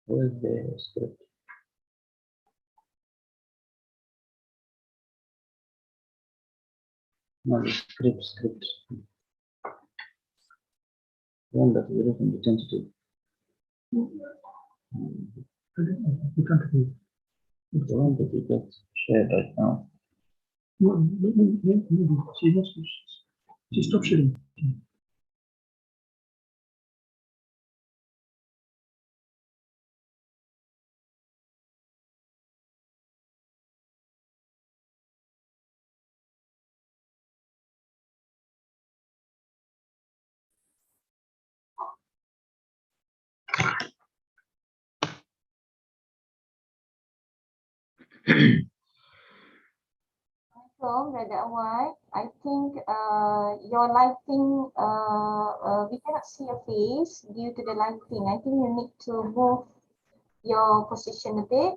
Where's the script? No, the script. One that is written the tentative. You can't read. The one that you just shared right now. No, she stopped sharing. So, Brother Awad, I think your lighting, we cannot see your face due to the lighting. I think you need to move your position a bit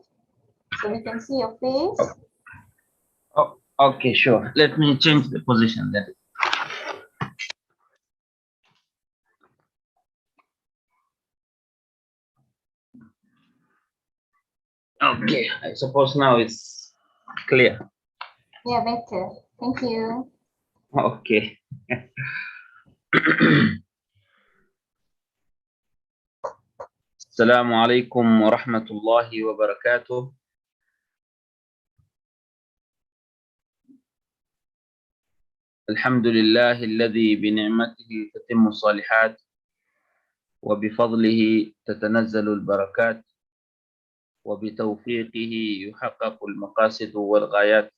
so we can see your face. Oh, okay, sure. Let me change the position then. Okay, I suppose now it's clear. Yeah, better. Thank you. Okay. السلام عليكم ورحمة الله وبركاته. الحمد لله الذي بنعمته تتم الصالحات وبفضله تتنزل البركات وبتوفيقه يحقق المقاصد والغايات.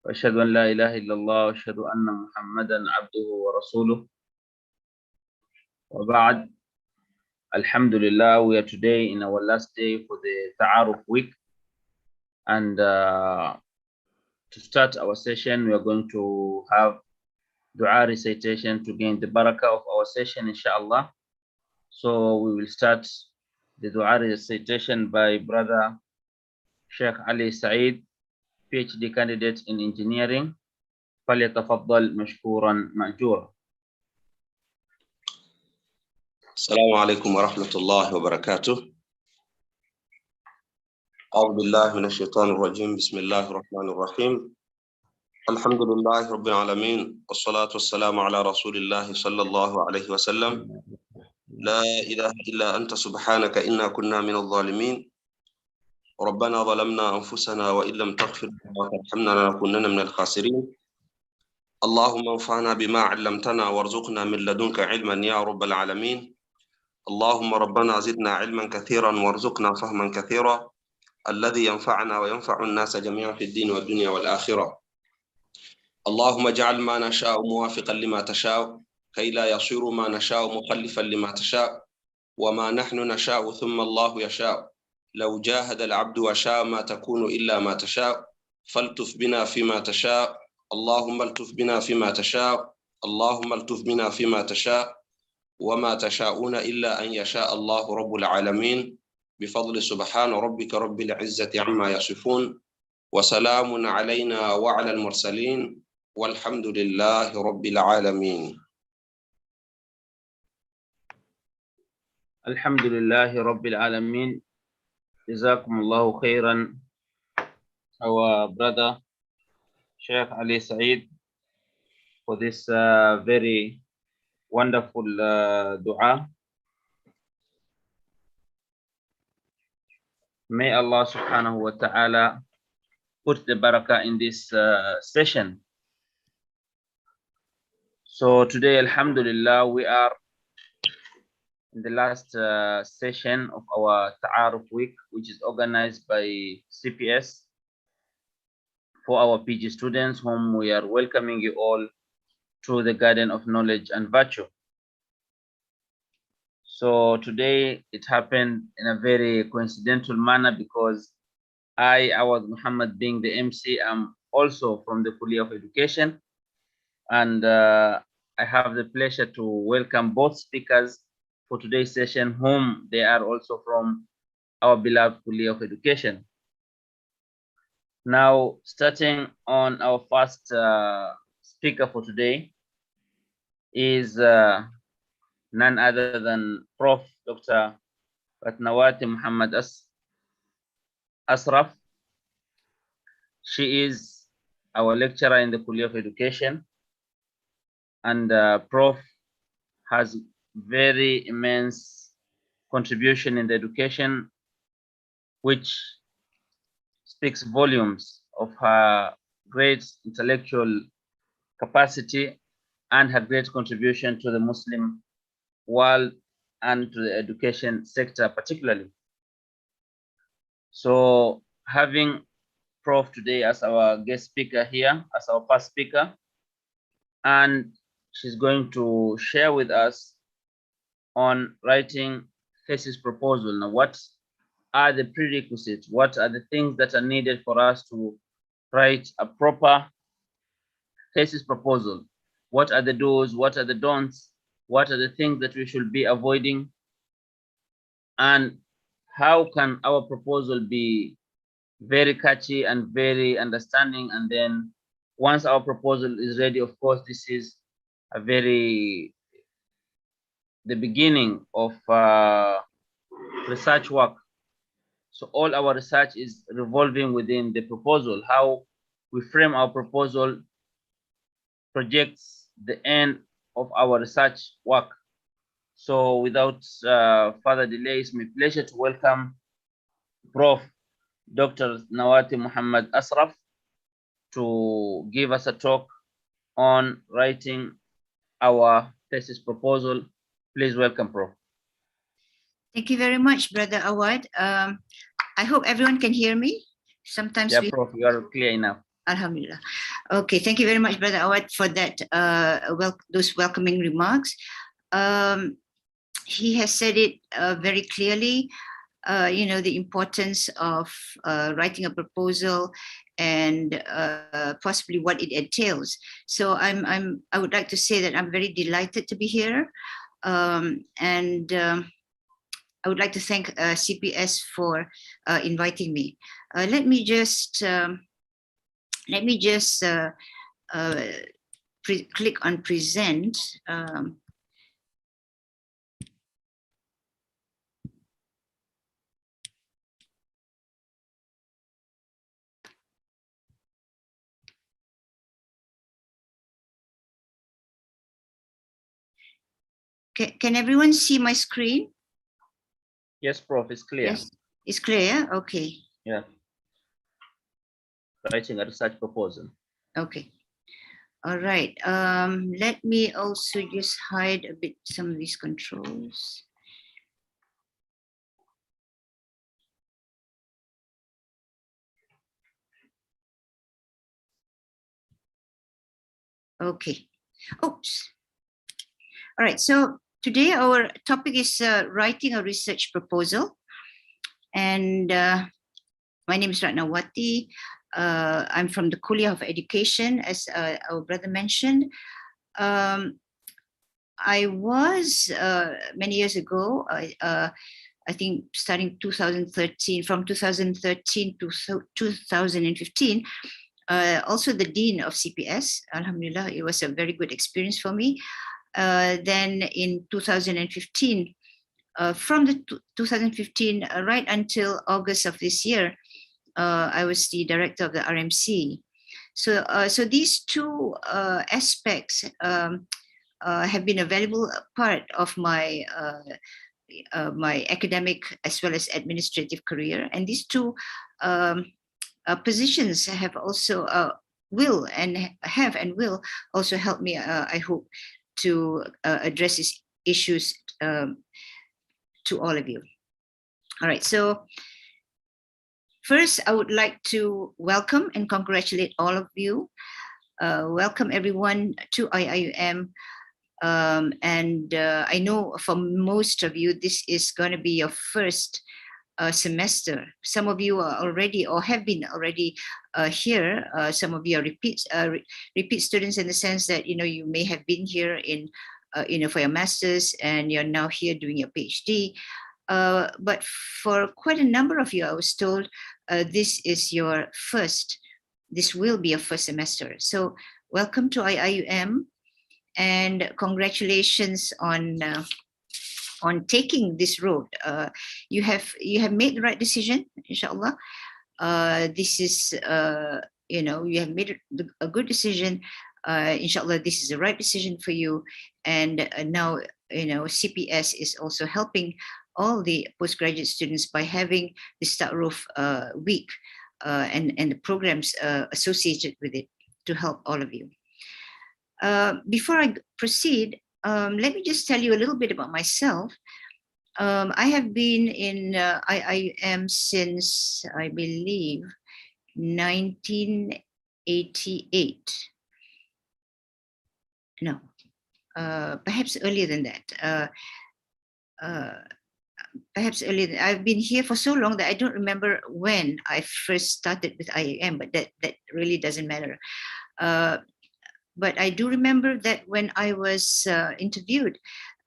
وأشهد أن لا إله إلا الله وأشهد أن محمدا عبده ورسوله. وبعد, Alhamdulillah, we are today in our last day for the Ta'aruf week, and to start our session we are going to have dua recitation to gain the barakah of our session, inshallah. So we will start the dua recitation by brother Sheikh Ali Saeed, PhD candidate in engineering. فليتفضل مشكورا مأجورا. السلام عليكم ورحمة الله وبركاته. أعوذ بالله من الشيطان الرجيم. بسم الله الرحمن الرحيم. الحمد لله رب العالمين، والصلاة والسلام على رسول الله صلى الله عليه وسلم. لا إله إلا أنت سبحانك إنا كنا من الظالمين. ربنا ظلمنا أنفسنا وإن لم تغفر لنا وترحمنا لنكونن من الخاسرين. اللهم انفعنا بما علمتنا وارزقنا من لدنك علما يا رب العالمين. اللهم ربنا زدنا علما كثيرا وارزقنا فهما كثيرا الذي ينفعنا وينفع الناس جميعا في الدين والدنيا والآخرة. اللهم اجعل ما نشاء موافقا لما تشاء كي لا يصير ما نشاء مخلفا لما تشاء، وما نحن نشاء ثم الله يشاء. لو جاهد العبد وشاء ما تكون إلا ما تشاء، فالتف بنا فيما تشاء. اللهم التف بنا فيما تشاء. اللهم التف بنا فيما تشاء، وما تشاءون إلا أن يشاء الله رب العالمين. بفضل سبحان ربك رب العزة عما يصفون، وسلام علينا وعلى المرسلين، والحمد لله رب العالمين. الحمد لله رب العالمين. جزاكم الله خيرا, our brother Sheikh Ali Saeed, for this very wonderful dua. May Allah subhanahu wa ta'ala put the barakah in this session. So today, alhamdulillah, we are in the last session of our Ta'aruf week, which is organized by CPS for our PG students, whom we are welcoming you all through the garden of knowledge and virtue. So today it happened in a very coincidental manner because I, Awad Muhammad, being the MC, am also from the Kuliya of Education, and I have the pleasure to welcome both speakers for today's session, whom they are also from our beloved Kulia of Education. Now, starting on our first speaker for today is none other than Prof. Dr. Ratnawati Muhammad Asraf. She is our lecturer in the Kulia of Education, and Prof has very immense contribution in the education, which speaks volumes of her great intellectual capacity and her great contribution to the Muslim world and to the education sector particularly. So having Prof today as our guest speaker here, as our first speaker, and she's going to share with us on writing thesis proposal. Now, what are the prerequisites? What are the things that are needed for us to write a proper thesis proposal? What are the do's? What are the don'ts? What are the things that we should be avoiding? And how can our proposal be very catchy and very understanding? And then once our proposal is ready, of course, this is the beginning of research work. So all our research is revolving within the proposal. How we frame our proposal projects the end of our research work. So without further delay, it's my pleasure to welcome Prof. Dr. Nawati Muhammad Asraf to give us a talk on writing our thesis proposal. Please welcome, Prof. Thank you very much, Brother Awad. I hope everyone can hear me. Sometimes Prof, you are clear enough. Alhamdulillah. Okay, thank you very much, Brother Awad, for that those welcoming remarks. He has said it very clearly. The importance of writing a proposal and possibly what it entails. So I would like to say that I'm very delighted to be here, and I would like to thank CPS for inviting me. Let me just click on present. Can everyone see my screen? Yes, Prof, it's clear. Yes, it's clear. Okay. Yeah. Writing a research proposal. Okay. All right. Let me also just hide a bit some of these controls. Okay. Oops. All right. So today our topic is writing a research proposal. And my name is Ratnawati. I'm from the Kulia of Education, as our brother mentioned. I was many years ago, I think starting 2013, from 2013 to 2015, also the Dean of CPS. Alhamdulillah, it was a very good experience for me. Then in 2015, from the 2015 right until August of this year, I was the director of the RMC. So these two aspects have been a valuable part of my my academic as well as administrative career, and these two positions have also will also help me, I hope, to address these issues to all of you. All right, so first I would like to welcome and congratulate all of you. Welcome everyone to IIUM. And I know for most of you, this is going to be your first semester. Some of you are already or have been already here. Some of you are repeat students in the sense that you may have been here in for your master's, and you're now here doing your PhD. But for quite a number of you, I was told this will be your first semester. So welcome to IIUM, and congratulations on taking this road. You have made the right decision, inshallah. This is you have made a good decision. Inshallah, this is the right decision for you. And now CPS is also helping all the postgraduate students by having the Ta'aruf week and the programs associated with it to help all of you. Before I proceed, let me just tell you a little bit about myself. I have been in IIUM since, I believe, 1988. No, perhaps earlier than that. Perhaps earlier. I've been here for so long that I don't remember when I first started with IIM, but that really doesn't matter. But I do remember that when I was interviewed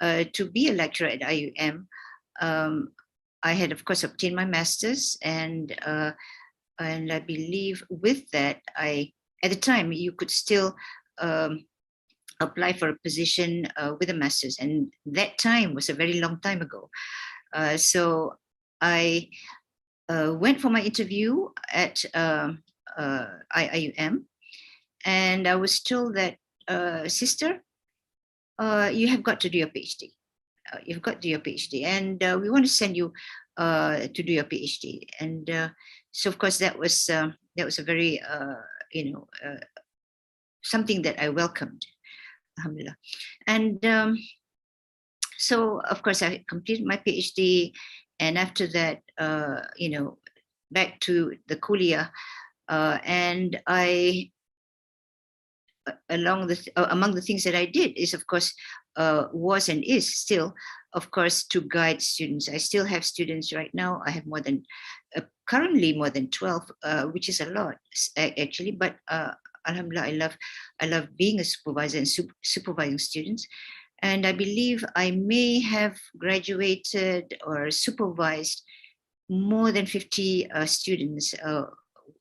to be a lecturer at IIUM, I had, of course, obtained my master's, and I believe with that, at the time you could still apply for a position with a master's, and that time was a very long time ago. So I went for my interview at IIUM, and I was told that, sister, you have got to do your PhD. You've got to do your PhD, and we want to send you to do your PhD. And so, of course, that was a very something that I welcomed, alhamdulillah. And so, of course, I completed my PhD, and after that, back to the kuliah, and I. Among the things that I did is, of course, was and is still, of course, to guide students. I still have students right now. I have currently more than 12, which is a lot actually. But alhamdulillah, I love being a supervisor and supervising students. And I believe I may have graduated or supervised more than 50 students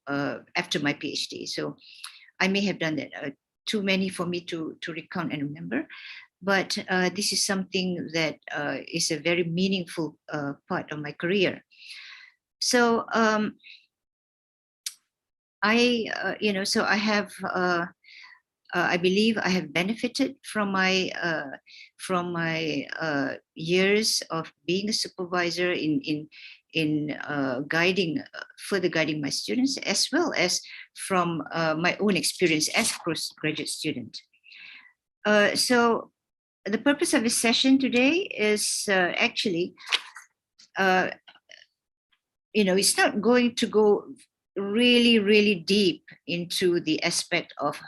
after my PhD. So I may have done that. Too many for me to recount and remember, but this is something that is a very meaningful part of my career. So I have, I believe I have benefited from my years of being a supervisor in further guiding my students, as well as from my own experience as a postgraduate student. So the purpose of this session today is actually, it's not going to go really, really deep into the aspect of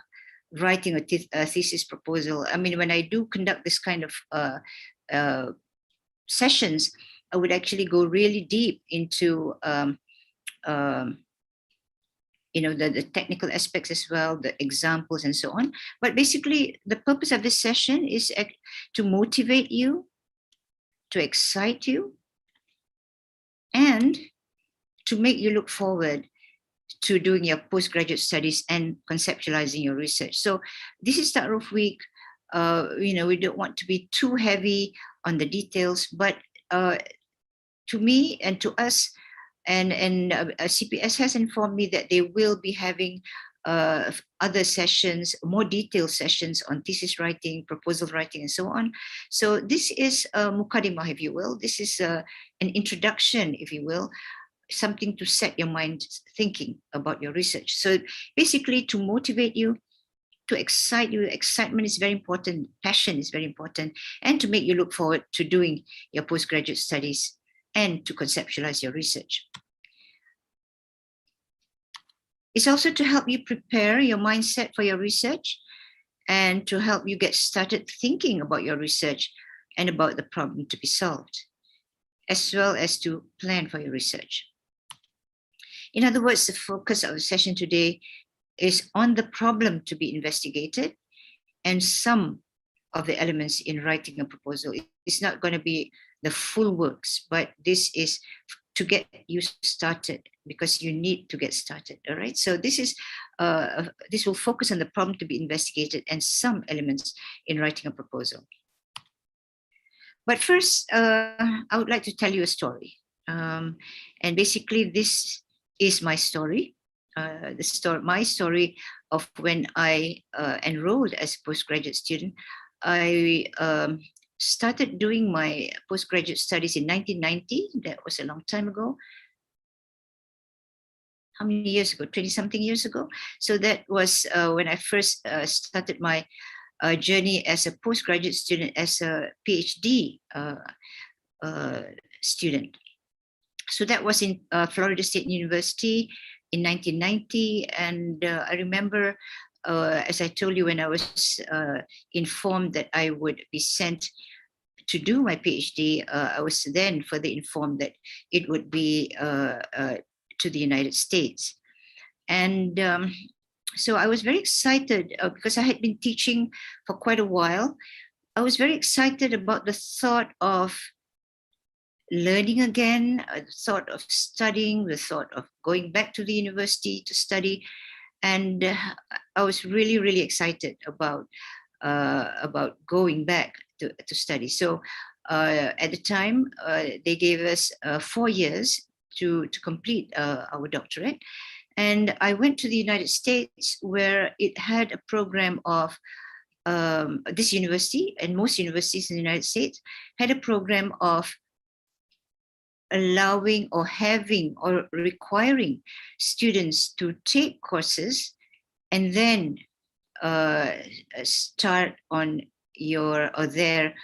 writing a thesis proposal. I mean, when I do conduct this kind of sessions, I would actually go really deep into the technical aspects as well, the examples and so on. But basically, the purpose of this session is to motivate you, to excite you, and to make you look forward to doing your postgraduate studies and conceptualizing your research. So this is Ta'aruf Week. We don't want to be too heavy on the details, but to me and to us, and CPS has informed me that they will be having other sessions, more detailed sessions on thesis writing, proposal writing, and so on. So this is a muqaddimah, if you will. This is an introduction, if you will, something to set your mind thinking about your research. So basically to motivate you, to excite you. Excitement is very important, passion is very important, and to make you look forward to doing your postgraduate studies and to conceptualize your research. It's also to help you prepare your mindset for your research and to help you get started thinking about your research and about the problem to be solved, as well as to plan for your research. In other words, the focus of the session today is on the problem to be investigated and some of the elements in writing a proposal. It's not going to be the full works, but this is to get you started, because you need to get started. All right. So this will focus on the problem to be investigated and some elements in writing a proposal. But first, I would like to tell you a story. And basically, this is my story. My story of when I enrolled as a postgraduate student. I started doing my postgraduate studies in 1990. That was a long time ago. How many years ago? 20-something years ago. So that was when I first started my journey as a postgraduate student, as a PhD student. So that was in Florida State University in 1990. And I remember, as I told you, when I was informed that I would be sent to do my PhD, I was then further informed that it would be to the United States. And so I was very excited because I had been teaching for quite a while. I was very excited about the thought of learning again, the thought of studying, the thought of going back to the university to study. And I was really, really excited about going back to study. So at the time, they gave us 4 years to complete our doctorate. And I went to the United States, where it had a program of this university, and most universities in the United States had a program of allowing or having or requiring students to take courses and then start on your or their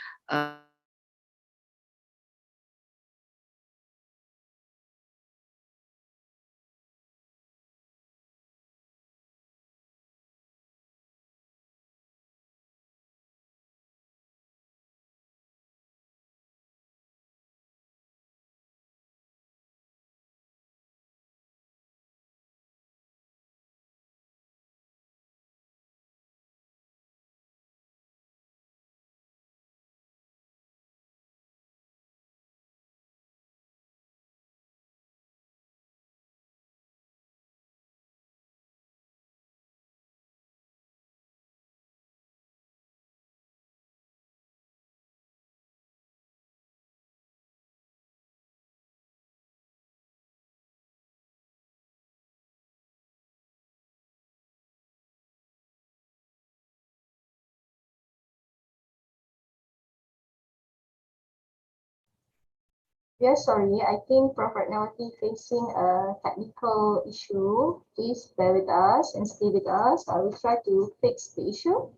Yeah, sorry, I think Prof. Ratnawati facing a technical issue. Please bear with us and stay with us. I will try to fix the issue.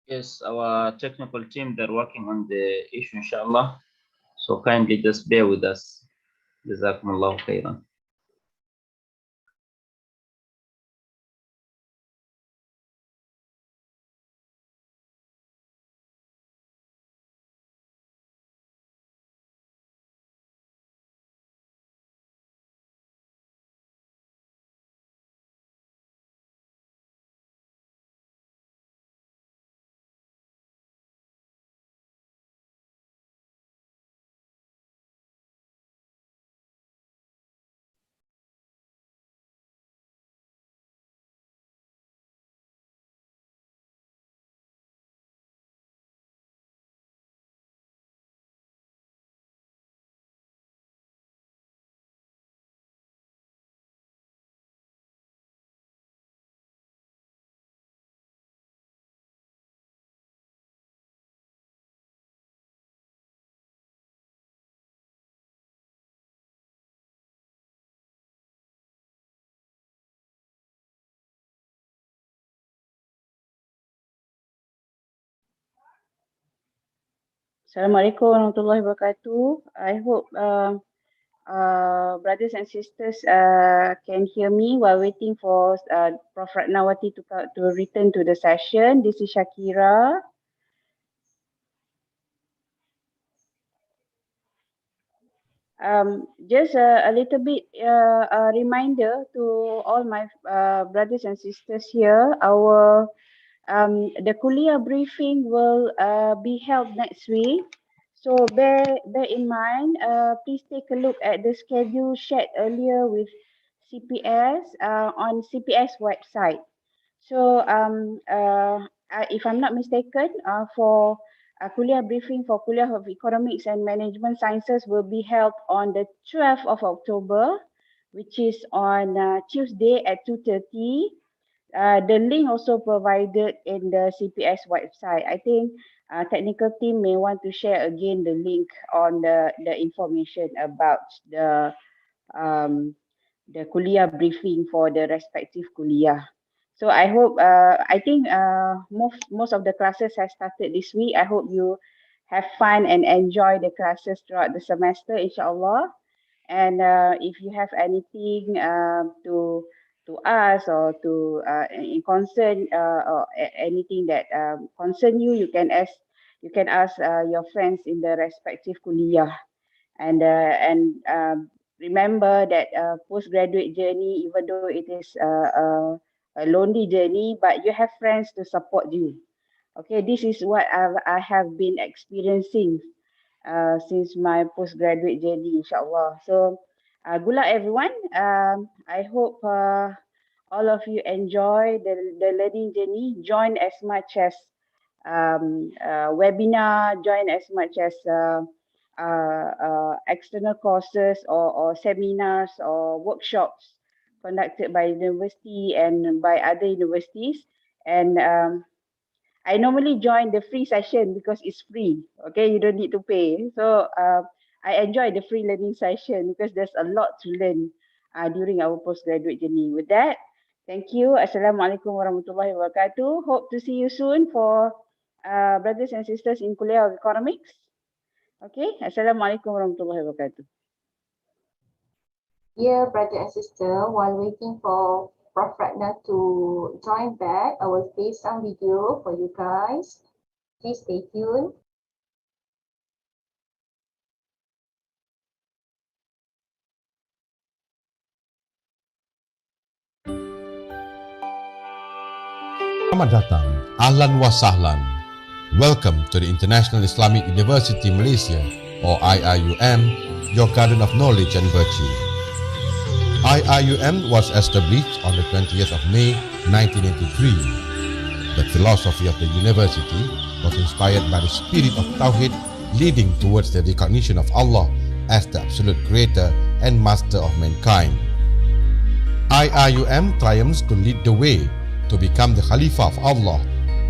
Yes, our technical team, they're working on the issue, inshallah. So kindly just bear with us. Jazakumullahu khairan. Assalamualaikum warahmatullahi wabarakatuh. I hope brothers and sisters can hear me while waiting for Prof. Ratnawati to return to the session. This is Shakira. Just a little bit a reminder to all my brothers and sisters here. Our the kuliah briefing will be held next week. So bear in mind, please take a look at the schedule shared earlier with CPS on CPS website. So if I'm not mistaken, for kuliah briefing for kuliah of economics and management sciences will be held on the 12th of October, which is on Tuesday at 2:30. The link also provided in the CPS website. I think technical team may want to share again the link on the information about the kuliah briefing for the respective kuliah. So I hope, I think most of the classes have started this week. I hope you have fun and enjoy the classes throughout the semester, inshallah. And if you have anything to ask or to in concern or anything that concern you, you can ask your friends in the respective kuliah. And remember that postgraduate journey, even though it is a lonely journey, but you have friends to support you. Okay, this is what I have been experiencing since my postgraduate journey, inshallah. So good luck, everyone. I hope all of you enjoy the learning journey. Join as much as webinar, join as much as external courses or seminars or workshops conducted by university and by other universities. And I normally join the free session because it's free. Okay, you don't need to pay. So I enjoy the free learning session because there's a lot to learn during our postgraduate journey. With that, thank you. Assalamualaikum warahmatullahi wabarakatuh. Hope to see you soon for brothers and sisters in Kuliah of Economics. Okay, Assalamualaikum warahmatullahi wabarakatuh. Yeah, brother and sister, while waiting for Prof. Ratna to join back, I will play some video for you guys. Please stay tuned. Selamat datang, ahlan wa sahlan. Welcome to the International Islamic University Malaysia, or IIUM, your garden of knowledge and virtue. IIUM was established on the 20th of May 1983. The philosophy of the university was inspired by the spirit of Tawhid, leading towards the recognition of Allah as the absolute creator and master of mankind. IIUM triumphs to lead the way to become the Khalifah of Allah,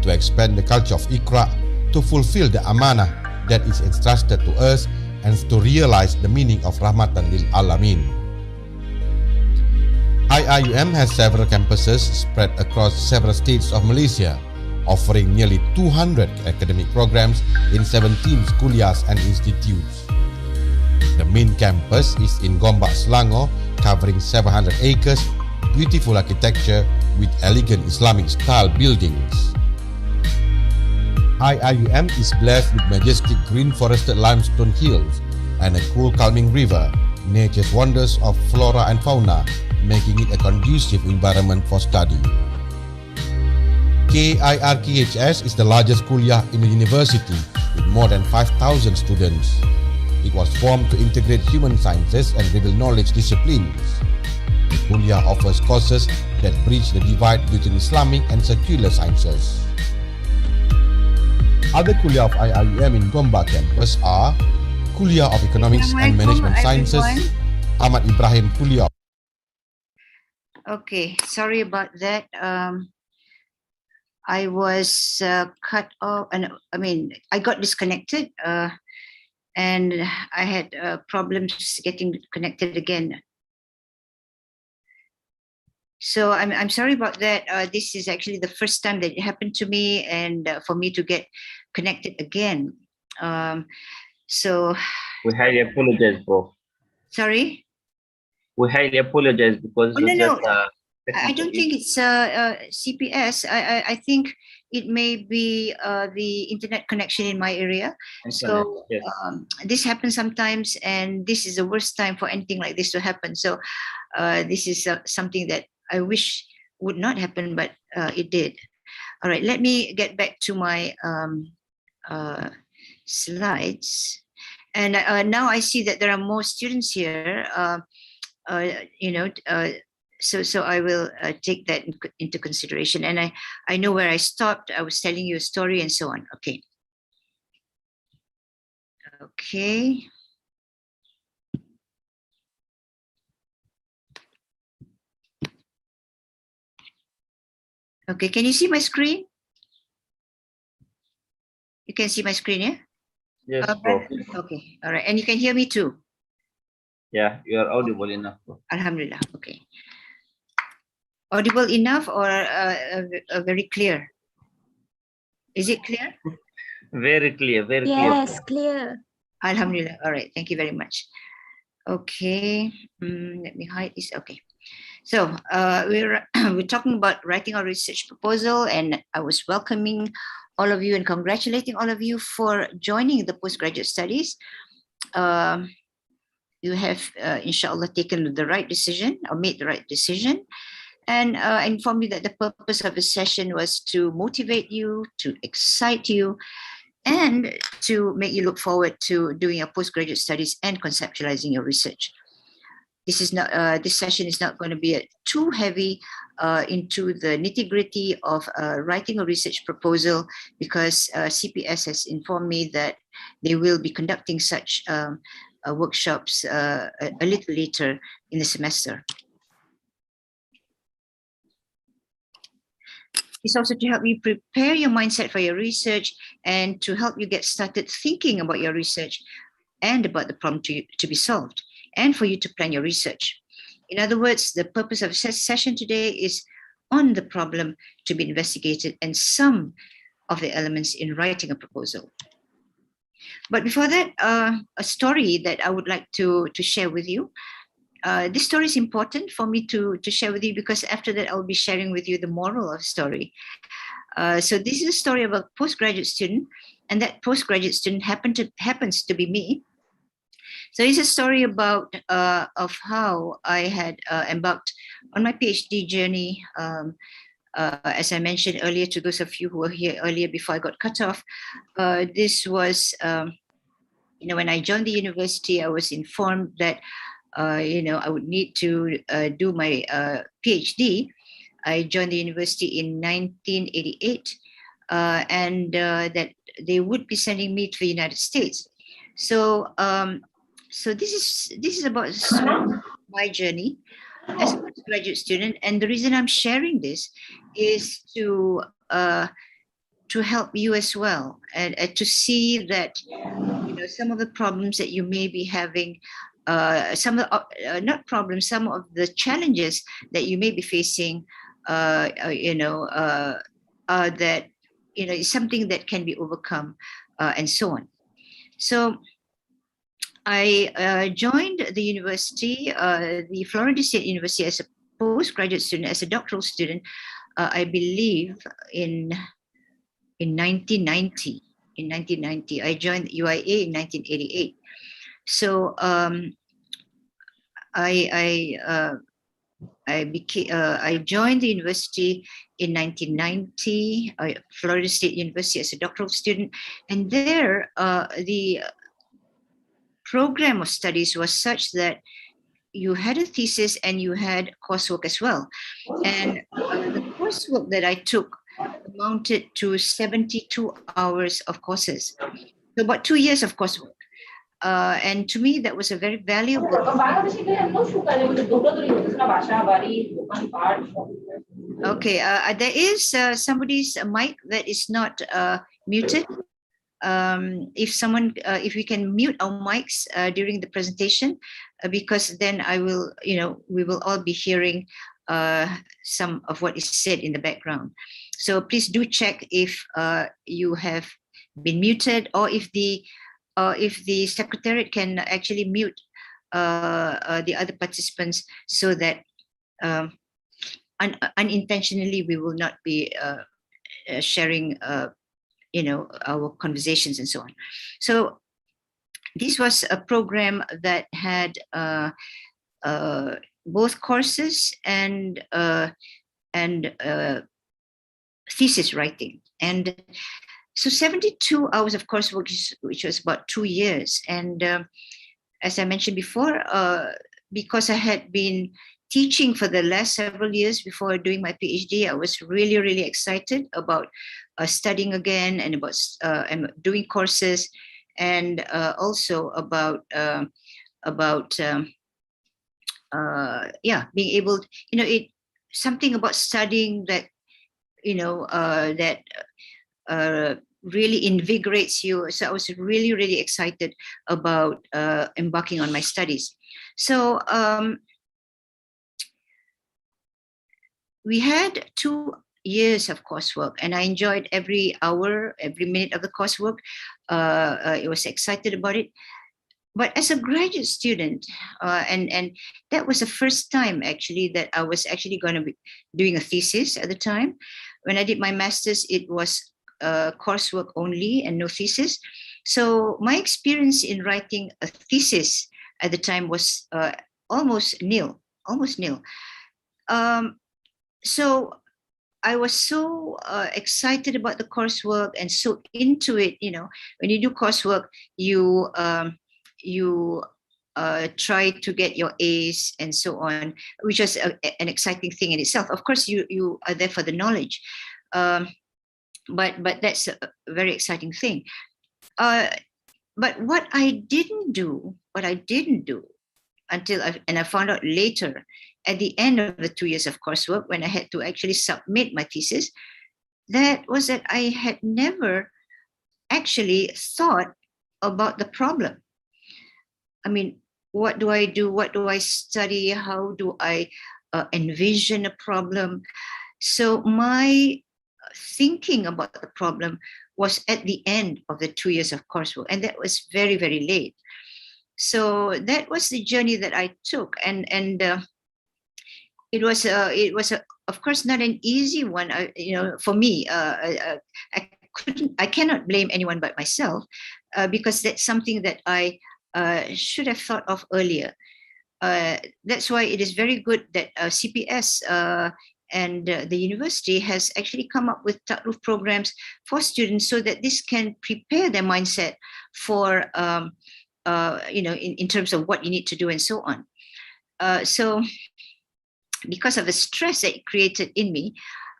to expand the culture of Iqra, to fulfill the amanah that is entrusted to us, and to realize the meaning of Rahmatan lil Alamin. IIUM has several campuses spread across several states of Malaysia, offering nearly 200 academic programs in 17 kuliahs and institutes. The main campus is in Gombak, Selangor, covering 700 acres, beautiful architecture with elegant Islamic style buildings. IIUM is blessed with majestic green forested limestone hills and a cool calming river, nature's wonders of flora and fauna, making it a conducive environment for study. KIRKHS is the largest kuliah in the university with more than 5,000 students. It was formed to integrate human sciences and reveal knowledge disciplines. The kuliah offers courses that bridge the divide between Islamic and secular sciences. Other kuliah of IIUM in Gombak campus are Kuliah of Economics and Management Sciences, Ahmad Ibrahim Kuliah. Okay, sorry about that. I was cut off, and I got disconnected, and I had problems getting connected again. So I'm sorry about that. This is actually the first time that it happened to me, and for me to get connected again. So we highly apologize, bro. Sorry. We highly apologize because no. I don't think it's CPS. I think it may be the internet connection in my area. So yes. this happens sometimes, and this is the worst time for anything like this to happen. So this is something that I wish would not happen, but it did. All right, let me get back to my slides. And now I see that there are more students here. So I will take that into consideration. And I know where I stopped. I was telling you a story and so on. Okay. Okay. Okay, can you see my screen? You can see my screen, yeah? Yes, Prof. Okay, all right. And you can hear me too? Yeah, you are audible enough, Prof. Alhamdulillah, okay. Audible enough or very clear? Is it clear? Very clear, very clear. Yes, clear. Alhamdulillah, all right. Thank you very much. Okay, let me hide this, okay. So we're talking about writing our research proposal, and I was welcoming all of you and congratulating all of you for joining the postgraduate studies. You have, inshallah, taken the right decision or made the right decision. And I inform you that the purpose of the session was to motivate you, to excite you, and to make you look forward to doing your postgraduate studies and conceptualizing your research. This is not. This session is not going to be too heavy into the nitty-gritty of writing a research proposal, because CPS has informed me that they will be conducting such workshops a little later in the semester. It's also to help you prepare your mindset for your research and to help you get started thinking about your research and about the problem to be solved, and for you to plan your research. In other words, the purpose of the session today is on the problem to be investigated and some of the elements in writing a proposal. But before that, a story that I would like to share with you. This story is important for me to share with you, because after that I'll be sharing with you the moral of the story. So this is a story of a postgraduate student, and that postgraduate student happens to be me. So it's a story about of how I had embarked on my PhD journey. As I mentioned earlier, to those of you who were here earlier before I got cut off, this was, when I joined the university, I was informed that I would need to do my PhD. I joined the university in 1988, and that they would be sending me to the United States. So, so this is about my journey as a graduate student, and the reason I'm sharing this is to help you as well, and to see that some of the problems that you may be having, some of the, not problems, some of the challenges that you may be facing, that is something that can be overcome, and so on. So I joined the university, the Florida State University, as a postgraduate student, as a doctoral student, I believe in 1990. In 1990, I joined UIA in 1988. So I joined the university in 1990, Florida State University, as a doctoral student, and there the program of studies was such that you had a thesis and you had coursework as well. And the coursework that I took amounted to 72 hours of courses, so about 2 years of coursework. And to me, that was a very valuable. Okay, there is somebody's mic that is not muted. If we can mute our mics during the presentation, because then I will, we will all be hearing some of what is said in the background. So please do check if you have been muted, or if the secretariat can actually mute the other participants, so that unintentionally we will not be sharing, our conversations and so on. So this was a program that had both courses and thesis writing. And so 72 hours of coursework, which was about 2 years. And as I mentioned before, because I had been teaching for the last several years before doing my PhD, I was really, really excited about studying again and about doing courses, and also about being able, something about studying that, really invigorates you. So I was really, really excited about embarking on my studies. So we had 2 years of coursework, and I enjoyed every hour, every minute of the coursework. I was excited about it. But as a graduate student, and that was the first time actually that I was actually going to be doing a thesis at the time. When I did my master's, it was coursework only and no thesis. So my experience in writing a thesis at the time was almost nil. So I was so excited about the coursework and so into it. When you do coursework, you try to get your A's and so on, which was an exciting thing in itself. Of course, you are there for the knowledge, but that's a very exciting thing. But what I didn't do until I found out later, at the end of the 2 years of coursework, when I had to actually submit my thesis, that was that I had never actually thought about the problem. I mean, what do I do? What do I study? How do I envision a problem? So my thinking about the problem was at the end of the 2 years of coursework, and that was very, very late. So that was the journey that I took, and it was of course not an easy one. For me, I cannot blame anyone but myself, because that's something that I should have thought of earlier. That's why it is very good that CPS and the university has actually come up with Ta'aruf programs for students, so that this can prepare their mindset for, in terms of what you need to do and so on. So because of the stress that it created in me,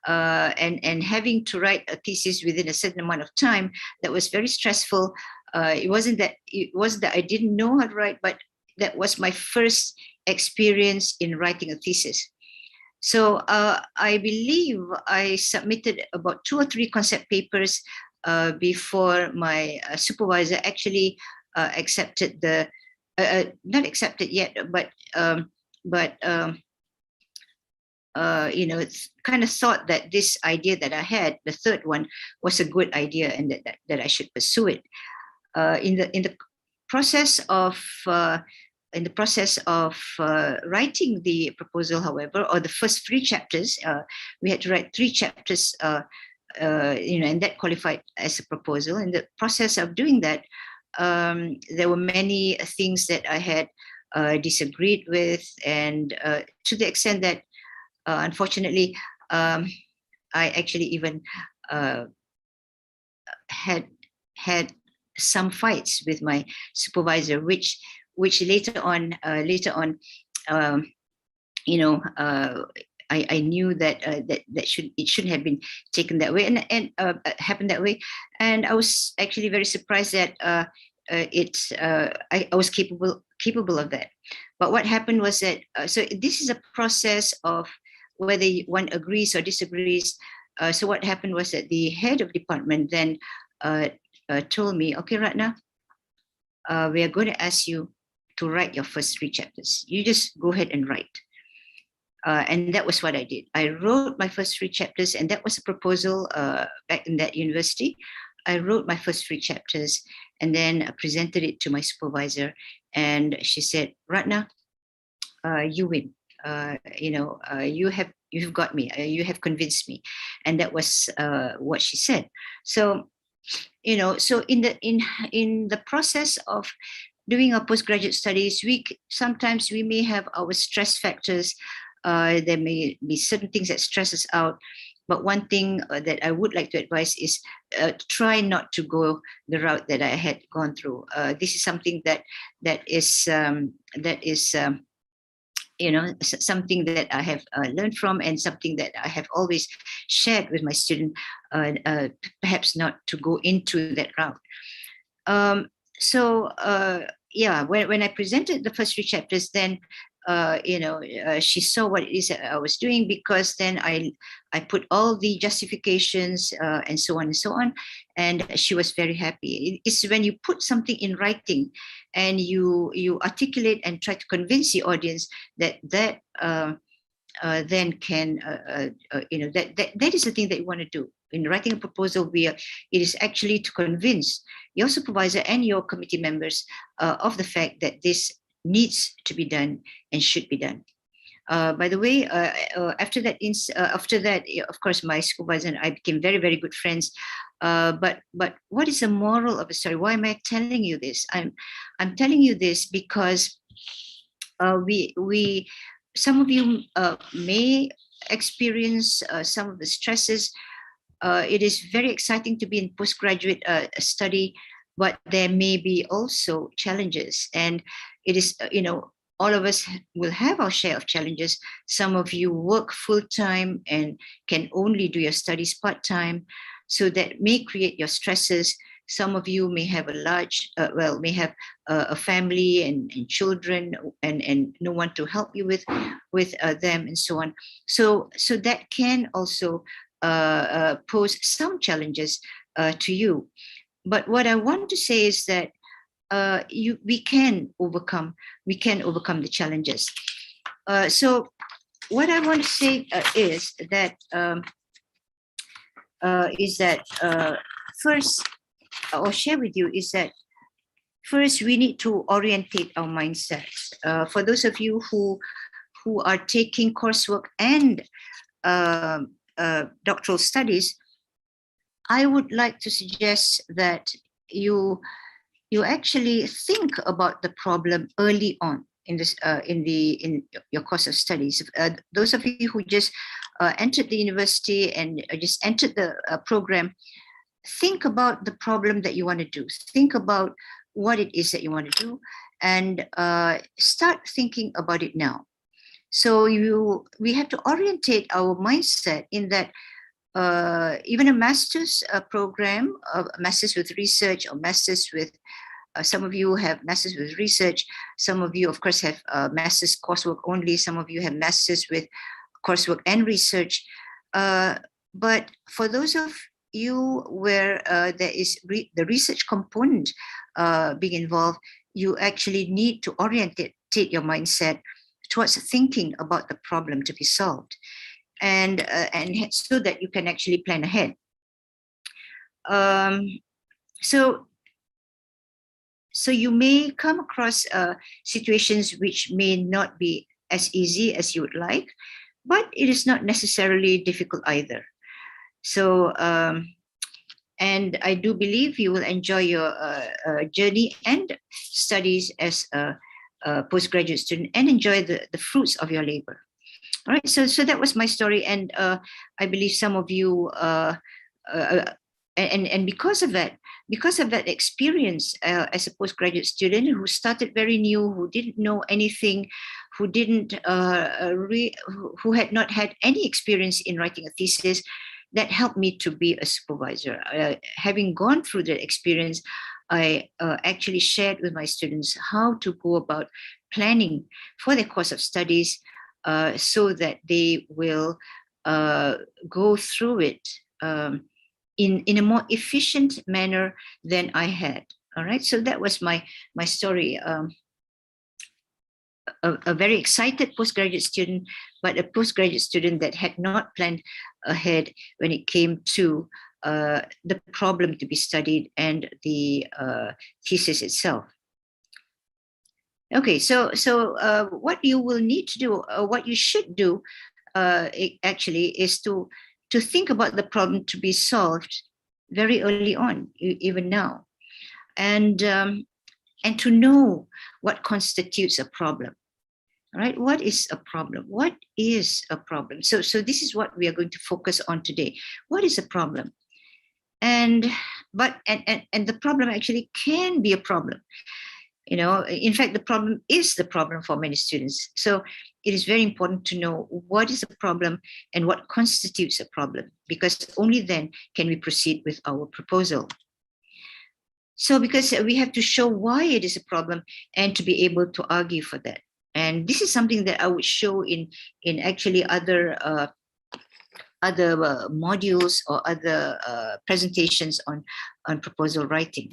and having to write a thesis within a certain amount of time, that was very stressful. It wasn't that I didn't know how to write, but that was my first experience in writing a thesis. So I believe I submitted about 2 or 3 concept papers before my supervisor actually accepted the, not accepted yet, but kind of thought that this idea that I had, the third one, was a good idea, and that I should pursue it. In the process of writing the proposal, however, or the first 3 chapters, we had to write 3 chapters, and that qualified as a proposal. In the process of doing that, there were many things that I had disagreed with, and to the extent that, unfortunately, I actually even had some fights with my supervisor, which later on, I knew that it shouldn't have been taken that way, and happened that way. And I was actually very surprised that I was capable of that. But what happened was that, so this is a process of whether one agrees or disagrees. So what happened was that the head of department then told me, okay, Ratna, we are going to ask you to write your first 3 chapters. You just go ahead and write. And that was what I did. I wrote my first 3 chapters, and that was a proposal back in that university. I wrote my first 3 chapters and then presented it to my supervisor. And she said, Ratna, you win. You you've got me, you have convinced me. And that was what she said. So, so in the process of doing our postgraduate studies, sometimes we may have our stress factors. There may be certain things that stress us out. But one thing that I would like to advise is try not to go the route that I had gone through. This is something that is something that I have learned from, and something that I have always shared with my student, perhaps not to go into that route. When I presented the first 3 chapters, then she saw what it is that I was doing, because then I put all the justifications and so on and so on, and she was very happy. It's when you put something in writing and you articulate and try to convince the audience that then can that is the thing that you want to do. In writing a proposal, it is actually to convince your supervisor and your committee members of the fact that this needs to be done and should be done. By the way, after that, of course, my supervisor and I became very, very good friends. But what is the moral of the story? Why am I telling you this? I'm telling you this because some of you may experience some of the stresses. It is very exciting to be in postgraduate study, but there may be also challenges, and it is all of us will have our share of challenges. Some of you work full-time and can only do your studies part-time, so that may create your stresses. Some of you may have a family and children and no one to help you with them and so on. So that can also pose some challenges to you. But what I want to say is that we can overcome the challenges. So what I want to say is that first, or share with you, is that first we need to orientate our mindsets. For those of you who are taking coursework and doctoral studies, I would like to suggest that you actually think about the problem early on in your course of studies. Those of you who just entered the university and just entered the program, think about the problem that you want to do. Think about what it is that you want to do, and start thinking about it now. So we have to orientate our mindset in that even a master's program, a master's with research, or master's with, some of you have master's with research, some of you of course have master's coursework only, some of you have master's with coursework and research. But for those of you where there is the research component being involved, you actually need to orientate your mindset towards thinking about the problem to be solved, and so that you can actually plan ahead. So you may come across situations which may not be as easy as you would like, but it is not necessarily difficult either. So, and I do believe you will enjoy your journey and studies as a postgraduate student, and enjoy the fruits of your labor. All right, so that was my story, and I believe some of you, and because of that experience as a postgraduate student who started very new, who didn't know anything, who had not had any experience in writing a thesis, that helped me to be a supervisor. Having gone through the experience, I actually shared with my students how to go about planning for their course of studies, so that they will go through it in a more efficient manner than I had. All right, so that was my story. A very excited postgraduate student, but a postgraduate student that had not planned ahead when it came to the problem to be studied and the thesis itself. Okay, so what you will need to do, what you should do actually is to think about the problem to be solved very early on, even now, and to know what constitutes a problem. Right? What is a problem? What is a problem? So this is what we are going to focus on today. What is a problem? And the problem actually can be a problem. You know, in fact, the problem is the problem for many students. So it is very important to know what is a problem and what constitutes a problem, because only then can we proceed with our proposal. So because we have to show why it is a problem and to be able to argue for that. And this is something that I would show in actually other modules or other presentations on proposal writing.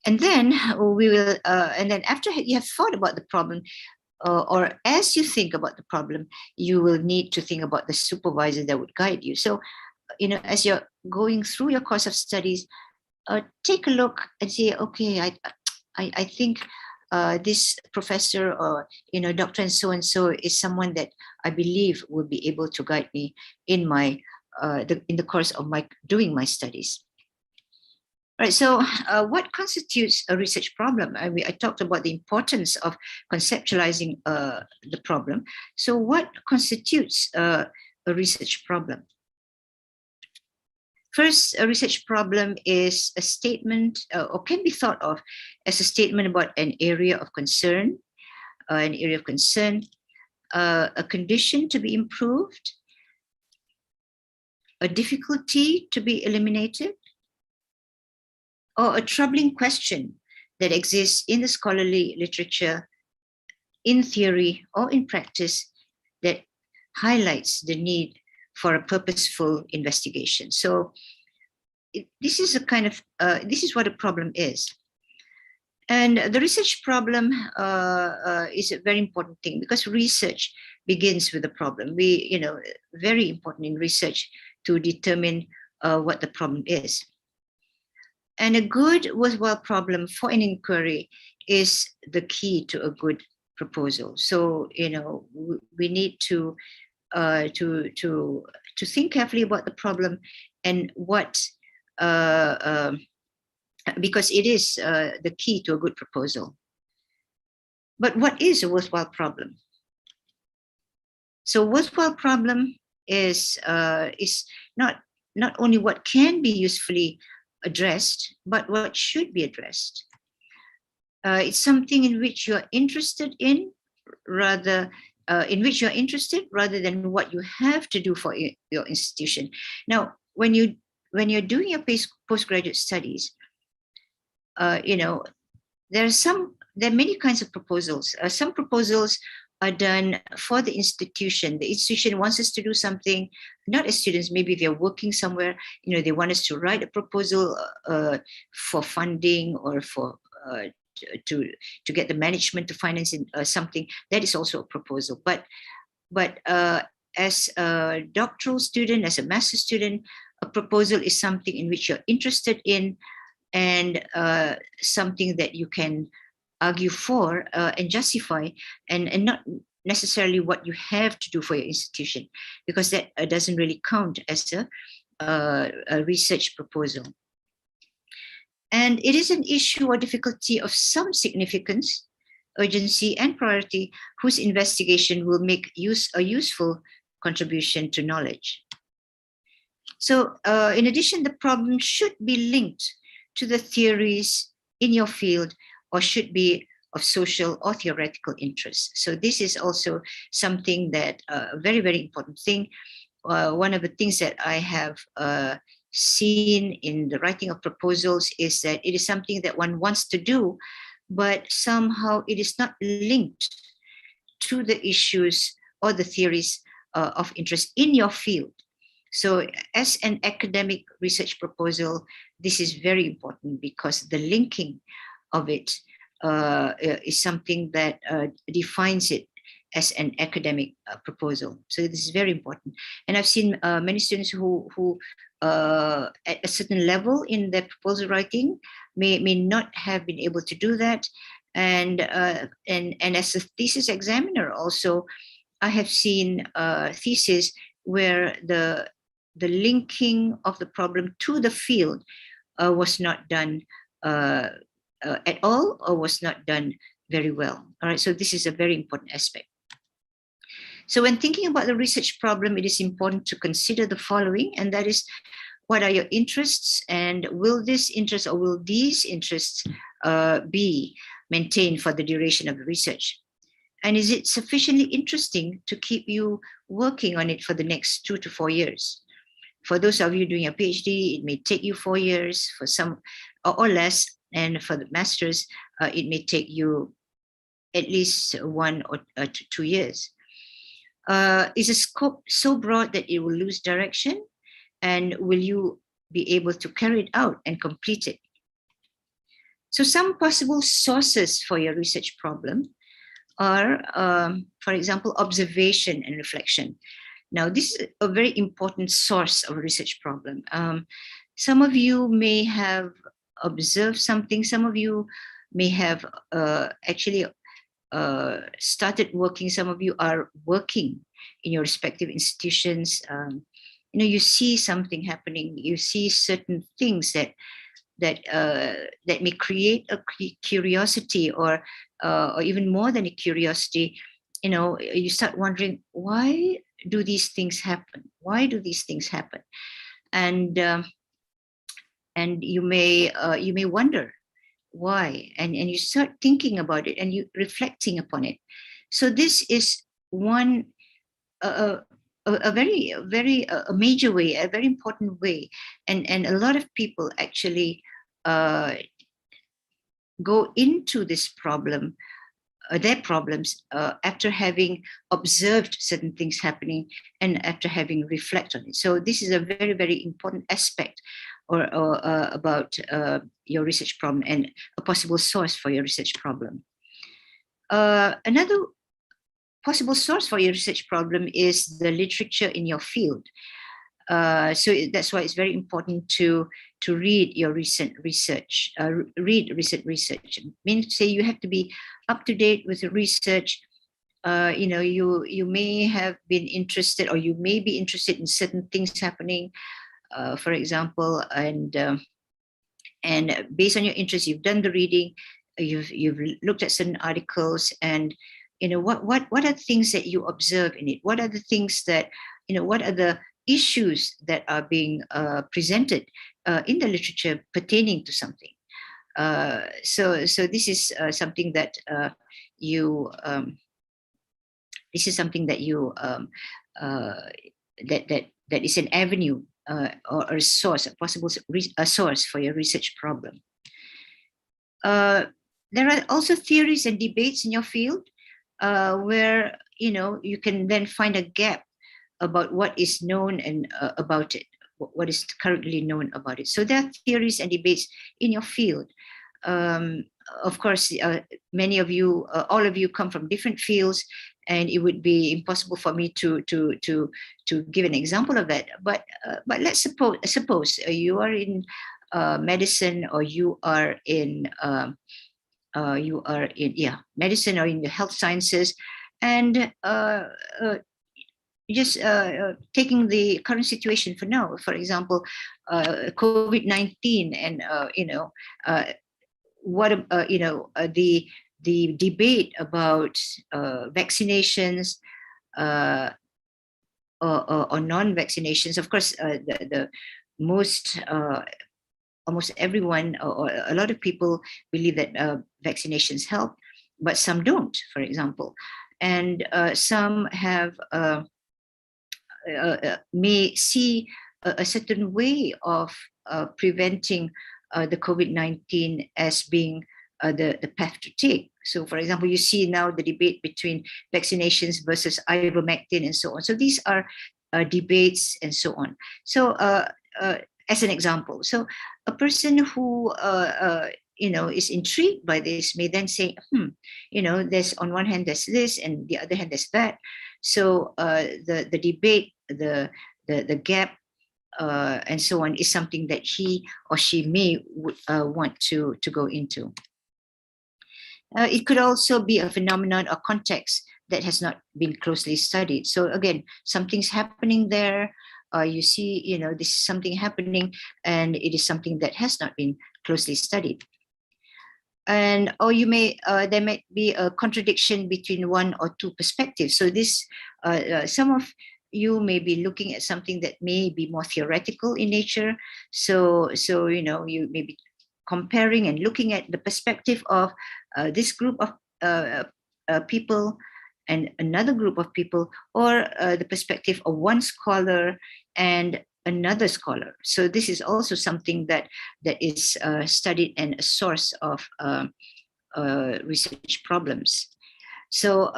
And then we will, and then after you have thought about the problem, or as you think about the problem, you will need to think about the supervisor that would guide you. So, you know, as you're going through your course of studies, take a look and say, okay, I think this professor, or you know, doctor and so is someone that I believe will be able to guide me in my in the course of my doing my studies. All right. So, what constitutes a research problem? I talked about the importance of conceptualizing the problem. So, what constitutes a research problem? First, a research problem is a statement, or can be thought of as a statement about an area of concern, a condition to be improved, a difficulty to be eliminated, or a troubling question that exists in the scholarly literature, in theory or in practice, that highlights the need for a purposeful investigation. So this is a kind of, this is what a problem is. And the research problem is a very important thing, because research begins with a problem. We, you know, very important in research to determine what the problem is. And a good, worthwhile problem for an inquiry is the key to a good proposal. So, you know, we need to think carefully about the problem and what, because it is the key to a good proposal. But what is a worthwhile problem? So, worthwhile problem is not only what can be usefully addressed, but what should be addressed. It's something in which you're interested in, rather than what you have to do for your institution. Now, when you're doing your postgraduate studies, you know, there are many kinds of proposals. Some proposals are done for the institution. The institution wants us to do something, not as students, maybe they're working somewhere, you know, they want us to write a proposal for funding, or for to get the management to finance something. That is also a proposal. But as a doctoral student, as a master's student, a proposal is something in which you're interested in, and something that you can argue for and justify, and not necessarily what you have to do for your institution, because that doesn't really count as a research proposal. And it is an issue or difficulty of some significance, urgency, and priority, whose investigation will make a useful contribution to knowledge. So in addition, the problem should be linked to the theories in your field, or should be of social or theoretical interest. So this is also something that a very, very important thing. One of the things that I have seen in the writing of proposals is that it is something that one wants to do, but somehow it is not linked to the issues or the theories of interest in your field. So as an academic research proposal, this is very important, because the linking of it is something that defines it as an academic proposal. So this is very important. And I've seen many students who at a certain level in their proposal writing may not have been able to do that. And as a thesis examiner also, I have seen theses where the linking of the problem to the field was not done at all, or was not done very well. All right, so this is a very important aspect. So when thinking about the research problem, it is important to consider the following, and that is, what are your interests, and will this interest or will these interests be maintained for the duration of the research? And is it sufficiently interesting to keep you working on it for the next 2 to 4 years? For those of you doing a PhD, it may take you 4 years, for some or less, and for the masters, it may take you at least 1 or 2 years. Is the scope so broad that it will lose direction? And will you be able to carry it out and complete it? So some possible sources for your research problem are, for example, observation and reflection. Now, this is a very important source of a research problem. Some of you may have observed something. Some of you may have actually started working. Some of you are working in your respective institutions. You see something happening. You see certain things that may create a curiosity, or even more than a curiosity. You start wondering, why do these things happen? Why do these things happen? And you may wonder why, and you start thinking about it, and you reflecting upon it. So this is one a very major way, a very important way, and a lot of people actually go into this problem, their problems, after having observed certain things happening and after having reflected on it. So this is a very, very important aspect about your research problem, and a possible source for your research problem. Another possible source for your research problem is the literature in your field. So that's why it's very important to read your recent research, read recent research. Meaning to say, you have to be up to date with the research. You may have been interested, or you may be interested in certain things happening, for example, and based on your interest, you've done the reading, you've looked at certain articles, and what are things that you observe in it? What are the things that, what are the issues that are being presented in the literature pertaining to something? So this is something that that is an avenue or a source, a possible source for your research problem. There are also theories and debates in your field where you can then find a gap about what is known and about it, what is currently known about it. So there are theories and debates in your field. Of course, many of you, all of you, come from different fields, and it would be impossible for me to give an example of that. But let's suppose you are in medicine, or you are in medicine, or in the health sciences, and just taking the current situation for now, for example, COVID-19, and the debate about vaccinations or non-vaccinations. Of course, the most almost everyone, or a lot of people, believe that vaccinations help, but some don't, for example, and some have may see a certain way of preventing the COVID-19 as being the path to take. So, for example, you see now the debate between vaccinations versus ivermectin and so on. So these are debates and so on. So as an example, so a person who is intrigued by this may then say, there's, on one hand there's this, and the other hand there's that. So the debate, the gap, and so on, is something that he or she may want to go into. It could also be a phenomenon or context that has not been closely studied. So again, something's happening there. You see, this is something happening, and it is something that has not been closely studied. And there might be a contradiction between one or two perspectives. So this, some of you may be looking at something that may be more theoretical in nature. So you may be comparing and looking at the perspective of this group of people and another group of people, or the perspective of one scholar and another scholar. So this is also something that is studied and a source of research problems. So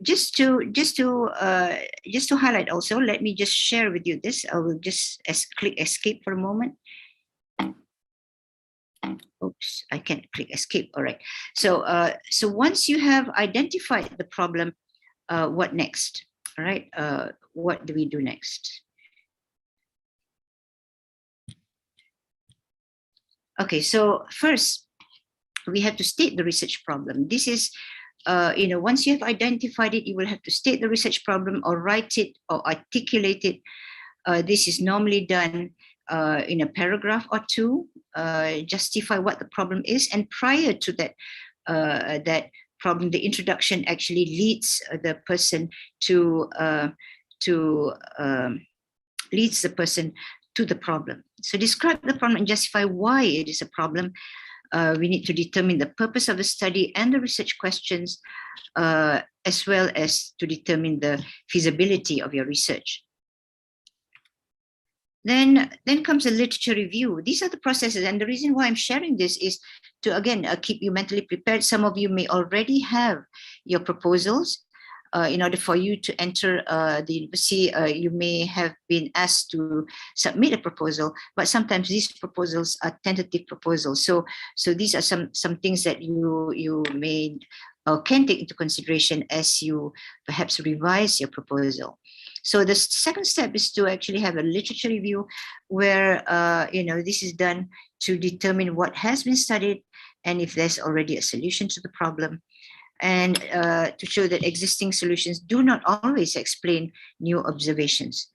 just to highlight also, let me just share with you this. I will just click escape for a moment. Oops, I can't click escape. All right. So so once you have identified the problem, what next? All right. What do we do next? Okay, so first, we have to state the research problem. This is, once you have identified it, you will have to state the research problem or write it or articulate it. This is normally done in a paragraph or two, justify what the problem is. And prior to that, that problem, the introduction actually leads the person to the problem. So describe the problem and justify why it is a problem. We need to determine the purpose of the study and the research questions, as well as to determine the feasibility of your research. Then comes a literature review. These are the processes, and the reason why I'm sharing this is to, again, keep you mentally prepared. Some of you may already have your proposals. In order for you to enter the university, you may have been asked to submit a proposal, but sometimes these proposals are tentative proposals. So these are some things that you may or can take into consideration as you perhaps revise your proposal. So the second step is to actually have a literature review, where this is done to determine what has been studied and if there's already a solution to the problem, and to show that existing solutions do not always explain new observations,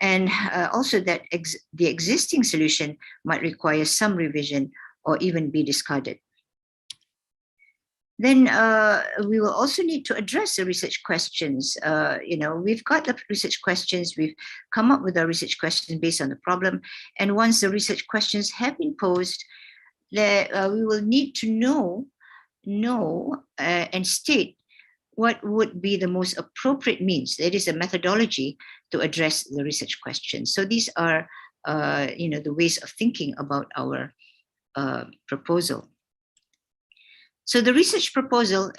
and also that the existing solution might require some revision or even be discarded. Then we will also need to address the research questions. We've got the research questions, we've come up with our research questions based on the problem, and once the research questions have been posed, we will need to know and state what would be the most appropriate means, that is a methodology, to address the research questions. So these are the ways of thinking about our proposal. So the research proposal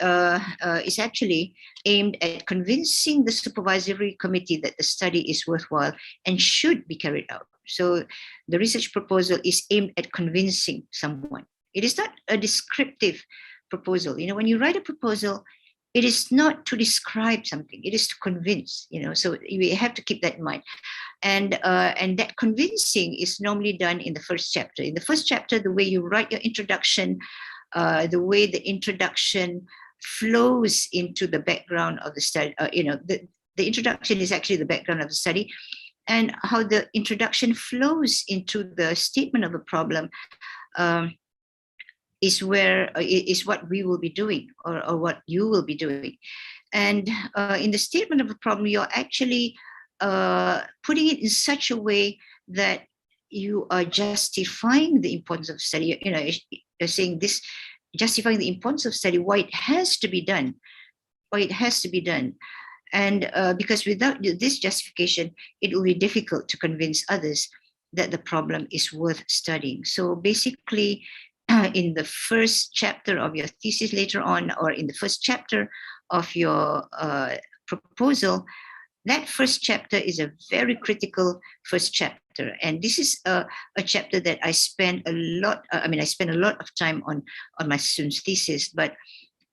is actually aimed at convincing the supervisory committee that the study is worthwhile and should be carried out. So the research proposal is aimed at convincing someone. It is not a descriptive proposal. When you write a proposal, it is not to describe something, it is to convince, so you have to keep that in mind. And that convincing is normally done in the first chapter. In the first chapter, the way you write your introduction, the way the introduction flows into the background of the study, the introduction is actually the background of the study, and how the introduction flows into the statement of a problem is what we will be doing, or what you will be doing. And in the statement of a problem, you're actually putting it in such a way that you are justifying the importance of study. You're saying this, justifying the importance of study, why it has to be done, and because without this justification, it will be difficult to convince others that the problem is worth studying. So basically, in the first chapter of your thesis later on, or in the first chapter of your proposal, that first chapter is a very critical first chapter. And this is a chapter that I spend a lot, I spend a lot of time on my students' thesis. But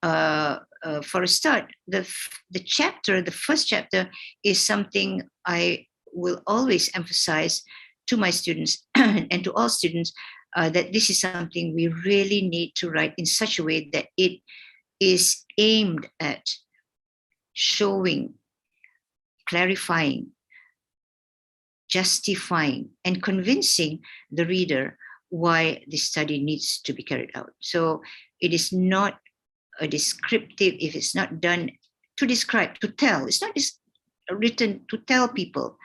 for a start, the first chapter is something I will always emphasize to my students and to all students, that this is something we really need to write in such a way that it is aimed at showing, clarifying, justifying, and convincing the reader why the study needs to be carried out. So it is not a descriptive, if it's not done to describe, to tell, it's not written to tell people,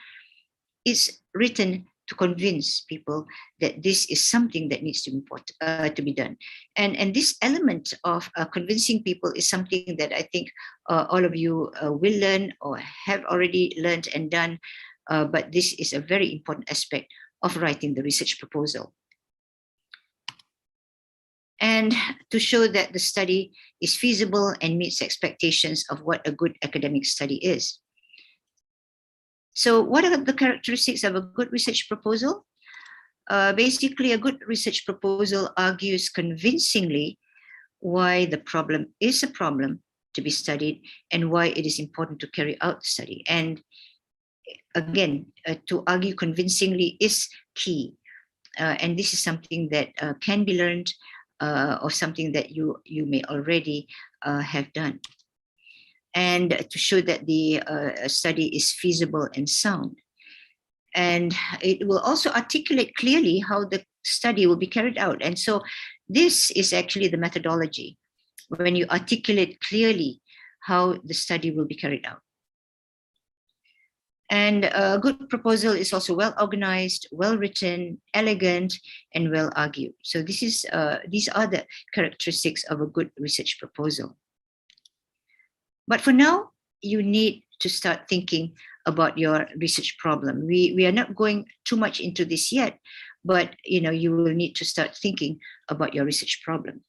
it's written to convince people that this is something that needs to be done. And this element of convincing people is something that I think all of you will learn or have already learned and done, but this is a very important aspect of writing the research proposal. And to show that the study is feasible and meets expectations of what a good academic study is. So what are the characteristics of a good research proposal? Basically, a good research proposal argues convincingly why the problem is a problem to be studied and why it is important to carry out the study. And again, to argue convincingly is key. And this is something that can be learned or something that you may already have done. And to show that the study is feasible and sound. And it will also articulate clearly how the study will be carried out. And so this is actually the methodology, when you articulate clearly how the study will be carried out. And a good proposal is also well organized, well written, elegant, and well argued. So these are the characteristics of a good research proposal. But for now, you need to start thinking about your research problem. We are not going too much into this yet, but you will need to start thinking about your research problem.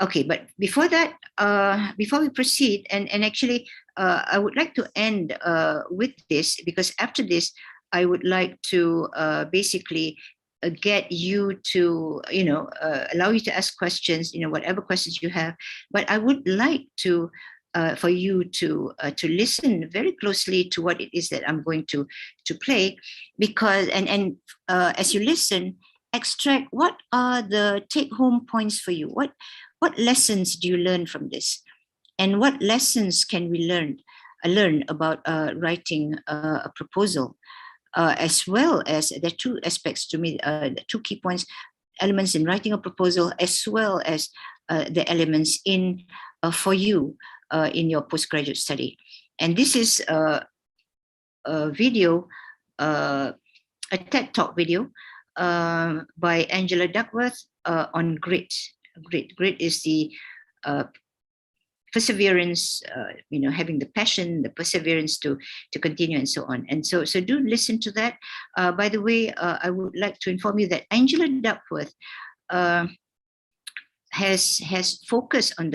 Okay, but before that, before we proceed, and actually, I would like to end with this, because after this, I would like to basically get you to, allow you to ask questions, whatever questions you have. But I would like to, for you to listen very closely to what it is that I'm going to play, because and as you listen, extract what are the take-home points for you. What lessons do you learn from this, and what lessons can we learn about writing a proposal? As well as there are two aspects to me, the two key points, elements in writing a proposal, as well as the elements in for you in your postgraduate study. And this is a video, a TED Talk video by Angela Duckworth on grit. Grit is the perseverance, having the passion, the perseverance to continue, and so on. And so do listen to that. By the way, I would like to inform you that Angela Duckworth has focused on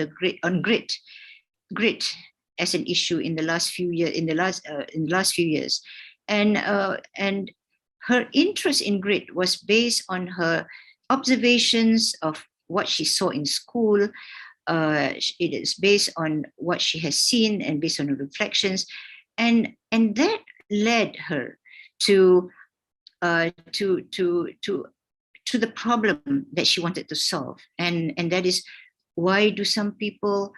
grit as an issue in the last few years, and her interest in grit was based on her observations of what she saw in school. It is based on what she has seen and based on her reflections, and that led her to the problem that she wanted to solve, and that is, why do some people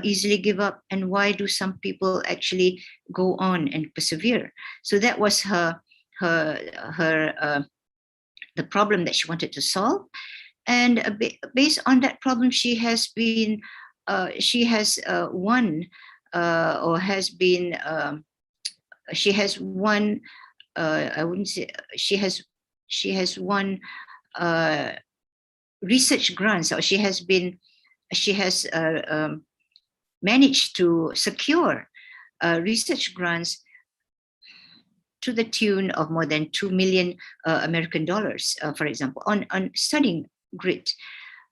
easily give up, and why do some people actually go on and persevere? So that was her the problem that she wanted to solve. And based on that problem, she has won research grants, or she has managed to secure research grants to the tune of more than $2 million American dollars, for example, on studying grit.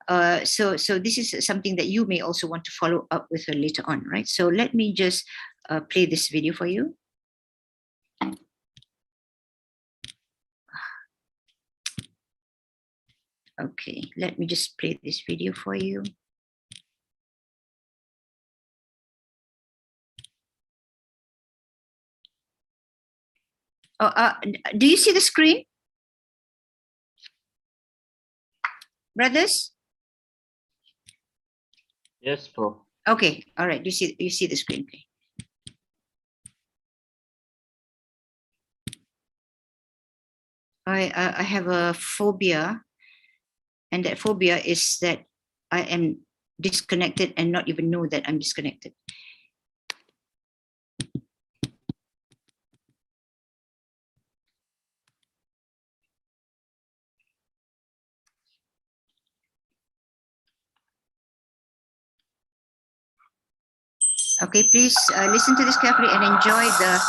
So this is something that you may also want to follow up with her later on, right? So let me just play this video for you. Okay, let me just play this video for you. Do you see the screen? Brothers? Yes, Prof. Okay, all right. You see the screen. Okay. I have a phobia, and that phobia is that I am disconnected and not even know that I'm disconnected. Okay, please listen to this carefully and enjoy the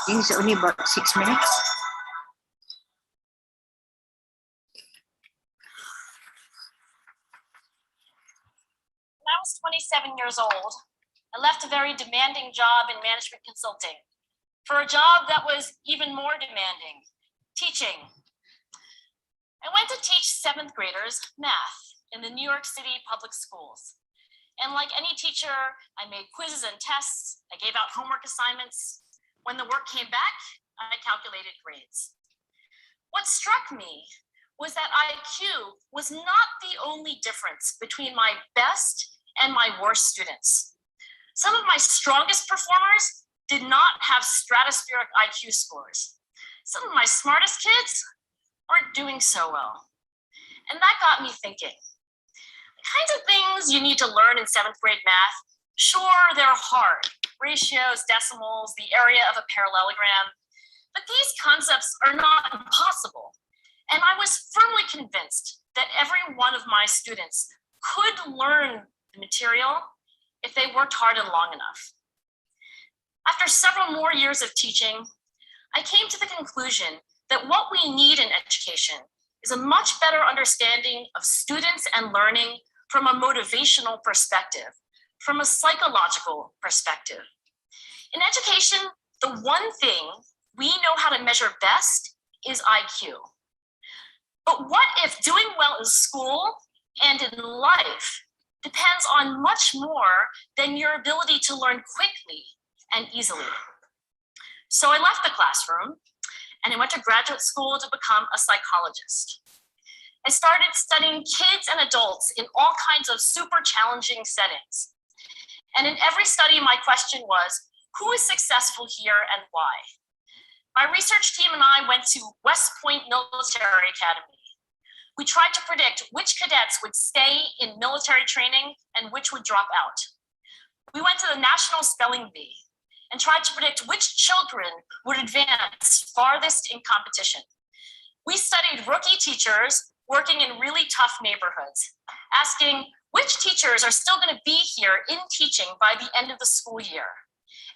things. Only about 6 minutes. When I was 27 years old, I left a very demanding job in management consulting for a job that was even more demanding, teaching. I went to teach 7th graders math in the New York City public schools. And like any teacher, I made quizzes and tests. I gave out homework assignments. When the work came back, I calculated grades. What struck me was that IQ was not the only difference between my best and my worst students. Some of my strongest performers did not have stratospheric IQ scores. Some of my smartest kids weren't doing so well. And that got me thinking. The kinds of things you need to learn in 7th grade math, sure, they're hard. Ratios, decimals, the area of a parallelogram. But these concepts are not impossible. And I was firmly convinced that every one of my students could learn the material if they worked hard and long enough. After several more years of teaching, I came to the conclusion that what we need in education is a much better understanding of students and learning from a motivational perspective, from a psychological perspective. In education, the one thing we know how to measure best is IQ. But what if doing well in school and in life depends on much more than your ability to learn quickly and easily? So I left the classroom and I went to graduate school to become a psychologist. I started studying kids and adults in all kinds of super challenging settings. And in every study, my question was, who is successful here and why? My research team and I went to West Point Military Academy. We tried to predict which cadets would stay in military training and which would drop out. We went to the National Spelling Bee and tried to predict which children would advance farthest in competition. We studied rookie teachers working in really tough neighborhoods, asking which teachers are still going to be here in teaching by the end of the school year.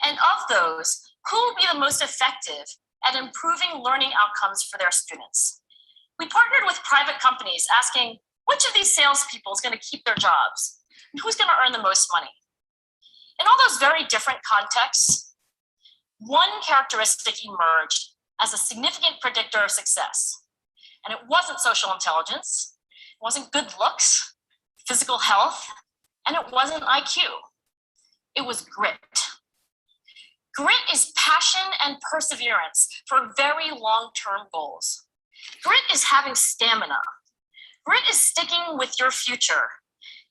And of those, who will be the most effective at improving learning outcomes for their students? We partnered with private companies asking which of these salespeople is going to keep their jobs and who's going to earn the most money. In all those very different contexts, one characteristic emerged as a significant predictor of success. And it wasn't social intelligence, it wasn't good looks, physical health, and it wasn't IQ. It was grit. Grit is passion and perseverance for very long-term goals. Grit is having stamina. Grit is sticking with your future,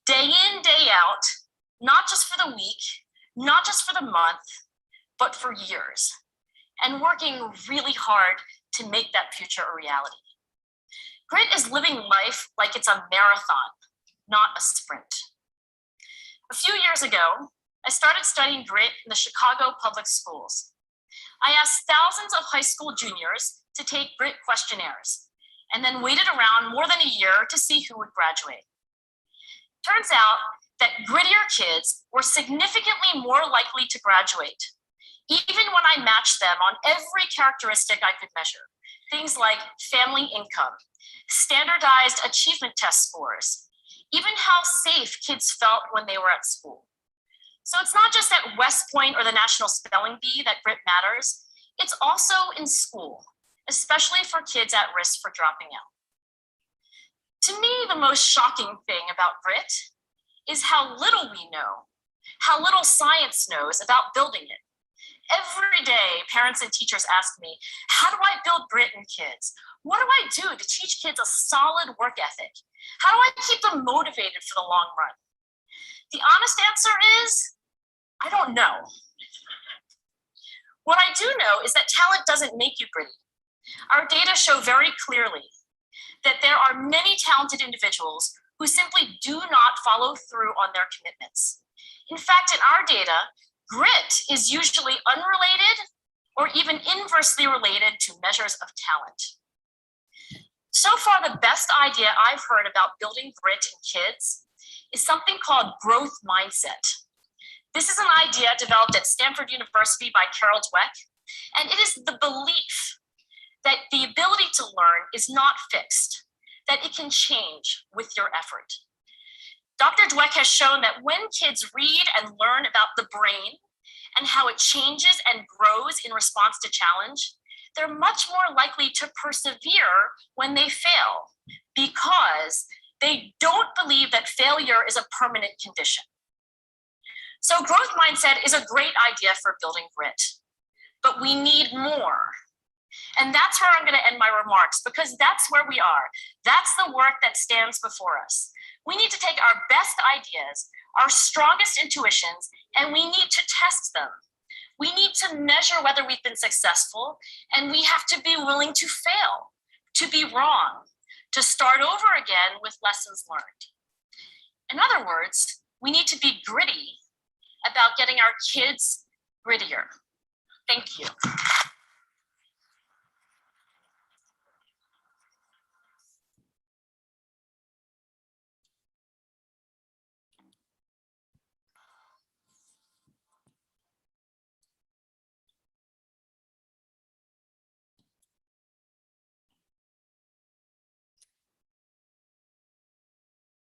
day in, day out, not just for the week, not just for the month, but for years, and working really hard to make that future a reality. Grit is living life like it's a marathon, not a sprint. A few years ago, I started studying grit in the Chicago public schools. I asked thousands of high school juniors to take grit questionnaires, and then waited around more than a year to see who would graduate. Turns out that grittier kids were significantly more likely to graduate, even when I matched them on every characteristic I could measure. Things like family income, standardized achievement test scores, even how safe kids felt when they were at school. So it's not just at West Point or the National Spelling Bee that grit matters, it's also in school, especially for kids at risk for dropping out. To me, the most shocking thing about grit is how little we know, how little science knows about building it. Every day, parents and teachers ask me, how do I build grit in kids? What do I do to teach kids a solid work ethic? How do I keep them motivated for the long run? The honest answer is, I don't know. What I do know is that talent doesn't make you gritty. Our data show very clearly that there are many talented individuals who simply do not follow through on their commitments. In fact, in our data, grit is usually unrelated or even inversely related to measures of talent. So far, the best idea I've heard about building grit in kids is something called growth mindset. This is an idea developed at Stanford University by Carol Dweck, and it is the belief that the ability to learn is not fixed, that it can change with your effort. Dr. Dweck has shown that when kids read and learn about the brain and how it changes and grows in response to challenge, they're much more likely to persevere when they fail because they don't believe that failure is a permanent condition. So growth mindset is a great idea for building grit, but we need more. And that's where I'm going to end my remarks, because that's where we are. That's the work that stands before us. We need to take our best ideas, our strongest intuitions, and we need to test them. We need to measure whether we've been successful, and we have to be willing to fail, to be wrong, to start over again with lessons learned. In other words, we need to be gritty about getting our kids grittier. Thank you.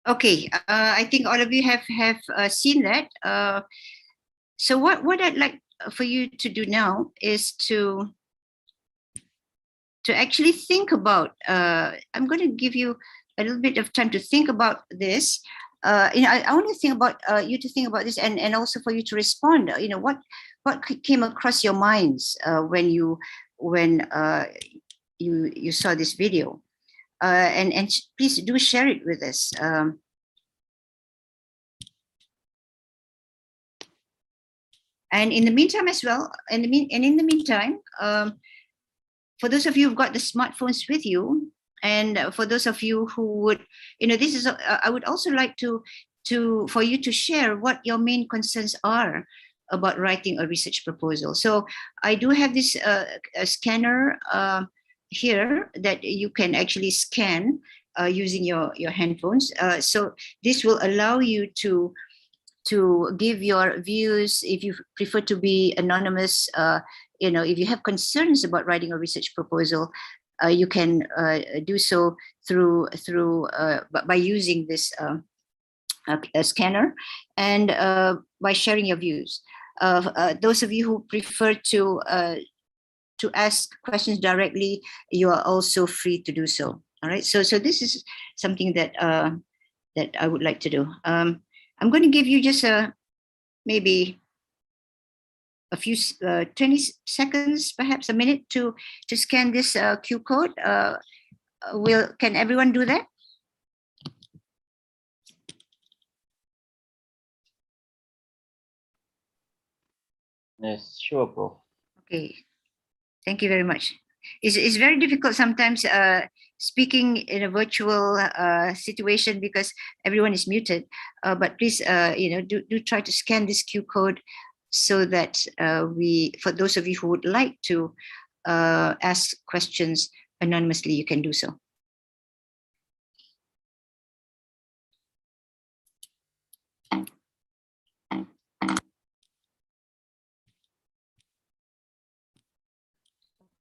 Okay, I think all of you have seen that. So what I'd like for you to do now is to actually think about. I'm going to give you a little bit of time to think about this. I want to think about you to think about this, and also for you to respond. What came across your minds when you saw this video. And please do share it with us. And in the meantime as well, in the meantime, for those of you who've got the smartphones with you, and for those of you who would, this is, I would also like for you to share what your main concerns are about writing a research proposal. So I do have this a scanner here that you can actually scan using your handphones. So this will allow you to give your views if you prefer to be anonymous. If you have concerns about writing a research proposal, you can do so by using this scanner and by sharing your views. Those of you who prefer to ask questions directly, you are also free to do so. All right. So this is something that that I would like to do. I'm going to give you just maybe a few 20 seconds, perhaps a minute, to scan this Q code. Can everyone do that? Yes, sure, Prof. Okay. Thank you very much. It's very difficult sometimes speaking in a virtual situation because everyone is muted. But please, do try to scan this Q code so that for those of you who would like to ask questions anonymously, you can do so.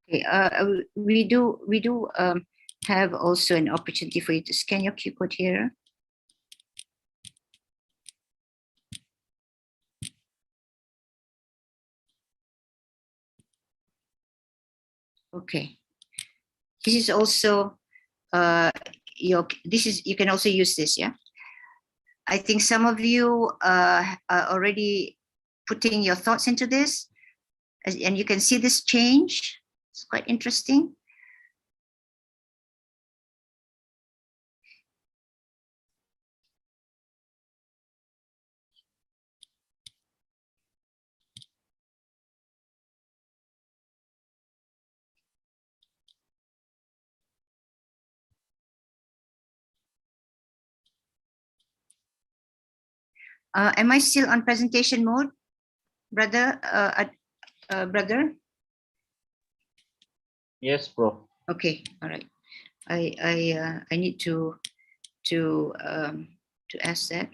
Okay, we do have also an opportunity for you to scan your Q code here. Okay, this is also you can also use this. Yeah, I think some of you are already putting your thoughts into this, and you can see this change. It's quite interesting. Am I still on presentation mode, brother? Brother? Yes, Prof. Okay, all right. I need to ask that.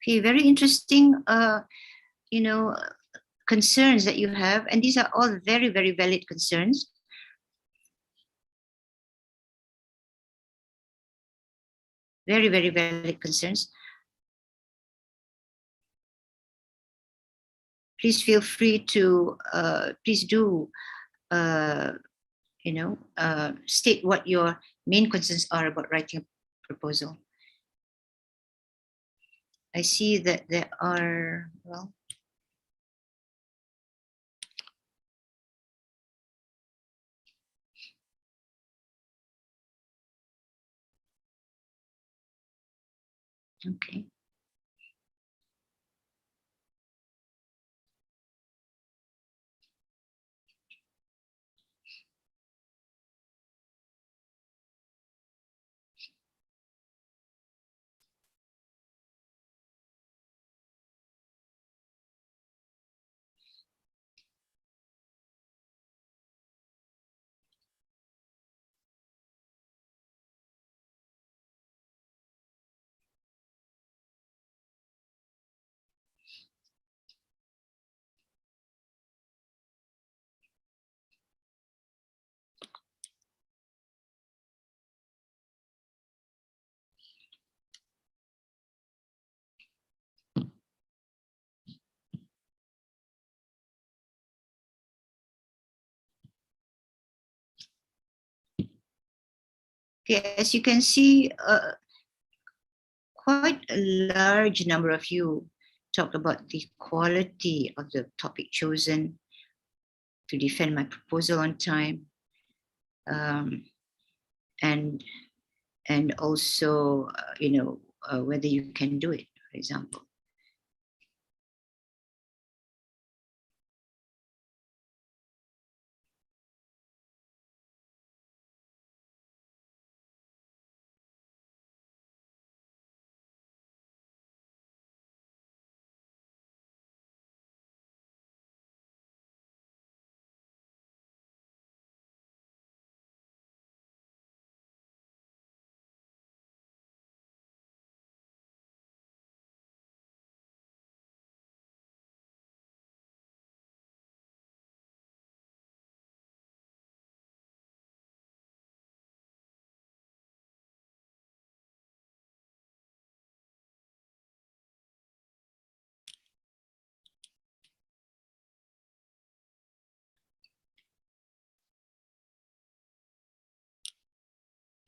Okay, very interesting. You know, concerns that you have, and these are all very, very valid concerns. Very, very valid concerns. Please feel free to, please do, you know, state what your main concerns are about writing a proposal. I see that there are, well, okay. Okay, as you can see, quite a large number of you talked about the quality of the topic chosen to defend my proposal on time, and also, you know, whether you can do it, for example.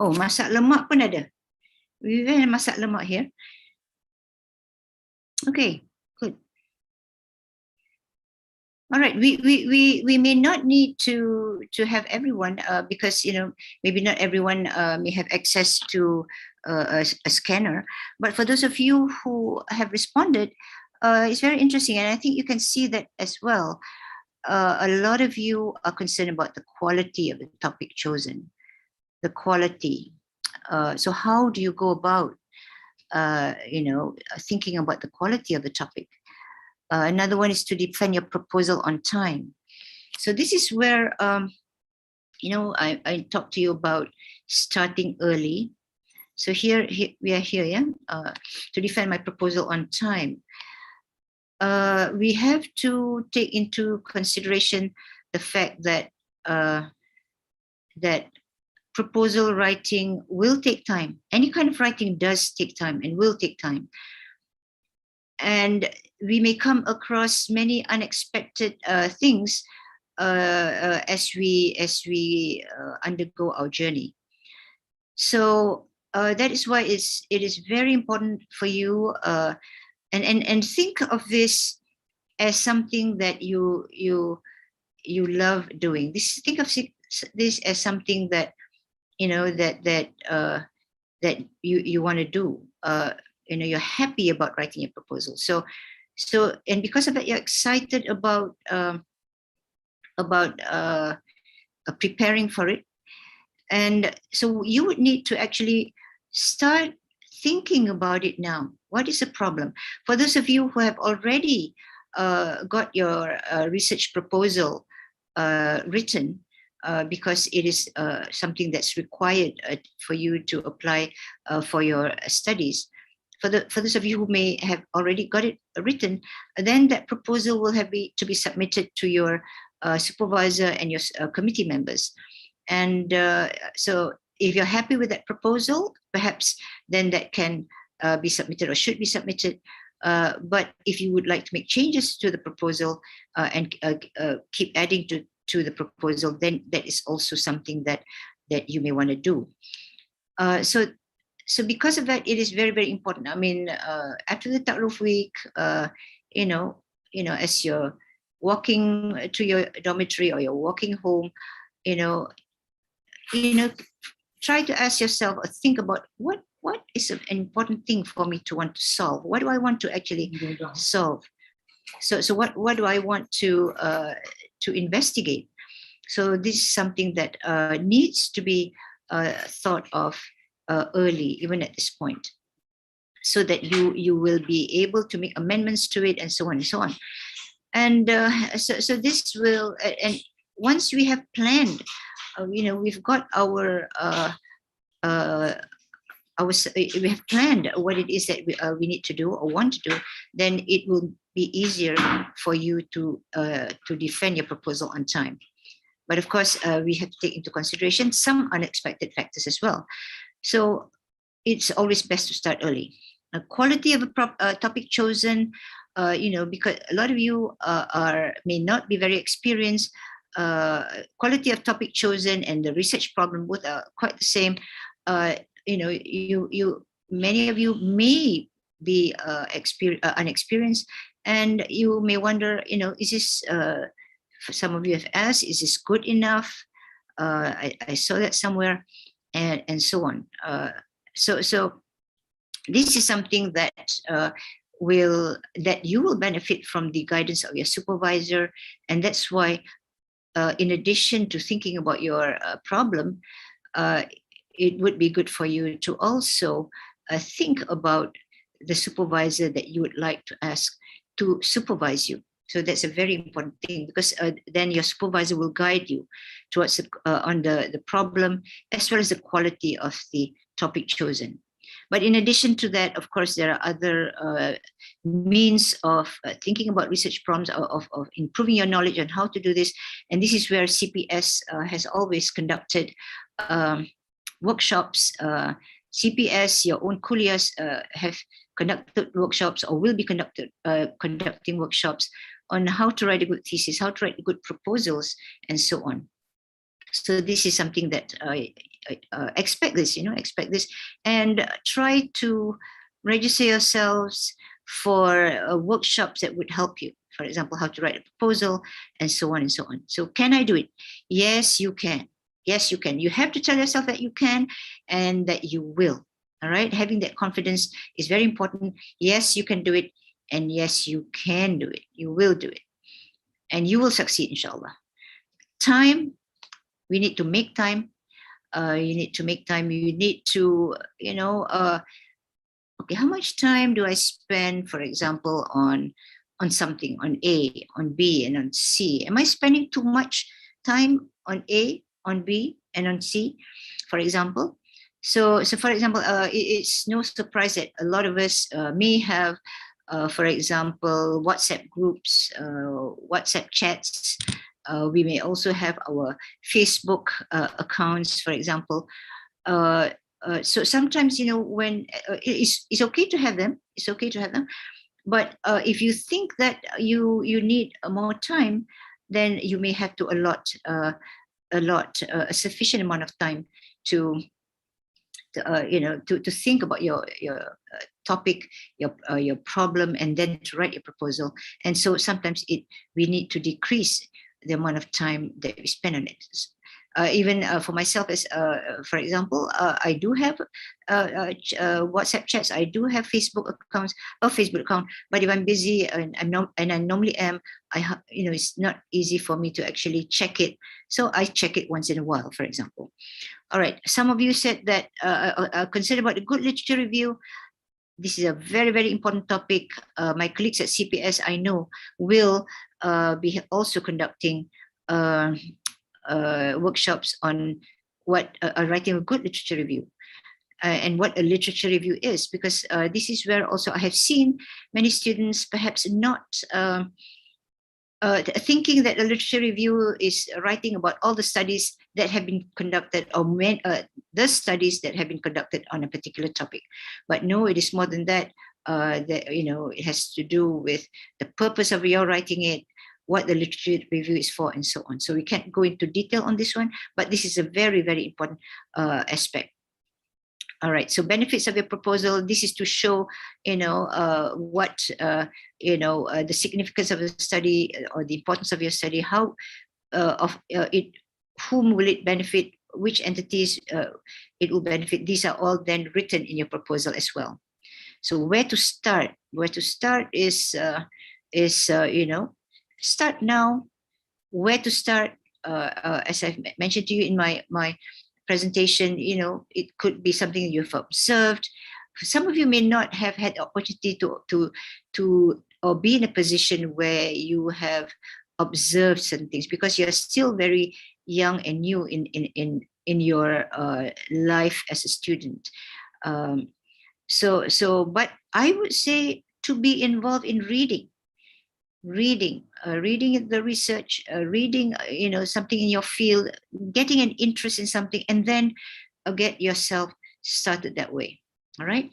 Oh, masak lemak pun ada. We have masak lemak here. Okay, good. All right, we may not need to have everyone because, you know, maybe not everyone may have access to a scanner. But for those of you who have responded, it's very interesting, and I think you can see that as well. A lot of you are concerned about the quality of the topic chosen, the quality. So how do you go about, you know, thinking about the quality of the topic? Another one is to defend your proposal on time. So this is where, you know, I talked to you about starting early. So here we are here, yeah, to defend my proposal on time. We have to take into consideration the fact that that proposal writing will take time. Any kind of writing does take time and will take time. And we may come across many unexpected things as we undergo our journey. So that is why it is very important for you and think of this as something that you love doing. Think of this as something that that you want to do. You're happy about writing your proposal. So and because of that, you're excited about preparing for it. And so you would need to actually start thinking about it now. What is the problem? For those of you who have already got your research proposal written, because it is something that's required for you to apply for your studies. For those of you who may have already got it written, then that proposal will have to be submitted to your supervisor and your committee members. And so if you're happy with that proposal, perhaps then that can be submitted or should be submitted. But if you would like to make changes to the proposal and keep adding to the proposal, then that is also something that you may want to do. So because of that, it is very, very important. I mean, after the Ta'aruf week, as you're walking to your dormitory or you're walking home, try to ask yourself or think about what is an important thing for me to want to solve. What do I want to actually solve? So what do I want to investigate? So this is something that needs to be thought of early, even at this point, so that you will be able to make amendments to it and so on and so on. And so this will, and once we have planned, we've got our we have planned what it is that we need to do or want to do, then it will be easier for you to defend your proposal on time. But of course, we have to take into consideration some unexpected factors as well. So it's always best to start early. Quality of a topic chosen, because a lot of you may not be very experienced. Quality of topic chosen and the research problem both are quite the same. Many of you may be unexperienced, and you may wonder, is this? Some of you have asked, is this good enough? I saw that somewhere, and so on. So this is something that you will benefit from the guidance of your supervisor, and that's why, in addition to thinking about your problem, it would be good for you to also think about the supervisor that you would like to ask to supervise you. So that's a very important thing, because then your supervisor will guide you towards on the problem as well as the quality of the topic chosen. But in addition to that, of course, there are other means of thinking about research problems, of improving your knowledge on how to do this. And this is where CPS has always conducted workshops. CPS, your own kulias have conducted workshops or will be conducting workshops on how to write a good thesis, how to write good proposals, and so on. So this is something that expect this, and try to register yourselves for workshops that would help you. For example, how to write a proposal, and so on and so on. So can I do it? Yes, you can. Yes, you can. You have to tell yourself that you can and that you will. All right. Having that confidence is very important. Yes, you can do it. And yes, you can do it. You will do it. And you will succeed, inshallah. Time, we need to make time. You need to make time. You need to, okay, how much time do I spend, for example, on something, on A, on B, and on C? Am I spending too much time on A, on B, and on C, for example? So for example, it's no surprise that a lot of us may have, for example, WhatsApp groups, WhatsApp chats. We may also have our Facebook accounts, for example. So sometimes, when it's okay to have them, But if you think that you need more time, then you may have to allot a sufficient amount of time to to think about your topic, your problem, and then to write your proposal. And so sometimes we need to decrease the amount of time that we spend on it. Even for myself, as for example, I do have WhatsApp chats. I do have Facebook accounts, but if I'm busy and I normally am, it's not easy for me to actually check it. So I check it once in a while, for example. All right. Some of you said that consider about a good literature review. This is a very, very important topic. My colleagues at CPS, I know, will be also conducting workshops on what writing a good literature review and what a literature review is, because this is where also I have seen many students perhaps not thinking that a literature review is writing about all the studies that have been conducted, or the studies that have been conducted on a particular topic. But no, it is more than that. It has to do with the purpose of your writing it, what the literature review is for, and so on. So we can't go into detail on this one, but this is a very, very important aspect. All right, so benefits of your proposal. This is to show, what, the significance of the study or the importance of your study, how whom will it benefit, which entities it will benefit. These are all then written in your proposal as well. So where to start? Where to start is start now. Where to start? As I've mentioned to you in my presentation, it could be something you've observed. Some of you may not have had the opportunity to or be in a position where you have observed certain things, because you're still very young and new in your life as a student. But I would say to be involved in reading the research, reading, something in your field, getting an interest in something, and then get yourself started that way. All right.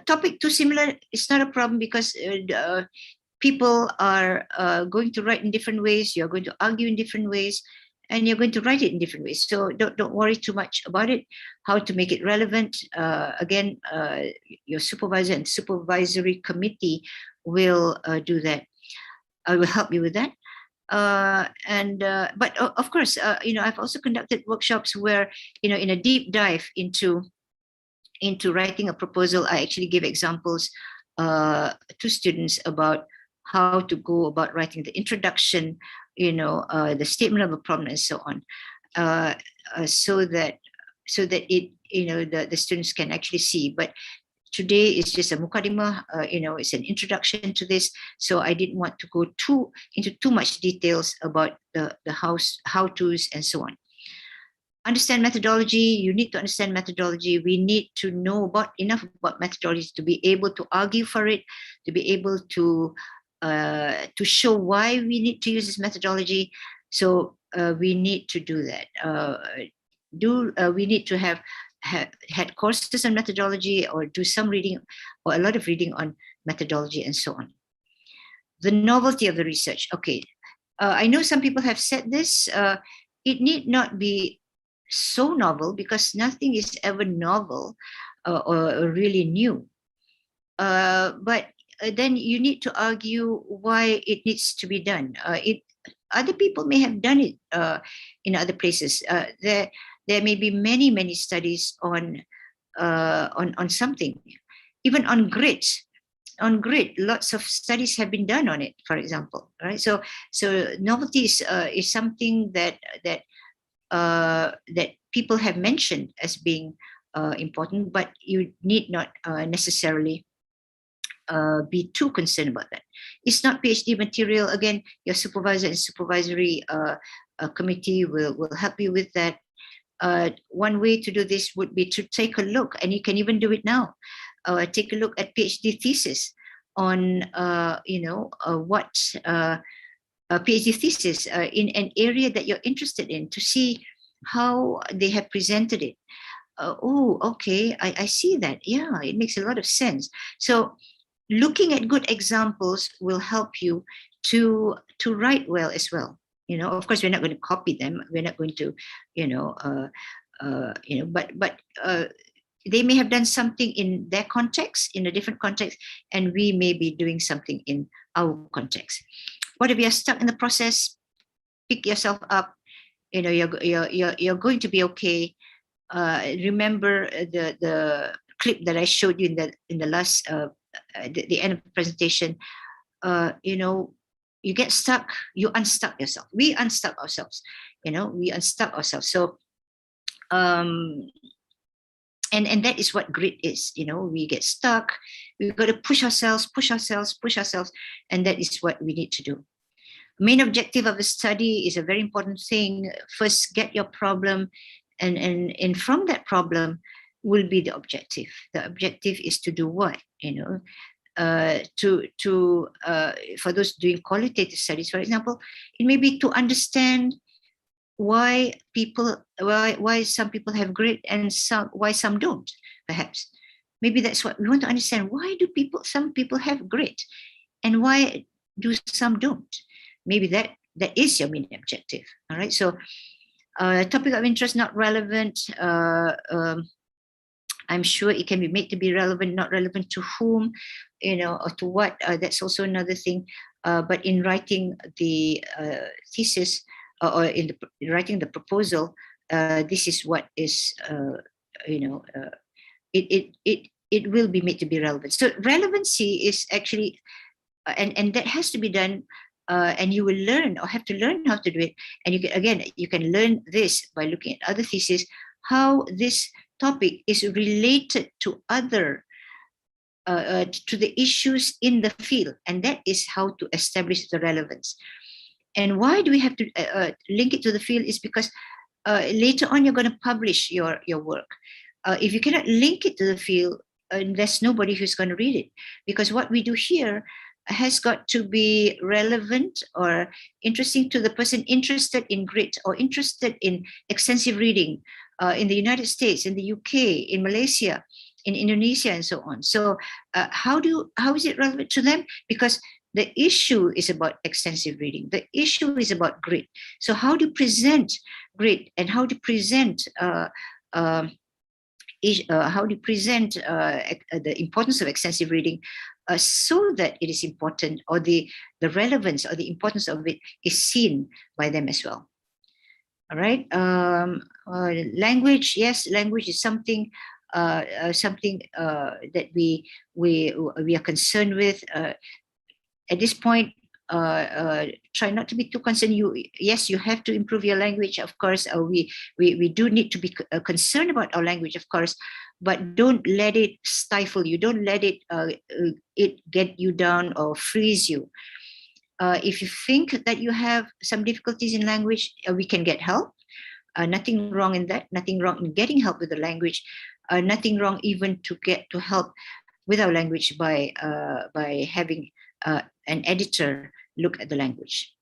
Topic too similar, it's not a problem, because people are going to write in different ways. You're going to argue in different ways, and you're going to write it in different ways. So don't worry too much about it. How to make it relevant? Again, your supervisor and supervisory committee will do that. I will help you with that. But of course, I've also conducted workshops where, in a deep dive into writing a proposal, I actually give examples to students about how to go about writing the introduction, the statement of a problem, and so on, so that it, the students can actually see. But today is just a mukaddimah, it's an introduction to this. So I didn't want to go into too much details about the how-tos and so on. Understand methodology. You need to understand methodology. We need to know enough about methodology to be able to argue for it, to be able to show why we need to use this methodology. So we need to do that. We need to have had courses on methodology, or do some reading or a lot of reading on methodology, and so on. The novelty of the research. Okay, I know some people have said this. It need not be so novel, because nothing is ever novel or really new. But then you need to argue why it needs to be done. Other people may have done it in other places. There may be many studies on something, even on grit. On grit, lots of studies have been done on it, for example. Right. So novelty is something that people have mentioned as being important, but you need not necessarily be too concerned about that. It's not PhD material. Again, your supervisor and supervisory committee will help you with that. One way to do this would be to take a look, and you can even do it now. Take a look at PhD thesis on, what PhD thesis in an area that you're interested in, to see how they have presented it. Okay, I see that. Yeah, it makes a lot of sense. So looking at good examples will help you to write well as well. Of course, we're not going to copy them. We're not going to, but they may have done something in their context, in a different context, and we may be doing something in our context. What if you're stuck in the process? Pick yourself up. You're going to be okay. Remember the clip that I showed you in the last the end of the presentation. You get stuck, you unstuck yourself. We unstuck ourselves. We unstuck ourselves. So and that is what grit is. We get stuck. We've got to push ourselves, and that is what we need to do. Main objective of a study is a very important thing. First, get your problem, and from that problem will be the objective. The objective is to do what? For those doing qualitative studies, for example, it may be to understand why some people have grit and why some don't. Perhaps maybe that's what we want to understand. Why do some people have grit, and why do some don't? Maybe that is your main objective. All right. So, topic of interest not relevant. I'm sure it can be made to be relevant, not relevant to whom, or to what. That's also another thing. But in writing the thesis or in writing the proposal, this is what is, it will be made to be relevant. So relevancy is actually, and that has to be done. And you will learn or have to learn how to do it. And you can learn this by looking at other theses, how this topic is related to other, to the issues in the field. And that is how to establish the relevance. And why do we have to link it to the field is because later on you're going to publish your work. If you cannot link it to the field, there's nobody who's going to read it. Because what we do here has got to be relevant or interesting to the person interested in grit or interested in extensive reading in the United States, in the UK, in Malaysia, in Indonesia, and so on. So how is it relevant to them? Because the issue is about extensive reading. The issue is about grit. So how do you present grit, and how do you present the importance of extensive reading so that it is important, or the relevance or the importance of it is seen by them as well. All right. Language, yes, language is something that we are concerned with. At this point, try not to be too concerned. Yes, you have to improve your language, of course. We do need to be concerned about our language, of course, but don't let it stifle you. Don't let it get you down or freeze you. If you think that you have some difficulties in language, we can get help. Nothing wrong in that. Nothing wrong in getting help with the language. Nothing wrong even to get to help with our language by having an editor look at the language.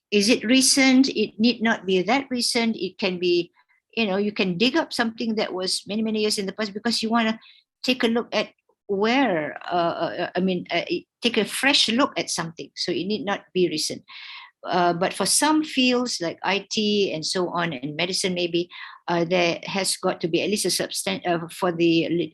Is it recent? It need not be that recent. It can be, you can dig up something that was many, many years in the past because you want to take a look at where, take a fresh look at something. So it need not be recent. But for some fields like IT and so on, and medicine maybe, there has got to be at least a for the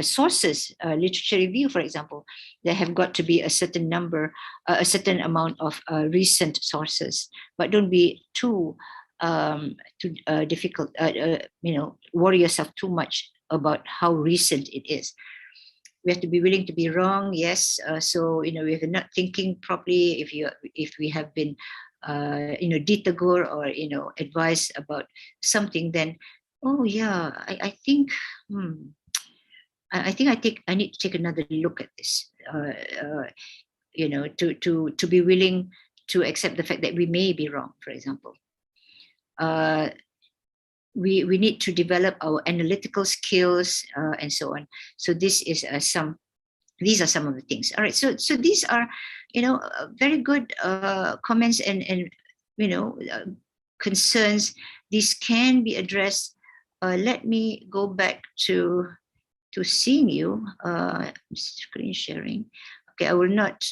sources, literature review, for example, there have got to be a certain number, a certain amount of recent sources. But don't be too difficult, worry yourself too much about how recent it is. We have to be willing to be wrong, yes. So if you're not thinking properly, if we have been ditegur or advised about something, then I think I need to take another look at this. To be willing to accept the fact that we may be wrong, for example. We need to develop our analytical skills and so on. So this is these are some of the things. All right. So these are, very good comments and concerns. These can be addressed. Let me go back to seeing you. Screen sharing. Okay, I will not.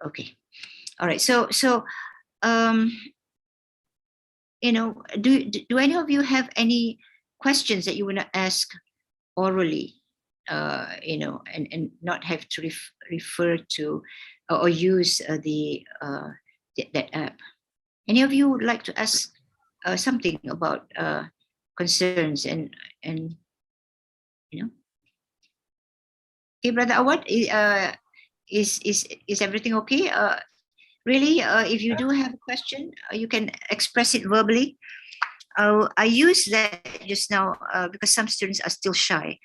Okay. All right. So do any of you have any questions that you want to ask orally, and not have to refer to or use that app? Any of you would like to ask something about concerns and Okay, Brother Awad, is everything okay? Really, if you do have a question, you can express it verbally. I use that just now because some students are still shy.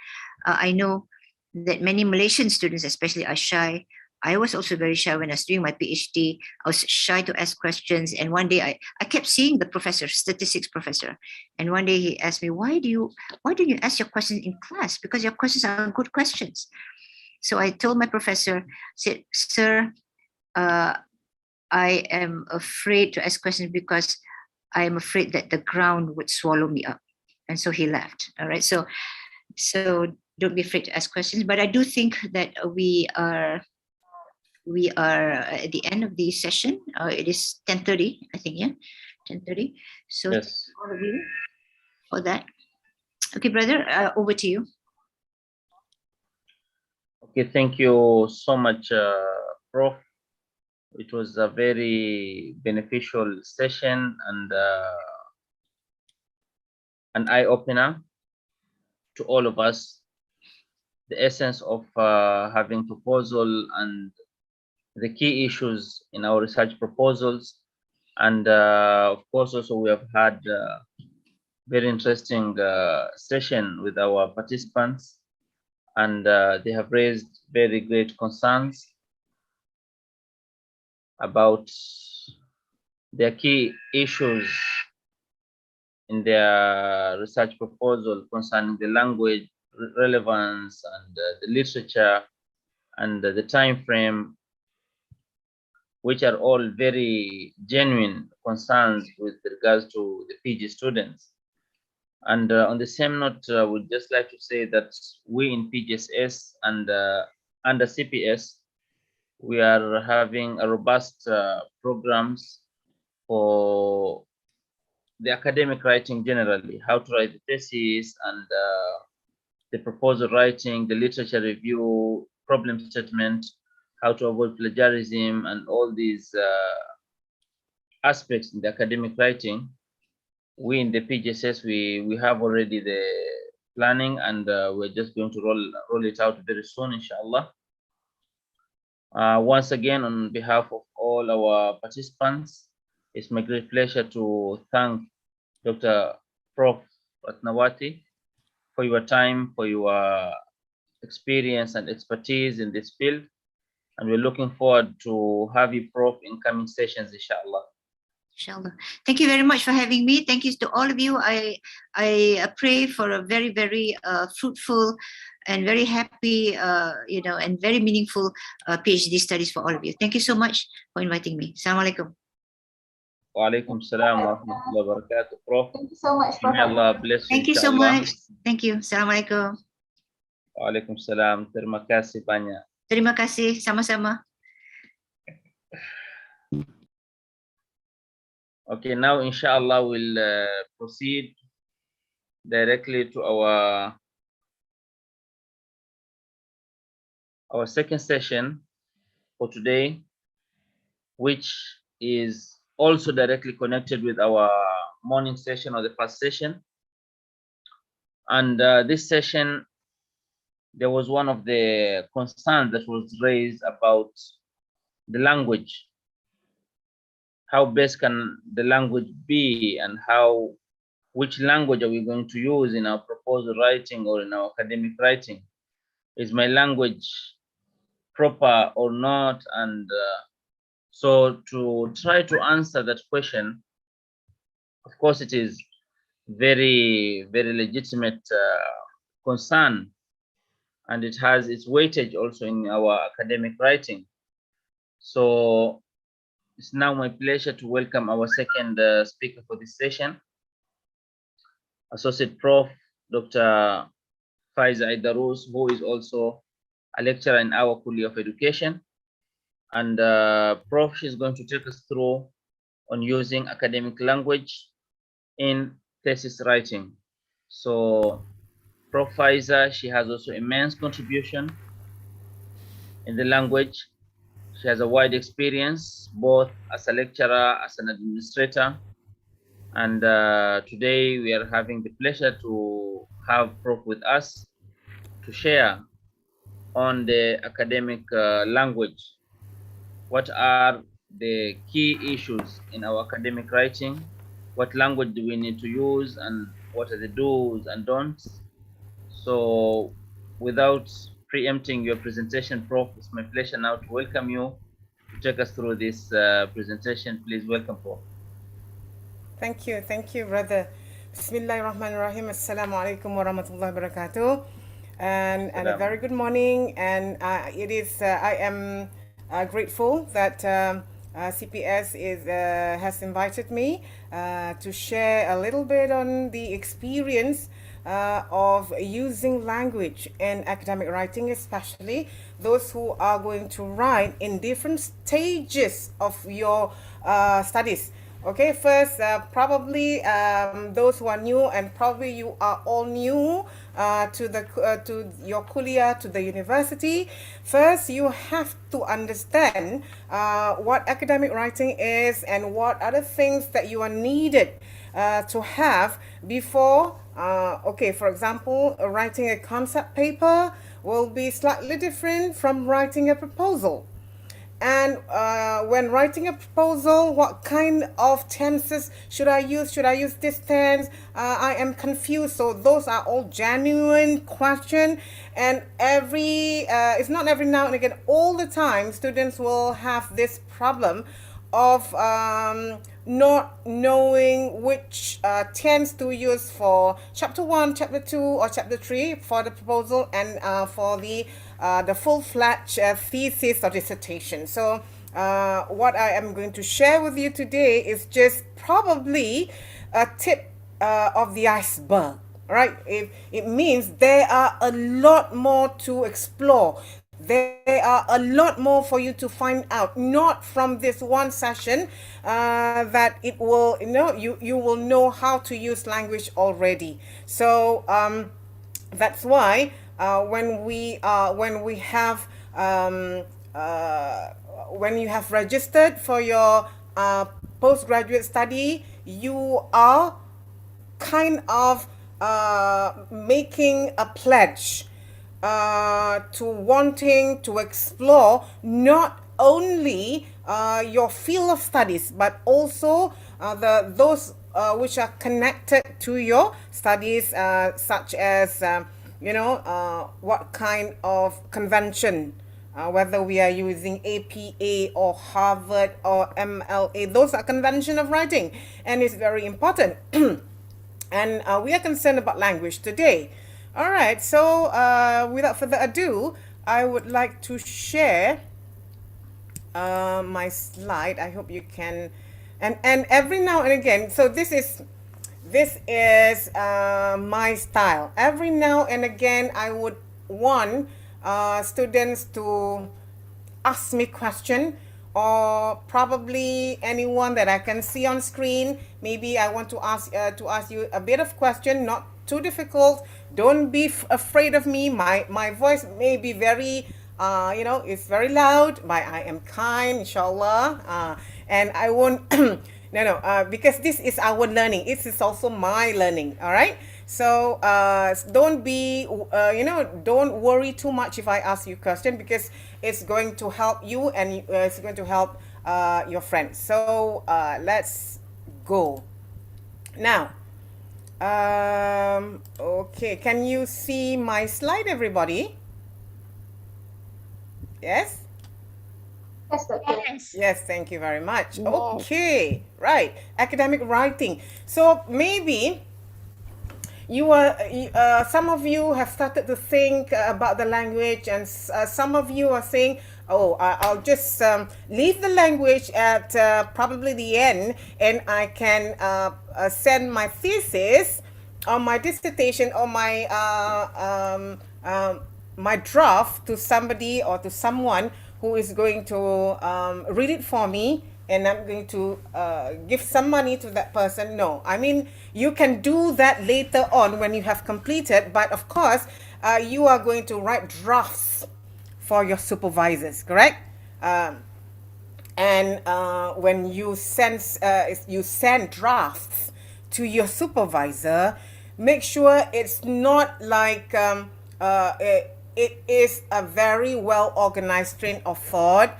I know that many Malaysian students especially are shy. I was also very shy when I was doing my PhD. I was shy to ask questions. And one day I kept seeing the professor, statistics professor. And one day he asked me, why don't you ask your questions in class? Because your questions are good questions. So I told my professor, said, sir, I am afraid to ask questions because I am afraid that the ground would swallow me up. And so he left. All right. So don't be afraid to ask questions. But I do think that we are at the end of the session. It is 10:30, I think, yeah, 10:30. So yes. all of you for that. Okay, brother, over to you. Okay, thank you so much, Prof. It was a very beneficial session and an eye-opener to all of us. The essence of having proposal and the key issues in our research proposals. And of course, also we have had very interesting session with our participants, and they have raised very great concerns about their key issues in their research proposal concerning the language relevance and the literature and the time frame, which are all very genuine concerns with regards to the PG students. And on the same note, we'd just like to say that we in PGSS and under CPS, we are having a robust programs for the academic writing generally, how to write the thesis and the proposal writing, the literature review, problem statement, how to avoid plagiarism, and all these aspects in the academic writing. We in the PGSS, we have already the planning, and we're just going to roll it out very soon, inshallah. Once again, on behalf of all our participants, it's my great pleasure to thank Dr. Prof. Ratnawati for your time, for your experience and expertise in this field. And we're looking forward to have you, Prof, in coming sessions, inshallah. Inshallah. Thank you very much for having me. Thank you to all of you. I pray for a very, very fruitful and very happy, and very meaningful PhD studies for all of you. Thank you so much for inviting me. Assalamualaikum. Wa alaikum salam wa rahmatullahi wa barakatuh, Prof. Thank you so much, Prof. May Allah bless you. Thank you so much. Thank you. Assalamualaikum. Wa alaikum salam. Terima kasih banyak. Terima kasih. Sama-sama. Okay, now inshallah we'll proceed directly to our second session for today, which is also directly connected with our morning session or the first session. And this session, there was one of the concerns that was raised about the language. How best can the language be, and which language are we going to use in our proposal writing or in our academic writing? Is my language proper or not? And so to try to answer that question, of course, it is very, very legitimate concern, and it has its weightage also in our academic writing. So it's now my pleasure to welcome our second speaker for this session, Associate Prof. Dr. Faiza Aidarus, who is also a lecturer in our Kulia of Education. And Prof, she's going to take us through on using academic language in thesis writing. So Prof. Faiza, she has also immense contribution in the language. She has a wide experience, both as a lecturer, as an administrator. And today we are having the pleasure to have Prof with us to share on the academic language. What are the key issues in our academic writing? What language do we need to use, and what are the do's and don'ts? So without preempting your presentation, Prof, it's my pleasure now to welcome you to take us through this presentation. Please welcome, Prof. Thank you, brother. Bismillahirrahmanirrahim. Assalamu alaikum warahmatullahi wabarakatuh. And a very good morning. And I am grateful that CPS has invited me to share a little bit on the experience of using language in academic writing, especially those who are going to write in different stages of your studies. Okay, first, probably those who are new, and probably you are all new to your kuliah, to the university. First, you have to understand what academic writing is and what other things that you are needed to have before. Okay, for example, writing a concept paper will be slightly different from writing a proposal. And when writing a proposal, what kind of tenses should I use? Should I use this tense? I am confused. So those are all genuine questions. And it's not every now and again, all the time, students will have this problem of not knowing which tense to use for chapter 1, chapter 2, or chapter 3 for the proposal, and for the full-fledged thesis or dissertation. So what I am going to share with you today is just probably a tip of the iceberg, right? It means there are a lot more to explore. There are a lot more for you to find out, not from this one session that it will, you will know how to use language already. So that's why when you have registered for your postgraduate study, you are kind of making a pledge to wanting to explore not only your field of studies, but also those which are connected to your studies, such as what kind of convention, whether we are using APA or Harvard or MLA, those are convention of writing, and it's very important. And we are concerned about language today. All right, so without further ado, I would like to share my slide. I hope you can, and every now and again, so this is my style. Every now and again, I would want students to ask me question, or probably anyone that I can see on screen. Maybe I want to ask you a bit of question, not too difficult. Don't be afraid of me. My voice may be very it's very loud, but I am kind, inshallah, and I won't because this is our learning. It is also my learning. All right, so don't be don't worry too much if I ask you a question, because it's going to help you, and it's going to help your friends. So let's go now. Okay, can you see my slide, everybody? Yes? Yes, Doctor. Yes, thank you very much. Okay, right. Academic writing. So maybe some of you have started to think about the language, and some of you are saying, oh, I'll just leave the language at probably the end, and I can send my thesis or my dissertation or my my draft to somebody or to someone who is going to read it for me and I'm going to give some money to that person. No, I mean, you can do that later on when you have completed, but of course, you are going to write drafts for your supervisors, correct? And when you send drafts to your supervisor, make sure it's not like it is a very well organized train of thought.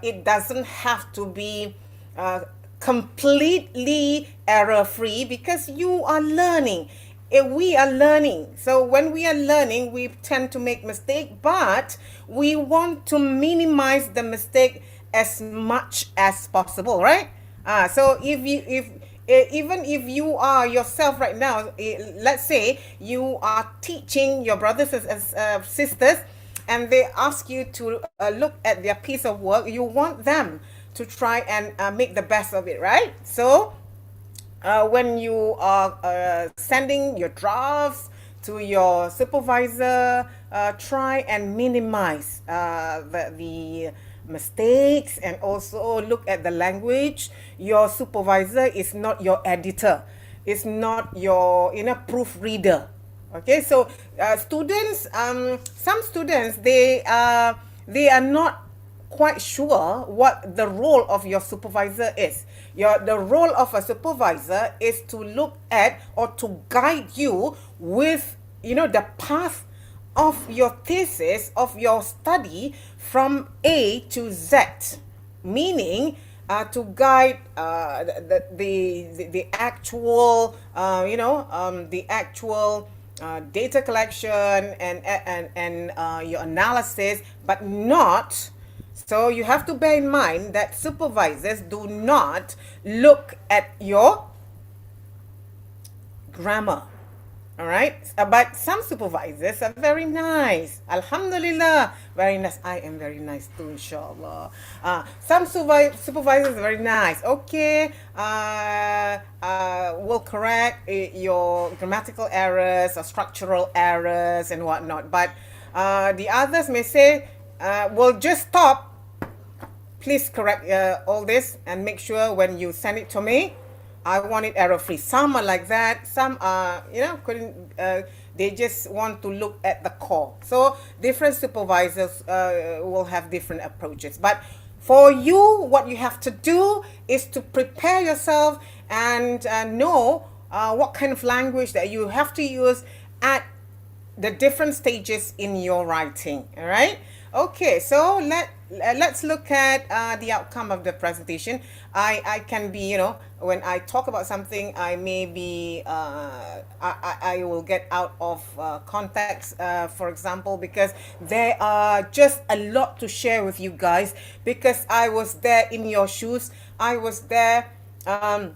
It doesn't have to be completely error free, because you are learning. We are learning. So when we are learning, we tend to make mistake, but we want to minimize the mistake as much as possible, right? So even if you are yourself right now, let's say you are teaching your brothers and sisters, and they ask you to look at their piece of work, you want them to try and make the best of it, right? So when you are sending your drafts to your supervisor, try and minimize the mistakes, and also look at the language. Your supervisor is not your editor, it's not your proofreader. Okay, so students, some students, they are not quite sure what the role of your supervisor is. The role of a supervisor is to look at or to guide you with the path of your thesis, of your study, from A to Z, meaning to guide the actual the actual data collection and your analysis, but not. So you have to bear in mind that supervisors do not look at your grammar. All right, but some supervisors are very nice. Alhamdulillah, very nice. I am very nice too, inshallah. Some supervisors are very nice. Okay, will correct your grammatical errors or structural errors and whatnot. But the others may say, "Well, just stop. Please correct all this and make sure when you send it to me, I want it error-free." Some are like that. Some are, they just want to look at the core. So different supervisors will have different approaches. But for you, what you have to do is to prepare yourself and know what kind of language that you have to use at the different stages in your writing. All right. Okay, so let's look at the outcome of the presentation. I can be, when I talk about something, I may be, I will get out of context, for example, because there are just a lot to share with you guys, because I was there in your shoes. I was there, I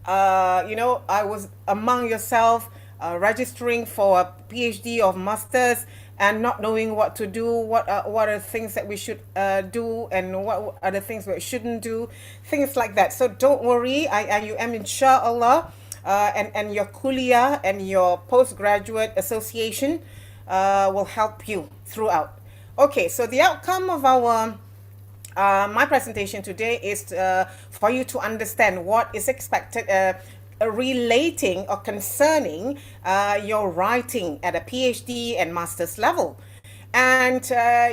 was among yourself, registering for a PhD or master's, and not knowing what to do, what are the things that we should do, and what are the things we shouldn't do, things like that. So don't worry, you am inshallah, and your kuliah and your postgraduate association will help you throughout. Okay, so the outcome of our my presentation today is for you to understand what is expected relating or concerning your writing at a PhD and master's level. And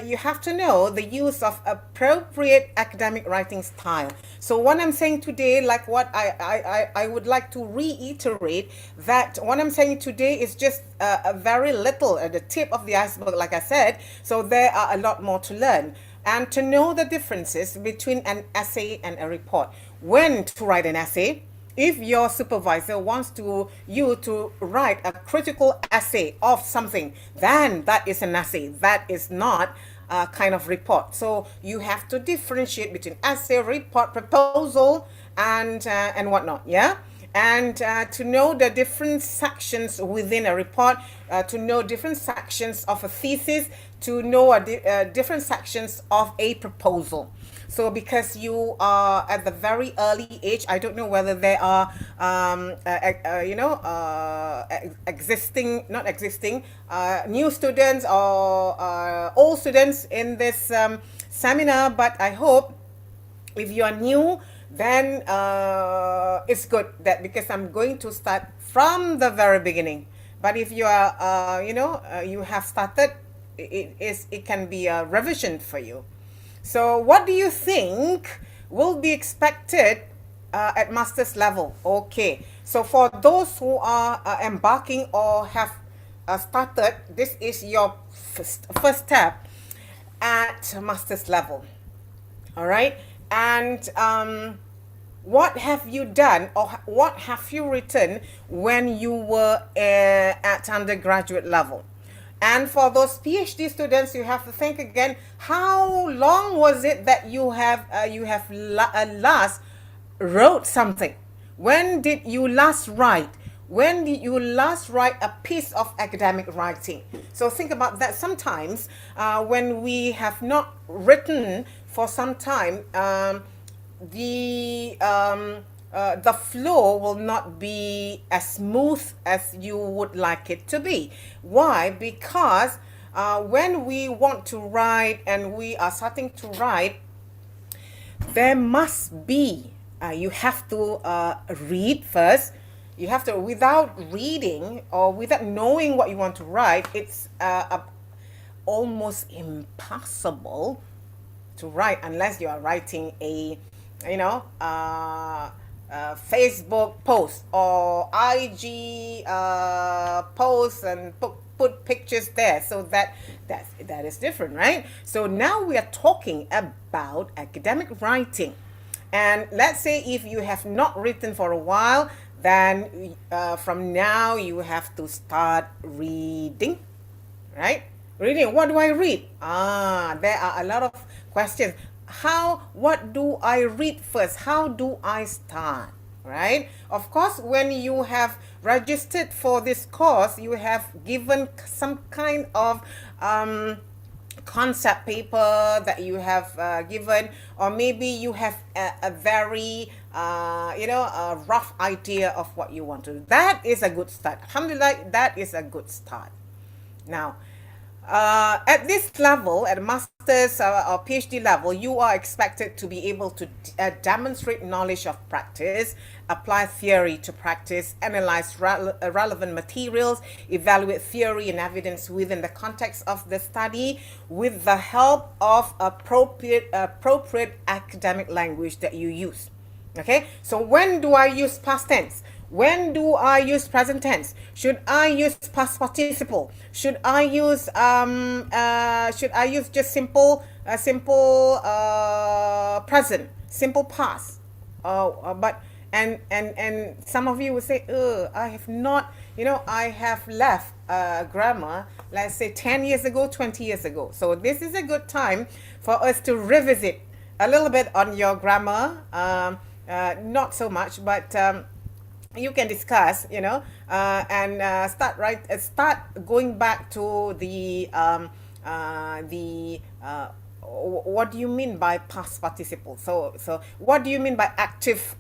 you have to know the use of appropriate academic writing style. So what I'm saying today, like what I would like to reiterate, that what I'm saying today is just a very little at the tip of the iceberg, like I said. So there are a lot more to learn. And to know the differences between an essay and a report. When to write an essay. If your supervisor wants you to write a critical essay of something, then that is an essay. That is not a kind of report. So you have to differentiate between essay, report, proposal, and whatnot. Yeah. And to know the different sections within a report, to know different sections of a thesis, to know different sections of a proposal. So because you are at the very early age, I don't know whether there are, new students or old students in this seminar, but I hope If you are new, then it's good that because I'm going to start from the very beginning. But if you are, you have started, it can be a revision for you. So what do you think will be expected at master's level? Okay, so for those who are embarking or have started, this is your first step at master's level. All right, and what have you done or what have you written when you were at undergraduate level? And for those PhD students, you have to think again, how long was it that you have last wrote something? When did you last write? When did you last write a piece of academic writing? So think about that. Sometimes when we have not written for some time, the flow will not be as smooth as you would like it to be. Why? Because when we want to write and we are starting to write, there must be, you have to read first. You have to, without reading or without knowing what you want to write, it's almost impossible to write unless you are writing a Facebook post or IG post and put pictures there. So that is different, right? So now we are talking about academic writing. And let's say if you have not written for a while, then from now you have to start reading, right? Reading, what do I read? There are a lot of questions. What do I read first? How do I start? Right? Of course, when you have registered for this course, you have given some kind of concept paper that you have given, or maybe you have a very a rough idea of what you want to do. That is a good start. Alhamdulillah, that is a good start. Now, at this level, at master's or PhD level, you are expected to be able to demonstrate knowledge of practice, apply theory to practice, analyze relevant materials, evaluate theory and evidence within the context of the study with the help of appropriate academic language that you use. Okay, so when do I use past tense? When do I use present tense? Should I use past participle? Should I use just simple present, simple past? But some of you will say, I have not, I have left grammar, let's say 10 years ago, 20 years ago. So this is a good time for us to revisit a little bit on your grammar. Not so much, but you can discuss, and start going back to the what do you mean by past participle? So what do you mean by active,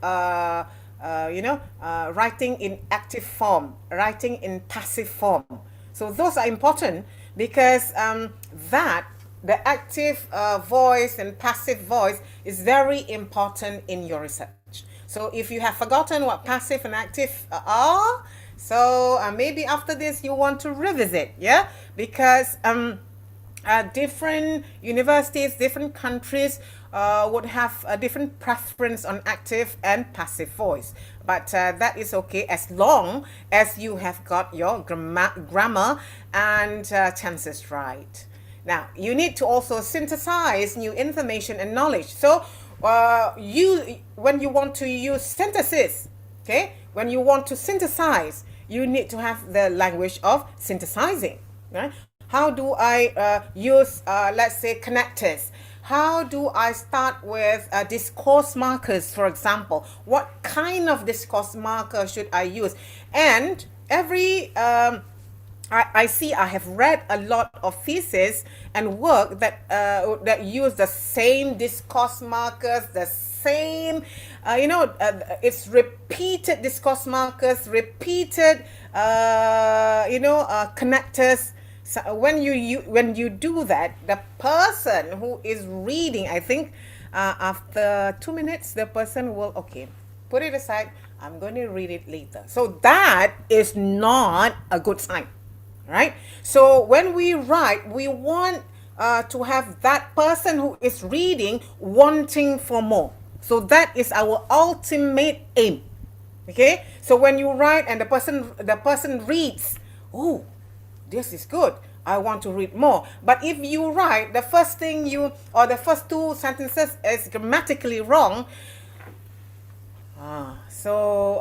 writing in active form, writing in passive form? So those are important because the active voice and passive voice is very important in your research. So if you have forgotten what passive and active are, so maybe after this you want to revisit, yeah? Because different universities, different countries would have a different preference on active and passive voice. But that is okay as long as you have got your grammar and tenses right. Now, you need to also synthesize new information and knowledge. So when you want to use synthesis, okay, when you want to synthesize, you need to have the language of synthesizing, right? How do I use, let's say, connectors? How do I start with discourse markers, for example? What kind of discourse marker should I use? And every I have read a lot of theses and work that use the same discourse markers, the same, it's repeated discourse markers, repeated, connectors. So when you do that, the person who is reading, I think, after 2 minutes, the person will, okay, put it aside. I'm going to read it later. So that is not a good sign, right? So when we write, we want to have that person who is reading wanting for more. So that is our ultimate aim. Okay, so when you write and the person reads, oh, this is good, I want to read more. But if you write the first thing or the first two sentences is grammatically wrong, so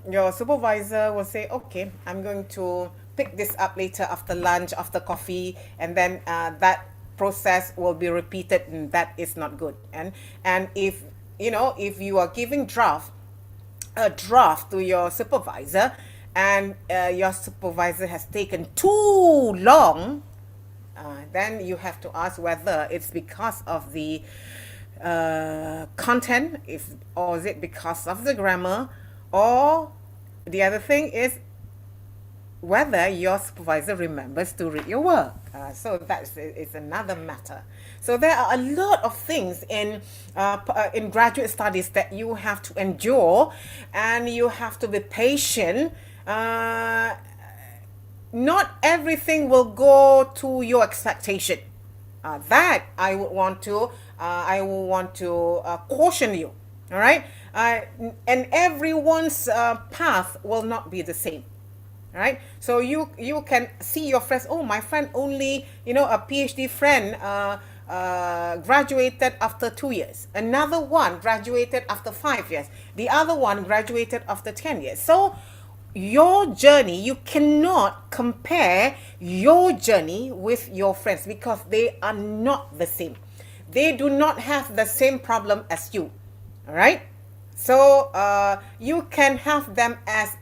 your supervisor will say, okay, I'm going to pick this up later after lunch, after coffee, and then that process will be repeated, and that is not good. And if you are giving a draft to your supervisor, and your supervisor has taken too long, then you have to ask whether it's because of the content, or is it because of the grammar, or the other thing is whether your supervisor remembers to read your work. So it's another matter. So there are a lot of things in graduate studies that you have to endure, and you have to be patient. Not everything will go to your expectation. That I would want to caution you. All right, and everyone's path will not be the same. Right, so you can see your friends. Oh, my friend only, a PhD friend graduated after 2 years. Another one graduated after 5 years. The other one graduated after 10 years. So your journey, you cannot compare your journey with your friends, because they are not the same. They do not have the same problem as you. All right. So you can have them as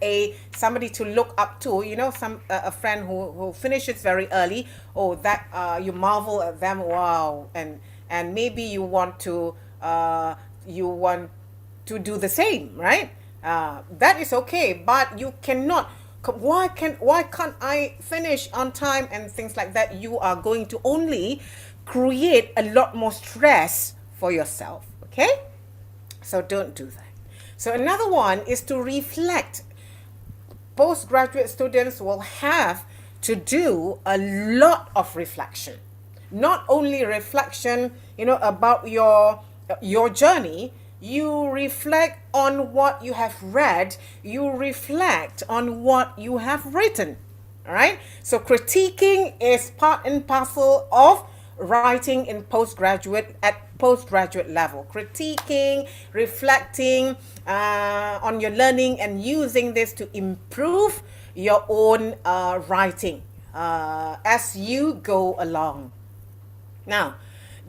somebody to look up to, a friend who finishes very early. Oh, that you marvel at them, wow, and maybe you want to do the same, right? That is okay, but you cannot. Why can't I finish on time and things like that? You are going to only create a lot more stress for yourself. Okay. So don't do that. So another one is to reflect. Postgraduate students will have to do a lot of reflection. Not only reflection, about your journey. You reflect on what you have read. You reflect on what you have written. All right. So critiquing is part and parcel of writing at postgraduate level. Critiquing, reflecting on your learning, and using this to improve your own writing as you go along. Now,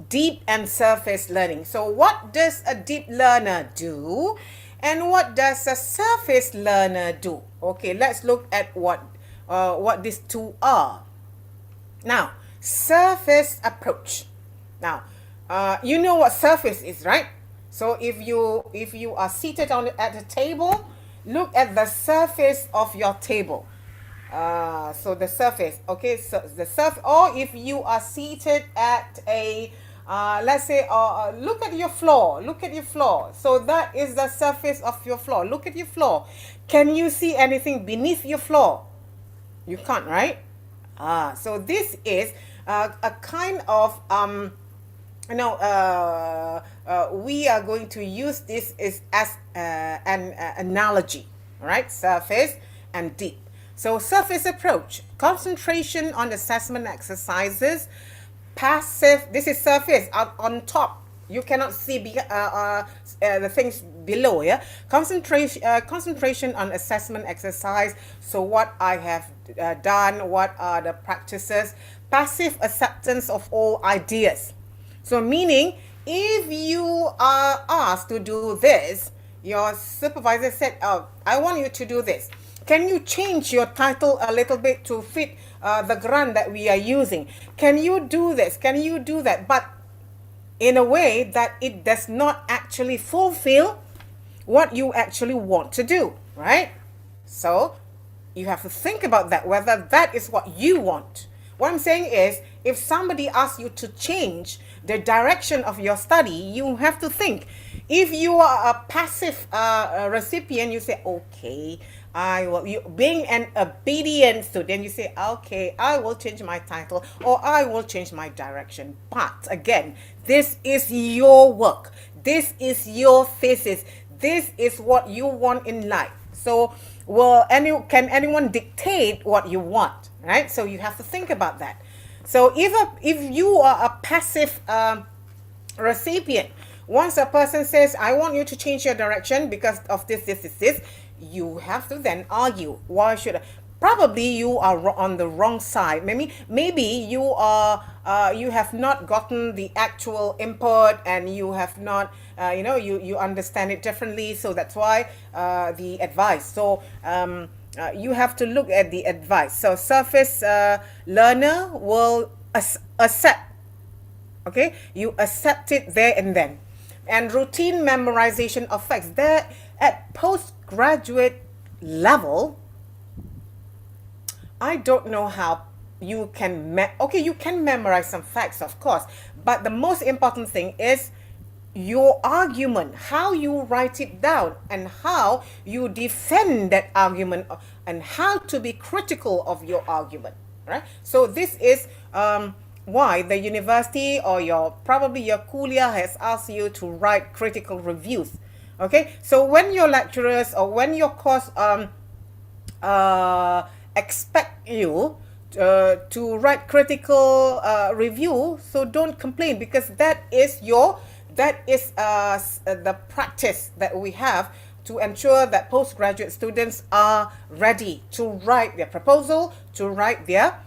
deep and surface learning. So what does a deep learner do, and what does a surface learner do? Okay, let's look at what these two are. Now, surface approach. Now, you know what surface is, right? So if you are seated at a table, look at the surface of your table. So the surface, okay, so the surface, or if you are seated at let's say, look at your floor. So that is the surface of your floor. Look at your floor. Can you see anything beneath your floor? You can't, right? So this is a kind of we are going to use this as an analogy, right? Surface and deep. So surface approach, concentration on assessment exercises, passive. This is surface on top. You cannot see the things below. Yeah, concentration on assessment exercise. So what I have done, what are the practices? Passive acceptance of all ideas. So meaning, if you are asked to do this, your supervisor said, "Oh, I want you to do this. Can you change your title a little bit to fit the grant that we are using? Can you do this? Can you do that?" But in a way that it does not actually fulfill what you actually want to do, right? So you have to think about that, whether that is what you want. What I'm saying is, if somebody asks you to change the direction of your study, you have to think. If you are a passive recipient, you say, okay, I will. You being an obedient student, you say, okay, I will change my title or I will change my direction. But again, this is your work. This is your thesis. This is what you want in life. So, can anyone dictate what you want, right? So you have to think about that. So if you are a passive recipient, once a person says, I want you to change your direction because of this, you have to then argue. Why should I? Probably you are on the wrong side. Maybe you are you have not gotten the actual input, and you have not you understand it differently. So that's why the advice. So you have to look at the advice. So surface learner will accept. Okay, you accept it there and then. And routine memorization of facts. There at postgraduate level, I don't know how you can you can memorize some facts, of course, but the most important thing is your argument, how you write it down, and how you defend that argument, and how to be critical of your argument, right? So this is why the university or probably your kuliah has asked you to write critical reviews. Okay, so when your lecturers or when your course expect you to write critical review, so don't complain, because that is the practice that we have to ensure that postgraduate students are ready to write their proposal, to write their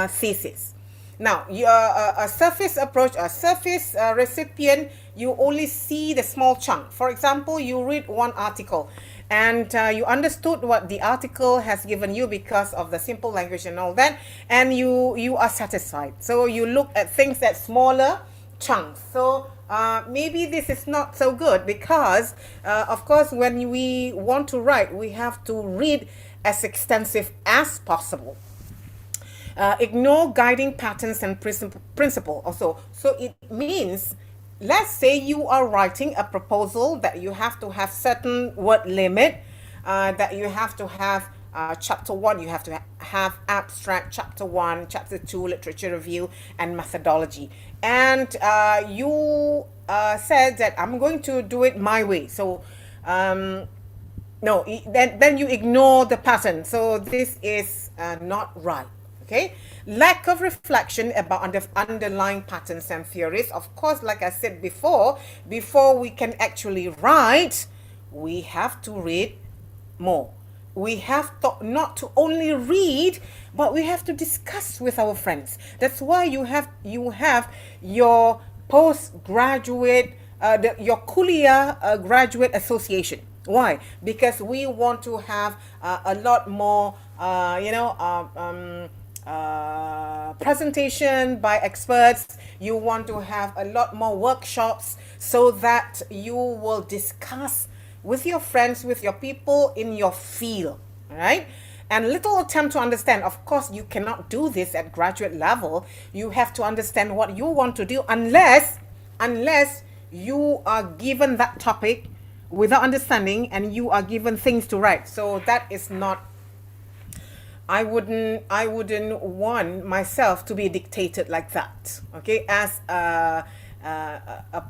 thesis. Now, a surface approach, a surface recipient, you only see the small chunk. For example, you read one article and you understood what the article has given you because of the simple language and all that, and you are satisfied. So you look at things at smaller chunks. So maybe this is not so good because, of course, when we want to write, we have to read as extensive as possible. Ignore guiding patterns and principle also. So it means, let's say you are writing a proposal that you have to have certain word limit, that you have to have chapter 1, you have to have abstract, chapter 1, chapter 2, literature review, and methodology. And you said that I'm going to do it my way. So no, then you ignore the pattern. So this is not right. Okay, lack of reflection about underlying patterns and theories. Of course, like I said before we can actually write, we have to read more. We have not to only read, but we have to discuss with our friends. That's why you have your postgraduate, your kuliah graduate association. Why? Because we want to have a lot more, presentation by experts. You want to have a lot more workshops so that you will discuss with your friends, with your people in your field, right? And little attempt to understand. Of course, you cannot do this at graduate level. You have to understand what you want to do unless you are given that topic without understanding and you are given things to write. So that is not, I wouldn't want myself to be dictated like that. Okay, as a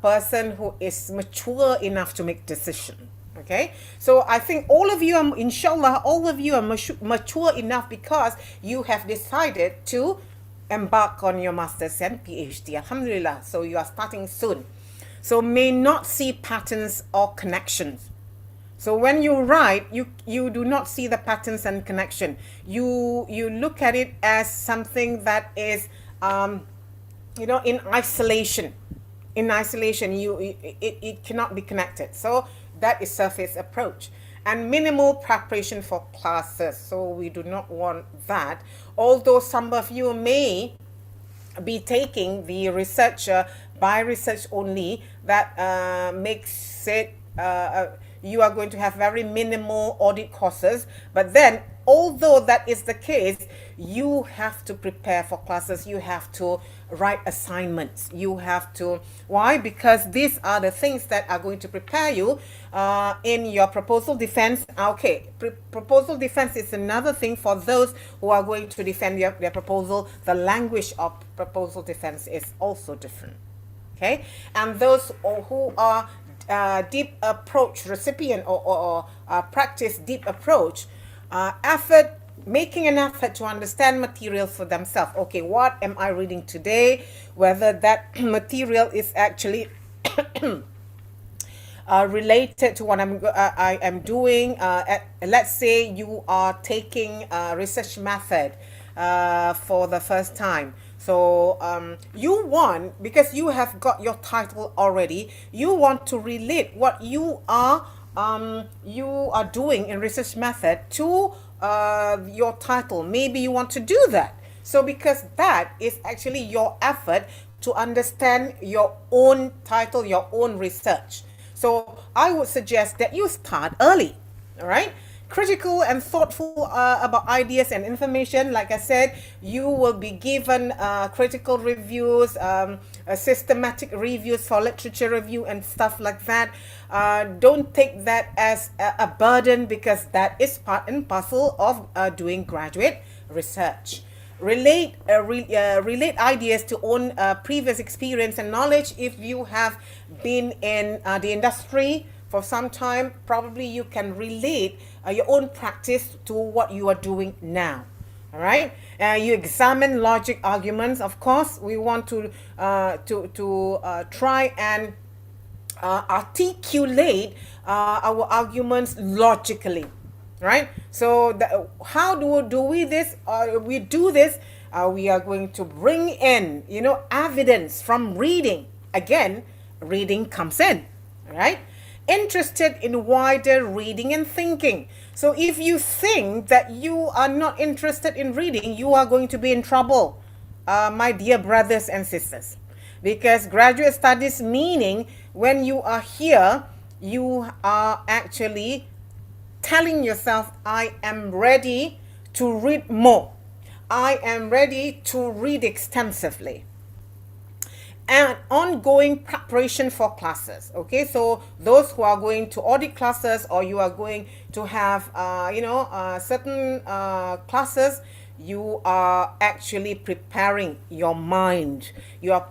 person who is mature enough to make decision. Okay, so I think all of you are, inshallah, all of you are mature enough because you have decided to embark on your master's and PhD. Alhamdulillah. So you are starting soon. So may not see patterns or connections. So when you write, you do not see the patterns and connection. You look at it as something that is, in isolation. In isolation, it cannot be connected. So that is surface approach. And minimal preparation for classes. So we do not want that. Although some of you may be taking the researcher by research only, that makes it you are going to have very minimal audit courses. But then, although that is the case, you have to prepare for classes, you have to write assignments, you have to, why? Because these are the things that are going to prepare you in your proposal defense. Okay, proposal defense is another thing for those who are going to defend their proposal. The language of proposal defense is also different. Okay, and those who are deep approach recipient or practice deep approach, making an effort to understand material for themselves. Okay, what am I reading today? Whether that material is actually related to what I am doing. Let's say you are taking a research method for the first time. So you want, because you have got your title already, you want to relate what you are doing in research method to your title. Maybe you want to do that. So because that is actually your effort to understand your own title, your own research. So I would suggest that you start early, all right? Critical and thoughtful about ideas and information. Like I said, you will be given critical reviews, systematic reviews for literature review and stuff like that. Don't take that as a burden, because that is part and parcel of doing graduate research. Relate ideas to own previous experience and knowledge. If you have been in the industry for some time, probably you can relate your own practice to what you are doing now. All right. You examine logic arguments. Of course, we want to try and articulate our arguments logically. Right? So how do we this? We do this. We are going to bring in, evidence from reading. Again, reading comes in. Right? Interested in wider reading and thinking. So if you think that you are not interested in reading, you are going to be in trouble, my dear brothers and sisters. Because graduate studies, meaning when you are here, you are actually telling yourself, I am ready to read more. I am ready to read extensively. And ongoing preparation for classes. Okay, so those who are going to audit classes, or you are going to have, certain classes, you are actually preparing your mind. You are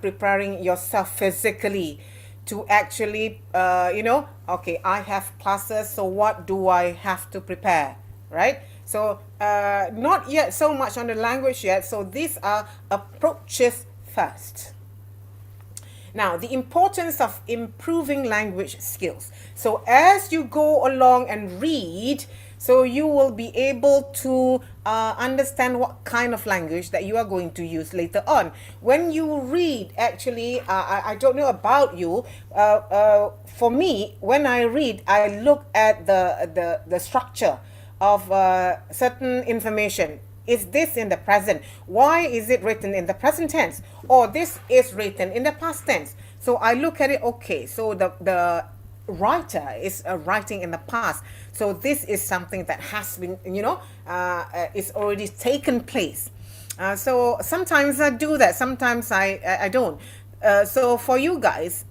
preparing yourself physically to actually, okay, I have classes, so what do I have to prepare, right? So not yet so much on the language yet. So these are approaches first. Now, the importance of improving language skills. So as you go along and read, so you will be able to understand what kind of language that you are going to use later on. When you read, actually, I don't know about you, for me, when I read, I look at the structure of certain information. Is this in the present? Why is it written in the present tense? Or this is written in the past tense? So I look at it, okay, so the writer is writing in the past. So this is something that has been, it's already taken place. So sometimes I do that, sometimes I don't. So for you guys,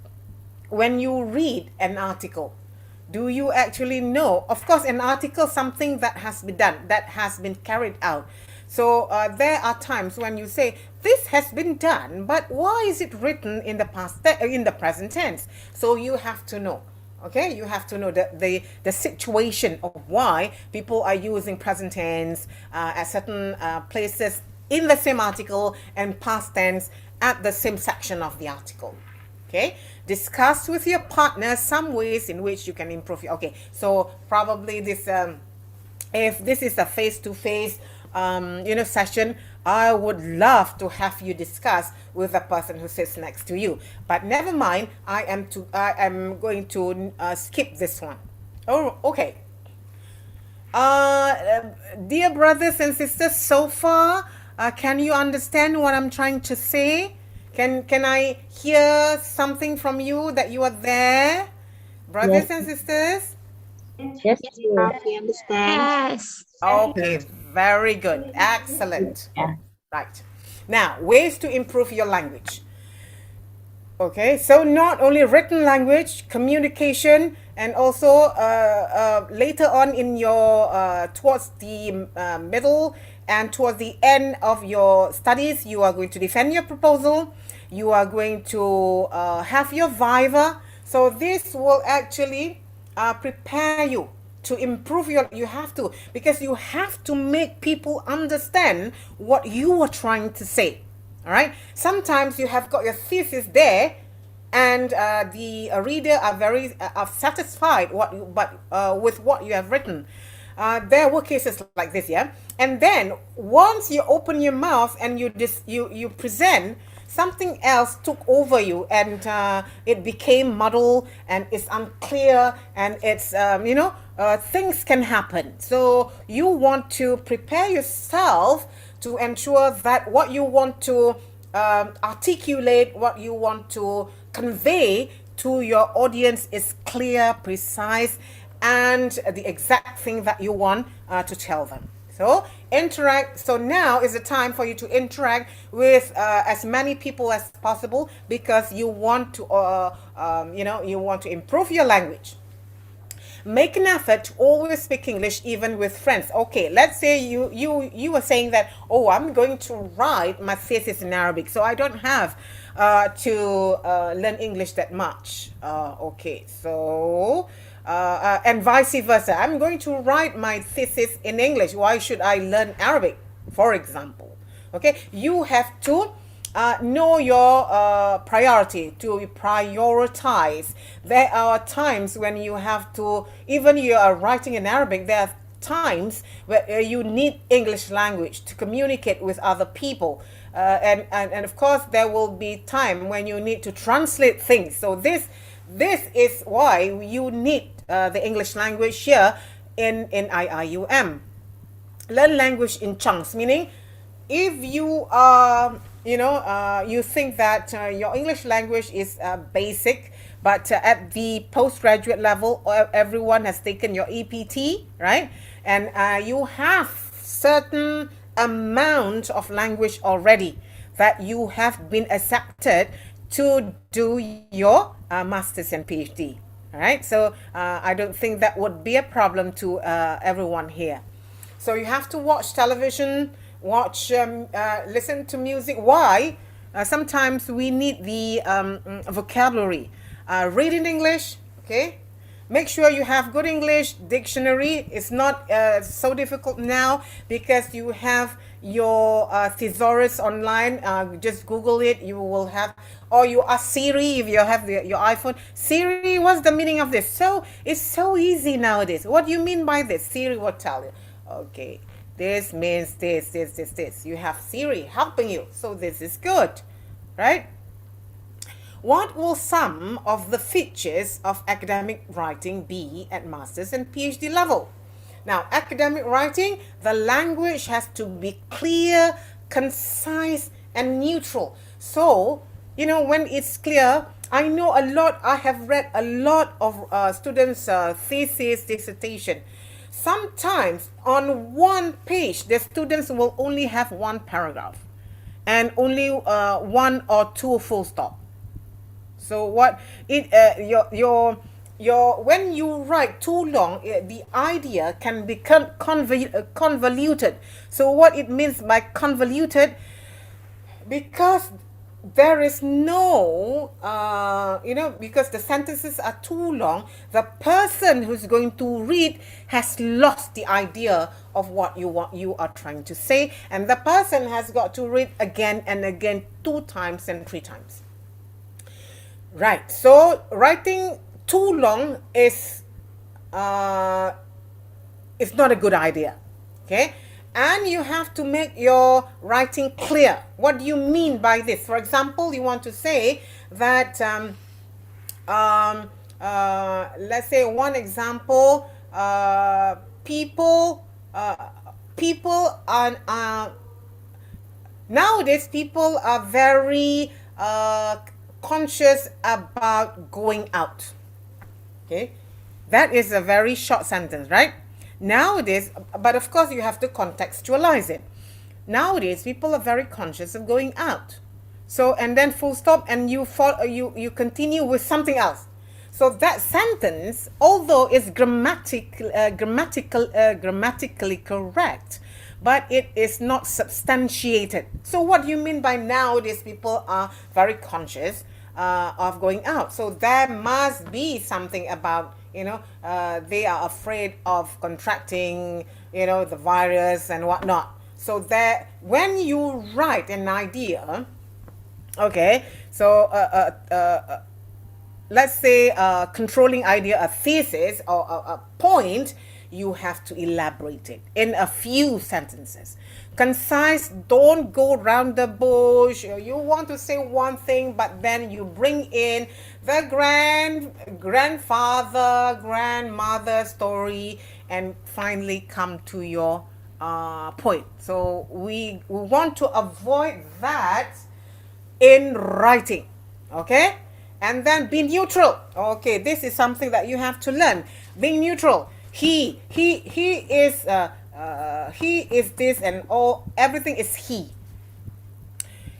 when you read an article, do you actually know? Of course, an article, something that has been done, that has been carried out. So there are times when you say, this has been done, but why is it written in the past, in the present tense? So you have to know. Okay, you have to know the situation of why people are using present tense at certain places in the same article, and past tense at the same section of the article. Okay, discuss with your partner some ways in which you can improve. Okay, so probably this, if this is a face-to-face session, I would love to have you discuss with the person who sits next to you. But never mind, I am going to skip this one. Oh, okay. Dear brothers and sisters, so far, can you understand what I'm trying to say? Can I hear something from you that you are there, brothers and sisters? Yes, dear. We understand. Yes. Okay, very good. Excellent. Yeah. Right. Now, ways to improve your language. Okay, so not only written language, communication, and also later on in your towards the middle and towards the end of your studies, you are going to defend your proposal. You are going to have your viva. So this will actually prepare you to improve your. You have to, because you have to make people understand what you are trying to say. All right. Sometimes you have got your thesis there, and the reader are very satisfied with what you have written. There were cases like this, yeah. And then once you open your mouth and you present, something else took over you, and it became muddled and it's unclear, and it's things can happen. So you want to prepare yourself to ensure that what you want to articulate, what you want to convey to your audience is clear, precise, and the exact thing that you want to tell them. So interact. So now is the time for you to interact with as many people as possible, because you want to, you want to improve your language. Make an effort to always speak English even with friends. Okay, let's say you were saying that, oh, I'm going to write my thesis in Arabic, so I don't have to learn English that much. Okay, so and vice versa. I'm going to write my thesis in English. Why should I learn Arabic, for example? Okay, you have to know your priority, to prioritize. There are times when you have to, even you are writing in Arabic, there are times where you need English language to communicate with other people. And of course, there will be time when you need to translate things. So this is why you need the English language here in IIUM. Learn language in chunks, meaning if you are, you think that your English language is basic, but at the postgraduate level, everyone has taken your EPT, right? And you have certain amount of language already that you have been accepted to do your master's and PhD. All right, so I don't think that would be a problem to everyone here. So you have to watch television, listen to music. Why? Sometimes we need the vocabulary. Read in English, okay? Make sure you have good English dictionary. It's not so difficult now because you have your thesaurus online. Just Google it. You will have, or you ask Siri if you have your iPhone. Siri, what's the meaning of this? So it's so easy nowadays. What do you mean by this? Siri will tell you. Okay, this means this. You have Siri helping you. So this is good, right? What will some of the features of academic writing be at master's and PhD level? Now, academic writing, the language has to be clear, concise, and neutral. So, when it's clear, I have read a lot of students' thesis, dissertation. Sometimes on one page, the students will only have one paragraph and only one or two full stop. So what it when you write too long, the idea can become convoluted. So what it means by convoluted, because there is no, because the sentences are too long, the person who's going to read has lost the idea of what you are trying to say, and the person has got to read again and again, 2 times and 3 times. Right, so writing too long is not a good idea, okay? And you have to make your writing clear. What do you mean by this? For example, you want to say that, let's say one example, people are, nowadays people are very conscious about going out, okay? That is a very short sentence, right? Nowadays, but of course you have to contextualize it. Nowadays, people are very conscious of going out. So, and then full stop, and you continue with something else. So that sentence, although it's grammatically correct, but it is not substantiated. So what do you mean by nowadays people are very conscious of going out? So there must be something about, they are afraid of contracting, the virus and whatnot. So that when you write an idea, okay, so let's say a controlling idea, a thesis or a point, you have to elaborate it in a few sentences. Concise, don't go round the bush. You want to say one thing, but then you bring in the grandfather, grandmother story, and finally come to your point. So we want to avoid that in writing, okay? And then be neutral. Okay, this is something that you have to learn. Being neutral. He is this, and everything is he.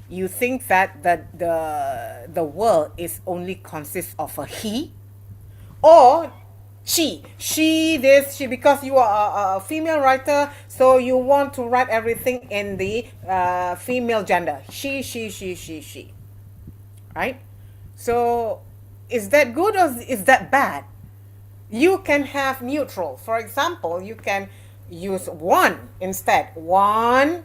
You think that the world is only consists of a he, or she this, she, because you are a female writer, so you want to write everything in the female gender. She, right? So is that good or is that bad? You can have neutral. For example, you can use one instead. One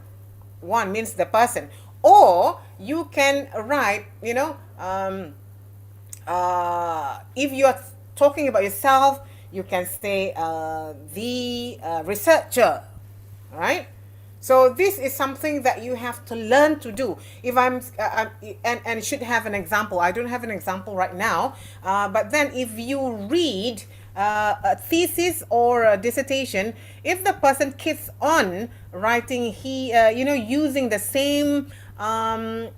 means the person. Or you can write, if you are talking about yourself, you can say the researcher, right? So this is something that you have to learn to do. If and should have an example. I don't have an example right now, but then if you read a thesis or a dissertation, if the person keeps on writing using the same not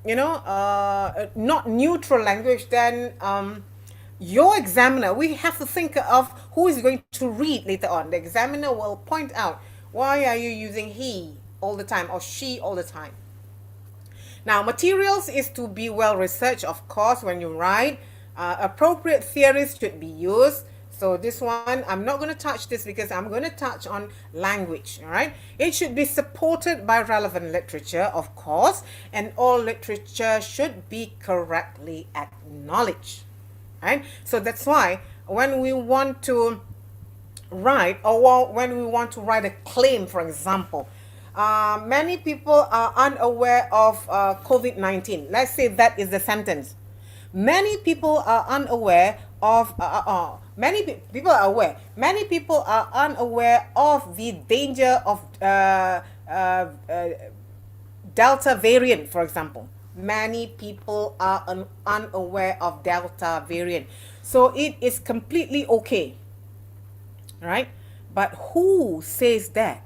neutral language, then your examiner, we have to think of who is going to read later on. The examiner will point out, why are you using he all the time or she all the time? Now, materials is to be well researched, of course, when you write. Appropriate theories should be used. So this one, I'm not going to touch this because I'm going to touch on language, all right? It should be supported by relevant literature, of course, and all literature should be correctly acknowledged, right? So that's why when we want to write, or when we want to write a claim, for example, many people are unaware of COVID-19. Let's say that is the sentence. Many people are unaware of many people are aware. Many people are unaware of the danger of Delta variant, for example. Many people are unaware of Delta variant. So it is completely okay, right? But who says that?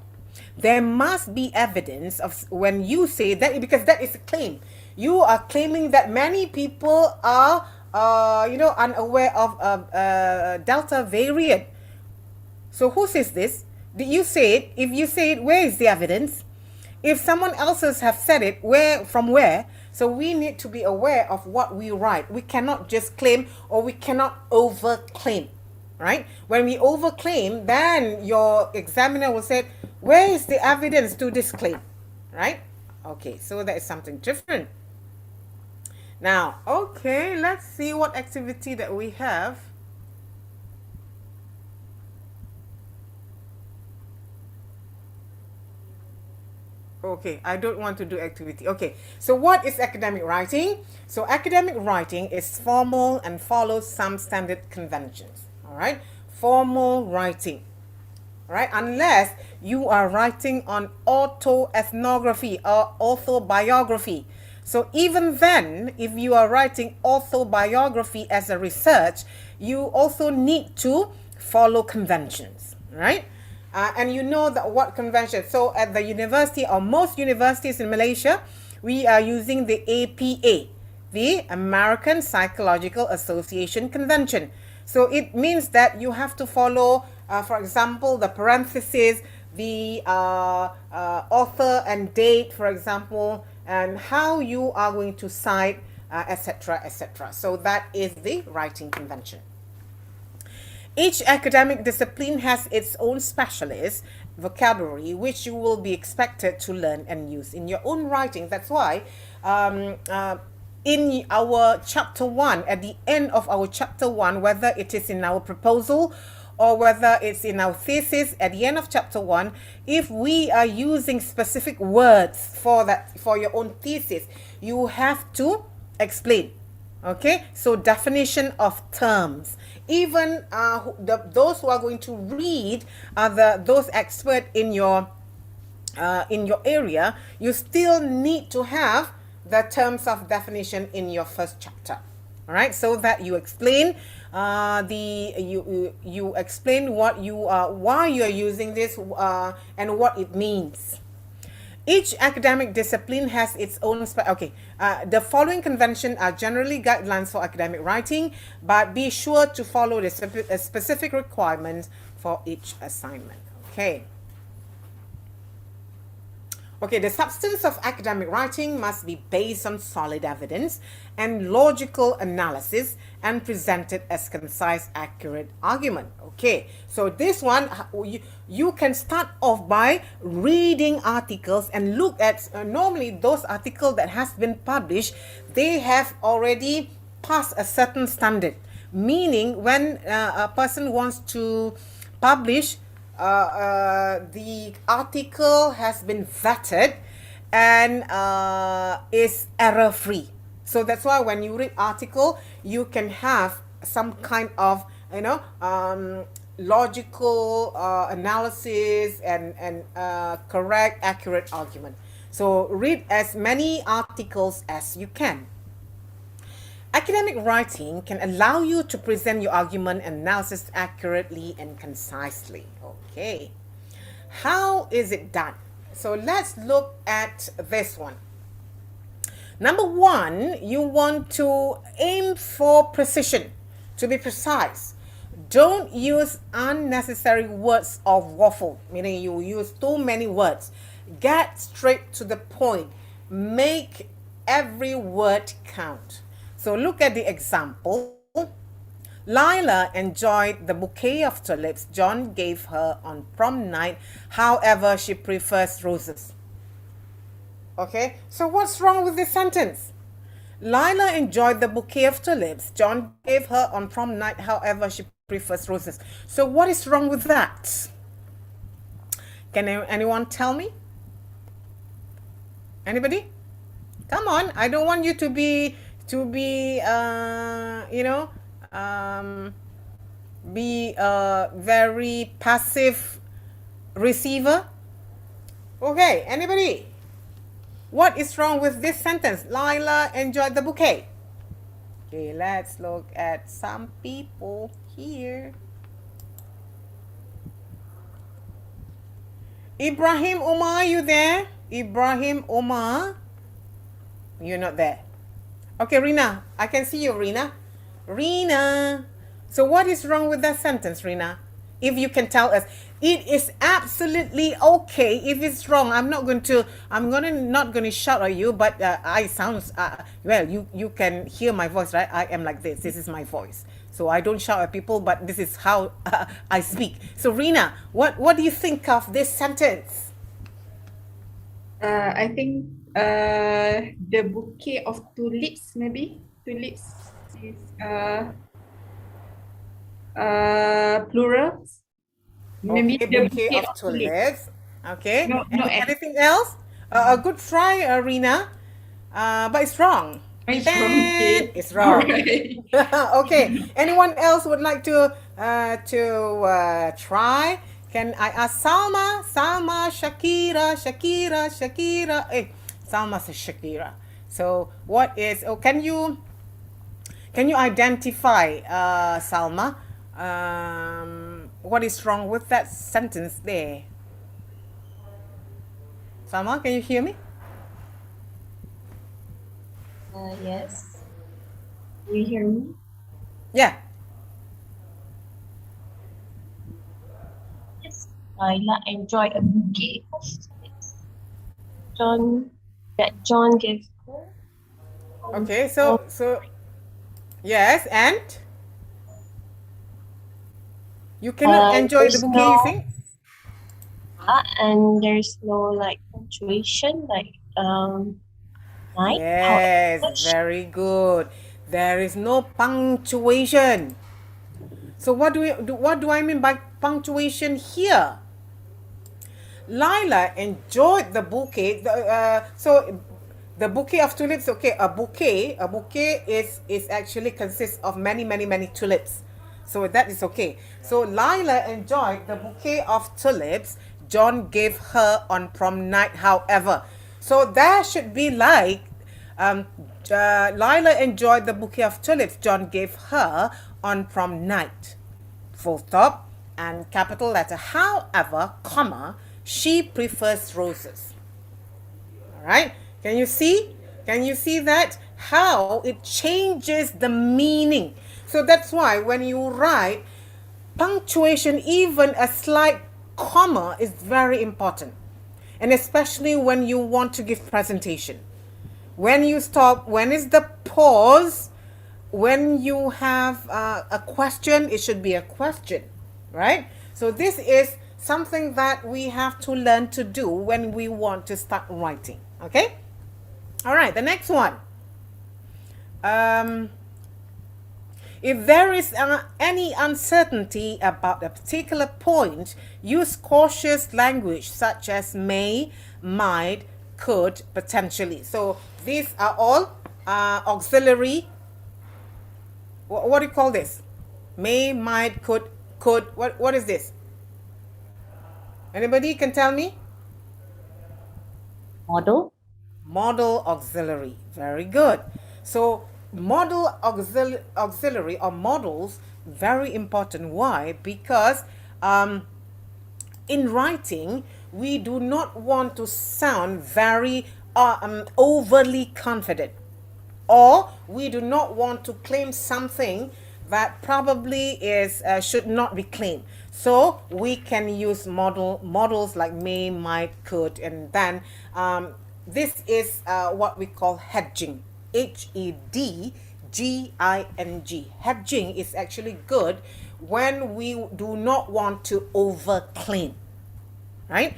There must be evidence of when you say that, because that is a claim. You are claiming that many people are unaware of Delta variant. So who says this? Did you say it? If you say it, where is the evidence? If someone else's have said it, from where? So we need to be aware of what we write. We cannot just claim, or we cannot overclaim, right? When we overclaim, then your examiner will say, where is the evidence to this claim, right? Okay, so that is something different. Now, okay, let's see what activity that we have. Okay, I don't want to do activity. Okay, so what is academic writing? So academic writing is formal and follows some standard conventions. All right, formal writing. Right, unless you are writing on autoethnography or autobiography. So even then, if you are writing autobiography as a research, you also need to follow conventions, right? And you know that what convention. So at the university, or most universities in Malaysia, we are using the APA, the American Psychological Association Convention. So it means that you have to follow, for example, the parentheses, the author and date, for example, and how you are going to cite, etc., etc. So that is the writing convention. Each academic discipline has its own specialist vocabulary, which you will be expected to learn and use in your own writing. That's why in our chapter 1, at the end of our chapter 1, whether it is in our proposal or whether it's in our thesis, at the end of chapter 1, if we are using specific words for that, for your own thesis, you have to explain. Okay, so definition of terms. Even those who are going to read are those expert in your area. You still need to have the terms of definition in your first chapter. All right, so that you explain you explain what you are, why you are using this, and what it means. Each academic discipline has its own the following convention are generally guidelines for academic writing, but be sure to follow the specific requirements for each assignment. Okay, the substance of academic writing must be based on solid evidence and logical analysis and presented as concise, accurate argument. Okay, so this one, you can start off by reading articles and look at, normally those articles that has been published, they have already passed a certain standard. Meaning when a person wants to publish, the article has been vetted and is error-free. So that's why when you read article, you can have some kind of, logical analysis and correct, accurate argument. So read as many articles as you can. Academic writing can allow you to present your argument and analysis accurately and concisely. Okay, how is it done? So let's look at this one. Number one, you want to aim for precision, to be precise. Don't use unnecessary words of waffle, meaning you use too many words. Get straight to the point. Make every word count. So look at the example. Lila enjoyed the bouquet of tulips John gave her on prom night. However, she prefers roses. Okay, so what's wrong with this sentence? Lila enjoyed the bouquet of tulips John gave her on prom night. However, she prefers roses. So what is wrong with that? Can anyone tell me? Anybody? Come on, I don't want you to be be a very passive receiver. Okay, anybody? What is wrong with this sentence? Lila enjoyed the bouquet. Okay, let's look at some people here. Ibrahim Omar, you there? Ibrahim Omar? You're not there. Okay, Rina, I can see you, Rina. Rina. So what is wrong with that sentence, Rina? If you can tell us, it is absolutely okay if it's wrong. I'm not going to shout at you, but I sound, well, you can hear my voice, right? I am like this. This is my voice. So I don't shout at people, but this is how I speak. So Rina, what do you think of this sentence? I think the bouquet of tulips, maybe tulips is plural. Maybe okay, the bouquet of tulips. Okay. No, anything else? A good try, Rina. But it's wrong. It's wrong. Okay. It's wrong. Right. Okay. Anyone else would like to try? Can I ask Salma? Salma, Shakira. Hey, Salma says Shakira. So what is? Oh, can you identify, Salma? What is wrong with that sentence there? Salma, can you hear me? Yes. Do you hear me? Yeah. Laila enjoyed a bouquet of John that John gave her. Okay, so yes, and you cannot enjoy the There's bouquet, you no think? and there's no like punctuation like night. Yes, However, very good. There is no punctuation. So what do I mean by punctuation here? Lila enjoyed the bouquet. So the bouquet of tulips. Okay, a bouquet is actually consists of many tulips. So that is okay. So Lila enjoyed the bouquet of tulips John gave her on prom night. However, so there should be like Lila enjoyed the bouquet of tulips John gave her on prom night. Full stop and capital letter. However, comma, she prefers roses. All right. Can you see? Can you see that? How it changes the meaning. So that's why when you write punctuation, even a slight comma is very important. And especially when you want to give presentation. When you stop, when is the pause? When you have a question, it should be a question, right? So this is something that we have to learn to do when we want to start writing, okay? All right, the next one. If there is any uncertainty about a particular point, use cautious language such as may, might, could, potentially. So these are all auxiliary. What do you call this? May, might, could. What is this? Anybody can tell me? model. Model auxiliary. Very good. So model auxiliary or models, very important. Why? Because in writing, we do not want to sound very overly confident, or we do not want to claim something that probably is should not be claimed. So we can use models like may, might, could, and then this is what we call hedging. Hedging. Hedging is actually good when we do not want to overclaim, right?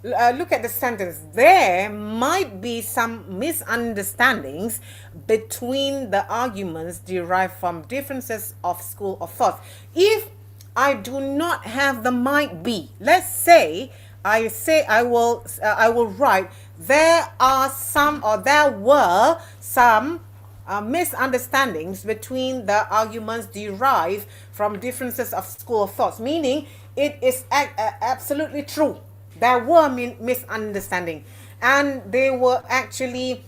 Look at the sentence. There might be some misunderstandings between the arguments derived from differences of school of thought. If I do not have the might be, let's say I will write there are some, or there were some misunderstandings between the arguments derived from differences of school of thoughts, meaning it is absolutely true. There were misunderstanding, and they were actually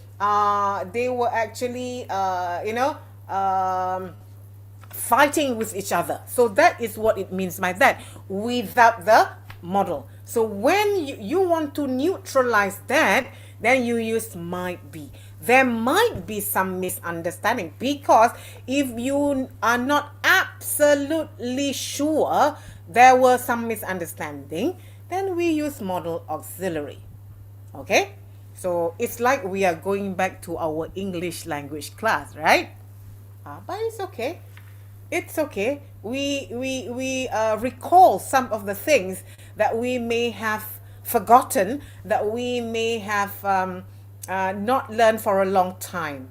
fighting with each other. So that is what it means by that, without the model. So when you want to neutralize that, then you use might be. There might be some misunderstanding, because if you are not absolutely sure there were some misunderstanding, then we use model auxiliary. Okay? So it's like we are going back to our English language class, right? But it's okay. It's okay. We recall some of the things that we may have forgotten, that we may have not learned for a long time.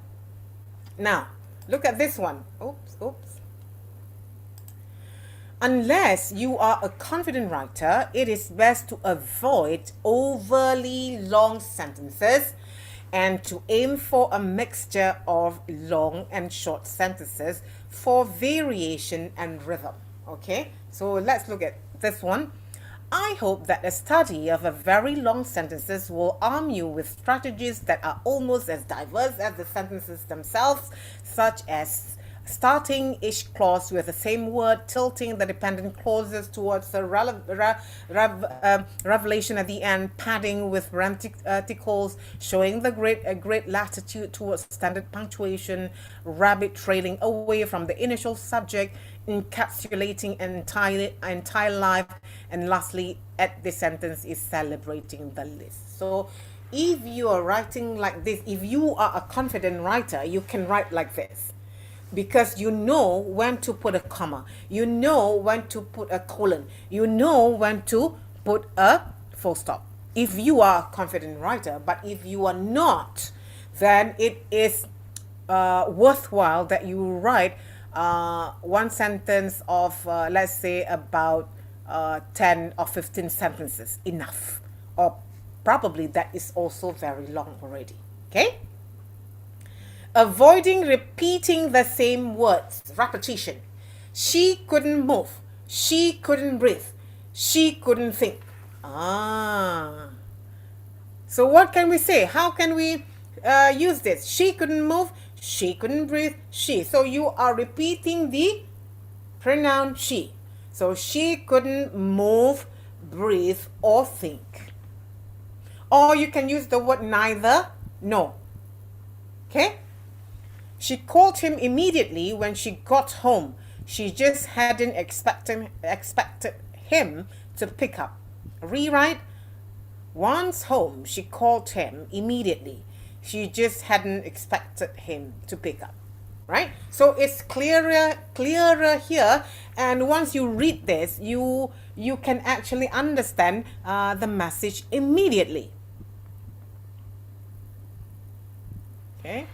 Now, look at this one. Oops. Unless you are a confident writer, it is best to avoid overly long sentences and to aim for a mixture of long and short sentences for variation and rhythm. Okay, so let's look at this one. I hope that a study of a very long sentences will arm you with strategies that are almost as diverse as the sentences themselves, such as starting each clause with the same word, tilting the dependent clauses towards the revelation at the end, padding with parentheticals, showing the great latitude towards standard punctuation, rabbit trailing away from the initial subject, encapsulating entire life, and lastly, at the sentence is celebrating the list. So if you are writing like this, if you are a confident writer, you can write like this, because you know when to put a comma, you know when to put a colon, you know when to put a full stop, if you are a confident writer. But if you are not, then it is worthwhile that you write one sentence of let's say about 10 or 15 sentences, enough, or probably that is also very long already. Okay, avoiding repeating the same words, repetition. She couldn't move, she couldn't breathe, she couldn't think. So what can we say? How can we use this? She couldn't move, she couldn't breathe, she. So you are repeating the pronoun she. So she couldn't move, breathe, or think. Or you can use the word neither, no. Okay? She called him immediately when she got home. She just hadn't expected him to pick up. Rewrite. Once home, she called him immediately. She just hadn't expected him to pick up. Right? So it's clearer here. And once you read this, you can actually understand the message immediately. Okay?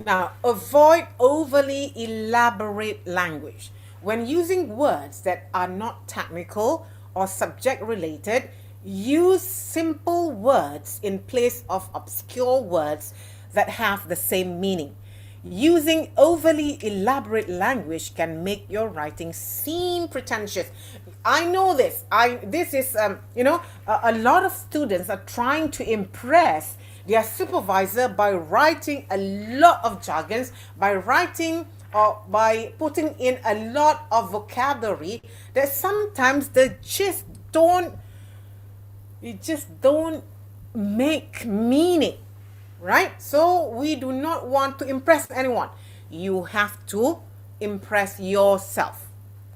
Now, avoid overly elaborate language. When using words that are not technical or subject related, use simple words in place of obscure words that have the same meaning. Using overly elaborate language can make your writing seem pretentious. I know this. This is a lot of students are trying to impress their supervisor by writing a lot of jargons, by writing or by putting in a lot of vocabulary that sometimes they just don't make meaning, right? So we do not want to impress anyone. You have to impress yourself,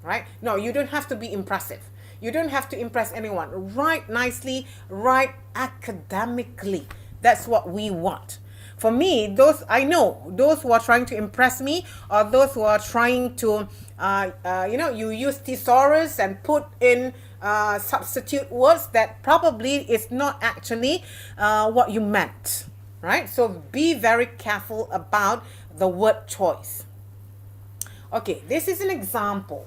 right? No, you don't have to be impressive. You don't have to impress anyone. Write nicely, write academically. That's what we want. For me, those who are trying to impress me, or those who are trying to, you use thesaurus and put in substitute words that probably is not actually what you meant, right? So be very careful about the word choice. Okay, this is an example.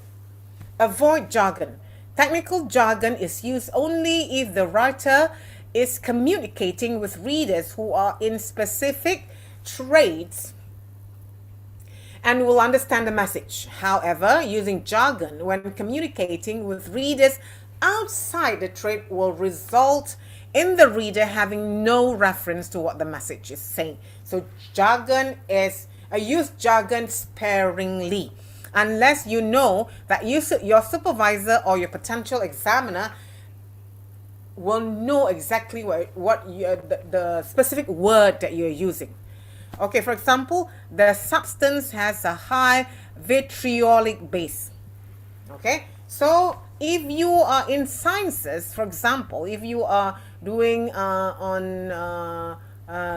Avoid jargon. Technical jargon is used only if the writer is communicating with readers who are in specific trades and will understand the message. However, using jargon when communicating with readers outside the trade will result in the reader having no reference to what the message is saying. So jargon is, use jargon sparingly, unless you know that your supervisor or your potential examiner will know exactly what the specific word that you're using. Okay, for example, the substance has a high vitriolic base. Okay, so if you are in sciences, for example, if you are doing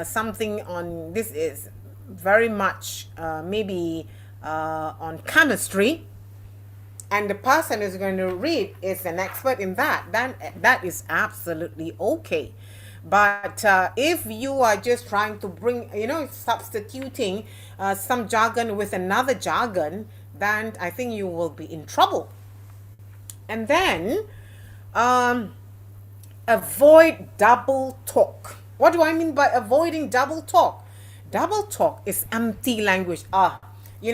something on, this is very much maybe on chemistry, and the person is going to read is an expert in that, then that is absolutely okay. But if you are just trying to bring, substituting some jargon with another jargon, then I think you will be in trouble. And then avoid double talk. What do I mean by avoiding double talk? Double talk is empty language. You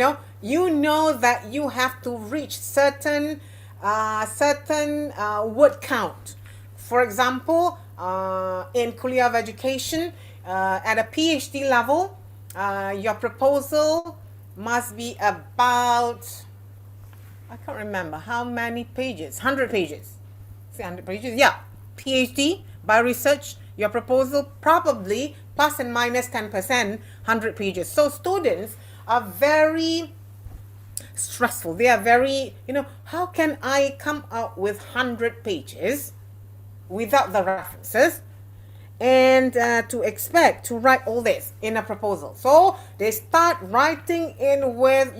know that you have to reach certain word count. For example, in Kuliah of Education, at a PhD level, your proposal must be about, I can't remember how many pages, 100 pages. Say 100 pages, yeah. PhD by research, your proposal probably plus and minus 10%, 100 pages. So students are very stressful. They are very, how can I come out with 100 pages without the references and to expect to write all this in a proposal? So they start writing in with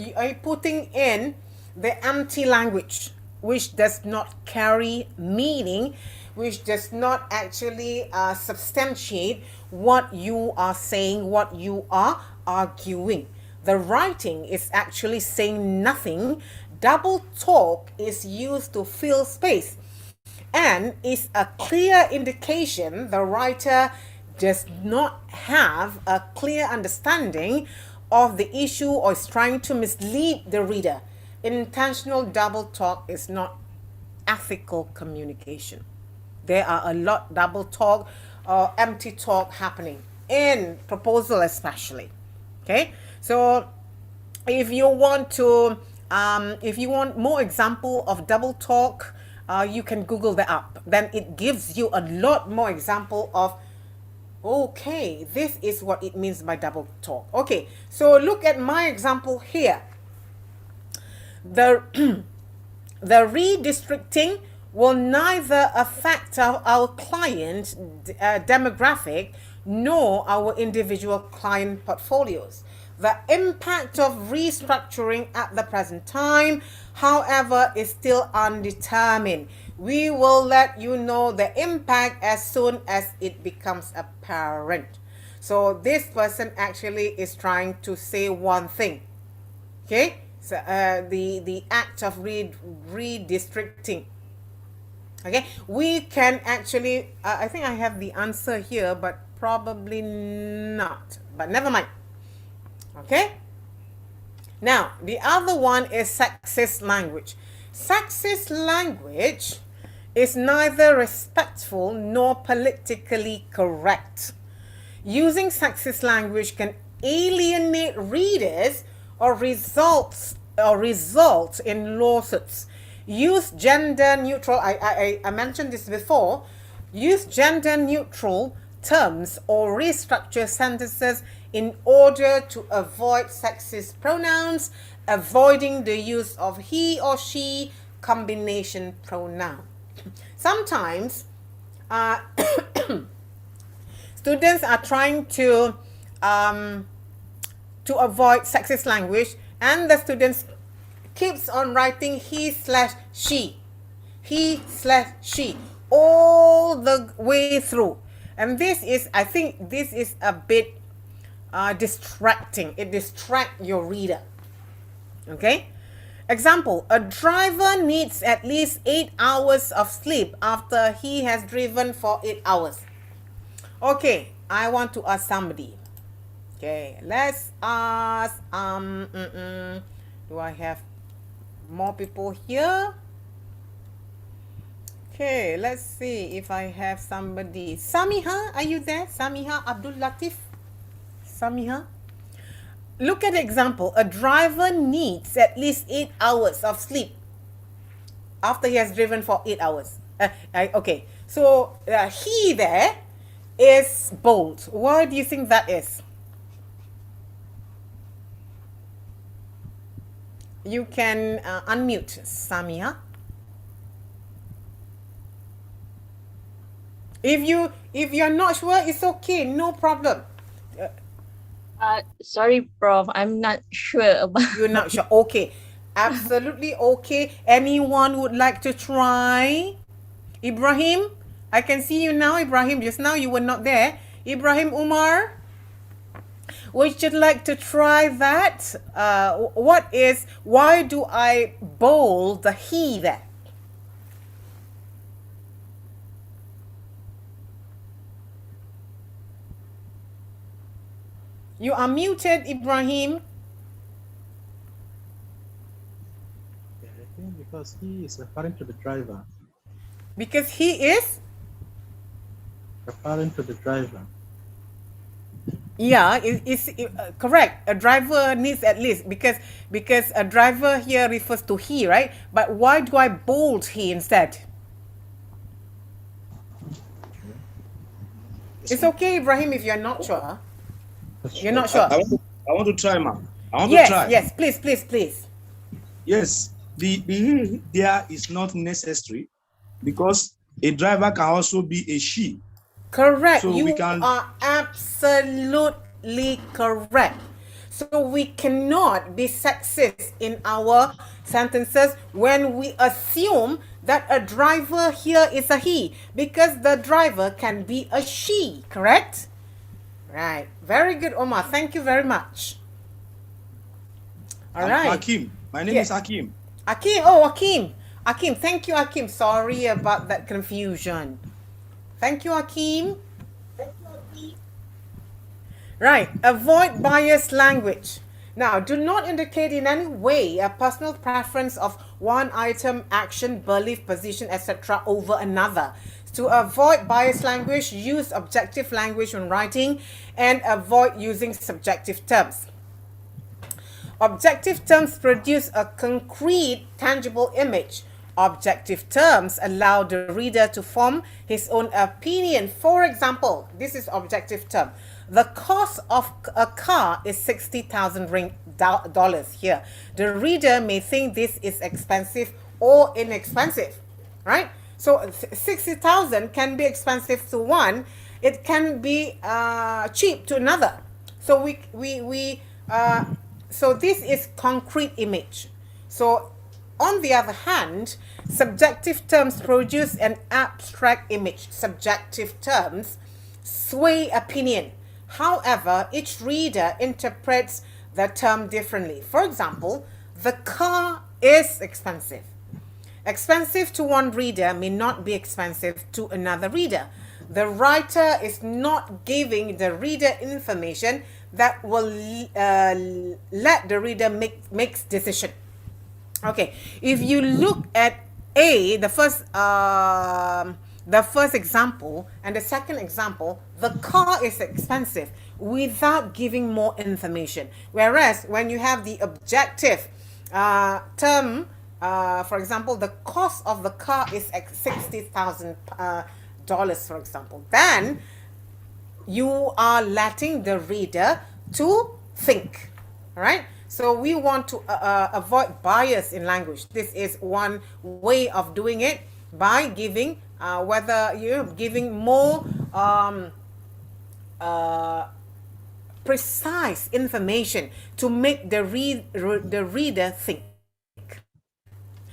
putting in the empty language, which does not carry meaning, which does not actually substantiate what you are saying, what you are arguing. The writing is actually saying nothing. Double talk is used to fill space and is a clear indication the writer does not have a clear understanding of the issue or is trying to mislead the reader. Intentional double talk is not ethical communication. There are a lot double talk or empty talk happening in proposal especially. Okay, so if you want to if you want more example of double talk, you can Google that up. Then it gives you a lot more example of, okay, this is what it means by double talk. Okay, so look at my example here. The the redistricting will neither affect our client demographic nor our individual client portfolios. The impact of restructuring at the present time, however, is still undetermined. We will let you know the impact as soon as it becomes apparent. So this person actually is trying to say one thing. Okay, so the act of redistricting. Okay, we can actually, I think I have the answer here, but probably not. But never mind. Okay. Now, the other one is sexist language. Sexist language is neither respectful nor politically correct. Using sexist language can alienate readers or result in lawsuits. Use gender neutral, I mentioned this before, use gender neutral terms or restructure sentences in order to avoid sexist pronouns, avoiding the use of he or she combination pronoun. Sometimes students are trying to avoid sexist language, and the students keeps on writing he/she, he/she all the way through, and this is, I think this is a bit distracting. It distracts your reader. Okay, example, a driver needs at least 8 hours of sleep after he has driven for 8 hours. Okay, I want to ask somebody. Okay, let's ask do I have more people here? Okay, let's see if I have somebody. Samiha, are you there? Samiha Abdul Latif? Samiha? Look at the example. A driver needs at least 8 hours of sleep after he has driven for 8 hours. Okay, so he there is bold. Why do you think that is? You can unmute, Samiha. If you're not sure, it's okay, no problem. Sorry, Prof. I'm not sure about. You're not sure. Okay, absolutely okay. Anyone would like to try? Ibrahim, I can see you now. Ibrahim, just now you were not there. Ibrahim Umar, would you like to try that? Why do I bold the he there? You are muted, Ibrahim. I think because he is referring to the driver. Because he is? Referring to the driver. Yeah, correct. A driver needs at least, because a driver here refers to he, right? But why do I bold he instead? It's okay, Ibrahim, if you're not sure. You're not sure. I want to try, ma'am. I want to Yes, try. yes, please. Yes, the he there is not necessary because a driver can also be a she. Correct. So You are absolutely correct. So we cannot be sexist in our sentences when we assume that a driver here is a he, because the driver can be a she, correct? Right. Very good, Omar. Thank you very much. All right. Hakim. My name is Hakim. Hakim. Oh, Hakim. Hakim. Thank you, Hakim. Sorry about that confusion. Thank you, Hakim. Right. Avoid biased language. Now, do not indicate in any way a personal preference of one item, action, belief, position, etc. over another. To avoid biased language, use objective language when writing and avoid using subjective terms. Objective terms produce a concrete, tangible image. Objective terms allow the reader to form his own opinion. For example, this is objective term. The cost of a car is $60,000 here. The reader may think this is expensive or inexpensive, right? So 60,000 can be expensive to one. It can be cheap to another. So so this is concrete image. So on the other hand, subjective terms produce an abstract image. Subjective terms sway opinion. However, each reader interprets the term differently. For example, the car is expensive. Expensive to one reader may not be expensive to another reader. The writer is not giving the reader information that will let the reader make decision. Okay, if you look at A, the first example, and the second example, the car is expensive without giving more information. Whereas when you have the objective term, for example, the cost of the car is $60,000, for example, then you are letting the reader to think, all right? So we want to avoid bias in language. This is one way of doing it, by giving whether you're giving more precise information to make the reader think.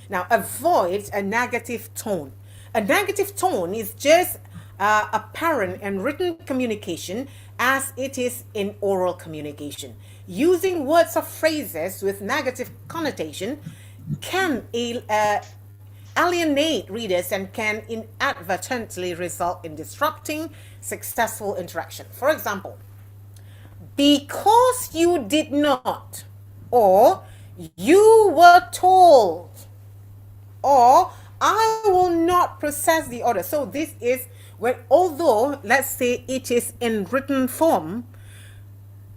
Now, avoid a negative tone. A negative tone is just apparent in written communication as it is in oral communication. Using words or phrases with negative connotation can alienate readers and can inadvertently result in disrupting successful interaction. For example, because you did not, or you were told, or I will not process the order. So this is when, although let's say it is in written form,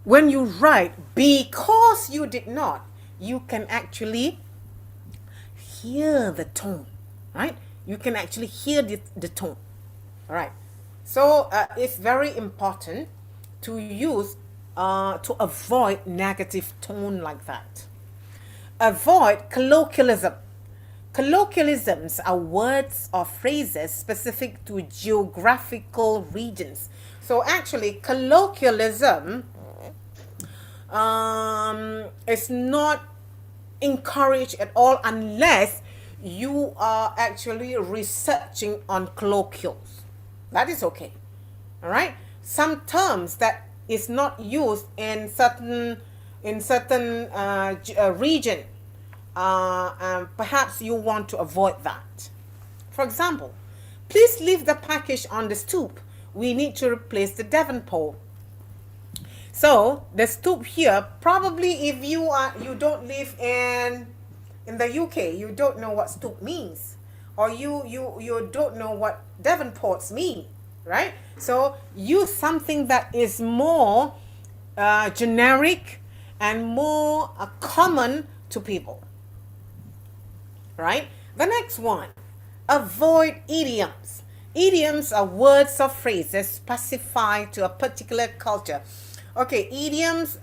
when you write because you did not, you can actually hear the tone, right? You can actually hear the tone, all right? So it's very important to use, to avoid negative tone like that. Avoid colloquialism. Colloquialisms are words or phrases specific to geographical regions. So actually, colloquialism is not encouraged at all unless you are actually researching on colloquials. That is okay, all right? Some terms that is not used in certain region, perhaps you want to avoid that. For example, please leave the package on the stoop. We need to replace the Davenport. So the stoop here, probably if you don't live in the UK, you don't know what stoop means, or you don't know what Davenports mean, right? So use something that is more generic and more common to people. Right? The next one, avoid idioms. Idioms are words or phrases specified to a particular culture. Okay, idioms,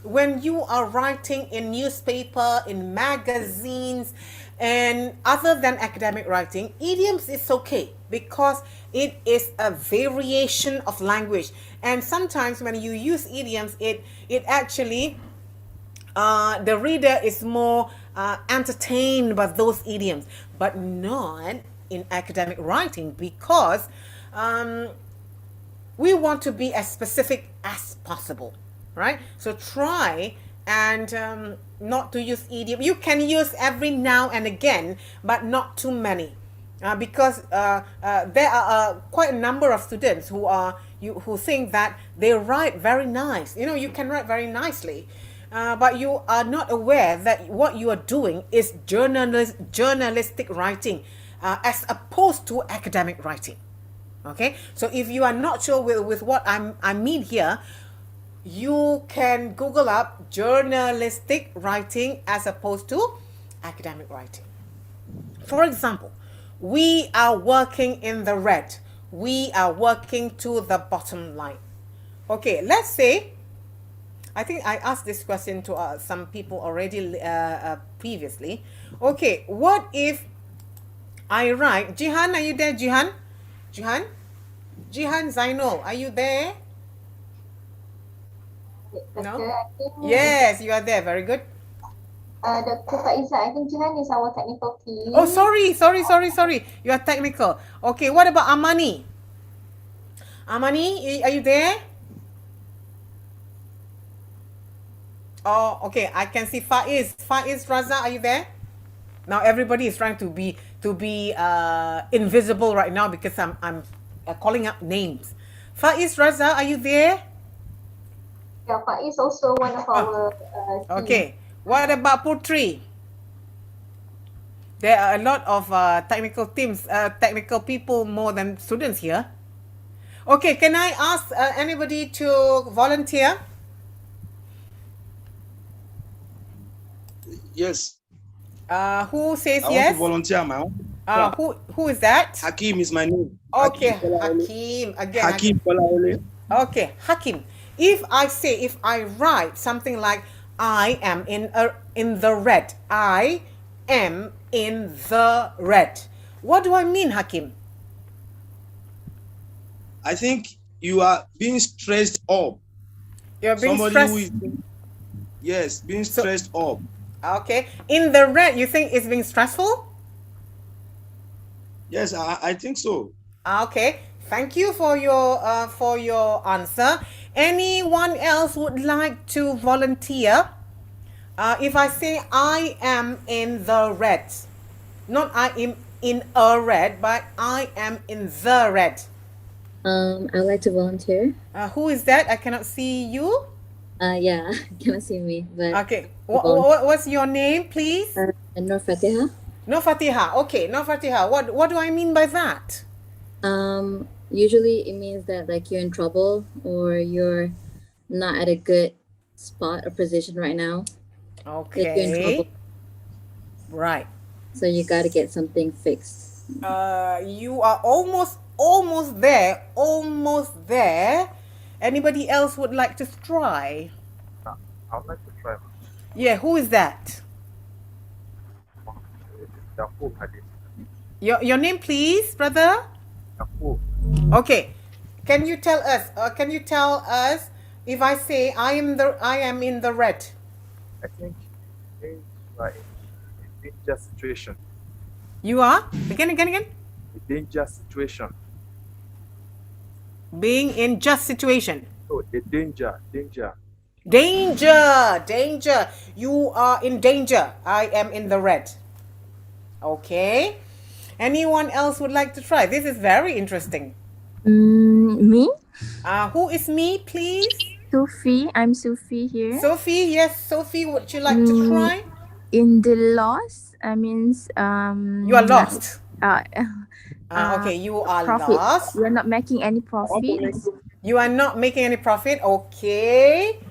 when you are writing in newspaper, in magazines, and other than academic writing, idioms is okay because it is a variation of language. And sometimes when you use idioms, it actually the reader is more entertained by those idioms, but not in academic writing because we want to be as specific as possible, right? So try and not to use idiom. You can use every now and again, but not too many. Because there are quite a number of students who think that they write very nice. You know, you can write very nicely, but you are not aware that what you are doing is journalistic writing, as opposed to academic writing. Okay, so if you are not sure with what I mean here, you can Google up journalistic writing as opposed to academic writing. For example, we are working in the red. We are working to the bottom line. Okay, let's say, I think I asked this question to some people already previously. Okay, what if I write, Jihan, are you there, Jihan? Jihan? Jihan Zainul, are you there? No? Yes, you are there. Very good. Dr. Faiza, I think Jihan is our technical team. Oh, sorry. You are technical. Okay, what about Amani? Amani, are you there? Oh, okay. I can see Faiz. Faiz Raza, are you there? Now everybody is trying to be invisible right now because I'm calling up names. Faiz Raza, are you there? Yeah, Faiz also one of our team. Okay. What about Putri? There are a lot of technical teams, technical people more than students here. Okay, can I ask anybody to volunteer? Yes. Who says I yes? want to volunteer, man. Who is that? Hakim is my name. Okay, Hakim. Again. Hakim Kolaole. Okay, Hakim. If I write something like I am in the red. I am in the red. What do I mean, Hakim? I think you are being stressed up. You're being stressed. Yes, being stressed up. Okay. In the red, you think it's being stressful? Yes, I think so. Okay. Thank you for your answer. Anyone else would like to volunteer? If I say I am in the red, not I am in a red, but I am in the red. I'd like to volunteer. Who is that? I cannot see you. Yeah, cannot see me. But okay. What's your name, please? Nur Fatiha. Nur Fatiha. Okay, Nur Fatiha. What do I mean by that? Usually it means that like you're in trouble or you're not at a good spot or position right now. Okay. Like you're in trouble. Right. So you got to get something fixed. You are almost there. Almost there. Anybody else would like to try? I would like to try. Yeah, who is that? Your name, please, brother? Okay. Can you tell us if I say I am in the red? I think it's like a danger situation. You are? Again. A danger situation. Being in just situation. Oh, a danger. Danger. You are in danger. I am in the red. Okay. Anyone else would like to try? This is very interesting. Me? Who is me, please? Sophie. I'm Sophie here. Sophie, yes. Sophie, would you like to try? In the loss, means you are lost. Okay, you are profit. lost. You're not making any profit. You are not making any profit. Okay.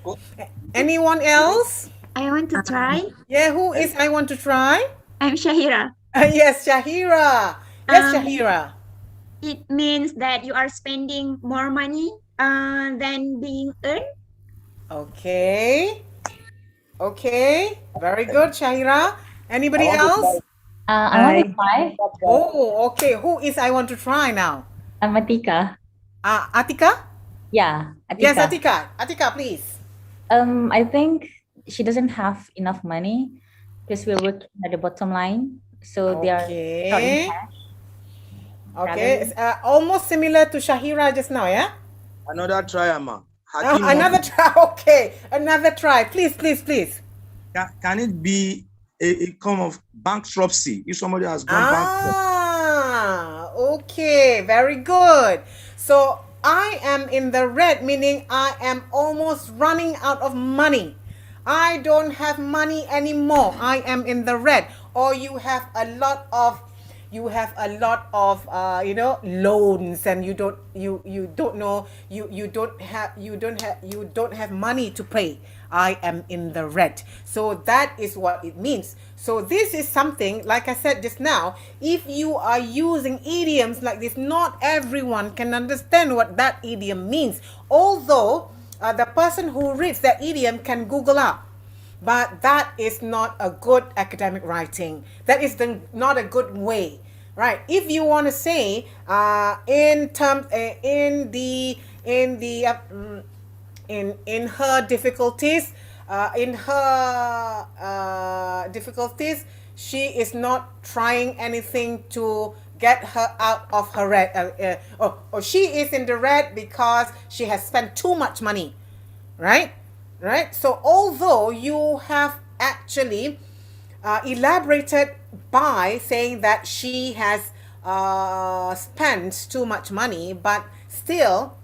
Anyone else? I want to try. Yeah, who is I want to try? I'm Shahira. Yes, Shahira. Yes, Um, Shahira. It means that you are spending more money than being earned. Okay. Okay. Very good, Shahira. Anybody else? I want to try. Oh, okay. Who is I want to try now? I'm Atika. Atika? Yeah, Yes, Atika. Atika. Atika, please. I think she doesn't have enough money because we're working at the bottom line. So they are short in Okay. cash. Okay. It's, almost similar to Shahira just now, yeah? Another try, Ama. Another try. Okay. Another try. Please, please, please. Can it be a form of bankruptcy if somebody has gone bankrupt? Okay. Very good. So I am in the red, meaning I am almost running out of money. I don't have money anymore. I am in the red. Or you have a lot of loans, and you don't have money to pay. I am in the red. So that is what it means. So this is something, like I said just now, if you are using idioms like this, not everyone can understand what that idiom means, although the person who reads that idiom can Google up. But that is not a good academic writing. That is not a good way, right? If you want to say in her difficulties, she is not trying anything to get her out of her red, or she is in the red because she has spent too much money, right? Right? So although you have actually elaborated by saying that she has spent too much money, but still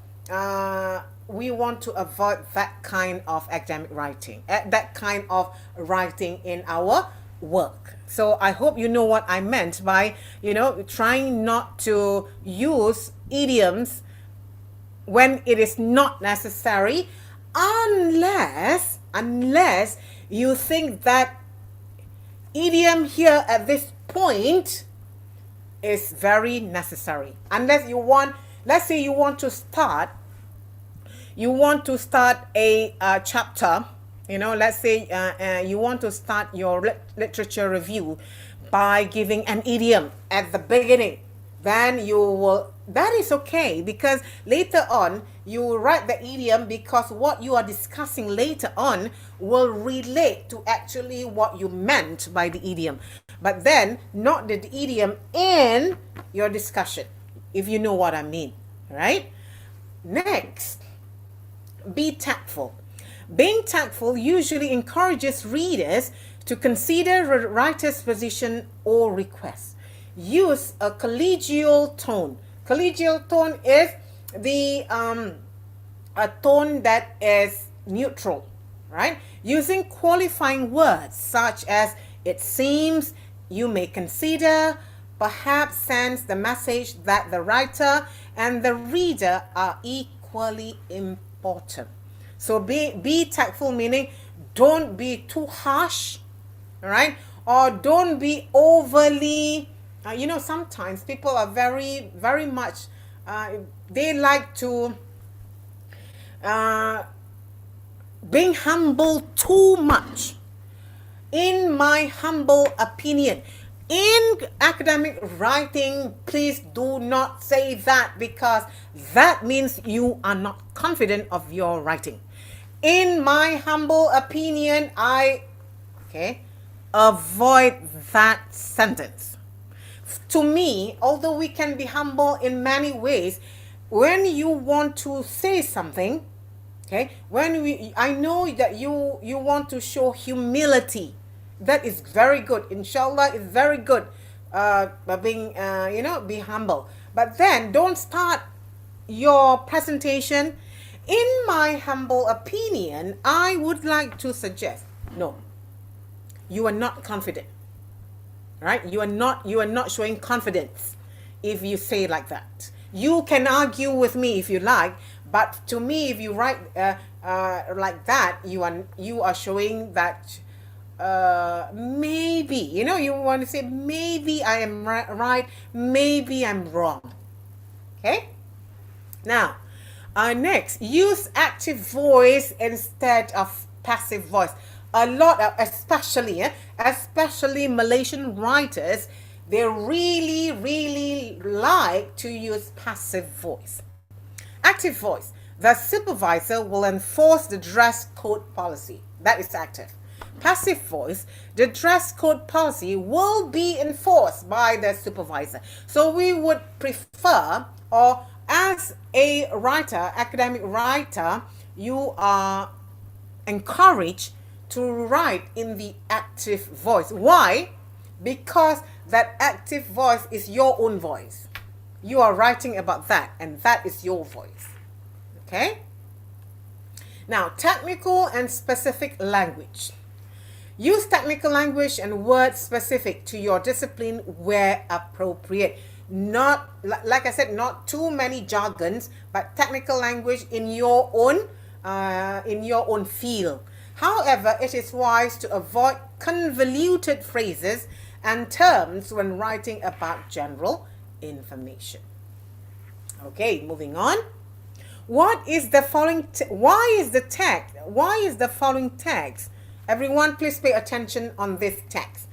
we want to avoid that kind of academic writing, that kind of writing in our work. So I hope you know what I meant by, trying not to use idioms when it is not necessary, unless you think that idiom here at this point is very necessary. Unless you want, let's say you want to start a chapter, let's say you want to start your literature review by giving an idiom at the beginning. Then that is okay, because later on you will write the idiom, because what you are discussing later on will relate to actually what you meant by the idiom, but then not the idiom in your discussion, if you know what I mean, right? Next, be tactful. Being tactful usually encourages readers to consider the writer's position or request. Use a collegial tone. Collegial tone is a tone that is neutral, right? Using qualifying words such as "it seems," "you may consider," perhaps sends the message that the writer and the reader are equally important. So be tactful, meaning don't be too harsh, right? Or don't be overly, sometimes people are very, very much, they like to being humble too much. In my humble opinion, in academic writing, please do not say that, because that means you are not confident of your writing. In my humble opinion, avoid that sentence. To me, although we can be humble in many ways, when you want to say something, I know that you want to show humility. That is very good. Inshallah, it's very good. Being be humble. But then don't start your presentation. In my humble opinion, I would like to suggest, no, you are not confident, right? You are not showing confidence if you say like that. You can argue with me if you like, but to me, if you write like that, you are showing that maybe, you know, you want to say maybe I am right, maybe I'm wrong. Okay. Now, next, use active voice instead of passive voice. A lot of, especially Malaysian writers, they really like to use passive voice. Active voice. The supervisor will enforce the dress code policy. That is active. Passive voice, the dress code policy will be enforced by the supervisor. So we would prefer, or as a writer, academic writer, you are encouraged to write in the active voice. Why? Because that active voice is your own voice. You are writing about that, and that is your voice. Okay? Now, technical and specific language. Use technical language and words specific to your discipline where appropriate. Not, like I said, not too many jargons, but technical language in your own field. However, it is wise to avoid convoluted phrases and terms when writing about general information. Okay, moving on. What is the following? Why is the following text? Everyone, please pay attention on this text.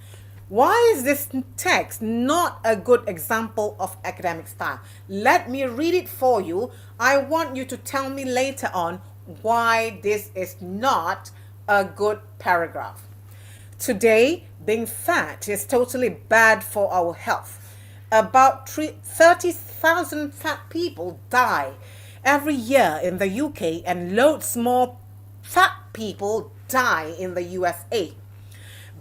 Why is this text not a good example of academic style? Let me read it for you. I want you to tell me later on why this is not a good paragraph. Today, being fat is totally bad for our health. About 30,000 fat people die every year in the UK, and loads more fat people die in the USA.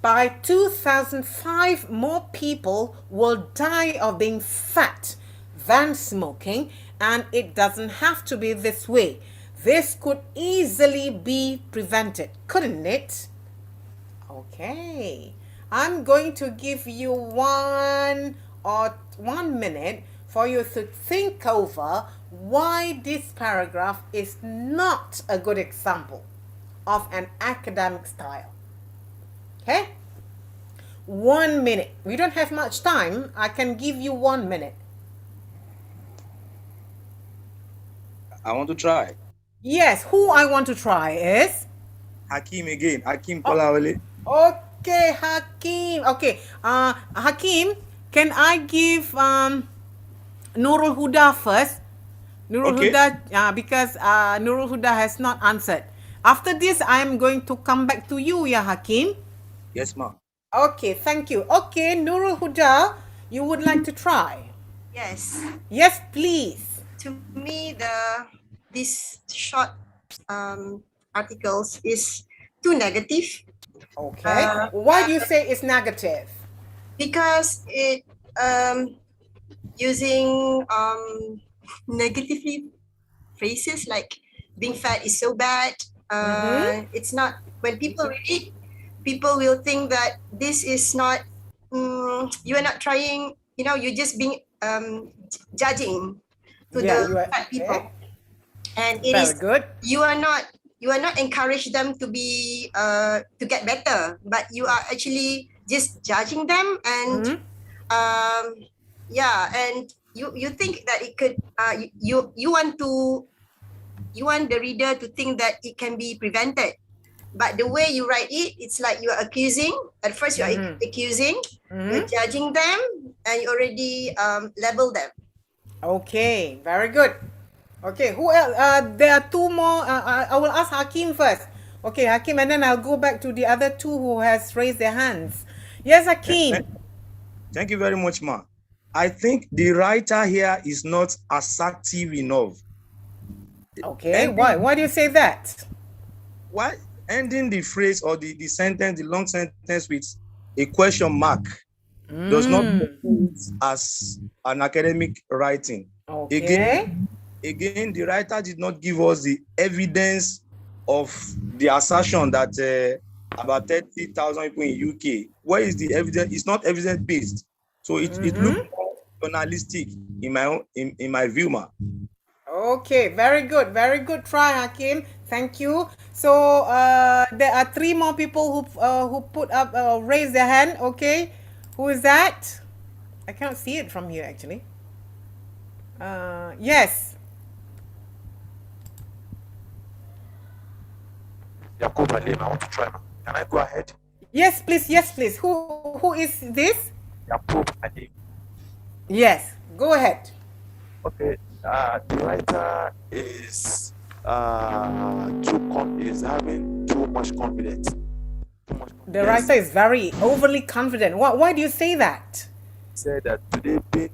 By 2005, more people will die of being fat than smoking, and it doesn't have to be this way. This could easily be prevented, couldn't it? Okay, I'm going to give you 1 minute for you to think over why this paragraph is not a good example of an academic style. Okay? 1 minute. We don't have much time. I can give you 1 minute. I want to try. Yes, who I want to try is? Hakim again. Hakim Kolawale. Okay, Hakim. Okay, Hakim, can I give Nurul Huda first? Nurul Huda, because Nurul Huda has not answered. After this, I am going to come back to you, ya Hakim. Yes, ma'am. Okay, thank you. Okay, Nurul Huda, you would like to try? Yes. Yes, please. To me, this short articles is too negative. Okay. Why do you say it's negative? Because it using negatively phrases like being fat is so bad. It's not, when people read it, people will think that this is not, you are not trying, you know, you're just being judging to the fat people. Okay. And it Very is good. You are not encourage them to be to get better, but you are actually just judging them, and and you think that it could you want the reader to think that it can be prevented, but the way you write it, it's like you are accusing. At first you are accusing, you're judging them, and you already label them. Okay, very good. Okay, who else? There are 2 more. I will ask Hakim first. Okay, Hakim, and then I'll go back to the other 2 who has raised their hands. Yes, Hakim. Thank you very much, ma. I think the writer here is not assertive enough. Okay, why do you say that? Why ending the phrase or the sentence, the long sentence with a question mark does not count as an academic writing. Okay. Again, the writer did not give us the evidence of the assertion that about 30,000 people in UK. Where is the evidence? It's not evidence-based. So it looks journalistic. in my own, in my view, ma. Okay, very good try, Hakim. Thank you. So there are 3 more people who put up raise their hand. Okay, who is that? I can't see it from here actually. Yes. Yaqub Halim, I want to try. Can I go ahead? Yes, please. Yes, please. Who is this? Yaqub Halim. Yes. Go ahead. Okay. The writer is is having too much confidence. The writer is very overly confident. Why do you say that? Said that today being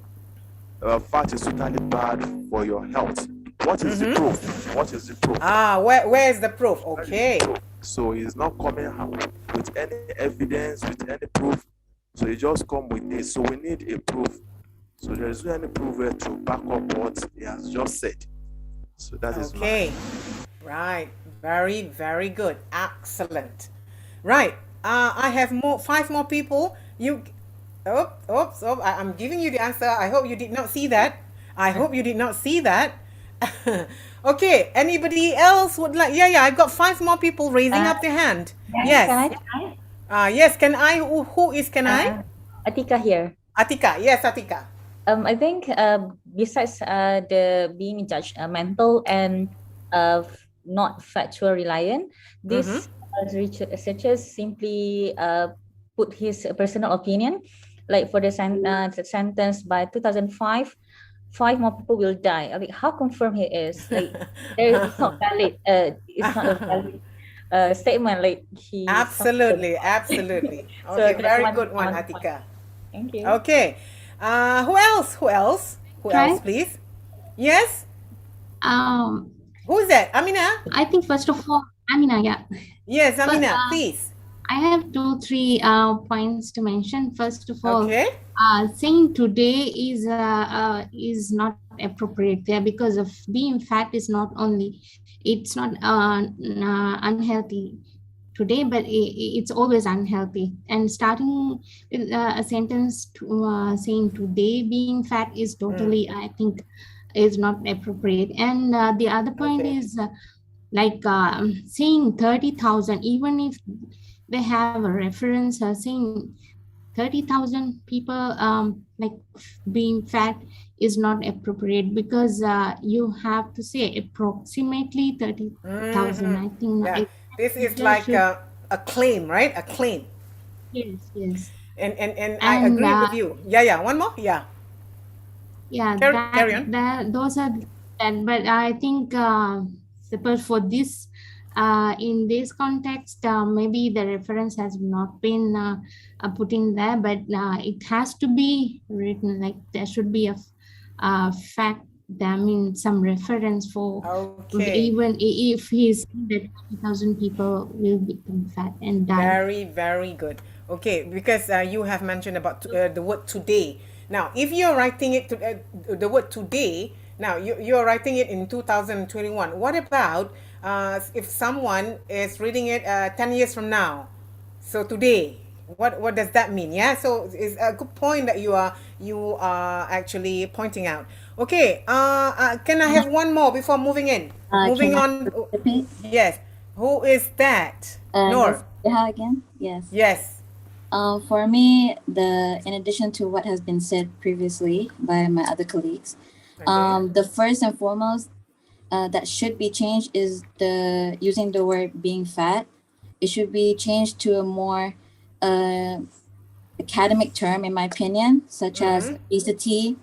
fat is totally bad for your health. What is the proof? What is the proof? Where is the proof? Okay. So he's not coming out with any evidence, with any proof. So he just come with this. So we need a proof. So there is no any proof here to back up what he has just said. So that is okay. Right. Very good. Excellent. Right. I have 5 more people. I'm giving you the answer. I hope you did not see that. Okay. Anybody else would like? Yeah. I got 5 more people raising up their hand. Yes. Can I try? Yes. Can I? Who is can I? Atika here. Atika. Yes, Atika. I think besides the being judgmental and not factual reliant, this researchers simply put his personal opinion. Like for the sentence by 2005, 5 more people will die. I mean, how confirmed he is? Like, it's not valid. It's not a valid statement. Like he. Absolutely. So Okay, very good one, Atika. Thank you. Okay. Who else? Who else, please? Yes. Who's that? Amina? I think first of all, Amina, yeah. Yes, Amina, please. I have 2-3 points to mention. First of all, okay. Saying today is not appropriate there because of being fat is not only, it's not unhealthy today, but it's always unhealthy. And starting with a sentence saying today being fat is totally, I think, is not appropriate. And the other point is saying 30,000, even if they have a reference saying 30,000 people being fat is not appropriate because you have to say approximately 30,000. I think this is like a claim, right? A claim. Yes. And I agree with you. Yeah. One more. Yeah. Carry on. Those are that, but I think suppose for this in this context, maybe the reference has not been put in there, but it has to be written. Like there should be a fact. I mean, some reference for even if he's that 30,000 people will become fat and die. Very good. Okay, because you have mentioned about the word today. Now, if you're writing it the word today, now you're writing it in 2021. What about if someone is reading it 10 years from now? So today, what does that mean? Yeah, so it's a good point that you are actually pointing out. Okay, can I have one more before moving in? Moving on. Yes. Who is that? Noor. Again? Yes. Yes. For me, in addition to what has been said previously by my other colleagues, the first and foremost that should be changed is using the word being fat. It should be changed to a more academic term, in my opinion, such as obesity.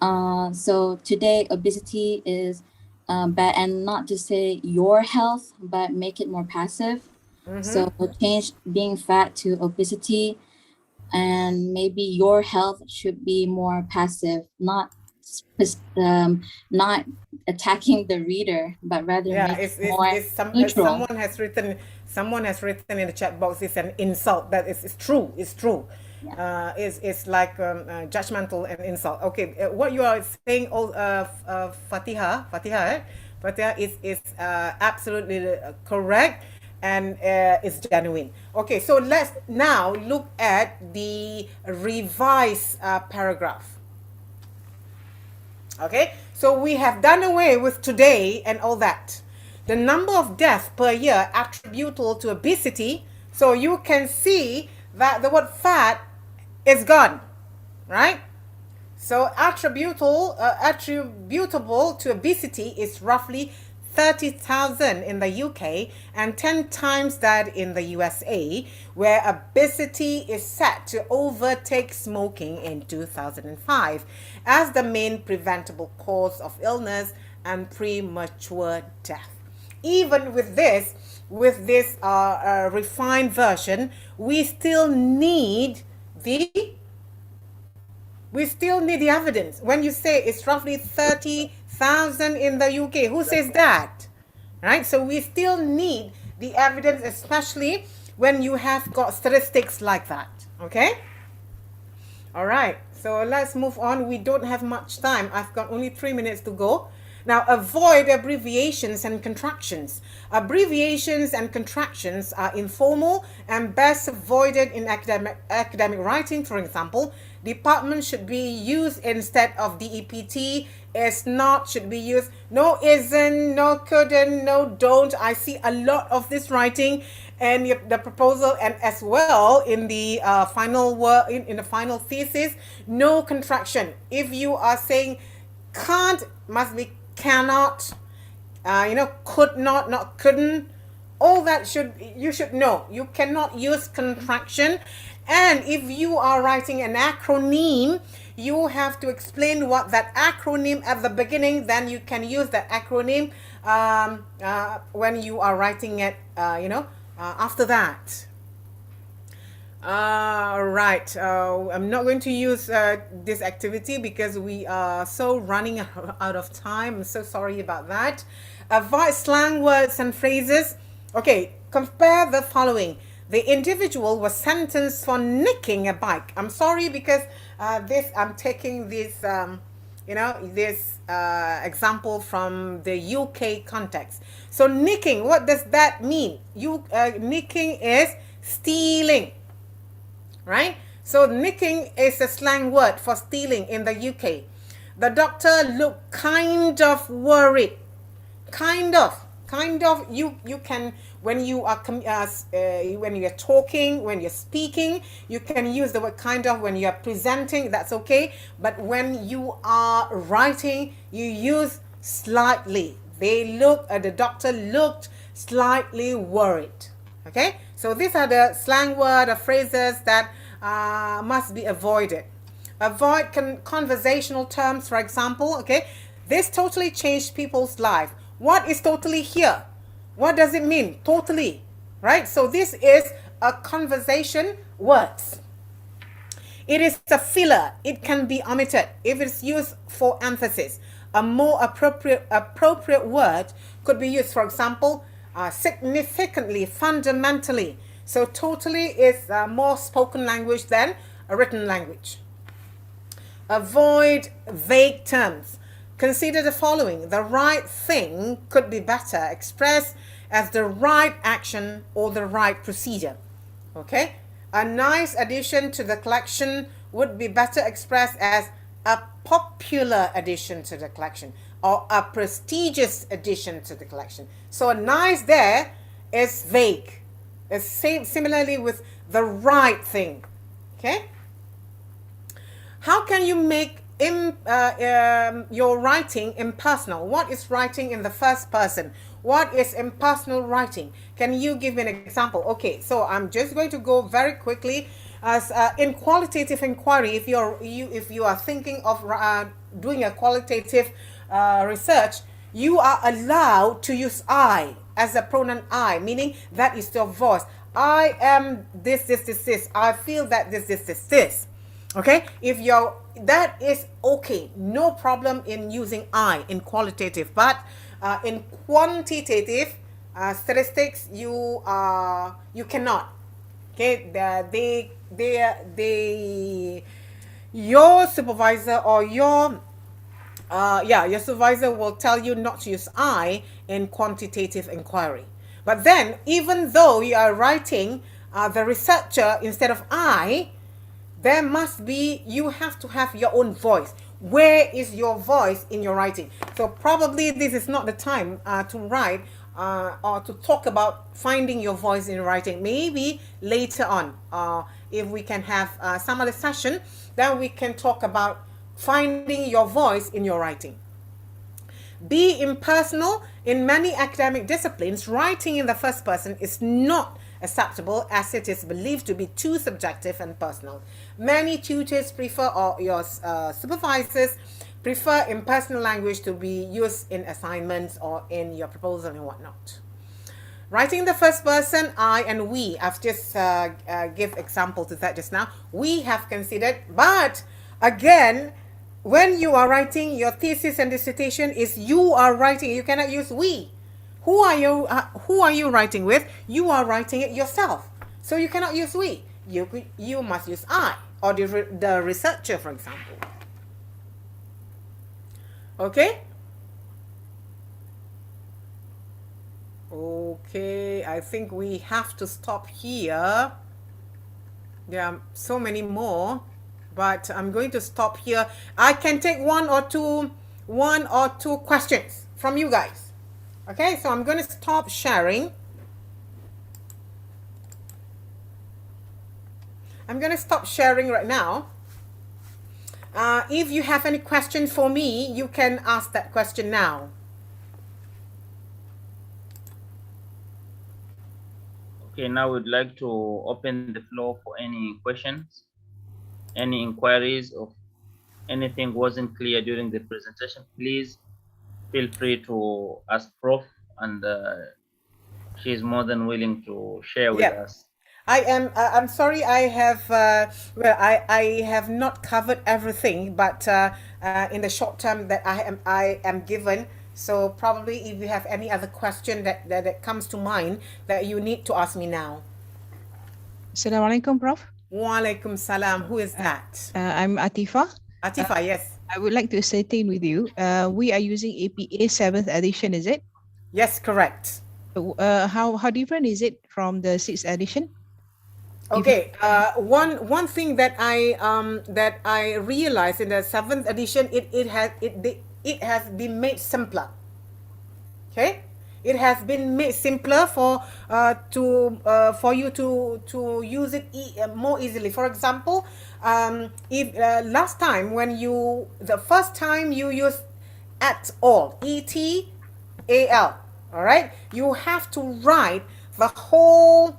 So today, obesity is bad, and not to say your health, but make it more passive. So change being fat to obesity, and maybe your health should be more passive, not attacking the reader, but rather more neutral. Someone has written in the chat box, it's an insult. That is true. It's true. Yeah. It's like judgmental and insult. Okay, what you are saying, Fatiha is absolutely correct, and it's genuine. Okay, so let's now look at the revised paragraph. Okay, so we have done away with today and all that. The number of deaths per year attributable to obesity, so you can see that the word fat is gone, right? So attributable to obesity is roughly 30,000 in the UK and 10 times that in the USA, where obesity is set to overtake smoking in 2005 as the main preventable cause of illness and premature death. Even with this refined version, we still need the evidence. When you say it's roughly 30,000 in the UK, who says that? Right? So we still need the evidence, especially when you have got statistics like that. Okay? All right. So let's move on. We don't have much time. I've got only 3 minutes to go. Now, avoid abbreviations and contractions. Abbreviations and contractions are informal and best avoided in academic writing. For example, department should be used instead of DEPT. Is not should be used. No isn't, no couldn't, no don't. I see a lot of this writing and the proposal, and as well in the final work, in the final thesis. No contraction. If you are saying can't, must be cannot, could not couldn't, all that you should know. You cannot use contraction. And if you are writing an acronym, you have to explain what that acronym at the beginning, then you can use that acronym when you are writing it, after that. Right, I'm not going to use this activity because we are so running out of time. I'm so sorry about that. Avoid slang words and phrases. Okay, compare the following. The individual was sentenced for nicking a bike. I'm sorry because I'm taking this, this example from the UK context. So nicking, what does that mean? Nicking is stealing. Right? So nicking is a slang word for stealing in the UK. The doctor looked kind of worried. Kind of. You can, when you are when you are talking, when you're speaking, you can use the word kind of. When you are presenting, that's okay. But when you are writing, you use slightly. The doctor looked slightly worried. Okay, so these are the slang word or phrases that must be avoided. Avoid conversational terms, for example. Okay, this totally changed people's life. What is totally here? What does it mean? Totally, right? So this is a conversation words. It is a filler. It can be omitted if it's used for emphasis. A more appropriate word could be used, for example, significantly, fundamentally. So totally is more spoken language than a written language. Avoid vague terms. Consider the following. The right thing could be better expressed as the right action or the right procedure. Okay? A nice addition to the collection would be better expressed as a popular addition to the collection or a prestigious addition to the collection. So a nice there is vague. It's similarly with the right thing. Okay? How can you make your writing impersonal? What is writing in the first person? What is impersonal writing? Can you give me an example? Okay, so I'm just going to go very quickly. As in qualitative inquiry, if you are thinking of doing a qualitative research, you are allowed to use I as a pronoun I, meaning that is your voice. I am this. I feel that this. Okay, that is okay, no problem in using I in qualitative, but in quantitative statistics you cannot. Okay, your supervisor or your supervisor will tell you not to use I in quantitative inquiry. But then, even though you are writing the researcher instead of I, you have to have your own voice. where is your voice in your writing? So probably this is not the time to write or to talk about finding your voice in writing. Maybe later on, if we can have some other session, then we can talk about finding your voice in your writing. Be impersonal. In many academic disciplines, writing in the first person is not acceptable as it is believed to be too subjective and personal. Many tutors prefer, or your supervisors prefer, impersonal language to be used in assignments or in your proposal and whatnot. Writing in the first person, I and we, I've just give example to that just now, we have considered, but again, when you are writing your thesis and dissertation, is you are writing, you cannot use we. Who are you writing with? You are writing it yourself. So you cannot use we. You must use I, or the researcher, for example. Okay? Okay, I think we have to stop here. There are so many more, but I'm going to stop here. I can take one or two questions from you guys. Okay, so I'm going to stop sharing. I'm going to stop sharing right now. If you have any question for me, you can ask that question now. Okay, now we'd like to open the floor for any questions, any inquiries, of anything wasn't clear during the presentation. Please feel free to ask Prof, and she's more than willing to share with us. I'm sorry, I have I have not covered everything, but in the short term that I am given. So probably if you have any other question that comes to mind, that you need to ask me now. Assalamualaikum, Prof. Walaikum salam. Who is that? I'm Atifa. Atifa, yes. I would like to ascertain with you. We are using APA 7th edition, is it? Yes, correct. How different is it from the 6th edition? Okay, one thing that I realized in the 7th edition, it has been made simpler. Okay, it has been made simpler for you to use it more easily. For example, if last time the first time you use at all, ETAL, all right, you have to write the whole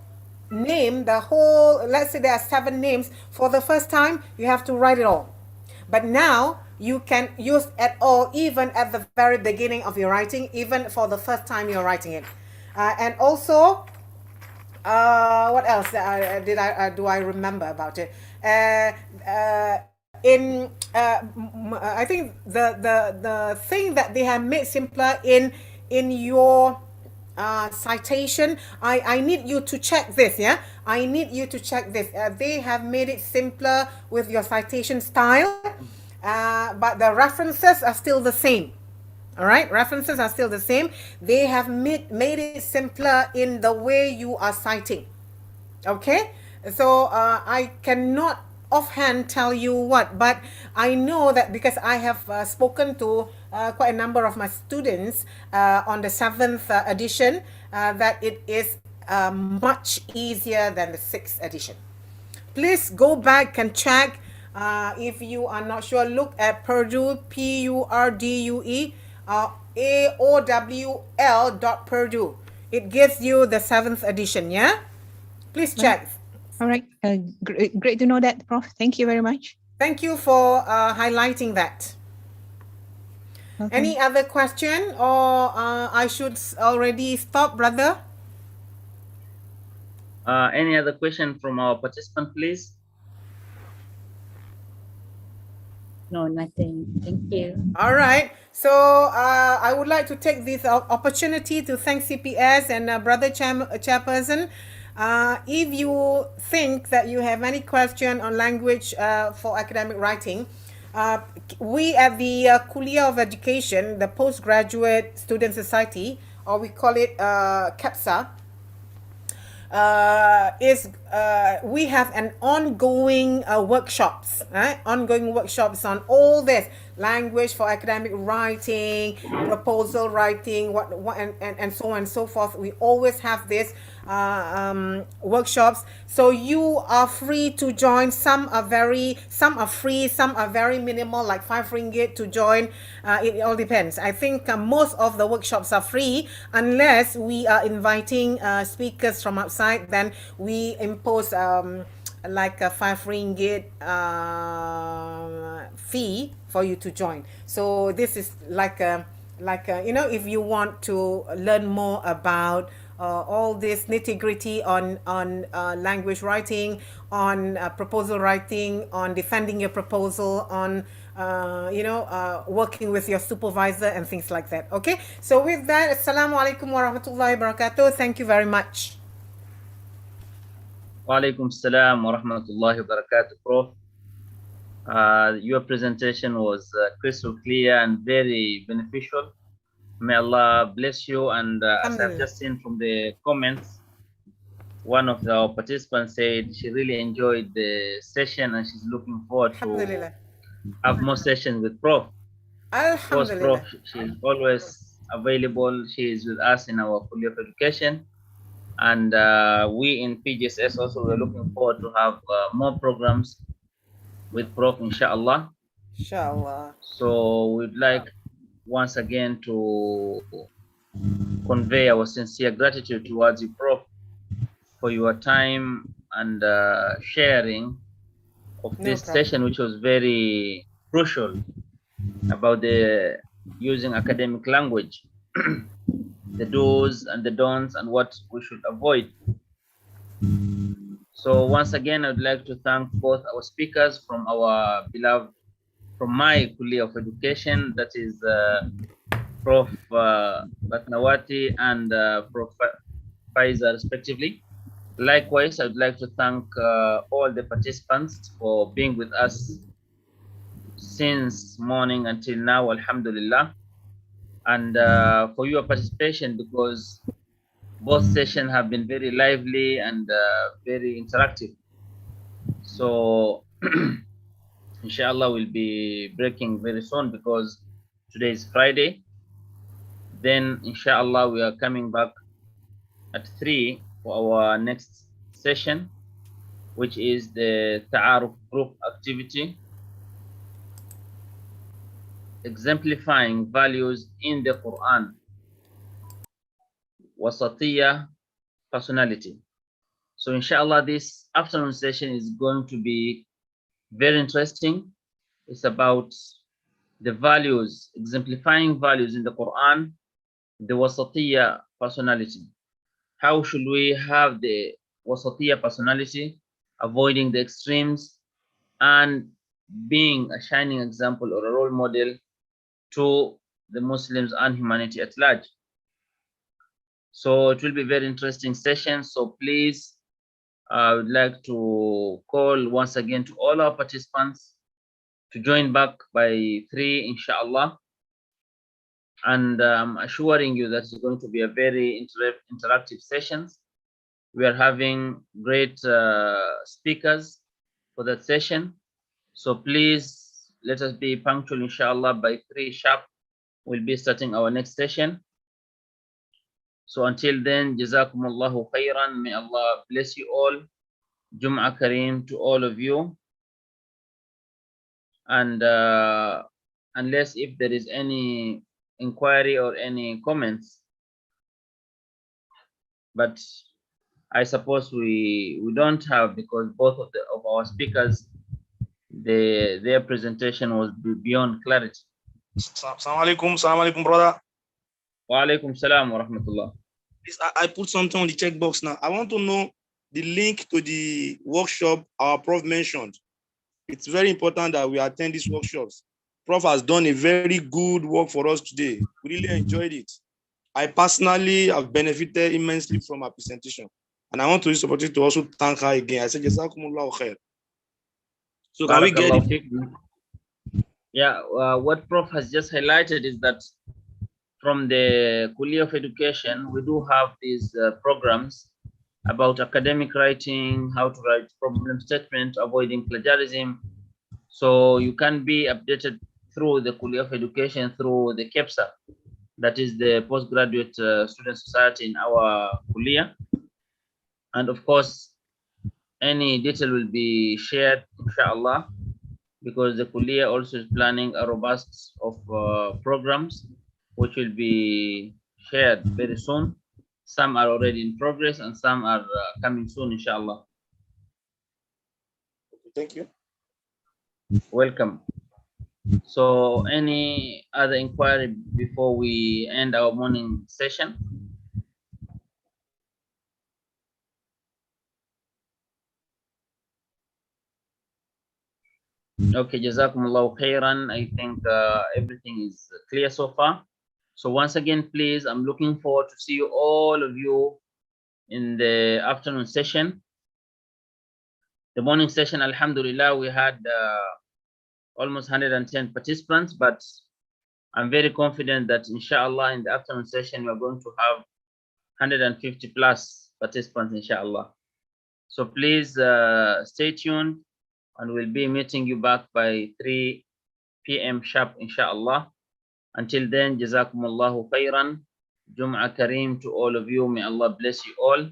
name, let's say there are 7 names. For the first time, you have to write it all. But now you can use at all, even at the very beginning of your writing, even for the first time you're writing it. And also, what else do I remember about it? I think the thing that they have made simpler in your citation, I need you to check this. I need you to check this. They have made it simpler with your citation style, but the references are still the same. All right, references are still the same. They have made it simpler in the way you are citing. Okay, so I cannot offhand tell you what, but I know that because I have spoken to quite a number of my students on the 7th edition, that it is much easier than the 6th edition. Please go back and check. If you are not sure, look at Purdue, Purdue, AOWL.Purdue. It gives you the 7th edition, yeah? Please check. All right. Great to know that, Prof. Thank you very much. Thank you for highlighting that. Okay. Any other question, or I should already stop, brother? Any other question from our participant, please? No, nothing. Thank you. All right. So I would like to take this opportunity to thank CPS and Brother Chairperson. If you think that you have any question on language for academic writing, we at the Kuliah of Education, the Postgraduate Student Society, or we call it CAPSA, is we have an ongoing workshops, right? Ongoing workshops on all this language for academic writing, proposal writing, what and so on and so forth. We always have this workshops. So you are free to join. Some are free, some are very minimal, like 5 ringgit to join. It all depends. I think most of the workshops are free unless we are inviting speakers from outside. Then we impose like a 5 ringgit fee for you to join. So this is like a you know, if you want to learn more about all this nitty-gritty on language writing, on proposal writing, on defending your proposal, on you know, working with your supervisor and things like that. Okay, so with that, assalamu alaikum warahmatullahi wabarakatuh. Thank you very much. Wa alaikum salam wa rahmatullahi wa barakatuh, Prof. Your presentation was crystal clear and very beneficial. May Allah bless you. And as I've just seen from the comments, one of the participants said she really enjoyed the session and she's looking forward to have more sessions with Prof. Of course, Prof, she's always available. She is with us in our College of Education. And we in PGSS also, we're looking forward to have more programs with Prof, inshallah. Inshallah. So we'd like once again to convey our sincere gratitude towards you, Prof, for your time and sharing of this session, which was very crucial about the using academic language, the do's and the don'ts and what we should avoid. So once again, I'd like to thank both our speakers from our beloved, from my College of Education, that is Prof. Batnawati and Prof. Faiza, respectively. Likewise, I would like to thank all the participants for being with us since morning until now, alhamdulillah, and for your participation, because both sessions have been very lively and very interactive. So inshallah, we'll be breaking very soon because today is Friday. Then inshallah, we are coming back at 3 for our next session, which is the Ta'aruf group activity, exemplifying values in the Quran, wasatiyah, personality. So inshallah, this afternoon session is going to be very interesting. It's about the values, exemplifying values in the Quran, the wasatiyah personality. How should we have the wasatiyah personality, avoiding the extremes and being a shining example or a role model to the Muslims and humanity at large? So it will be a very interesting session. So please, I would like to call once again to all our participants to join back by 3, inshallah. And I'm assuring you that it's going to be a very interactive sessions. We are having great speakers for that session. So please let us be punctual, inshallah. By 3 sharp, we'll be starting our next session. So until then, Jazakumullahu khairan. May Allah bless you all. Jum'ah Kareem to all of you. And unless if there is any inquiry or any comments, but I suppose we don't have, because both of our speakers, their presentation was beyond clarity. Assalamu alaikum, brother. Wa alaikum salam wa rahmatullah. Please, I put something on the checkbox now. I want to know the link to the workshop our Prof mentioned. It's very important that we attend these workshops. Prof has done a very good work for us today. We really enjoyed it. I personally have benefited immensely from her presentation. And I want to use the opportunity to also thank her again. I said, Jazakumullahu khair. So can we get it? Yeah, what Prof has just highlighted is that from the College of Education, we do have these programs about academic writing, how to write problem statement, avoiding plagiarism. So you can be updated through the Kulia of Education, through the KEPSA, that is the Postgraduate Student Society in our Kulia. And of course, any detail will be shared, inshallah, because the Kulia also is planning a robust of programs, which will be shared very soon. Some are already in progress and some are coming soon, inshallah. Thank you. Welcome. So any other inquiry before we end our morning session? Okay, Jazakumullahu khairan. I think everything is clear so far. So once again, please, I'm looking forward to see you, all of you, in the afternoon session. The morning session, alhamdulillah, we had almost 110 participants, but I'm very confident that inshallah in the afternoon session, we're going to have 150 plus participants, inshallah. So please stay tuned, and we'll be meeting you back by 3 p.m. sharp, inshallah. Until then, Jazakumullahu khairan. Jum'ah Kareem to all of you. May Allah bless you all.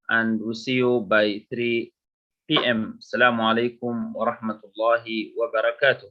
And we'll see you by 3 p.m. Assalamu alaikum wa rahmatullahi wa barakatuh.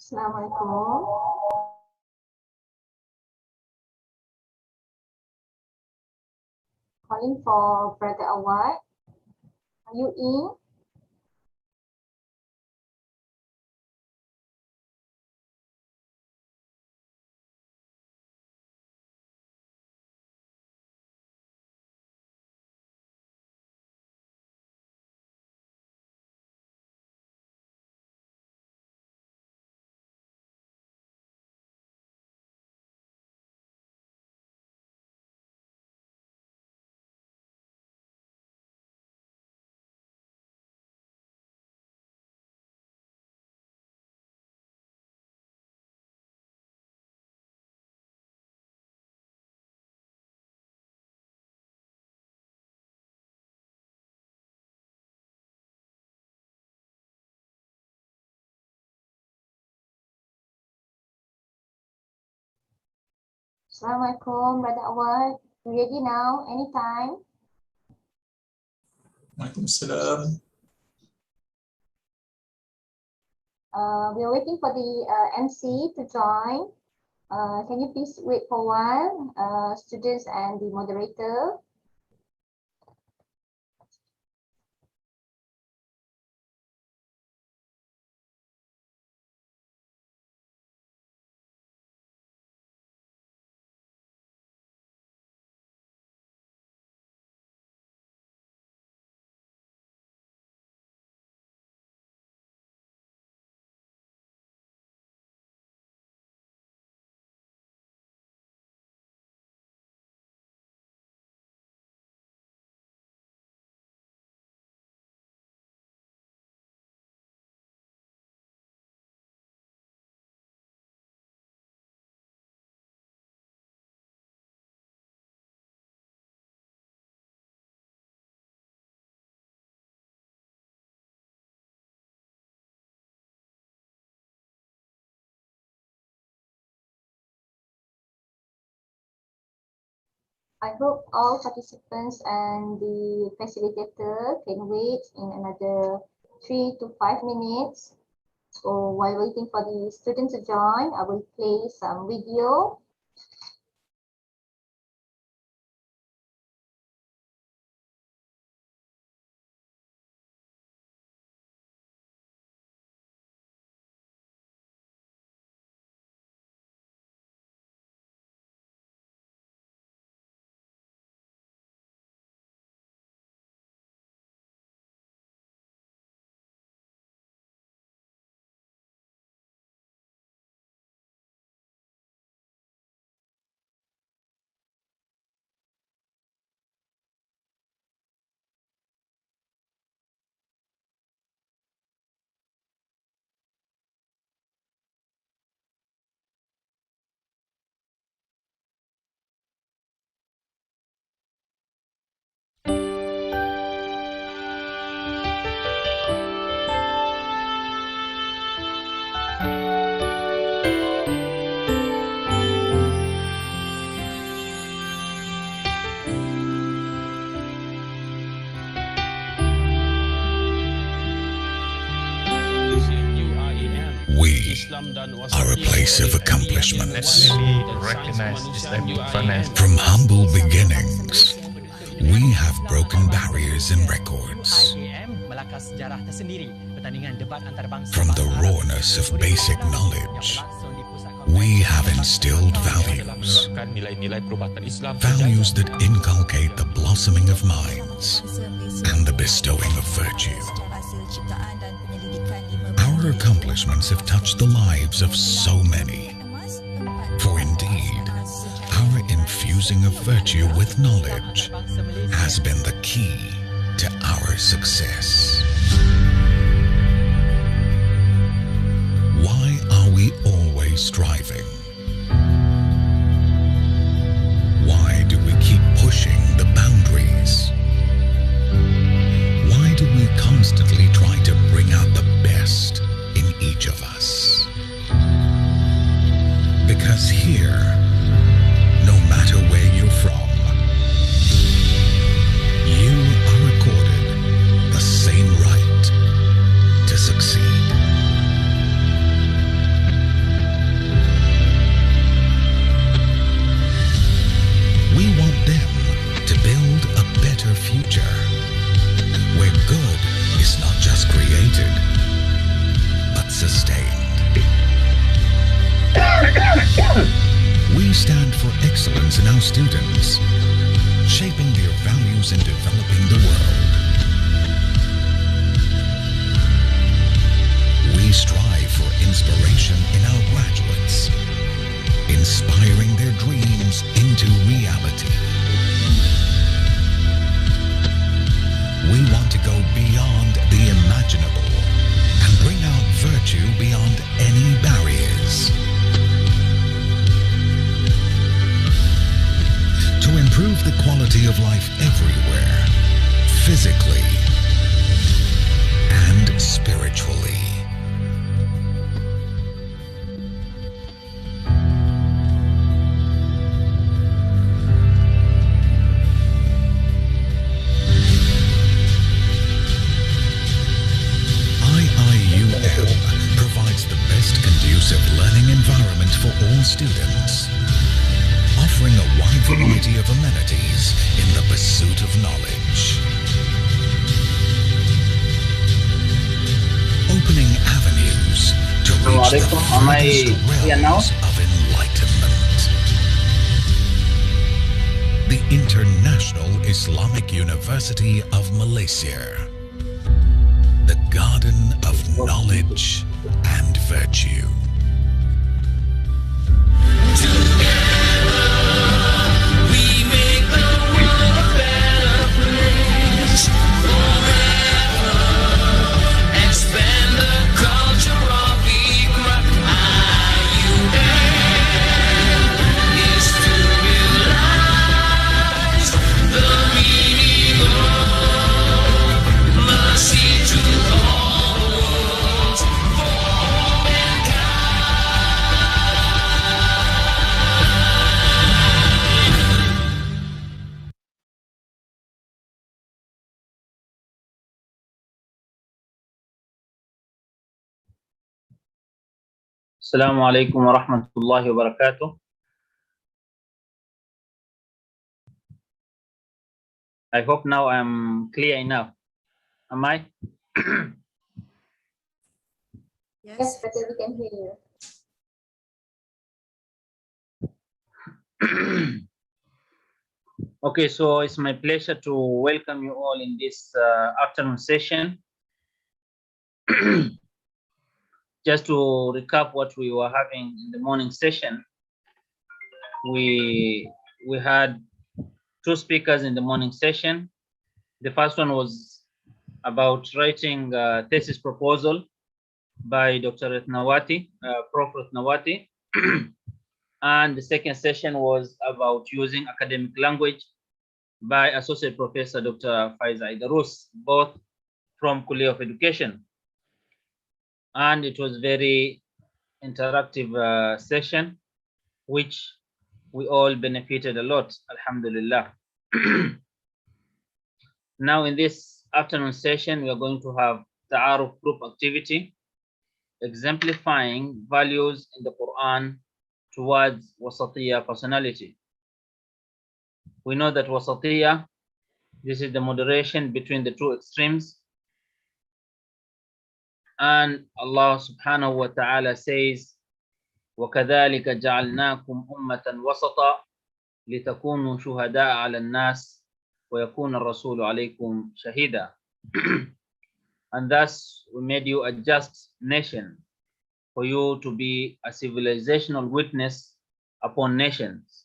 Assalamualaikum. Calling for Brother Awad. Are you in? Assalamualaikum, Brother Awad. You ready now? Anytime? Waalaikumsalam. We are waiting for the MC to join. Can you please wait for a while, students and the moderator? I hope all participants and the facilitator can wait in another 3 to 5 minutes. So while waiting for the students to join, I will play some video. Are a place of accomplishments. Recognize Islamic finance. From humble beginnings, we have broken barriers and records. From the rawness of basic knowledge, we have instilled values. Values that inculcate the blossoming of minds and the bestowing of virtue. Our accomplishments have touched the lives of so many. For indeed, our infusing of virtue with knowledge has been the key to our success. Why are we always striving? Why do we keep pushing the boundaries? Why do we constantly try to bring out the best in each of us? Because here, no matter where you're from, you are accorded the same right to succeed. build a better future where good is not just created, but sustained. We stand for excellence in our students, shaping their values and developing the world. We strive for inspiration in our graduates, inspiring their dreams into reality. We want to go beyond the imaginable and bring out virtue beyond any barriers. To improve the quality of life everywhere, physically and spiritually. IIUM provides the best conducive learning environment for all students, offering a wide variety of amenities in the pursuit of knowledge. Opening avenues to reach the furthest realms of enlightenment. The International Islamic University of Malaysia. The garden of knowledge and virtue. Assalamu alaikum wa rahmatullahi wa barakatuh. I hope now I'm clear enough. Am I? Yes, better we can hear you. Okay, so it's my pleasure to welcome you all in this afternoon session. Just to recap what we were having in the morning session, we had two speakers in the morning session. The first one was about writing a thesis proposal by Dr. Ratnawati, Prof. Ratnawati. And the second session was about using academic language by Associate Professor Dr. Faiza Idarus, both from Kulia of Education. And it was very interactive session, which we all benefited a lot, alhamdulillah. Now in this afternoon session, we are going to have Ta'aruf group activity, exemplifying values in the Quran towards wasatiyya personality. We know that wasatiyya, this is the moderation between the two extremes. And Allah subhanahu wa ta'ala says, وَكَذَلِكَ جَعَلْنَاكُمْ أُمَّةً وَسَطًا لِتَكُونُوا شُهَدَاءَ عَلَى النَّاسِ وَيَكُونَ الرَّسُولُ عَلَيْكُمْ شَهِيدًا. And thus we made you a just nation, for you to be a civilizational witness upon nations.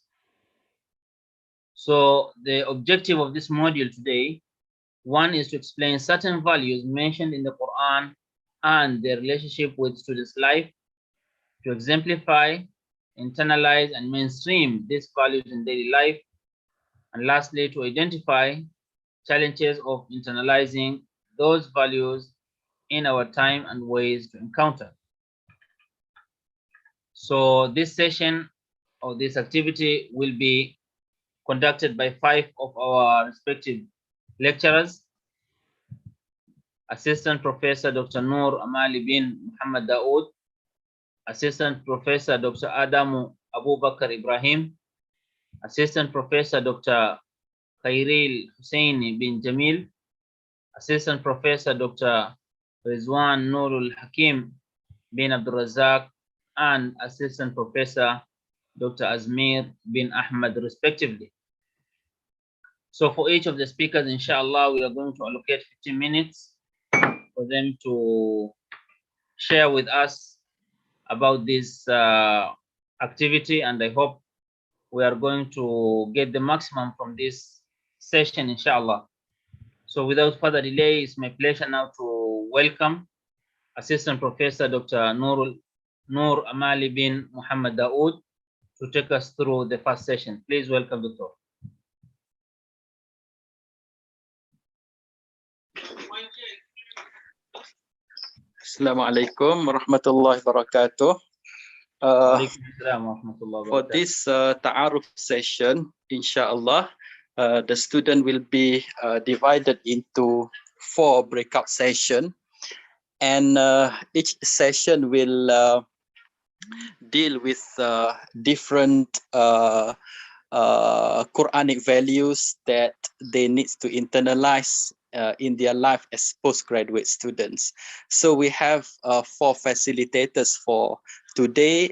So the objective of this module today, one is to explain certain values mentioned in the Quran and their relationship with students' life, to exemplify, internalize, and mainstream these values in daily life, and lastly, to identify challenges of internalizing those values in our time and ways to encounter. So this session or this activity will be conducted by 5 of our respective lecturers. Assistant Professor Dr. Noor Amali bin Muhammad Daoud, Assistant Professor Dr. Adamu Abu Bakr Ibrahim, Assistant Professor Dr. Khairil Husseini bin Jamil, Assistant Professor Dr. Rizwan Nurul Hakim bin Abdul Razak, and Assistant Professor Dr. Azmir bin Ahmad, respectively. So for each of the speakers, inshallah, we are going to allocate 15 minutes for them to share with us about this activity, and I hope we are going to get the maximum from this session, inshallah. So without further delay, it's my pleasure now to welcome Assistant Professor Dr. Nur Amali bin Muhammad Daoud to take us through the first session. Please welcome, Doctor. Assalamu alaikum warahmatullahi wabarakatuh. For this Ta'aruf session, inshallah, the student will be divided into 4 breakout sessions, and each session will deal with different Quranic values that they need to internalize in their life as postgraduate students. So we have 4 facilitators for today,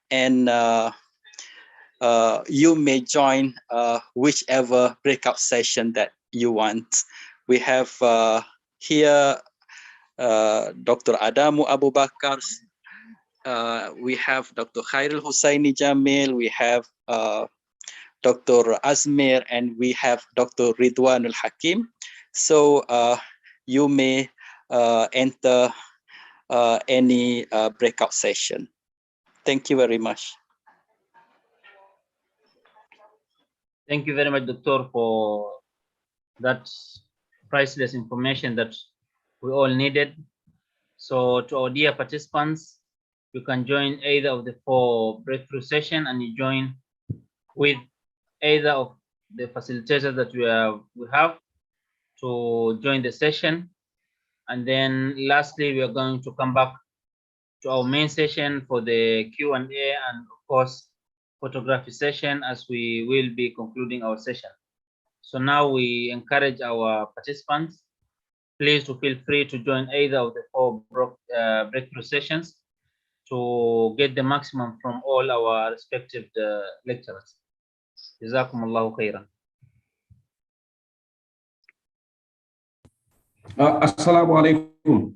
and you may join whichever breakout session that you want. We have here Dr. Adamu Abu Bakar, we have Dr. Khairil Husseini Jamil, we have Dr. Azmir, and we have Dr. Ridwanul Hakim. So you may enter any breakout session. Thank you very much. Thank you very much, Doctor, for that priceless information that we all needed. So to our dear participants, you can join either of the 4 breakthrough sessions, and you join with either of the facilitators that we have to join the session. And then lastly, we are going to come back to our main session for the Q&A and of course photography session, as we will be concluding our session. So now we encourage our participants, please to feel free to join either of the 4 breakthrough sessions to get the maximum from all our respective lecturers. Jazakumullahu khairan. Assalamu alaikum.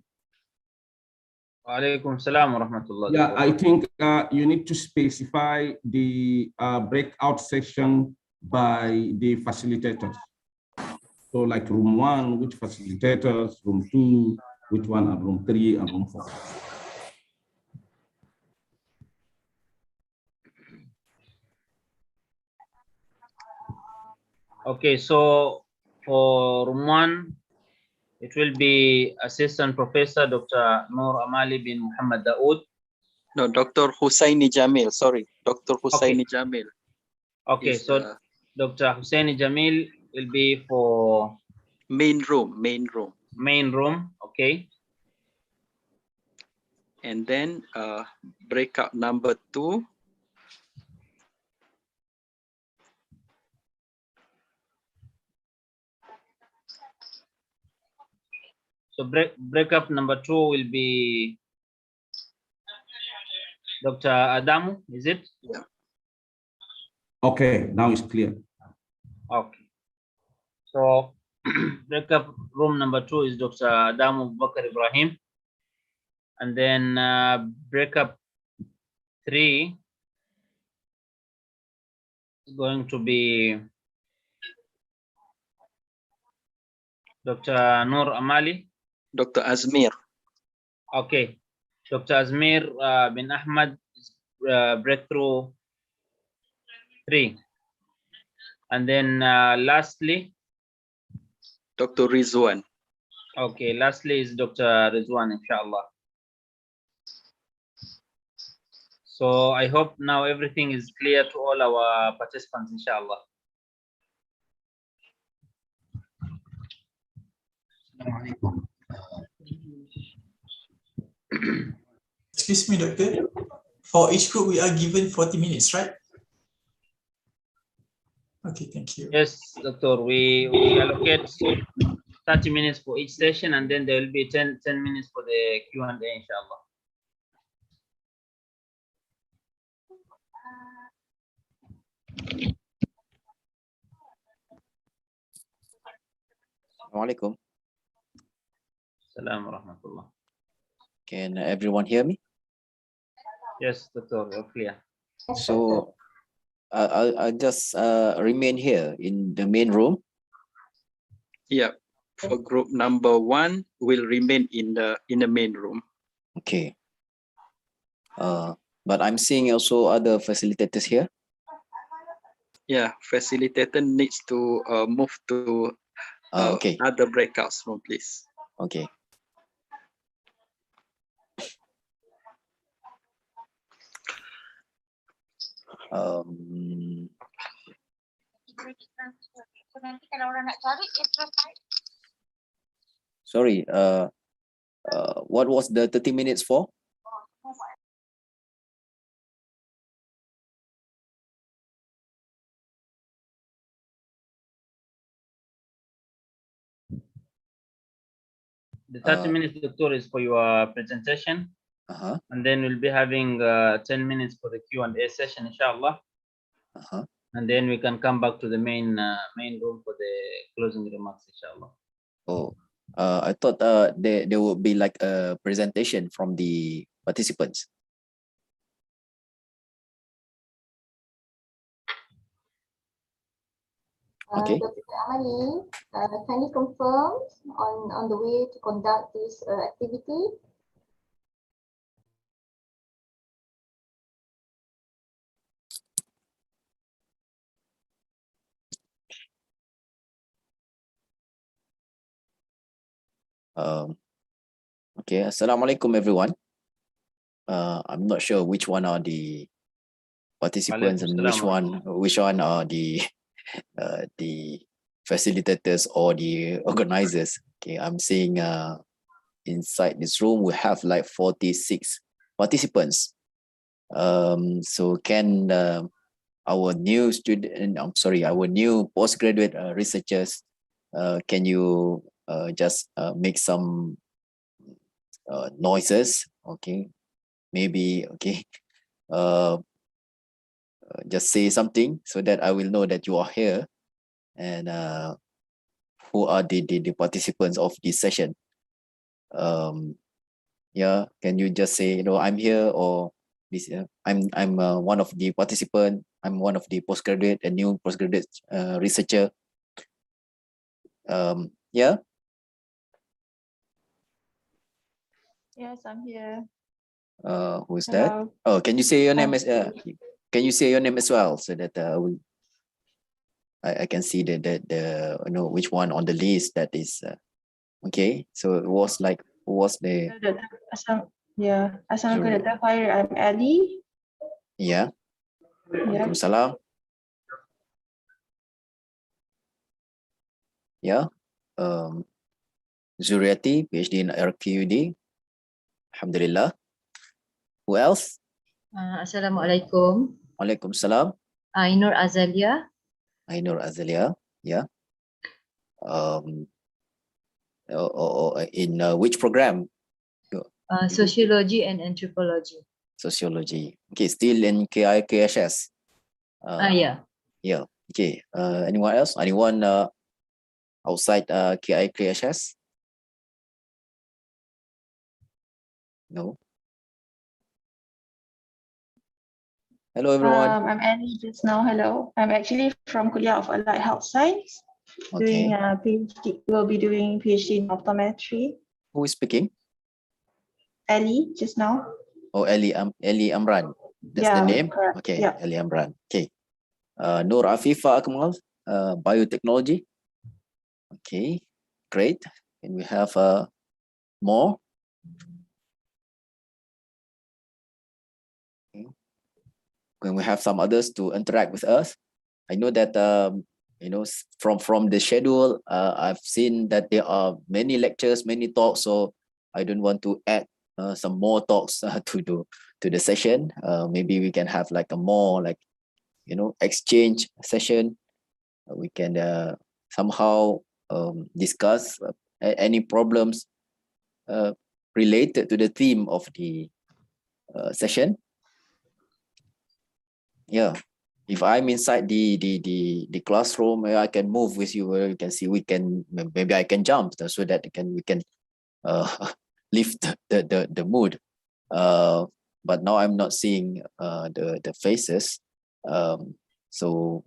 Wa alaikum salam wa rahmatullah. Yeah, I think you need to specify the breakout section by the facilitators. So like room 1, which facilitators, room 2, which one, and room 3 and room 4. Okay, so for room 1, it will be Assistant Professor Dr. Nur Amali bin Muhammad Daoud. No, Dr. Husseini Jamil, sorry, Dr. Husseini Jamil. Okay, so Dr. Husseini Jamil will be for main room. Main room, okay. And then breakout number 2. So breakup number 2 will be Dr. Adamu, is it? Yeah. Okay, now it's clear. Okay. So breakup room number 2 is Dr. Adamu Bakar Ibrahim. And then breakup 3 is going to be Dr. Nur Amali. Dr. Azmir. Okay. Dr. Azmir bin Ahmad, breakthrough 3. And then lastly, Dr. Rizwan. Okay, lastly is Dr. Rizwan, inshallah. So I hope now everything is clear to all our participants, inshallah. Excuse me, Doctor. For each group, we are given 40 minutes, right? Okay, thank you. Yes, Doctor. We allocate 30 minutes for each session, and then there will be 10 minutes for the Q&A, inshallah. Assalamualaikum. Assalamu rahmatullah. Can everyone hear me? Yes, Doctor, you're clear. So I'll just remain here in the main room. Yeah, for group number 1 will remain in the main room. Okay. But I'm seeing also other facilitators here. Yeah, facilitator needs to move to Okay. other breakouts room, please. Okay. Sorry, what was the 30 minutes for? The 30 minutes, Doctor, is for your presentation. And then we'll be having 10 minutes for the Q&A session, inshallah. And then we can come back to the main room for the closing remarks, inshallah. Oh, I thought there would be like a presentation from the participants. Okay. Dr. Amali, can you confirm on the way to conduct this activity? Okay, Assalamualaikum everyone. I'm not sure which one are the participants and which one are the facilitators or the organizers. Okay, I'm seeing inside this room we have like 46 participants. So can our new our new postgraduate researchers, can you just make some noises? Okay, maybe, okay, just say something so that I will know that you are here, and who are the participants of this session. Yeah, can you just say, I'm here, or this? I'm one of the participant. I'm one of the postgraduate, a new postgraduate researcher. Yeah. Yes, I'm here. Who's Hello. that? Oh, can you say your name as can you say your name as well, so that I can see the which one on the list that is okay. So it was like, who was the Assalamualaikum, Dr. Khair. I'm Ali. Yeah. Waalaikumsalam. Yeah. Zuriati, PhD in RQD. Alhamdulillah. Who else? Assalamualaikum. Waalaikumsalam. Ainur Azalia. Ainur Azalia. Yeah. In which program? Sociology and Anthropology. Sociology. Okay, still in KIKHS. Yeah. Yeah. Okay. Anyone else? Anyone outside KIKHS? No. Hello, everyone. I'm Annie just now. Hello. I'm actually from Kuliah of Allied Health Science. Okay. Doing PhD. We'll be doing PhD in optometry. Who is speaking? Ali just now. Oh, Eli Amran. That's the Yeah, name? correct. Okay, Yeah. Eli Amran. Okay. Nur Afifa Akmal, biotechnology. Okay, great. And we have more. Okay. When we have some others to interact with us. I know that from the schedule, I've seen that there are many lectures, many talks, so I don't want to add some more talks to the session. Maybe we can have like a more exchange session. we can somehow discuss any problems related to the theme of the session. Yeah, if I'm inside the classroom, I can move with you. You can see, maybe I can jump so that we can lift the mood. But now I'm not seeing the faces. So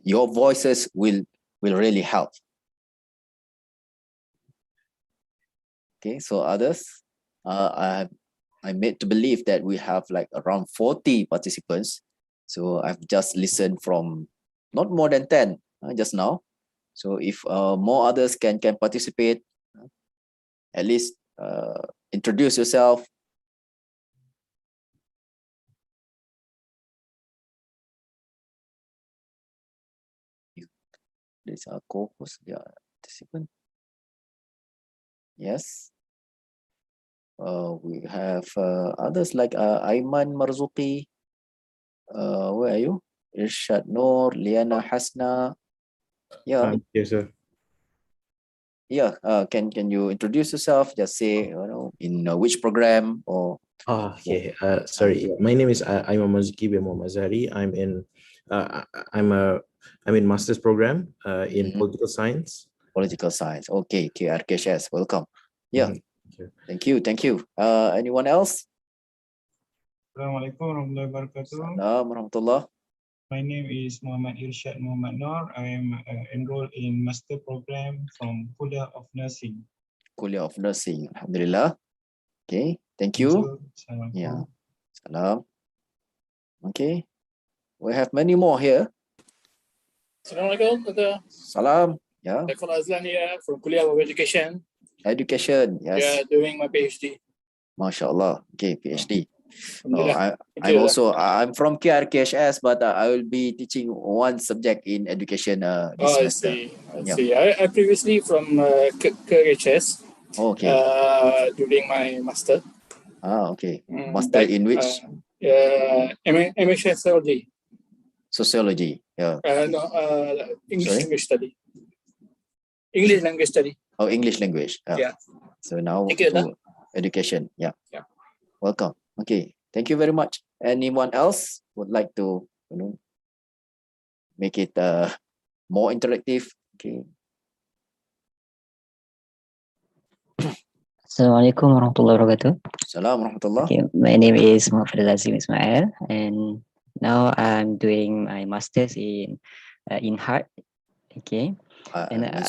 your voices will really help. Okay, so others, I'm made to believe that we have like around 40 participants. So I've just listened from not more than 10 just now. So if more others can participate, at least introduce yourself. These are co-hosts, yeah, participant. Yes. We have others like Aiman Marzuki. Where are you? Irshad Noor, Liana Hasna. Yeah. Yes, sir. Yeah. Can you introduce yourself? Just say, in which program or. Okay. Sorry. My name is Aiman Marzuki bin Mazari. I'm in master's program in political science. Political science. Okay. KRKS. Welcome. Yeah. Thank you. Anyone else? Assalamualaikum warahmatullahi wabarakatuh. Warahmatullah. My name is Muhammad Irshad Muhammad Noor. I am enrolled in master program from Kuliah of Nursing. Kuliah of Nursing. Alhamdulillah. Okay. Thank you. Yeah. Salam. Okay. We have many more here. Assalamualaikum. Salam. Yeah. Dr. Azlan here from Kuliah of Education. Education. Yes. Yeah, doing my PhD. MashaAllah. Okay, PhD. I'm from KRKHS, but I will be teaching one subject in education this semester. I see. I previously from KRKHS. Okay. During my master. Okay. Master in which? MA Sociology. Sociology. Yeah. English study. English language study. Oh, English language. Yeah. So now to education. Yeah. Welcome. Okay. Thank you very much. Anyone else would like to, make it more interactive? Okay. Assalamualaikum warahmatullahi wabarakatuh. Salam warahmatullah. Okay, my name is Muhammad Azim Ismail, and now I'm doing my master's in heart. Okay.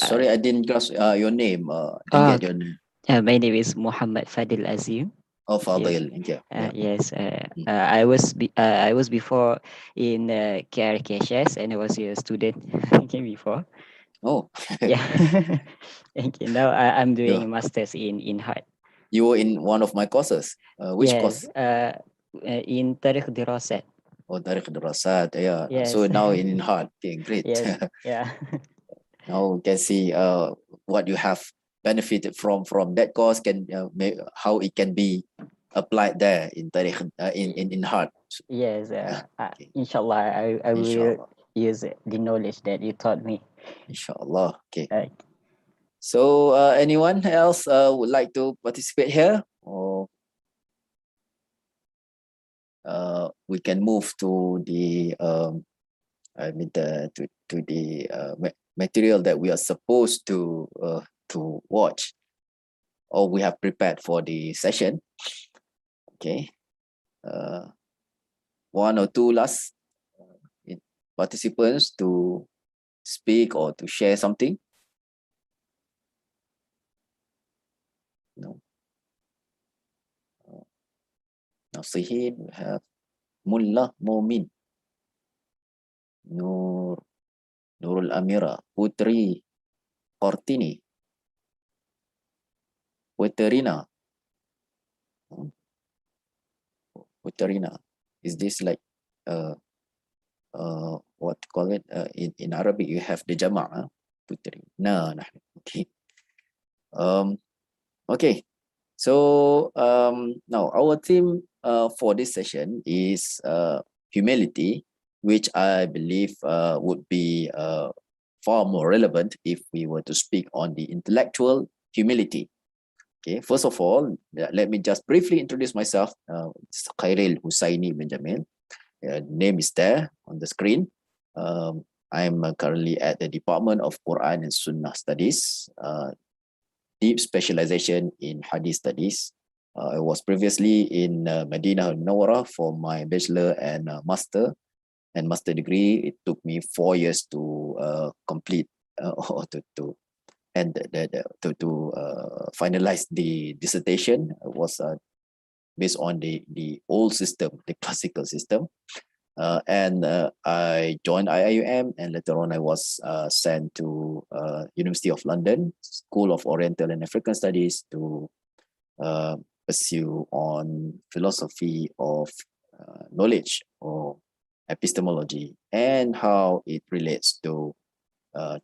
Sorry, I didn't grasp your name. Didn't get your name. My name is Muhammad Fadil Azim. Oh, Fadil. Okay. Yes. I was before in KRKHS, and I was a student before. Oh. Yeah. Thank you. Now I'm doing a master's in heart. You were in one of my courses. Which course? In Tarikh Dirasat. Oh, Tarikh Dirasat. Yeah. Yes. So now in heart. Okay, great. Yes. Yeah. Now we can see what you have benefited from that course, how it can be applied there in Tarikh in heart. Yes. Inshallah, I will use the knowledge that you taught me. Inshallah. Okay. So anyone else would like to participate here, or we can move to the material that we are supposed to watch, or we have prepared for the session. Okay. One or two last participants to speak or to share something. No. Nasihin, we have Mullah Momin, Nurul Amira, Putri Kortini, Puterina. Is this like what to call it? In Arabic you have the Jama', Puterina. Okay. Okay. So now our theme for this session is humility, which I believe would be far more relevant if we were to speak on the intellectual humility. Okay, first of all, let me just briefly introduce myself. It's Khairil Husaini Benjamin. Name is there on the screen. I'm currently at the Department of Quran and Sunnah Studies, deep specialization in Hadith Studies. I was previously in Medina Munawwarah for my bachelor and master degree. It took me 4 years to complete or to finalize the dissertation. It was based on the old system, the classical system. I joined IIUM, and later on I was sent to University of London, School of Oriental and African Studies, to pursue on philosophy of knowledge or epistemology and how it relates to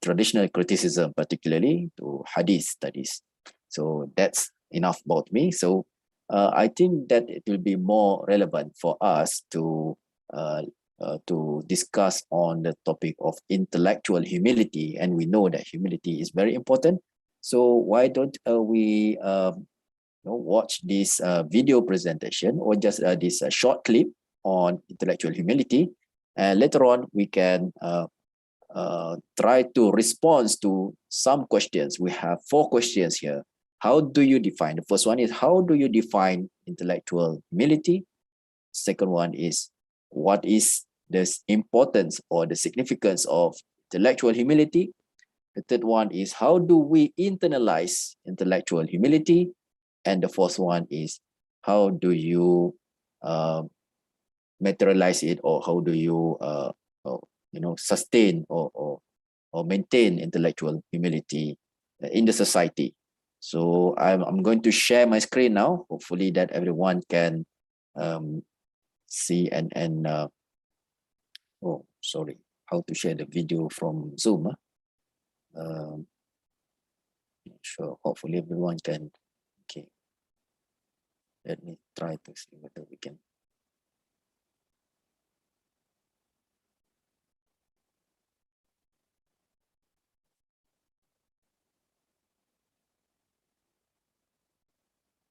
traditional criticism, particularly to Hadith studies. So that's enough about me. So I think that it will be more relevant for us to discuss on the topic of intellectual humility, and we know that humility is very important. So why don't we watch this video presentation, or just this short clip on intellectual humility, and later on we can try to respond to some questions. We have 4 questions here. How do you define? The first one is, how do you define intellectual humility? Second one is, what is the importance or the significance of intellectual humility? The third one is, how do we internalize intellectual humility? And the fourth one is, how do you materialize it, or how do you sustain or maintain intellectual humility in the society? So I'm going to share my screen now. Hopefully that everyone can see and oh, sorry, how to share the video from Zoom. Not sure. Hopefully everyone can. Okay, let me try to see whether we can.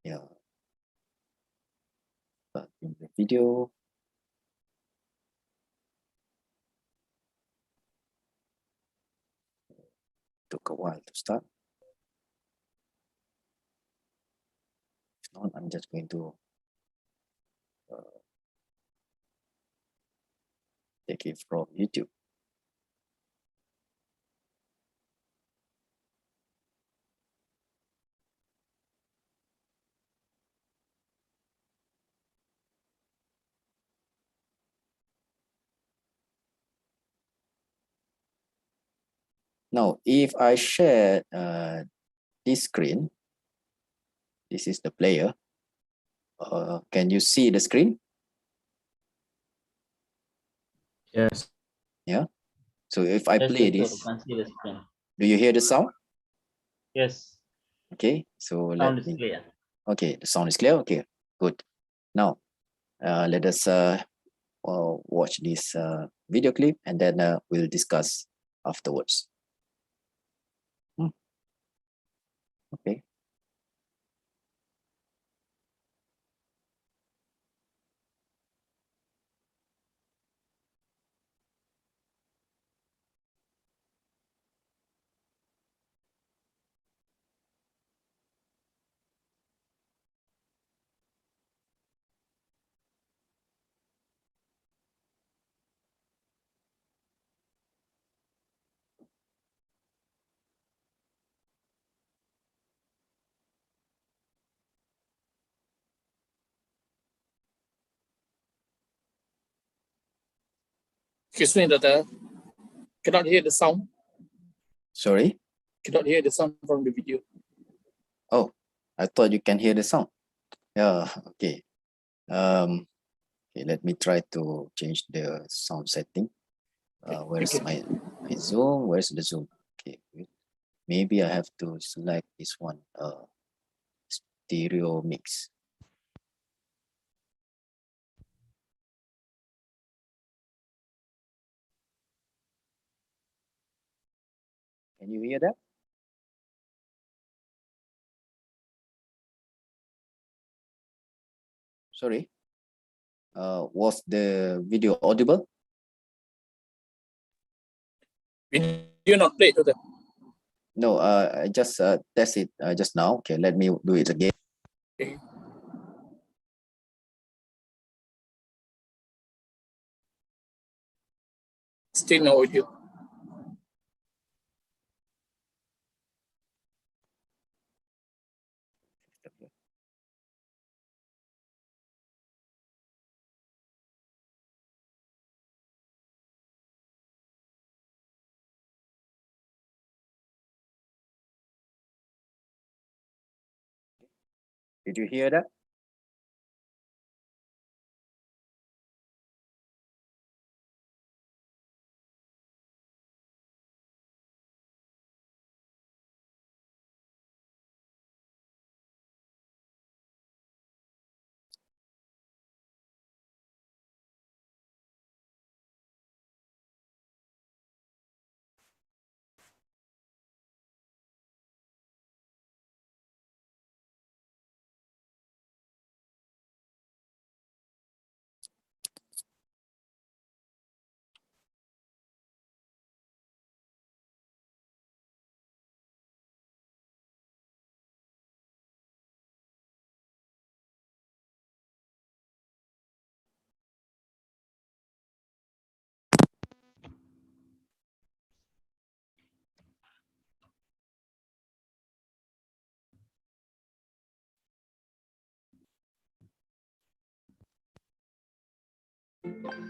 Yeah, but in the video. Took a while to start. If not, I'm just going to take it from YouTube. Now, if I share this screen, this is the player. Can you see the screen? Yes. Yeah. So if I play this, can see the screen. do you hear the sound? Yes. Okay. So Sound is clear. Okay, the sound is clear. Okay, good. Now, let us watch this video clip, and then we'll discuss afterwards. Okay. Excuse me, Doctor. Cannot hear the sound. Sorry? Cannot hear the sound from the video. Oh, I thought you can hear the sound. Yeah, okay. Okay, let me try to change the sound setting. Where's my Zoom? Where's the Zoom? Okay, maybe I have to select this one, stereo mix. Can you hear that? Sorry. Was the video audible? Video not played, Doctor. No, I just test it just now. Okay, let me do it again. Okay. Still no audio. Did you hear that?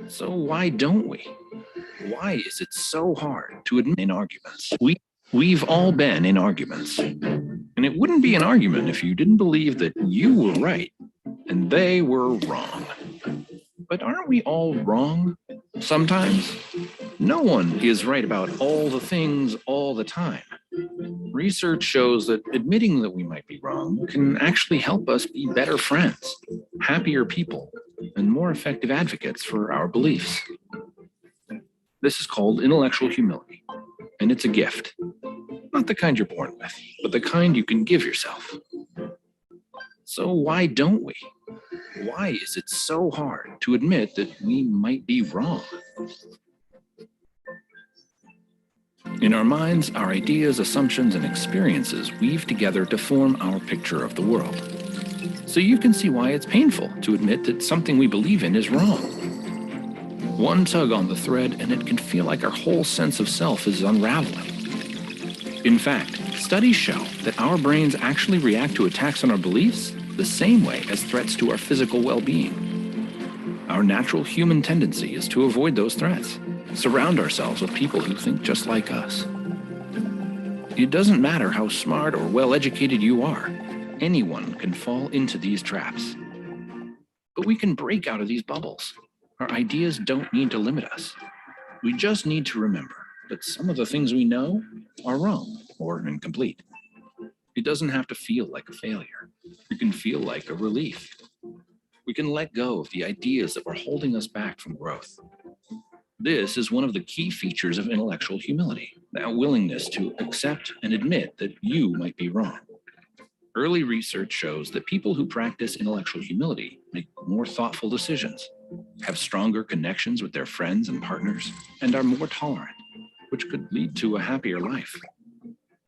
So why don't we? Why is it so hard to admit in arguments? We've all been in arguments. And it wouldn't be an argument if you didn't believe that you were right and they were wrong. But aren't we all wrong sometimes? No one is right about all the things all the time. Research shows that admitting that we might be wrong can actually help us be better friends, happier people, and more effective advocates for our beliefs. This is called intellectual humility, and it's a gift. Not the kind you're born with, but the kind you can give yourself. So why don't we? Why is it so hard to admit that we might be wrong? In our minds, our ideas, assumptions, and experiences weave together to form our picture of the world. So you can see why it's painful to admit that something we believe in is wrong. One tug on the thread and it can feel like our whole sense of self is unraveling. In fact, studies show that our brains actually react to attacks on our beliefs the same way as threats to our physical well-being. Our natural human tendency is to avoid those threats, surround ourselves with people who think just like us. It doesn't matter how smart or well-educated you are, anyone can fall into these traps. But we can break out of these bubbles. Our ideas don't need to limit us. We just need to remember that some of the things we know are wrong or incomplete. It doesn't have to feel like a failure. It can feel like a relief. We can let go of the ideas that were holding us back from growth. This is one of the key features of intellectual humility, that willingness to accept and admit that you might be wrong. Early research shows that people who practice intellectual humility make more thoughtful decisions, have stronger connections with their friends and partners, and are more tolerant, which could lead to a happier life.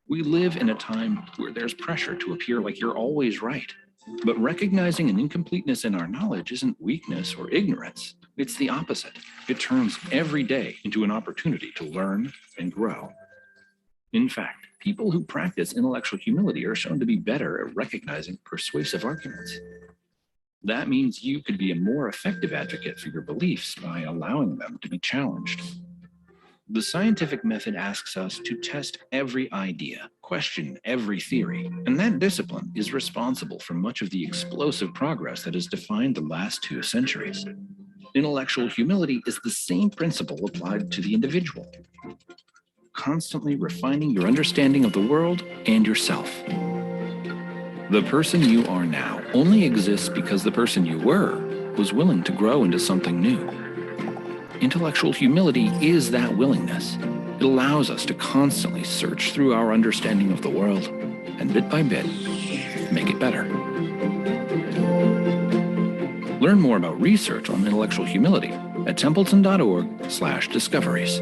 We live in a time where there's pressure to appear like you're always right. But recognizing an incompleteness in our knowledge isn't weakness or ignorance. It's the opposite. It turns every day into an opportunity to learn and grow. In fact, people who practice intellectual humility are shown to be better at recognizing persuasive arguments. That means you could be a more effective advocate for your beliefs by allowing them to be challenged. The scientific method asks us to test every idea, question every theory, and that discipline is responsible for much of the explosive progress that has defined the last 2 centuries. Intellectual humility is the same principle applied to the individual, constantly refining your understanding of the world and yourself. The person you are now only exists because the person you were was willing to grow into something new. Intellectual humility is that willingness. It allows us to constantly search through our understanding of the world and bit by bit, make it better. Learn more about research on intellectual humility at templeton.org/discoveries.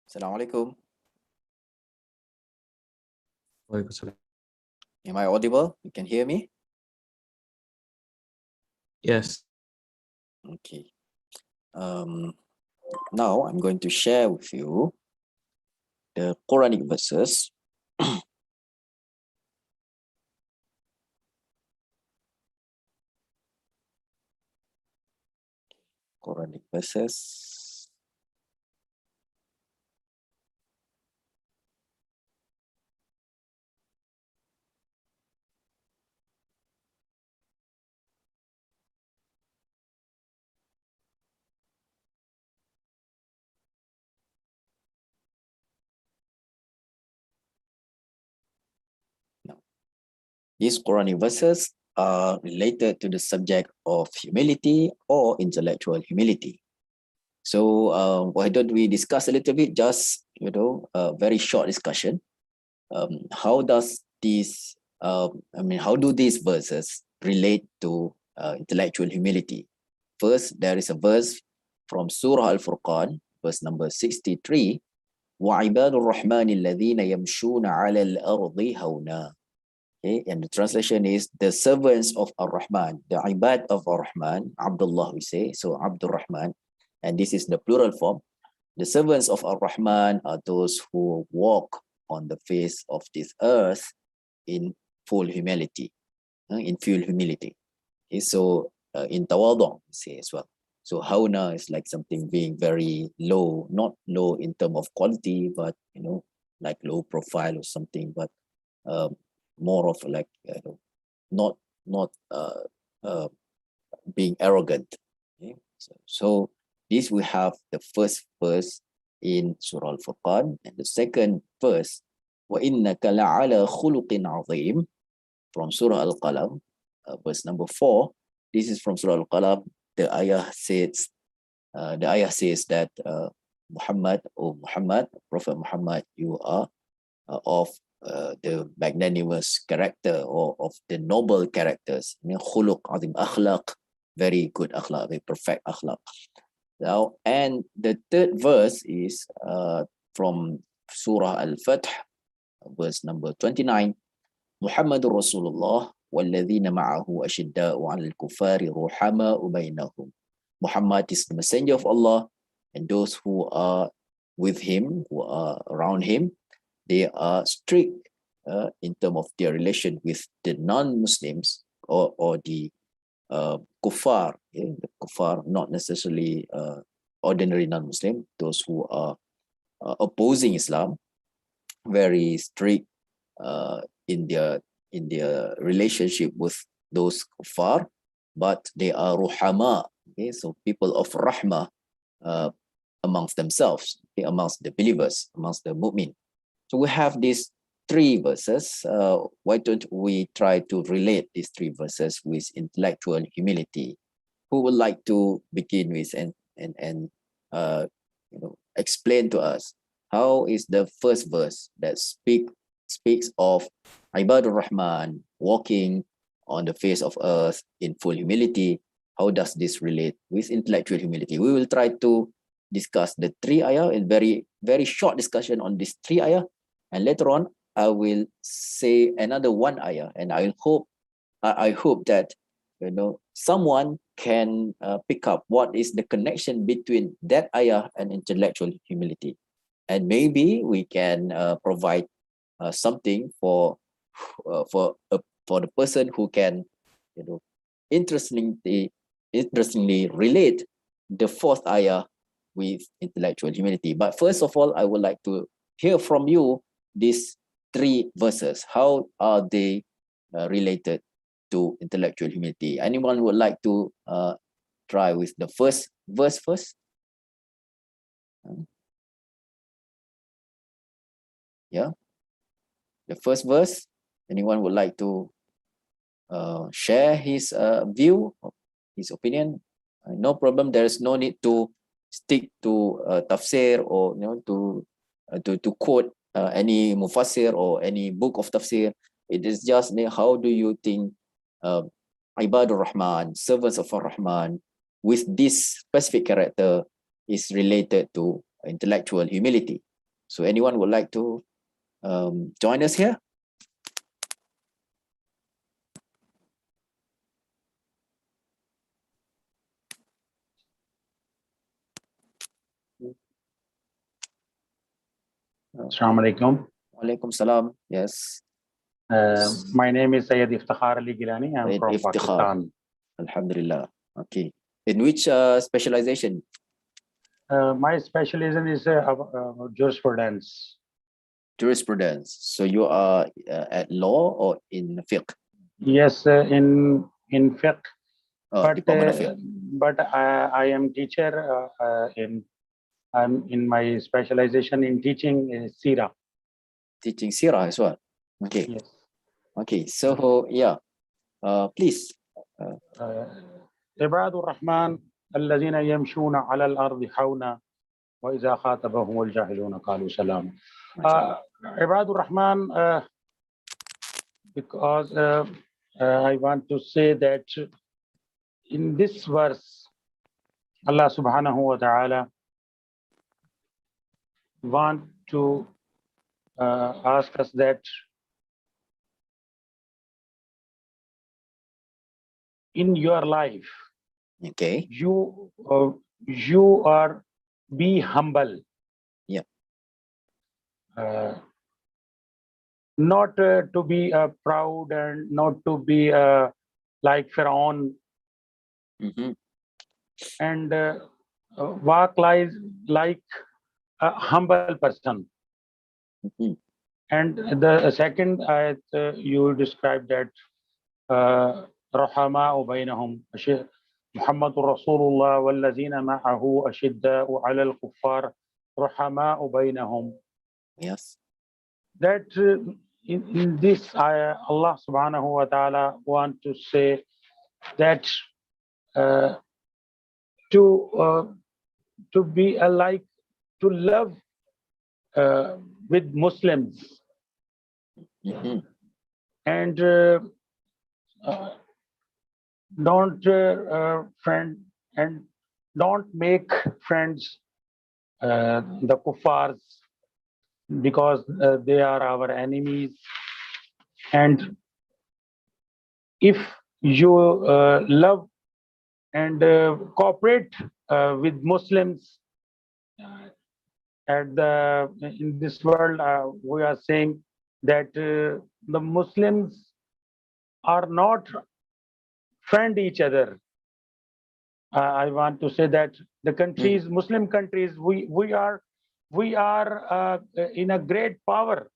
Assalamualaikum. Waalaikumsalam. Am I audible? You can hear me? Yes. Okay. Now I'm going to share with you the Quranic verses. Quranic verses. These Quranic verses are related to the subject of humility or intellectual humility. So why don't we discuss a little bit, just, a very short discussion. How does these, how do these verses relate to intellectual humility? First, there is a verse from Surah Al-Furqan, verse number 63, وَعِبَادُ الرَّحْمَنِ الَّذِينَ يَمْشُونَ عَلَى الْأَرْضِ هَوْنًا. Okay, and the translation is the servants of Ar-Rahman, the ibad of Ar-Rahman, Abdullah we say, so Abdur Rahman, and this is the plural form. The servants of Ar-Rahman are those who walk on the face of this earth in full humility, in full humility. Okay, so in tawadhu, we say as well. So hauna is like something being very low, not low in terms of quality, but like low profile or something, but more of like not being arrogant. Okay? So this we have the first verse in Surah Al-Furqan, and the second verse, وَإِنَّكَ لَعَلَى خُلُقٍ عَظِيمٍ, from Surah Al-Qalam, verse number 4. This is from Surah Al-Qalam. The ayah says that Muhammad, Prophet Muhammad, you are of the magnanimous character, or of the noble characters. Khuluq azim, akhlaq, very good akhlaq, very perfect akhlaq. Now, and the third verse is from Surah Al-Fath, verse number 29. Muhammadur Rasulullah walladhina ma'ahu ashidda'u 'alal kuffari ruhama'u bainahum. Muhammad is the messenger of Allah, and those who are with him, who are around him, they are strict in terms of their relation with the non-Muslims, or the kuffar. The kuffar, not necessarily ordinary non-Muslim, those who are opposing Islam, very strict in their relationship with those kuffar, but they are ruhama. Okay, so people of rahmah amongst themselves, okay, amongst the believers, amongst the mu'min. So we have these three verses. Why don't we try to relate these three verses with intellectual humility? Who would like to begin with and explain to us how is the first verse that speaks of Ibadur Rahman walking on the face of earth in full humility? How does this relate with intellectual humility? We will try to discuss the three ayah in very, very short discussion on this three ayah. And later on, I will say another one ayah, and I hope that someone can pick up what is the connection between that ayah and intellectual humility, and maybe we can provide something for the person who can interestingly relate the fourth ayah with intellectual humility. But first of all, I would like to hear from you these three verses. How are they related to intellectual humility? Anyone would like to try with the first verse first? Yeah, the first verse. Anyone would like to share his view, his opinion? No problem. There is no need to stick to tafsir, or to quote any mufassir or any book of tafsir. It is just how do you think Ibadur Rahman, servants of Ar-Rahman, with this specific character is related to intellectual humility. So anyone would like to join us here? Assalamu alaikum. Walaikum salam. Yes. My name is Syed Iftikhar Ali Gilani. I'm Syed from Iftikhar. Pakistan. Alhamdulillah. Okay. In which specialization? My specialism is jurisprudence. Jurisprudence. So you are at law or in fiqh? Yes, in fiqh. Department of Fiqh. But I am teacher. I'm in my specialization in teaching Sirah. Teaching Sirah as well. Okay. Yes. Okay. So yeah, please. عباد الرحمن الذين يمشون على الأرض حونا وإذا خاطبهم الجاهلون قالوا سلاما. عباد الرحمن, because I want to say that in this verse, Allah subhanahu wa ta'ala want to ask us that in your life, okay, you are be humble. Yeah. Not to be proud and not to be like Pharaoh, and walk like a humble person. And the second ayat, you described that رحماء بينهم محمد رسول الله والذين معه أشداء على الكفار رحماء بينهم. Yes. That in this ayah, Allah subhanahu wa ta'ala want to say that to be alike, to love with Muslims, and don't friend and don't make friends the kuffars, because they are our enemies. And if you love and cooperate with Muslims in this world, we are saying that the Muslims are not friend each other. I want to say that the countries, Muslim countries, we are in a great power.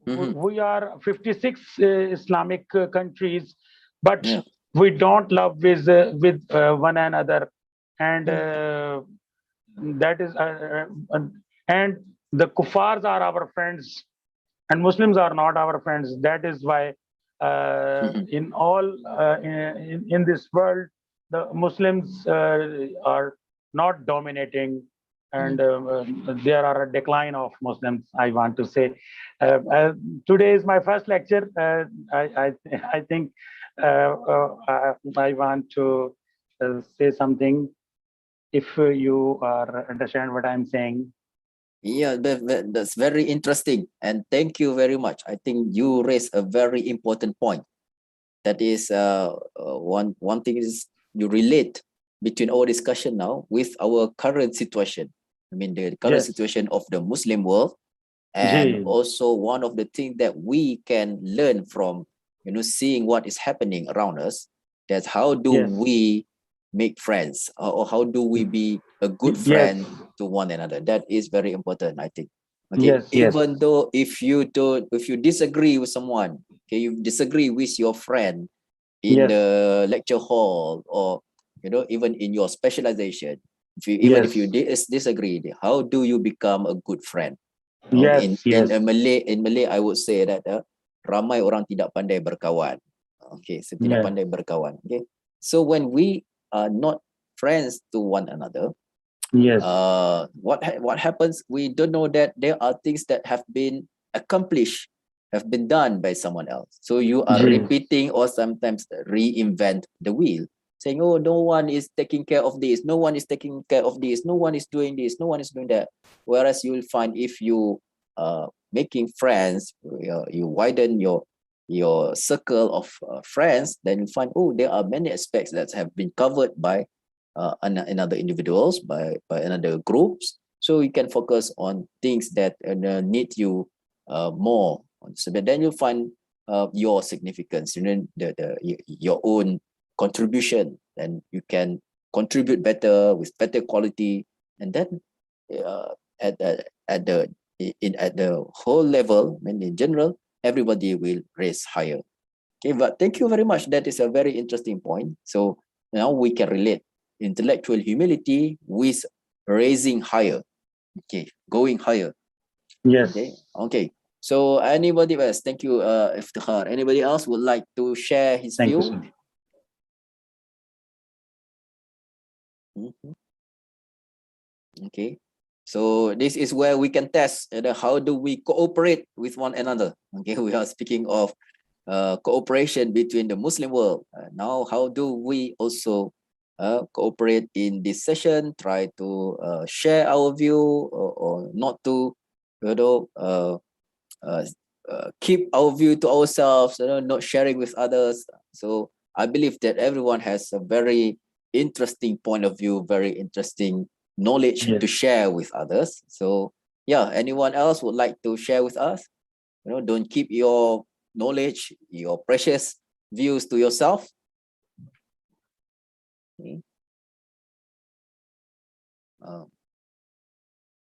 We are 56 Islamic countries, but we don't love with one another, and that is and the kuffars are our friends, and Muslims are not our friends. That is why in all in this world, the Muslims are not dominating, and there are a decline of Muslims, I want to say. Today is my first lecture. I think I want to say something, if you understand what I'm saying. Yeah, that's very interesting, and thank you very much. I think you raised a very important point. That is one thing is you relate between our discussion now with our current situation. I mean, the current situation of the Muslim world, and also one of the things that we can learn from, seeing what is happening around us. That's how do we make friends, or how do we be a good friend to one another? That is very important, I think. Okay, even though if you disagree with someone, okay, you disagree with your friend in the lecture hall, or even in your specialization, even if you disagree, how do you become a good friend? In Malay, I would say that ramai orang tidak pandai berkawan. Okay, so tidak pandai berkawan. Okay, so when we are not friends to one another, what happens? We don't know that there are things that have been accomplished, have been done by someone else. So you are repeating or sometimes reinvent the wheel, saying, "Oh, no one is taking care of this. No one is taking care of this. No one is doing this. No one is doing that." Whereas you will find if you making friends, you widen your circle of friends, then you find, oh, there are many aspects that have been covered by another individuals, by another groups. So you can focus on things that need you more. So then you'll find your significance, your own contribution, and you can contribute better with better quality, and then at the whole level, and in general, everybody will raise higher. Okay, but thank you very much. That is a very interesting point. So now we can relate intellectual humility with raising higher. Okay, going higher. Yes. Okay. So anybody else? Thank you, Iftikhar. Anybody else would like to share his view? Okay. So this is where we can test how do we cooperate with one another. Okay, we are speaking of cooperation between the Muslim world. Now, how do we also cooperate in this session? Try to share our view, or not to, keep our view to ourselves. Not sharing with others. So I believe that everyone has a very interesting point of view, very interesting knowledge to share with others. So yeah, anyone else would like to share with us? Don't keep your knowledge, your precious views to yourself. Okay.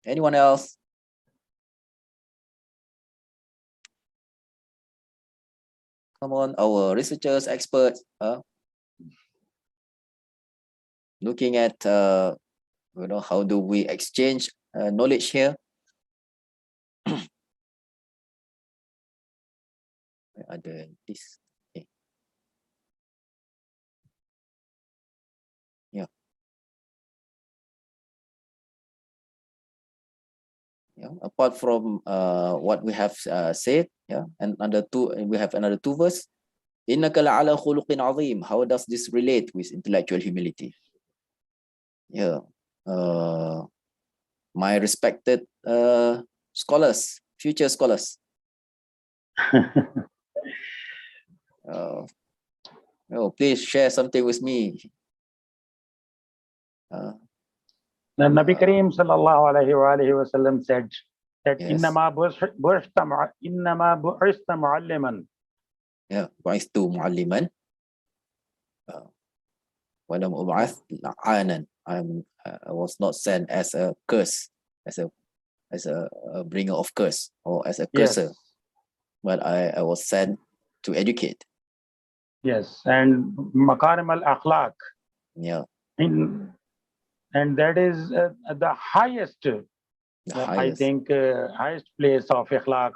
Anyone else? Come on, our researchers, experts, looking at how do we exchange knowledge here? Ada this. Okay. Yeah. Yeah. Apart from what we have said, yeah, and we have another two verse. Innaka la'ala khuluqin azim. How does this relate with intellectual humility? Yeah. My respected scholars, future scholars. Please share something with me. Nabi Kareem sallallahu alaihi wasallam said that innama bu'ista mu'alliman. Yeah, bu'istu mu'alliman. Walam ub'ath la'anan. I was not sent as a curse, as a bringer of curse, or as a curser, but I was sent to educate. Yes, and makarim al-akhlaq. Yeah. And that is the highest, I think, highest place of akhlaq.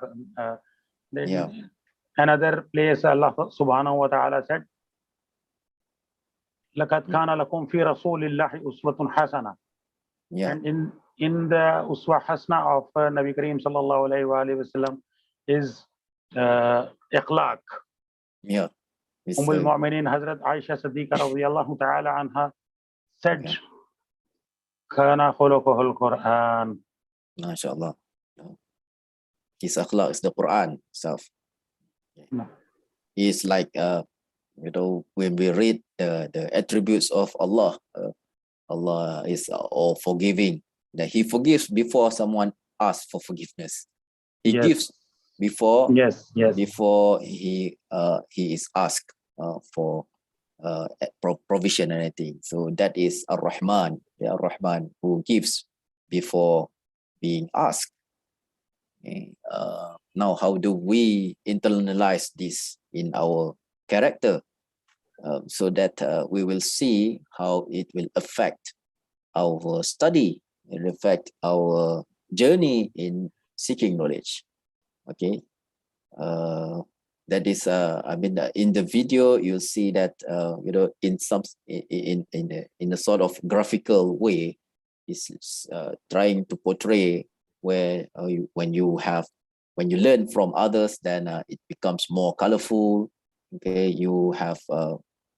Another place Allah subhanahu wa ta'ala said, لَقَدْ كَانَ لَكُمْ فِي رَسُولِ اللَّهِ أُسْوَةٌ حَسَنَةٌ. And in the uswa hasana of Nabi Kareem sallallahu alayhi wa sallam is akhlaq. Yeah. Al-Mu'minin Hazrat Aisha Siddiqa radiyallahu ta'ala anha said, Kana khuluquhu al-Quran. MashaAllah. His akhlaq is the Quran itself. It's like when we read the attributes of Allah, Allah is all forgiving. That He forgives before someone asks for forgiveness. He gives before before he is asked for provision and anything. So that is Ar-Rahman, the Ar-Rahman who gives before being asked. Okay. Now, how do we internalize this in our character? so that we will see how it will affect our study, it will affect our journey in seeking knowledge. Okay, that is, I mean, in the video you'll see that you know, in some in a sort of graphical way, is trying to portray where when you learn from others, then it becomes more colorful. Okay, you have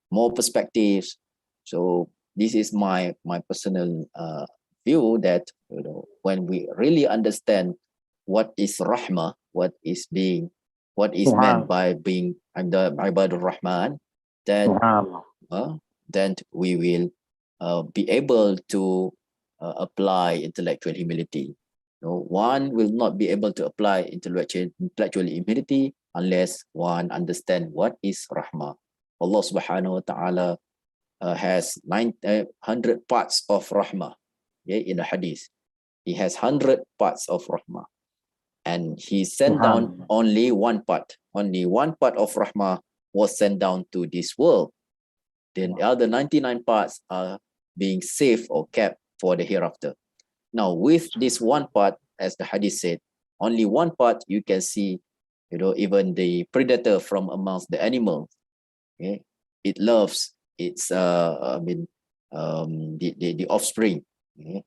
more perspectives. So this is my personal view that, you know, when we really understand what is rahmah, what is meant by being under Ibadur Rahman, then we will be able to apply intellectual humility. No, one will not be able to apply intellectual humility unless one understand what is rahmah. Allah subhanahu wa ta'ala has 100 parts of rahmah. Okay, in the hadith, he has 100 parts of rahmah, and he sent down only one part. Only one part of rahmah was sent down to this world. Then the other 99 parts are being saved or kept for the hereafter. Now, with this one part, as the hadith said, only one part, you can see, you know, even the predator from amongst the animals, okay, it loves its the offspring. Okay?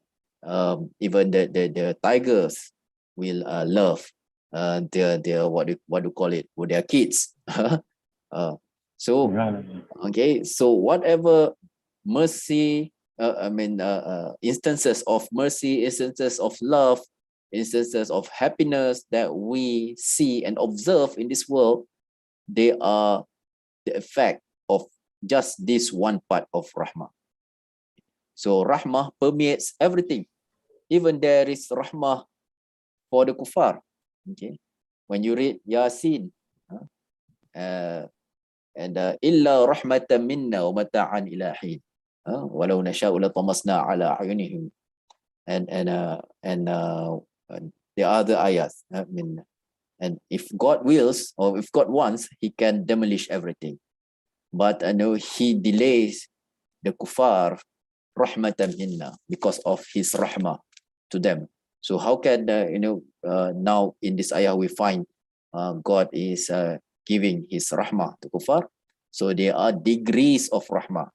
Even the tigers will love their what do you call it, with their kids. So okay, so whatever mercy, instances of mercy, instances of love, instances of happiness that we see and observe in this world, they are the effect of just this one part of rahmah. So rahmah permeates everything. Even there is rahmah for the kuffar. Okay, when you read Yasin, and illa rahmatan minna wa mata'an ila hin, walau nasha'u latamasna ala ayunihim, and the other ayats. I mean, and if God wills, or if God wants, he can demolish everything. But I know he delays the kuffar rahmatan minna, because of his rahmah to them. So how can now in this ayah we find God is giving his rahmah to kuffar? So there are degrees of rahmah.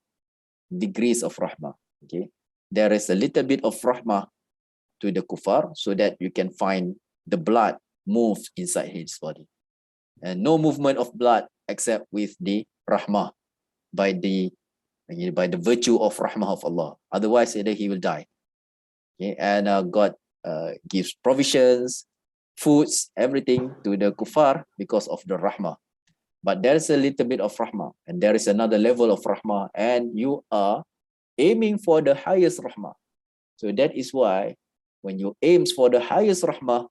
Degrees of rahmah. Okay, there is a little bit of rahmah to the kuffar, so that you can find the blood moves inside his body, and no movement of blood except with the rahmah, by the virtue of rahmah of Allah. Otherwise, he will die. Okay, and God gives provisions, foods, everything to the kuffar because of the rahmah. But there is a little bit of rahmah, and there is another level of rahmah, and you are aiming for the highest rahmah. So that is why when you aims for the highest rahmah,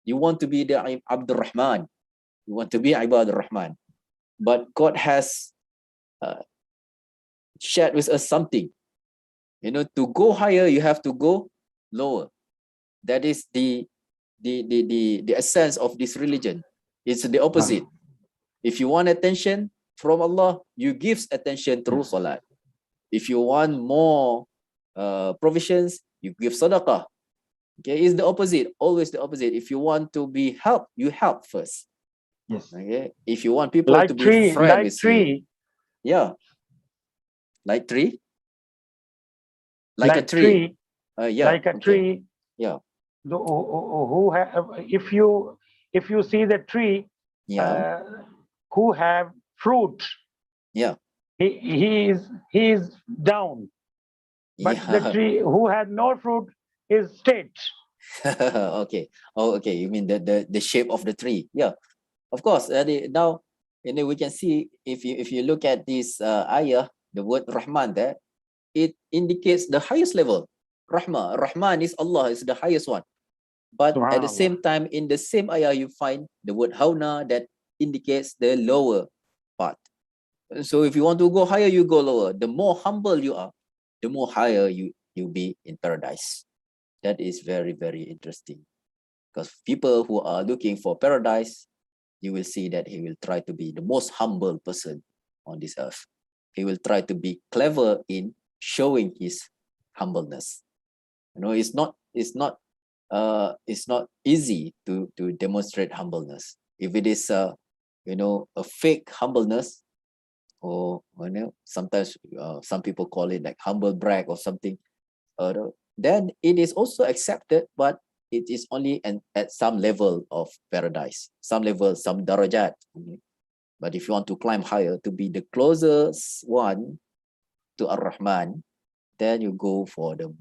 you want to be the Abdur Rahman, you want to be Ibadur Rahman. But God has shared with us something. To go higher, you have to go lower. That is the essence of this religion. It's the opposite. If you want attention from Allah, you give attention through salat. If you want more provisions, you give sadaqah. Okay, it's the opposite, always the opposite. If you want to be helped, you help first. Yes. Okay. If you want people like to tree, be friends like with tree. you, yeah, like tree, like a tree. Yeah, like a okay. tree. Yeah. Who have, if you see the tree, Yeah. Who have fruit, Yeah. he is down, but Yeah. the tree who had no fruit is straight. Okay. Oh, okay. You mean the shape of the tree? Yeah. Of course. Now, we can see, if you look at this ayah, the word Rahman there, it indicates the highest level. Rahman is Allah, is the highest one. But at the same time, in the same ayah, you find the word Hauna that indicates the lower part. So if you want to go higher, you go lower. The more humble you are, the more higher you'll be in paradise. That is very, very interesting. Because people who are looking for paradise, you will see that he will try to be the most humble person on this earth. he will try to be clever in showing his humbleness. It's not easy to demonstrate humbleness. If it is a fake humbleness, or sometimes some people call it like humble brag or something, then it is also accepted, but it is only at some level of paradise, some level, some darajat. But if you want to climb higher, to be the closest one to Ar-Rahman, then you go for to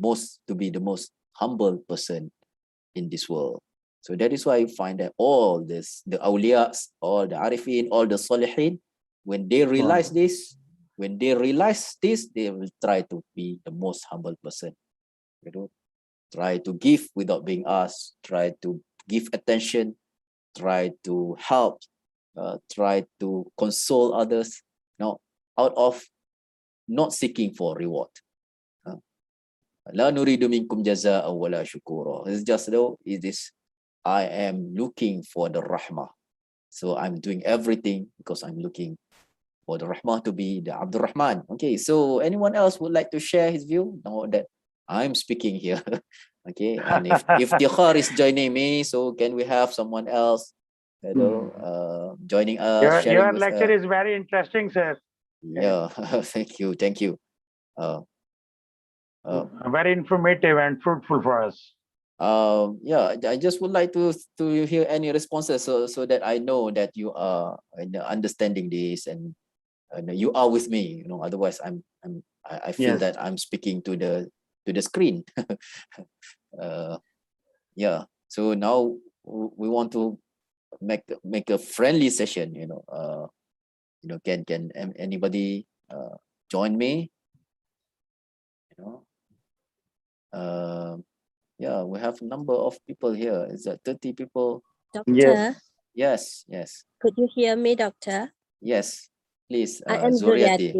be the most humble person in this world. So that is why you find that all this, the awliyas, all the arifin, all the salihin, when they realize this, they will try to be the most humble person. Try to give without being asked, try to give attention, try to help, try to console others, out of not seeking for reward. La nuridu minkum jazaa'a wala shukura. It's just though it is, I am looking for the rahmah. So I'm doing everything because I'm looking for the rahmah to be the Abdul Rahman. Okay, so anyone else would like to share his view now that I'm speaking here? Okay, and if Tikhar is joining me, so can we have someone else joining us, sharing Your with lecture is very interesting, sir. Yeah, thank you. Very informative and fruitful for us. Yeah, I just would like to hear any responses, so that I know that you are understanding this and you are with me. Otherwise I feel that I'm speaking to the screen. Yeah. So now we want to make a friendly session. Can anybody join me? Yeah, we have a number of people here. Is that 30 people? Doctor? Yes. Could you hear me, doctor? Yes, please. I am Zuriati.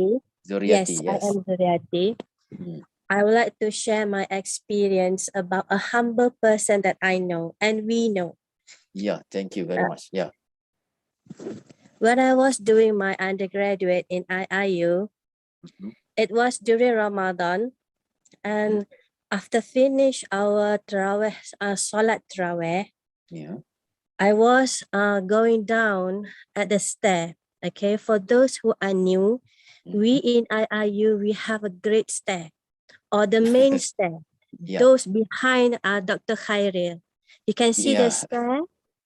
Zuriati, Yes, I am Zuriati. I would like to share my experience about a humble person that I know and we know. Yeah, thank you very much. Yeah. When I was doing my undergraduate in IIU, it was during Ramadan, and after finish our Taraweh, Salat Taraweh, I was going down at the stair. Okay, for those who are new, we in IIU, we have a great stair, or the main stair. Those behind Dr. Khairil. You can see the stair.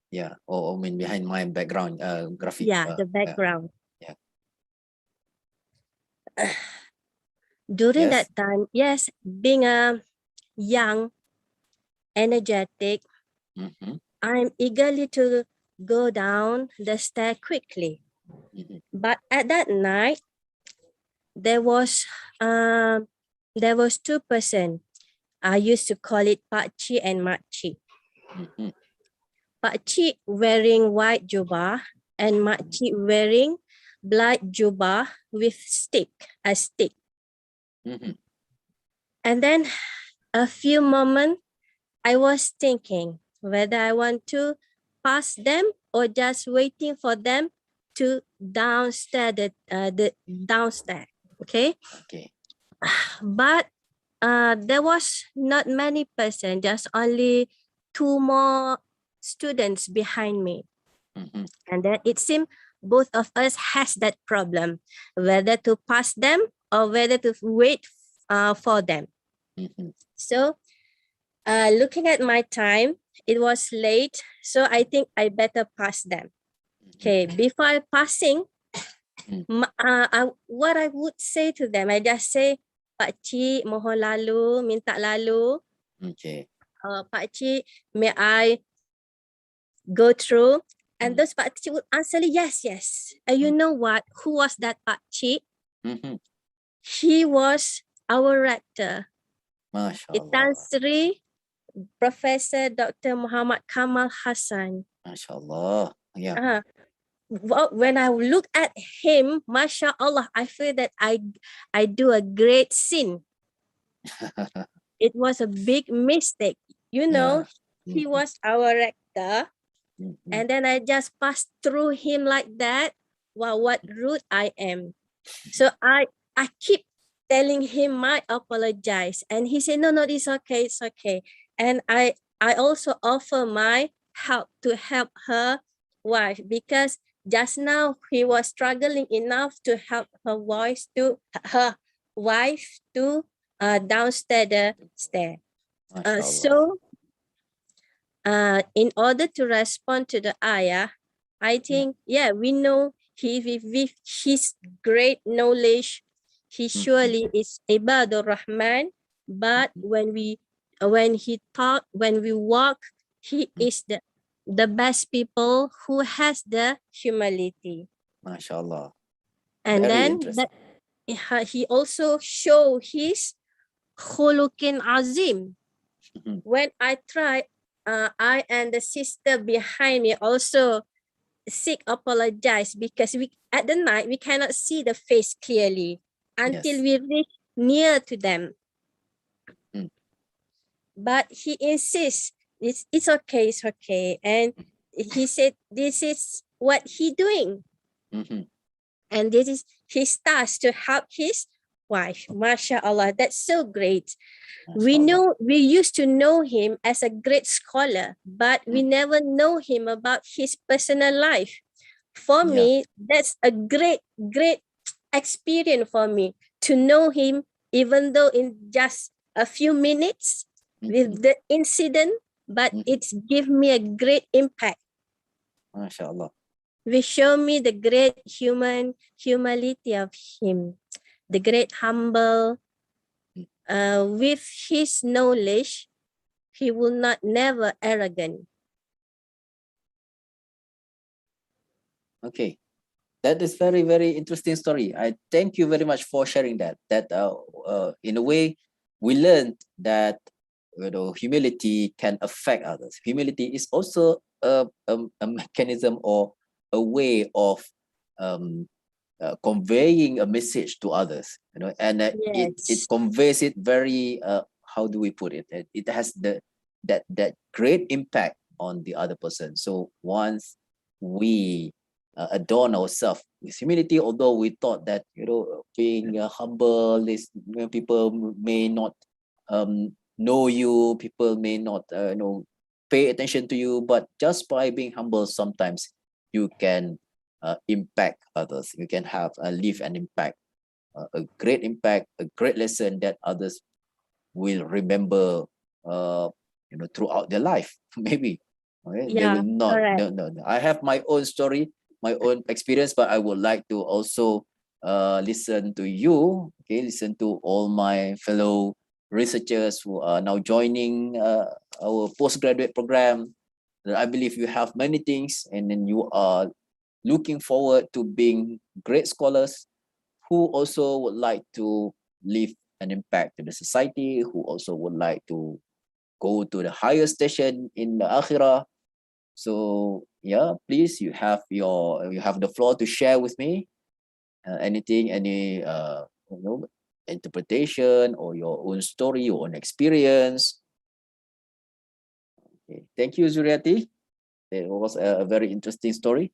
Yeah. I mean behind my background graphic. Yeah, the background. Yeah. During that time, yes, being a young, energetic, I'm eagerly to go down the stair quickly. But at that night, there was two persons. I used to call it Pakcik and Makcik. Pakcik wearing white jubah and Makcik wearing black jubah with a stick. And then a few moments, I was thinking whether I want to pass them or just waiting for them to downstairs, the downstairs. Okay. But there was not many person, just only two more students behind me. And then it seemed both of us has that problem, whether to pass them or whether to wait for them. So looking at my time, it was late. So I think I better pass them. Okay, before passing, what I would say to them, I just say, Pakcik, mohon lalu, minta lalu. Okay. Pakcik, may I go through? And those Pakcik would answer, yes. And you know what? Who was that Pakcik? He was our rector. Itan Sri, Professor Dr. Muhammad Kamal Hassan. MashaAllah. Yeah. When I look at him, MashaAllah, I feel that I do a great sin. It was a big mistake. He was our rector. And then I just passed through him like that. Wow, what rude I am. So I keep telling him my apologize, and he said, no, it's okay, it's okay. And I also offer my help to help her wife, because just now he was struggling enough to help her wife to downstairs the stair. So in order to respond to the ayah, I think, we know he with his great knowledge, he surely is Ibadur Rahman, but when we walk, he is the best people who has the humility. MashaAllah. And Very then interesting. he also show his khuluqin azim. When I try, I and the sister behind me also seek apologize, because at the night we cannot see the face clearly until we reach near to them. But he insists it's okay, it's okay, and he said this is what he doing, and this is his task to help his wife. MashaAllah, that's so great. We used to know him as a great scholar, but we never know him about his personal life. For me, that's a great experience for me to know him, even though in just a few minutes with the incident, but it's give me a great impact. MashaAllah. We show me the great humility of him, the great humble. With his knowledge, he will not never arrogant. Okay, that is very, very interesting story. I thank you very much for sharing that. That in a way, we learned that humility can affect others. Humility is also a mechanism or a way of conveying a message to others. And it conveys it very. How do we put it? It has that great impact on the other person. So once we adorn ourselves with humility, although we thought that being humble is when people may not know you, people may not pay attention to you, but just by being humble, sometimes you can impact others. You can have leave an impact, a great impact, a great lesson that others will remember throughout their life. Maybe they will not. No. I have my own story, my own experience, but I would like to also listen to you. Okay, listen to all my fellow researchers who are now joining our postgraduate program. I believe you have many things, and then you are looking forward to being great scholars who also would like to leave an impact to the society, who also would like to go to the higher station in the akhirah. So please, you have the floor to share with me anything, any interpretation or your own story, your own experience. Okay. Thank you, Zuriati. It was a very interesting story.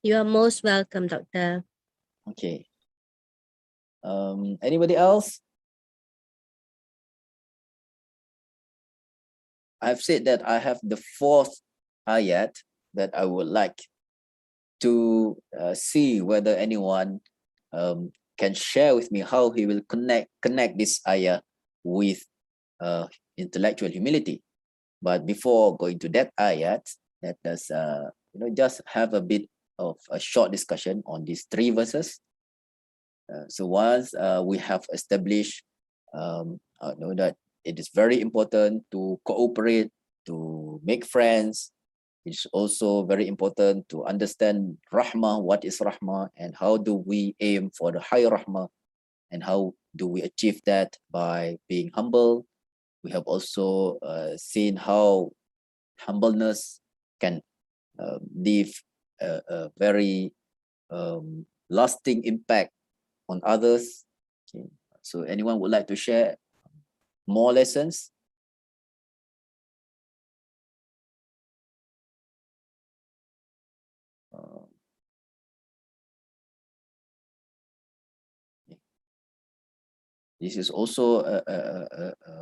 You are most welcome, Doctor. Okay. Anybody else? I've said that I have the fourth ayat that I would like to see whether anyone can share with me how he will connect this ayah with intellectual humility. But before going to that ayat, let us just have a bit of a short discussion on these three verses. So once we have established that it is very important to cooperate, to make friends. It's also very important to understand rahmah, what is rahmah, and how do we aim for the higher rahmah, and how do we achieve that by being humble. We have also seen how humbleness can leave a very lasting impact on others. Okay. So anyone would like to share more lessons? This is also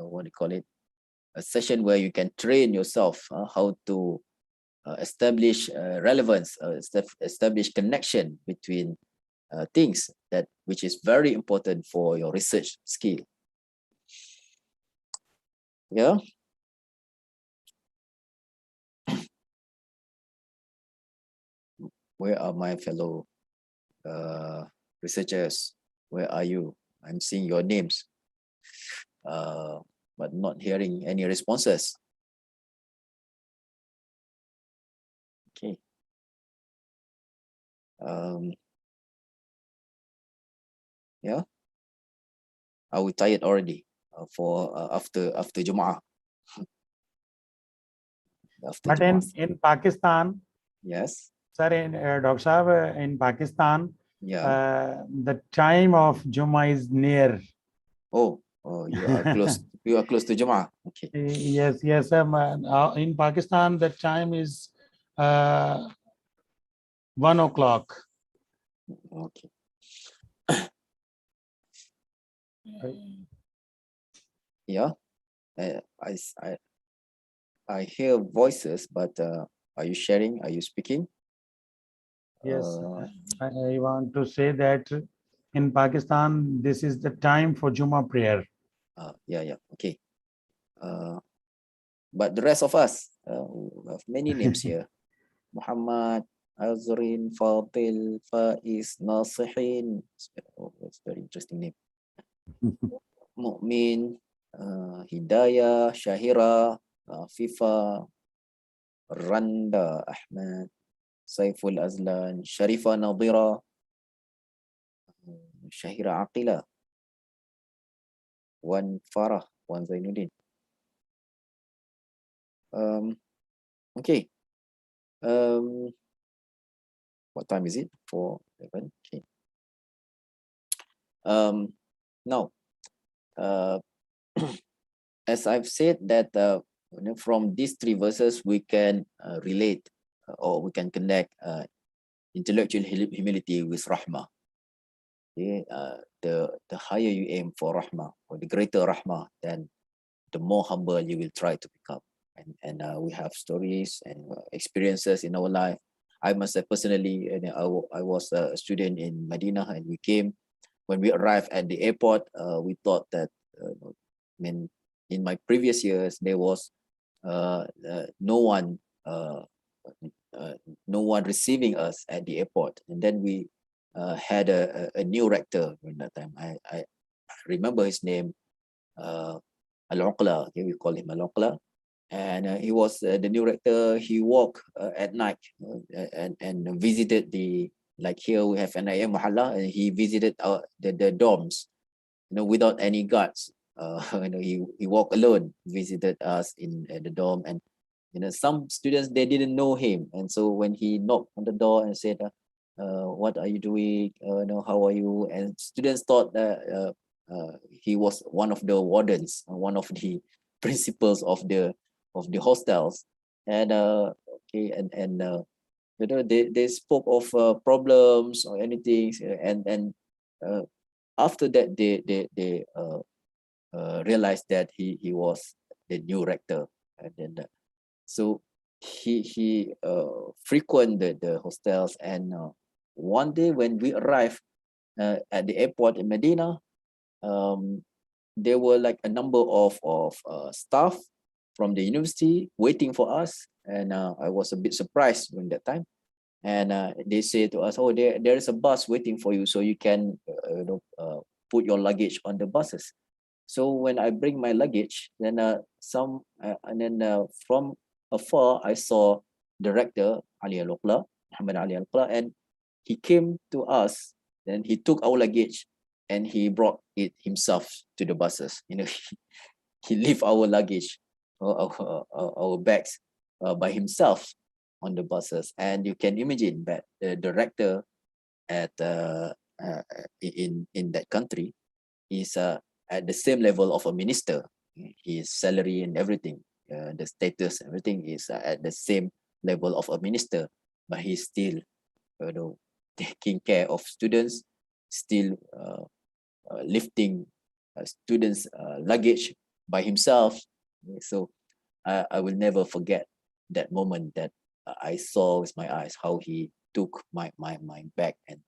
what do you call it? A session where you can train yourself how to establish relevance, establish connection between things that which is very important for your research skill. Yeah. Where are my fellow researchers? Where are you? I'm seeing your names, but not hearing any responses. Okay. Yeah. Are we tired already for after Jumu'ah? But in Pakistan, yes, sir, in Dr. Saab, in Pakistan, yeah, the time of Juma is near. Oh, you are close. You are close to Jumu'ah. Okay. Yes, yes. In Pakistan, the time is 1 o'clock. Okay. Yeah, I hear voices, but are you sharing? Are you speaking? Yes, I want to say that in Pakistan, this is the time for Juma prayer. Yeah, okay. But the rest of us, we have many names here. Muhammad, Azrin, Fadil, Faiz, Nasihin. Oh, that's a very interesting name. Mu'min, Hidayah, Shahira, Fifa, Randa, Ahmad, Saiful Azlan, Sharifa Nadira, Shahira Aqila, Wan Farah, Wan Zainuddin. Okay. What time is it? 4:11. Okay. Now, as I've said that from these three verses we can relate or we can connect intellectual humility with rahmah. Okay, the higher you aim for rahmah or the greater rahmah, then the more humble you will try to become. And we have stories and experiences in our life. I myself personally, I was a student in Medina, and we came. When we arrived at the airport, we thought that, in my previous years, there was no one receiving us at the airport. And then we had a new rector during that time. I remember his name, Al-Uqla. Okay, we call him Al-Uqla. And he was the new rector. He walked at night and visited like here we have NIM Mahalla, and he visited the dorms, without any guards. He walked alone, visited us in the dorm, and some students, they didn't know him, and so when he knocked on the door and said, "What are you doing? How are you?" and students thought that he was one of the wardens, one of the principals of the hostels, and they spoke of problems or anything, and after that they realized that he was the new rector, and then so he frequented the hostels, and one day when we arrived at the airport in Medina, there were like a number of staff from the university waiting for us, and I was a bit surprised during that time. And they say to us, "Oh, there is a bus waiting for you, so you can put your luggage on the buses." So when I bring my luggage, then from afar I saw the rector Ali Al-Uqla, Muhammad Ali Al-Uqla, and he came to us. Then he took our luggage and he brought it himself to the buses. He left our luggage, our bags by himself on the buses. And you can imagine that the director at in that country is at the same level of a minister. His salary and everything, the status, everything is at the same level of a minister, but he's still taking care of students, still lifting student's luggage by himself. So I will never forget that moment that I saw with my eyes how he took my bag and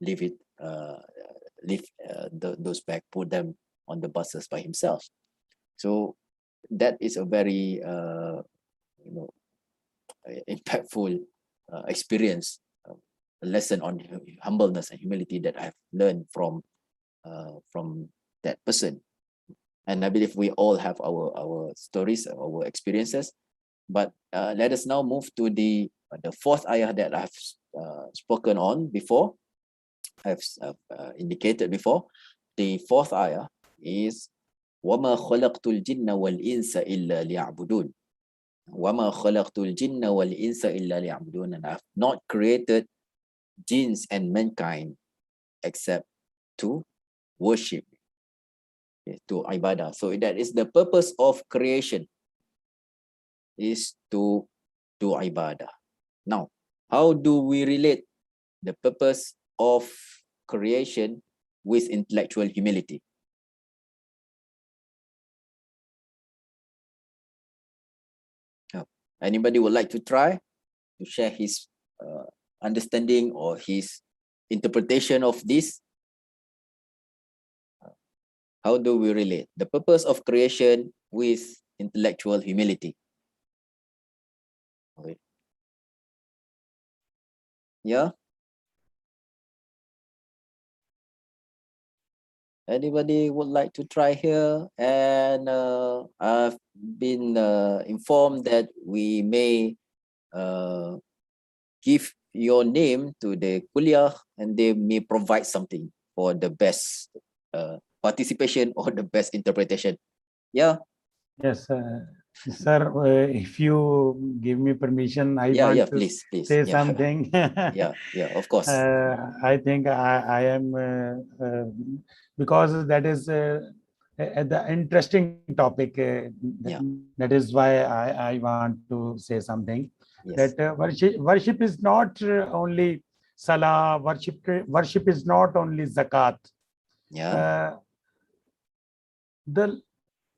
leave those bags, put them on the buses by himself. So that is a very impactful experience, a lesson on humbleness and humility that I've learned from that person. And I believe we all have our stories, our experiences. But let us now move to the fourth ayah that I've spoken on before. I've indicated before. The fourth ayah is وَمَا خَلَقْتُ الْجِنَّ وَالْإِنسَ إِلَّا لِيَعْبُدُونَ. وَمَا خَلَقْتُ الْجِنَّ وَالْإِنسَ إِلَّا لِيَعْبُدُونَ. And I've not created jinns and mankind except to worship, to ibadah. So that is the purpose of creation, is to do ibadah. Now, how do we relate the purpose of creation with intellectual humility? Anybody would like to try to share his understanding or his interpretation of this? How do we relate the purpose of creation with intellectual humility? Okay. Yeah. Anybody would like to try here? And I've been informed that we may give your name to the kuliah and they may provide something for the best participation or the best interpretation. Yeah. Yes, sir. If you give me permission, I want to please. say something. Yeah, of course. I think I am because that is the interesting topic. That is why I want to say something. Yes. That worship is not only salah. Worship is not only zakat. Yeah.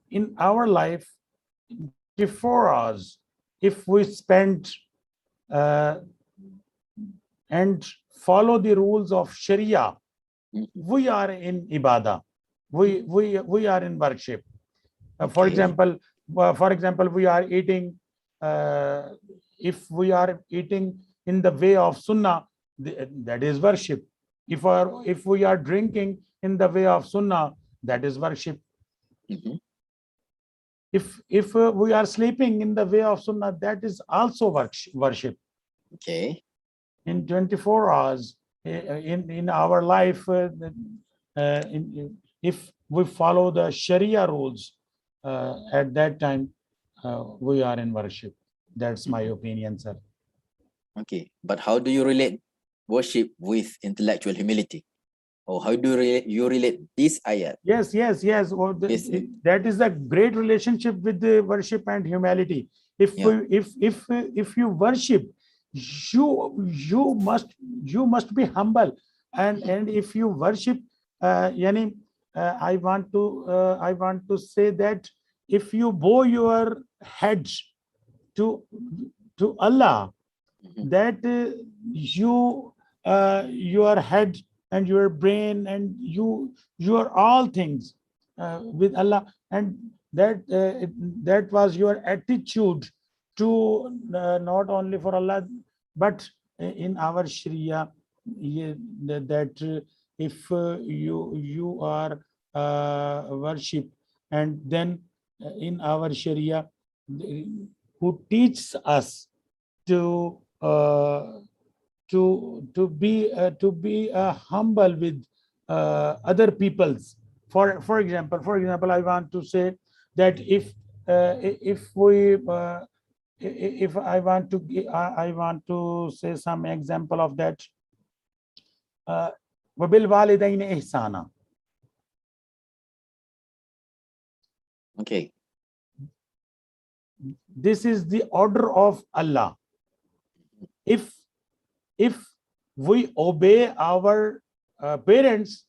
In our life, before us, if we spend and follow the rules of Sharia, we are in ibadah. We are in worship. For example, we are eating. If we are eating in the way of Sunnah, that is worship. If we are drinking in the way of Sunnah, that is worship. If we are sleeping in the way of Sunnah, that is also worship. Okay. In 24 hours in our life, if we follow the Sharia rules, at that time we are in worship. That's my opinion, sir. Okay, but how do you relate worship with intellectual humility? Or how do you relate this ayat? Yes. Well, that is a great relationship with the worship and humility. If you worship, you must be humble, and if you worship, I want to say that if you bow your head to Allah, that your head and your brain and your all things with Allah, and that was your attitude to not only for Allah but in our Sharia, that if you are worship, and then in our Sharia, who teaches us to be humble with other peoples. For example, I want to say that if I want to say some example of that. وَبِالْوَالِدَيْنِ إِحْسَانًا. Okay. This is the order of Allah. If we obey our parents,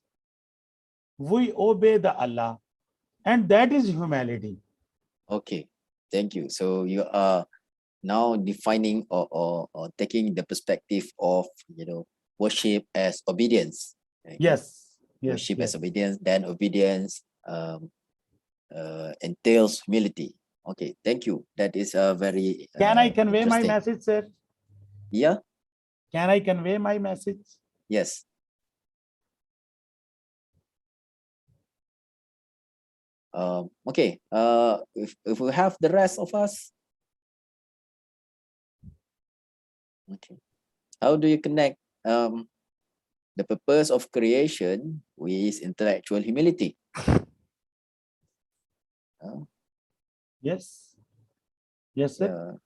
we obey the Allah, and that is humility. Okay, thank you. So you are now defining or taking the perspective of, you know, worship as obedience. Okay? Yes, Worship yes. as obedience, then obedience entails humility. Okay, thank you. That is a very Can I convey my interesting. message, sir? Yeah. Can I convey my message? Yes. Okay. If we have the rest of us, okay. How do you connect the purpose of creation with intellectual humility? Yes. Yes, sir.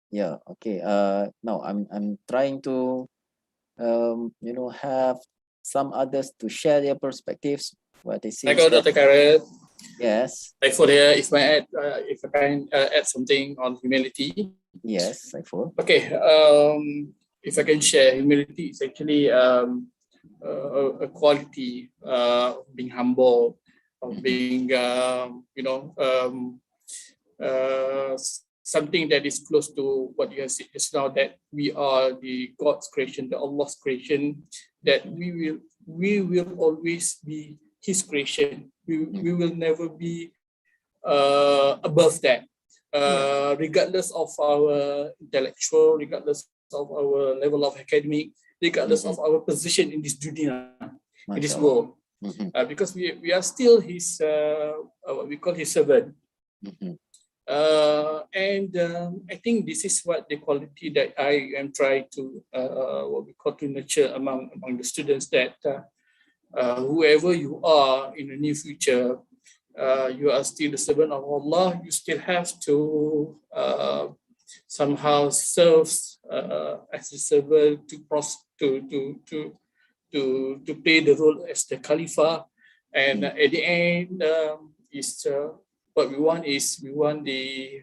Yeah. Okay. No, I'm trying to you know, have some others to share their perspectives. What they see. Michael, Dr. Karen. Yes. Saiful here. If I can add something on humility. Yes, Saiful. Okay. If I can share, humility is actually a quality of being humble, of being something that is close to what you have said just now, that we are the God's creation, the Allah's creation, that we will always be His creation. We will never be above that, regardless of our intellectual, regardless of our level of academic, regardless of our position in this dunya, in this world, because we are still His what we call His servant. I think this is what the quality that I am trying to what we call to nurture among the students, that whoever you are in the near future, you are still the servant of Allah. You still have to somehow serve as a servant to play the role as the Khalifa, and at the end is what we want is we want the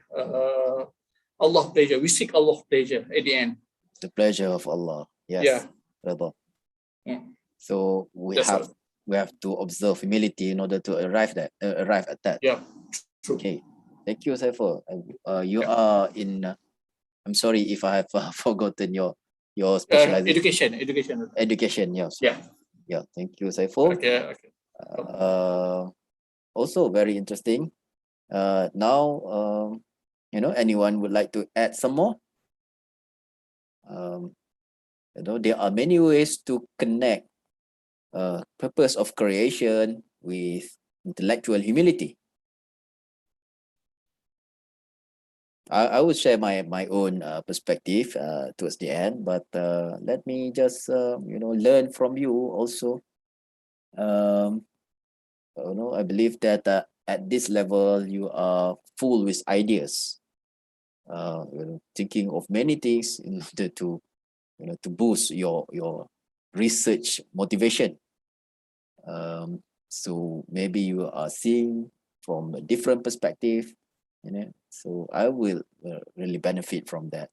Allah pleasure. We seek Allah pleasure at the end. The pleasure of Allah. Yes. Yeah. Rida. Yeah. So we have to observe humility in order to arrive at that. Yeah. True. Okay. Thank you, Saiful. You are in. I'm sorry if I have forgotten your specialization. Education. Education. Yes. Yeah. Yeah. Thank you, Saiful. Okay. Also very interesting. Now, you know, anyone would like to add some more? You know, there are many ways to connect purpose of creation with intellectual humility. I will share my own perspective towards the end, but let me just you know, learn from you also. You know, I believe that at this level you are full with ideas. You know, thinking of many things in order to, you know, to boost your research motivation. So maybe you are seeing from a different perspective, you know. So I will really benefit from that.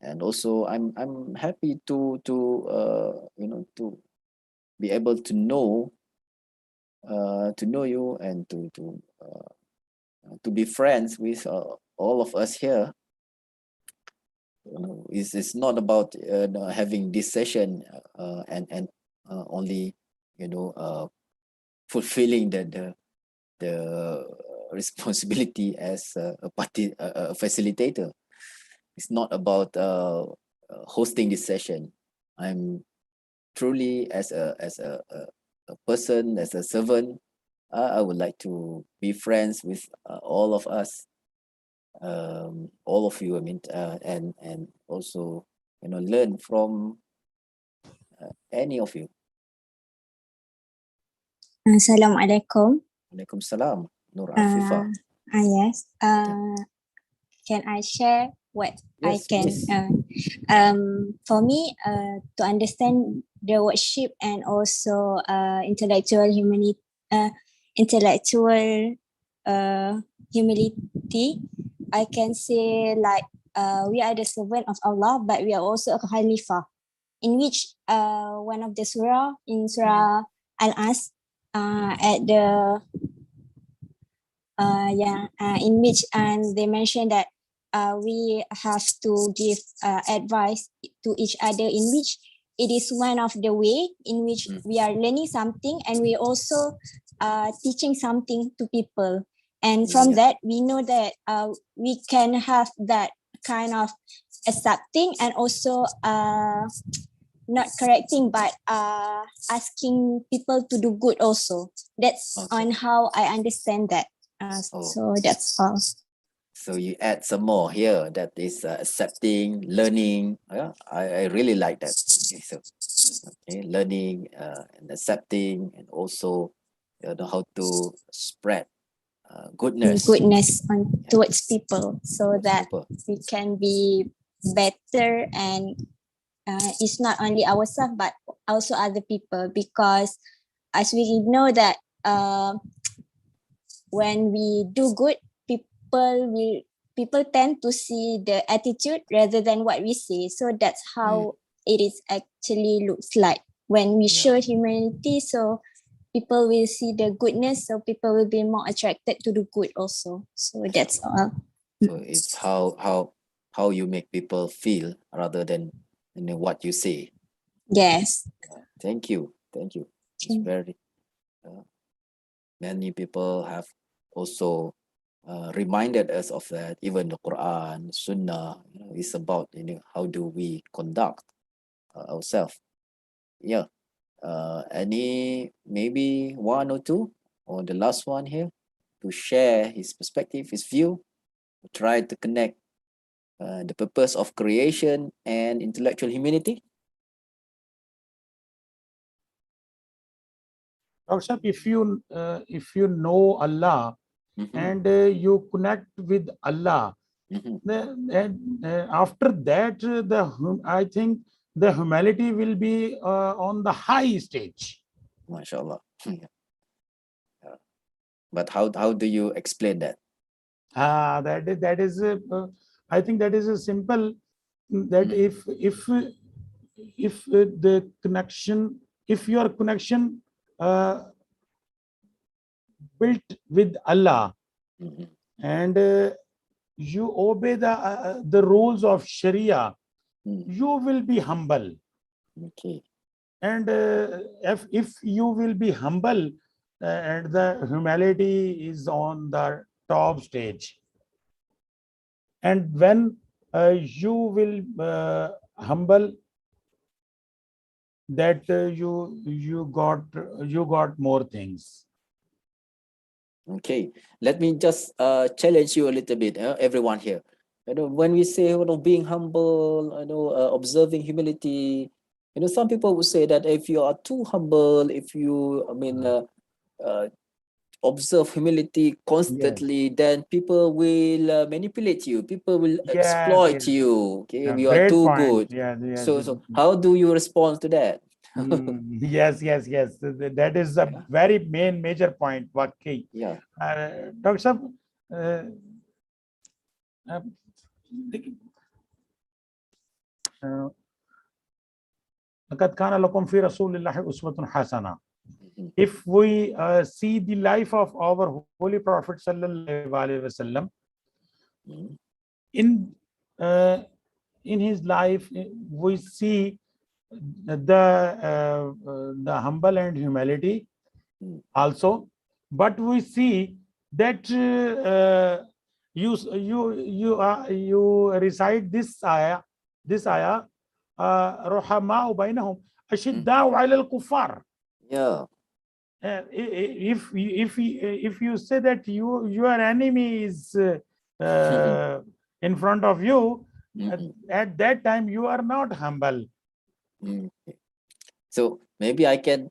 And also I'm happy to you know, to be able to know you and to be friends with all of us here. You know, it's not about having this session and only, you know, fulfilling the responsibility as a facilitator. It's not about hosting this session. I'm truly as a person, as a servant, I would like to be friends with all of us, all of you. I mean, and also, you know, learn from any of you. Assalamualaikum. Waalaikumsalam. Nur Afifah. Yes. Can I share what I Yes, can? please. For me, to understand the worship and also intellectual humility, I can say like we are the servant of Allah, but we are also a Khalifah. in which one of the surah in Surah Al-As at the in which and they mentioned that we have to give advice to each other, in which it is one of the way in which we are learning something and we also teaching something to people. And from that, we know that we can have that kind of accepting and also not correcting, but asking people to do good also. That's on how I understand that. So that's all. So you add some more here, that is accepting, learning. Yeah, I really like that. Okay, so learning and accepting, and also know how to spread goodness towards people, so that we can be better, and it's not only ourselves but also other people, because as we know that when we do good, people tend to see the attitude rather than what we say. So that's how it is actually looks like when we show humanity. So people will see the goodness, so people will be more attracted to the good also. So that's all. So it's how you make people feel rather than what you say. Yes. Thank you. It's very many people have also reminded us of that. Even the Quran, Sunnah, is about how do we conduct ourselves. Yeah. Any maybe one or two, or the last one here, to share his perspective, his view, try to connect the purpose of creation and intellectual humility. Dr. if you know Allah and you connect with Allah, and after that, I think the humanity will be on the high stage. MashaAllah. But how do you explain that? That is I think that is a simple, that if the connection, if your connection built with Allah, and you obey the rules of Sharia, you will be humble. Okay. And if you will be humble, and the humility is on the top stage, and when you will humble, that you got more things. Okay, let me just challenge you a little bit, everyone here. When we say being humble, observing humility, some people would say that if you are too humble, if you observe humility constantly, then people will manipulate you, people will exploit you. Okay, you are too good. So how do you respond to that? Yes. That is a very major point. Waqi. Yeah. Dr. Sahab, لقد كان لكم في رسول الله أسوة حسنة. If we see the life of our Holy Prophet sallallahu alaihi wasallam, in his life we see the humble and humility also, but we see that you recite this ayah رحماء بينهم أشداء على الكفار. Yeah. If you say that your enemy is in front of you, at that time you are not humble. So maybe I can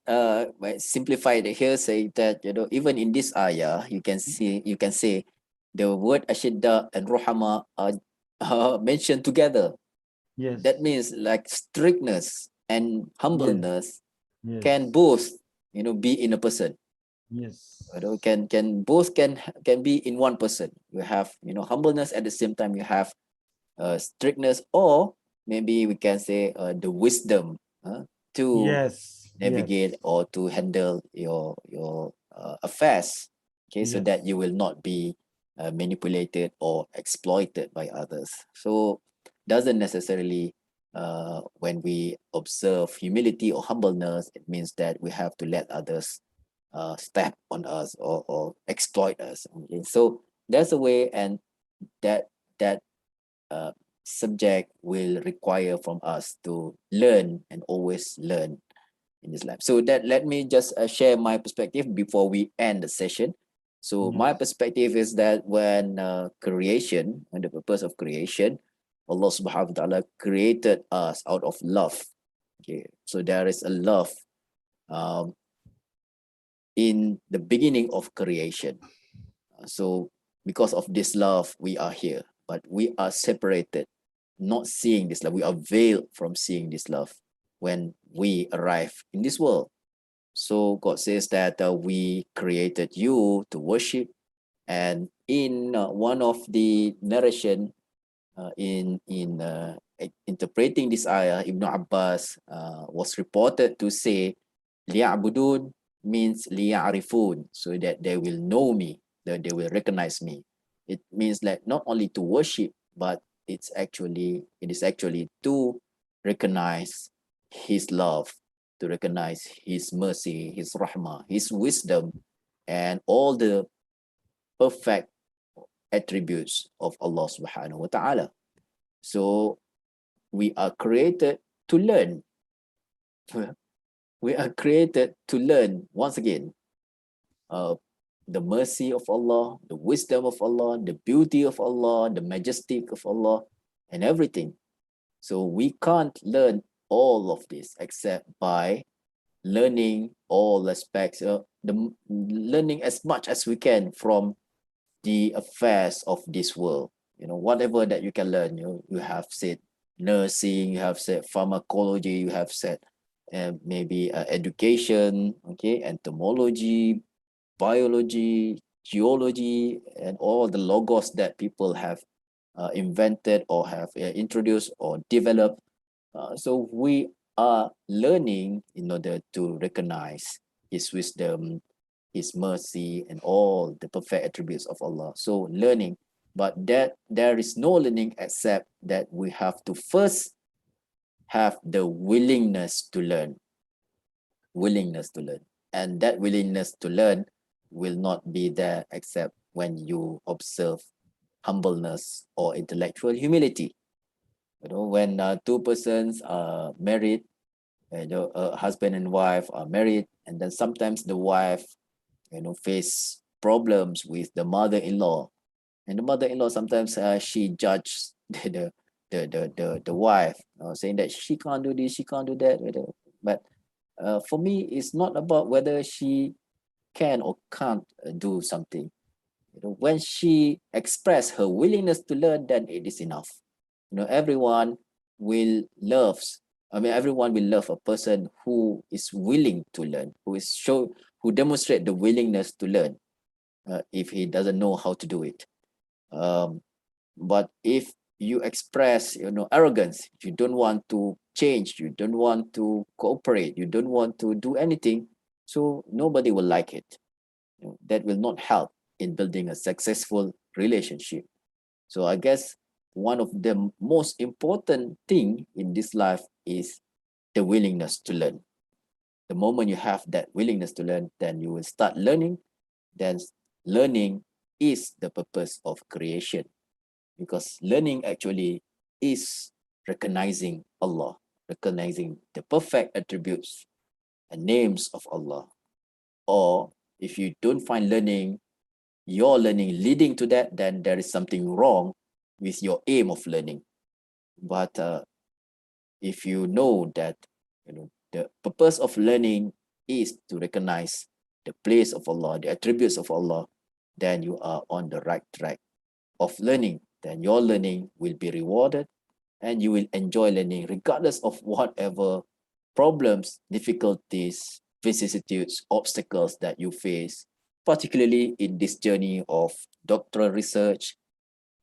simplify it here, say that even in this ayah you can say the word ashidda and ruhama are mentioned together. Yes. That means like strictness and humbleness Yes. can both be in a person. Yes. Can both can be in one person. You have humbleness, at the same time you have strictness, or maybe we can say the wisdom to Yes. navigate or to handle your affairs, okay, so Yes. that you will not be manipulated or exploited by others. So doesn't necessarily when we observe humility or humbleness, it means that we have to let others step on us or exploit us. Okay? So there's a way, and that subject will require from us to learn and always learn in this life. So that let me just share my perspective before we end the session. So my perspective is that when creation, when the purpose of creation, Allah subhanahu wa ta'ala created us out of love. Okay, so there is a love in the beginning of creation. So because of this love, we are here, but we are separated, not seeing this love. We are veiled from seeing this love when we arrive in this world. So God says that we created you to worship. And in one of the narration in interpreting this ayah, Ibn Abbas was reported to say, liya'budun means liya'rifun, so that they will know me, that they will recognize me. It means that not only to worship, but it is actually to recognize his love, to recognize his mercy, his rahmah, his wisdom, and all the perfect attributes of Allah subhanahu wa ta'ala. So we are created to learn. We are created to learn once again the mercy of Allah, the wisdom of Allah, the beauty of Allah, the majesty of Allah, and everything. So we can't learn all of this except by learning all aspects, learning as much as we can from the affairs of this world. You know, whatever that you can learn. You have said nursing, you have said pharmacology, you have said maybe education, okay, entomology, biology, geology, and all the logos that people have invented or have introduced or developed. So we are learning in order to recognize his wisdom, his mercy, and all the perfect attributes of Allah. So learning, but that there is no learning except that we have to first have the willingness to learn. And that willingness to learn will not be there except when you observe humbleness or intellectual humility. You know, when two persons are married, husband and wife are married, and then sometimes the wife, face problems with the mother-in-law, and the mother-in-law sometimes she judges the wife, saying that she can't do this, she can't do that. But for me, it's not about whether she can or can't do something. When she express her willingness to learn, then it is enough. Everyone will love a person who is willing to learn, who demonstrate the willingness to learn, if he doesn't know how to do it. But if you express arrogance, you don't want to change, you don't want to cooperate, you don't want to do anything, so nobody will like it. That will not help in building a successful relationship. So I guess one of the most important thing in this life is the willingness to learn. The moment you have that willingness to learn, then you will start learning. Then learning is the purpose of creation, because learning actually is recognizing Allah, recognizing the perfect attributes and names of Allah. Or if you don't find your learning leading to that, then there is something wrong with your aim of learning. But if you know that the purpose of learning is to recognize the place of Allah, the attributes of Allah, then you are on the right track of learning. Then your learning will be rewarded and you will enjoy learning regardless of whatever problems, difficulties, vicissitudes, obstacles that you face, particularly in this journey of doctoral research,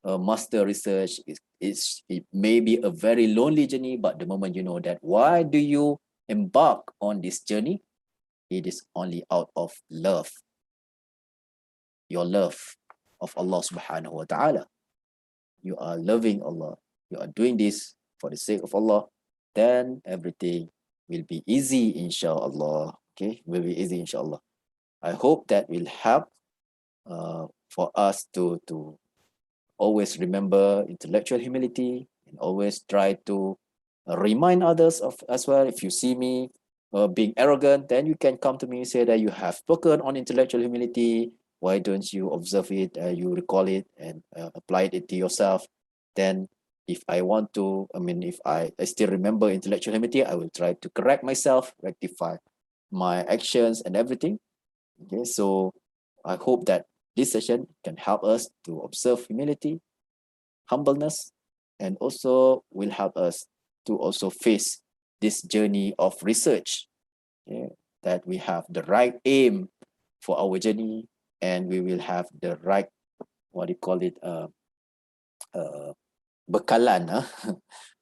master research, it may be a very lonely journey, but the moment you know that why do you embark on this journey, it is only out of love, your love of Allah subhanahu wa ta'ala. You are loving Allah, you are doing this for the sake of Allah, then everything will be easy, inshallah. Okay, will be easy, inshallah. I hope that will help for us to always remember intellectual humility and always try to remind others of as well. If you see me being arrogant, then you can come to me and say that you have spoken on intellectual humility. Why don't you observe it, you recall it and apply it to yourself? Then if I want to, if I still remember intellectual humility, I will try to correct myself, rectify my actions and everything. Okay, so I hope that this session can help us to observe humility, humbleness, and also will help us to also face this journey of research. Okay, that we have the right aim for our journey, and we will have the right, what do you call it, bekalan,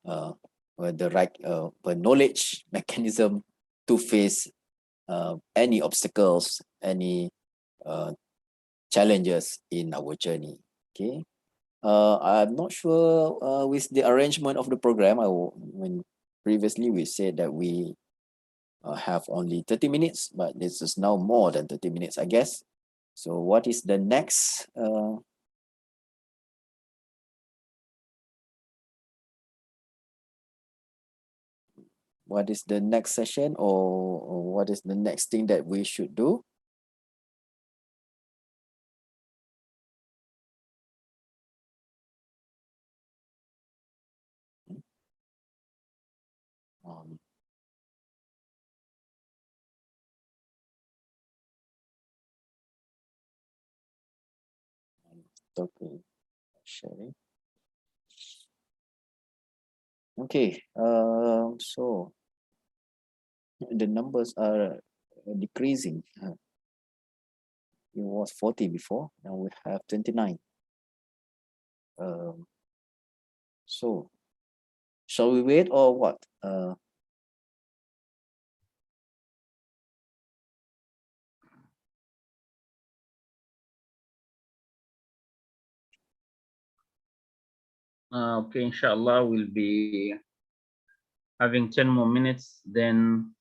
the right knowledge mechanism to face any obstacles, any challenges in our journey. Okay, I'm not sure with the arrangement of the program. When previously we said that we have only 30 minutes, but this is now more than 30 minutes, I guess. So what is the next? What is the next session, or what is the next thing that we should do? Okay, sharing. Okay, so the numbers are decreasing. It was 40 before, now we have 29. So shall we wait or what? Okay, inshallah, we'll be having 10 more minutes. Then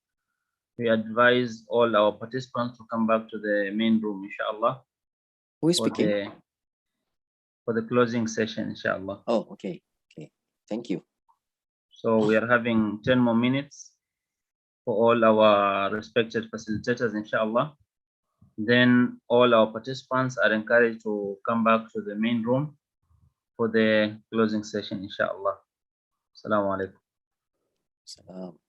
we advise all our participants to come back to the main room, inshallah. Who is speaking? For the closing session, inshallah. Oh, okay. Okay. Thank you. So we are having 10 more minutes for all our respected facilitators, inshallah. Then all our participants are encouraged to come back to the main room for the closing session, inshallah. Assalamu alaikum. Salam.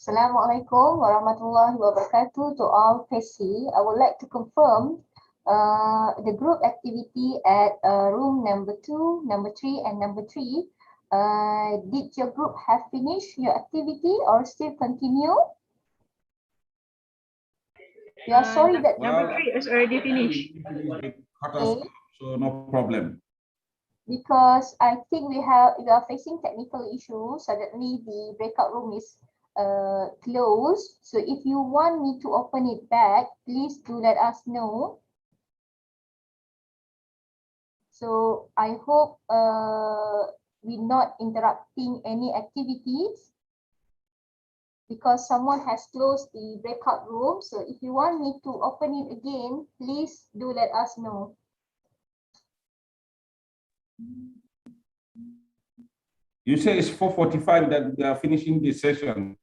Assalamualaikum warahmatullahi wabarakatuh to all PESI. I would like to confirm the group activity at room number 2, number 3 and number 3. Did your group have finished your activity or still continue? We are sorry that number 3 is already finished. Cut us off, so no problem. Because I think we are facing technical issues. Suddenly the breakout room is closed. So if you want me to open it back, please do let us know. So I hope we're not interrupting any activities because someone has closed the breakout room. So if you want me to open it again, please do let us know. You say it's 4:45 that we are finishing this session.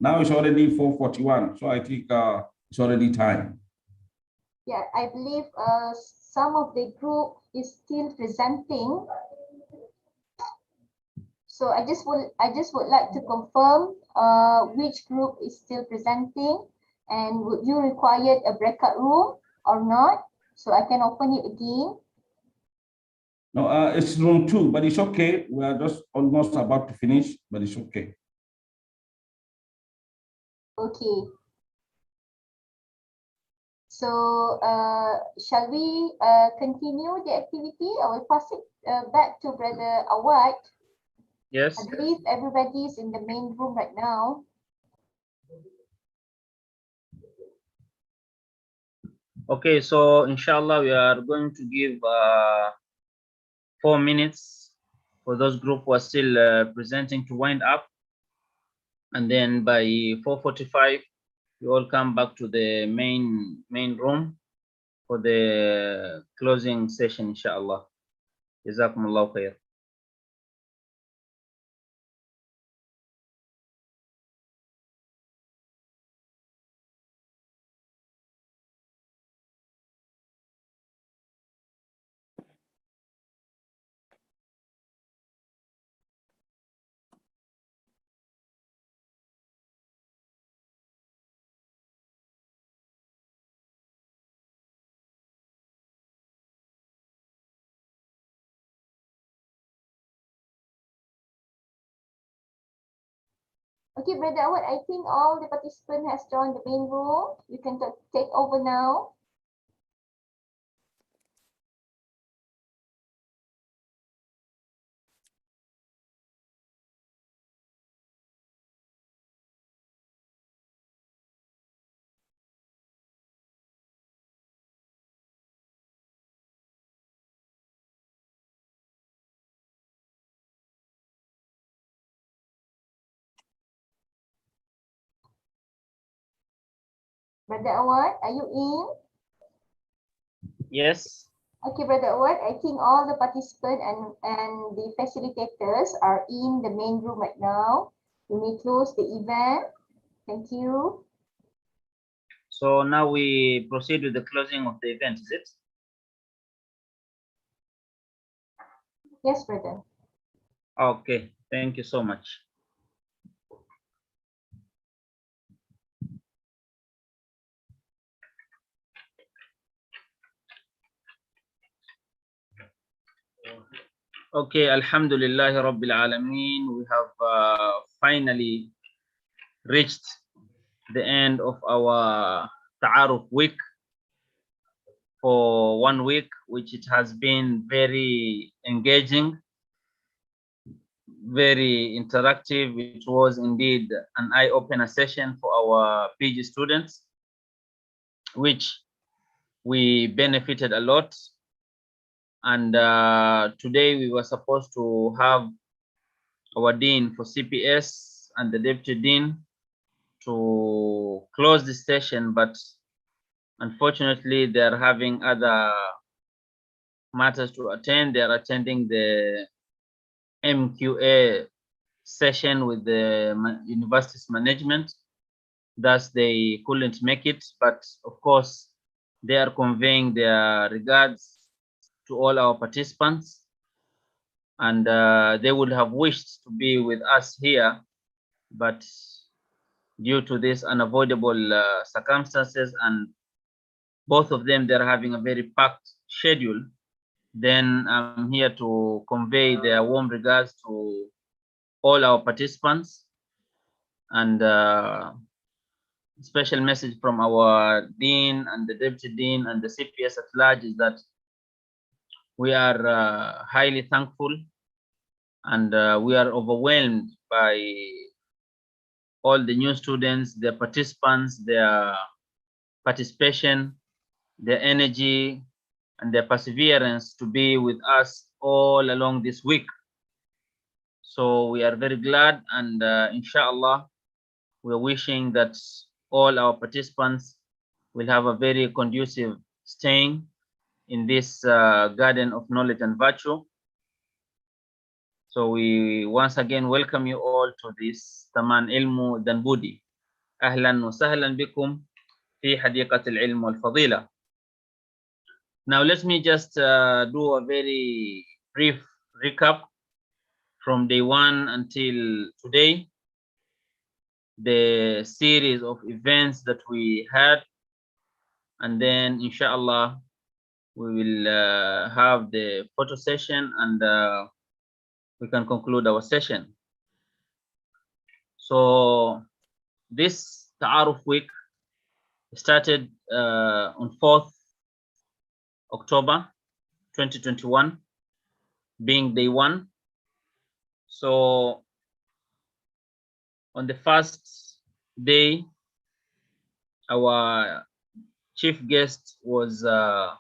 Now it's already 4:41, so I think it's already time. Yeah, I believe some of the group is still presenting. So I just would like to confirm which group is still presenting and would you require a breakout room or not? So I can open it again. No, it's room 2, but it's okay. We are just almost about to finish, but it's okay. Okay. So shall we continue the activity? I will pass it back to Brother Awad. Yes. I believe everybody is in the main room right now. Okay, so inshallah we are going to give 4 minutes for those group who are still presenting to wind up, and then by 4:45 we all come back to the main room for the closing session, inshallah. Jazakumullah khair. Okay, Brother Awad, I think all the participants has joined the main room. You can take over now. Brother Awad, are you in? Yes. Okay, Brother Awad, I think all the participants and the facilitators are in the main room right now. You may close the event. Thank you. So now we proceed with the closing of the event, is it? Yes, Brother. Okay, thank you so much. Okay, Alhamdulillah Rabbil Alameen. We have finally reached the end of our Ta'aruf week for 1 week, which it has been very engaging, very interactive. It was indeed an eye-opener session for our PG students, which we benefited a lot. And today we were supposed to have our Dean for CPS and the Deputy Dean to close the session, but unfortunately they are having other matters to attend. They are attending the MQA session with the university's management, thus they couldn't make it. But of course they are conveying their regards to all our participants, and they would have wished to be with us here, but due to this unavoidable circumstances, and both of them, they're having a very packed schedule. Then I'm here to convey their warm regards to all our participants, and special message from our Dean and the Deputy Dean and the CPS at large is that we are highly thankful, and we are overwhelmed by all the new students, their participants, their participation, their energy, and their perseverance to be with us all along this week. So we are very glad, and inshallah, we're wishing that all our participants will have a very conducive staying in this garden of knowledge and virtue. So we once again welcome you all to this Taman Ilmu dan Budi. Ahlan wa sahlan bikum fi hadiqat al-ilm wal-fadila. Now let me just do a very brief recap from day one until today, the series of events that we had, and then inshallah we will have the photo session, and we can conclude our session. So this Ta'aruf week started on 4th October 2021, being day one. So on the first day, our chief guest was our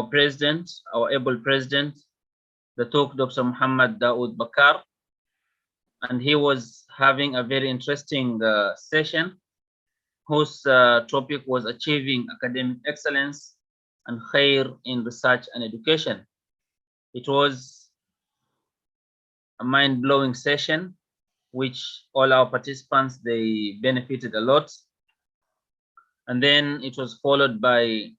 president, our able president, the Talk Dr. Muhammad Dawood Bakar, and he was having a very interesting session whose topic was achieving academic excellence and khair in research and education. It was a mind-blowing session, which all our participants, they benefited a lot. And then it was followed by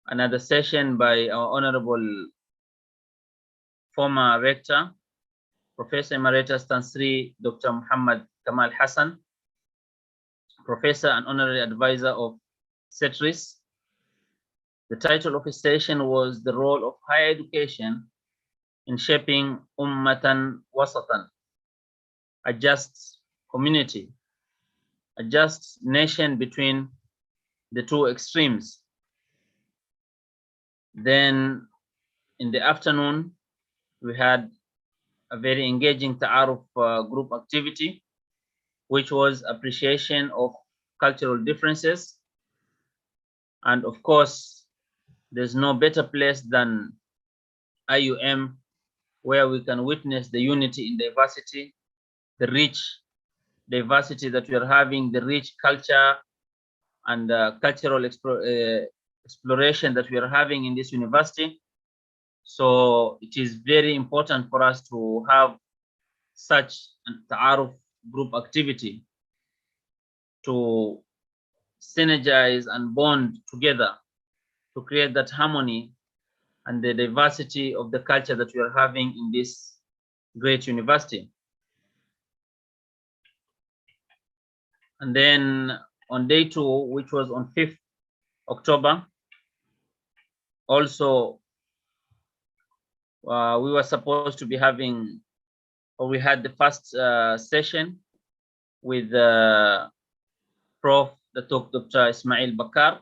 another session by our honorable former rector, Professor Emeritus Tansri Dr. Muhammad Kamal Hassan, Professor and Honorary Advisor of CETRIS. The title of his session was The Role of Higher Education in Shaping Ummatan Wasatan, a just community, a just nation between the two extremes. Then in the afternoon, we had a very engaging Ta'aruf group activity, which was appreciation of cultural differences. And of course, there's no better place than IUM, where we can witness the unity in diversity, the rich diversity that we are having, the rich culture and cultural exploration that we are having in this university. So it is very important for us to have such a Ta'aruf group activity to synergize and bond together to create that harmony and the diversity of the culture that we are having in this great university. And then on day two, which was on 5th October, also we were supposed to be having, or we had the first session with Prof. Dr. Ismail Bakar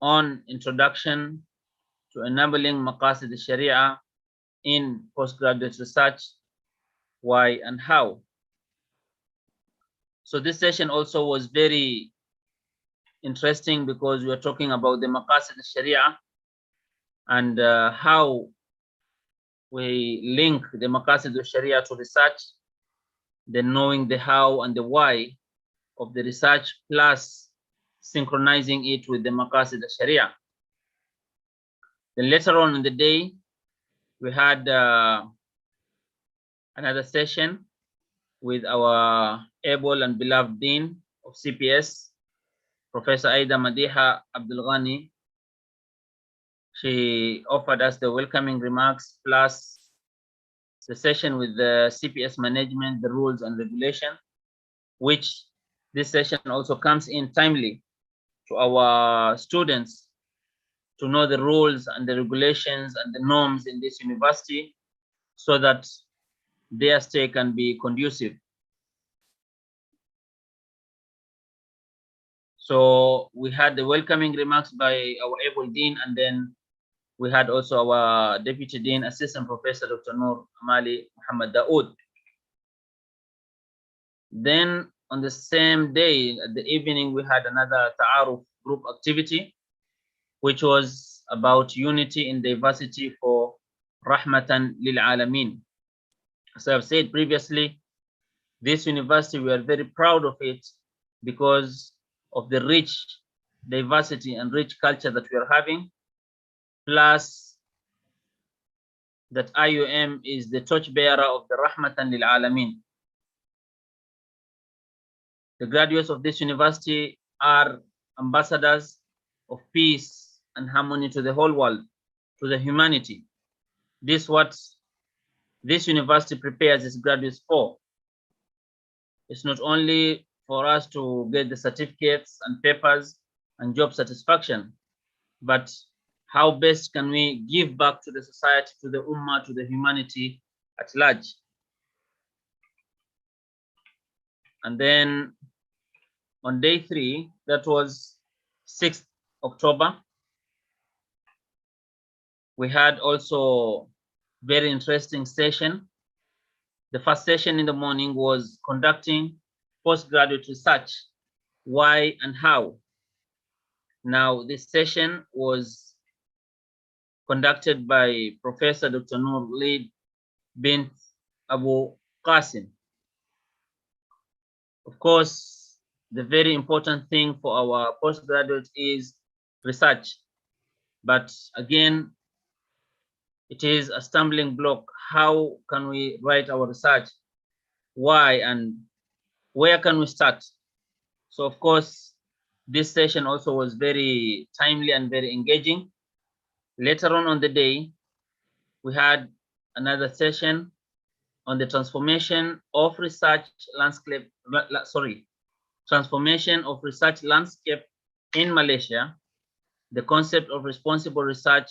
on introduction to enabling Maqasid al-Sharia in postgraduate research, why and how. So this session also was very interesting because we are talking about the Maqasid al-Sharia and how we link the Maqasid al-Sharia to research, then knowing the how and the why of the research, plus synchronizing it with the Maqasid al-Sharia. Then later on in the day, we had another session with our able and beloved Dean of CPS, Professor Aida Madiha Abdul Ghani. She offered us the welcoming remarks, plus the session with the CPS management, the rules and regulation, which this session also comes in timely to our students to know the rules and the regulations and the norms in this university so that their stay can be conducive. So we had the welcoming remarks by our able dean, and then we had also our deputy dean, assistant professor, Dr. Noor Amali Muhammad Daoud. Then on the same day, at the evening, we had another Ta'aruf group activity, which was about unity in diversity for Rahmatan lil Alameen. As I've said previously, this university, we are very proud of it because of the rich diversity and rich culture that we are having, plus that IUM is the torchbearer of the Rahmatan lil Alameen. The graduates of this university are ambassadors of peace and harmony to the whole world, to the humanity. This is what this university prepares its graduates for. It's not only for us to get the certificates and papers and job satisfaction, but how best can we give back to the society, to the ummah, to the humanity at large. And then on day 3, that was 6th October, we had also very interesting session. The first session in the morning was conducting postgraduate research, why and how. Now, this session was conducted by Professor Dr. Noor bint Abu Qasim. Of course, the very important thing for our postgraduates is research. But again, it is a stumbling block. How can we write our research? Why and where can we start? So of course, this session also was very timely and very engaging. Later on the day, we had another session on the transformation of research landscape, transformation of research landscape in Malaysia, the concept of responsible research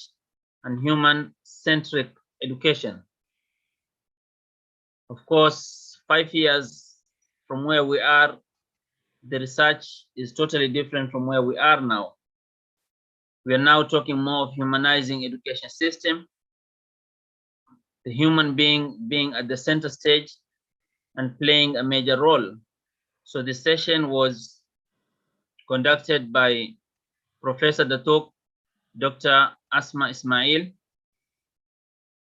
and human-centric education. Of course, 5 years from where we are, the research is totally different from where we are now. We are now talking more of humanizing education system, the human being at the center stage and playing a major role. So the session was conducted by Professor Datuk Dr. Asma Ismail.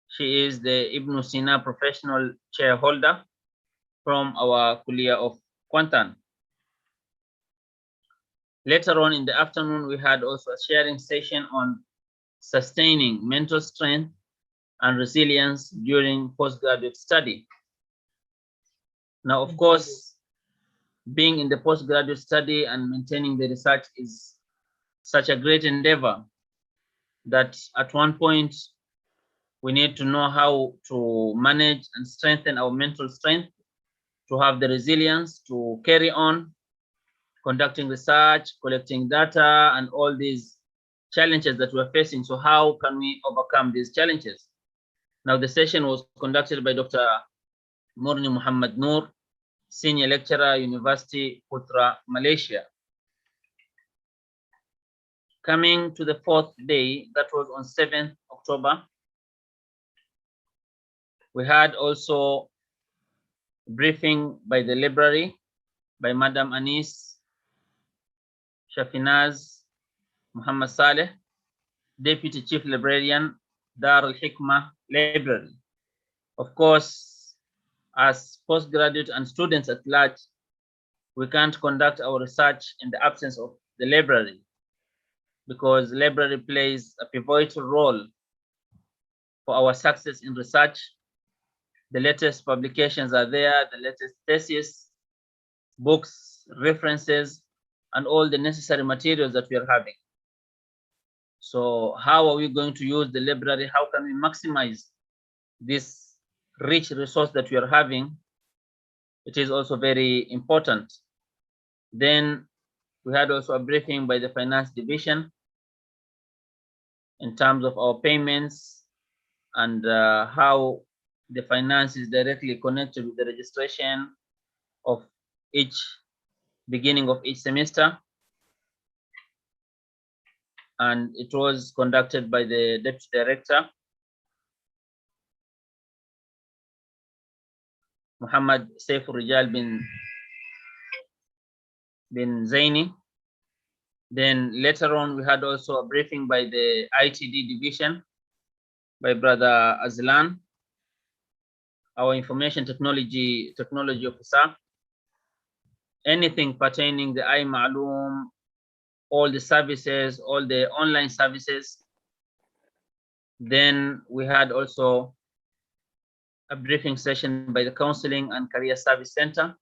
She is the Ibn Sina Professional Chair holder from our Kuliah of Kuantan. Later on in the afternoon, we had also a sharing session on sustaining mental strength and resilience during postgraduate study. Now, of course, being in the postgraduate study and maintaining the research is such a great endeavor that at one point we need to know how to manage and strengthen our mental strength, to have the resilience to carry on conducting research, collecting data, and all these challenges that we're facing. So how can we overcome these challenges? Now, the session was conducted by Dr. Murni Muhammad Noor, Senior Lecturer, University Putra, Malaysia. Coming to the 4th day, that was on 7th October, we had also briefing by the library by Madam Anis Shafinaz Muhammad Saleh, Deputy Chief Librarian, Dar al-Hikmah Library. Of course, as postgraduate and students at large, we can't conduct our research in the absence of the library, because library plays a pivotal role for our success in research. The latest publications are there, the latest thesis, books, references, and all the necessary materials that we are having. So how are we going to use the library? How can we maximize this rich resource that we are having, it is also very important. Then we had also a briefing by the finance division in terms of our payments and how the finance is directly connected with the registration of each beginning of each semester. And it was conducted by the Deputy Director, Muhammad Saifur Rijal bin Zaini. Then later on, we had also a briefing by the ITD division by Brother Azlan, our information technology officer. Anything pertaining the iMa'loom, all the services, all the online services. Then we had also a briefing session by the Counseling and Career Service Center.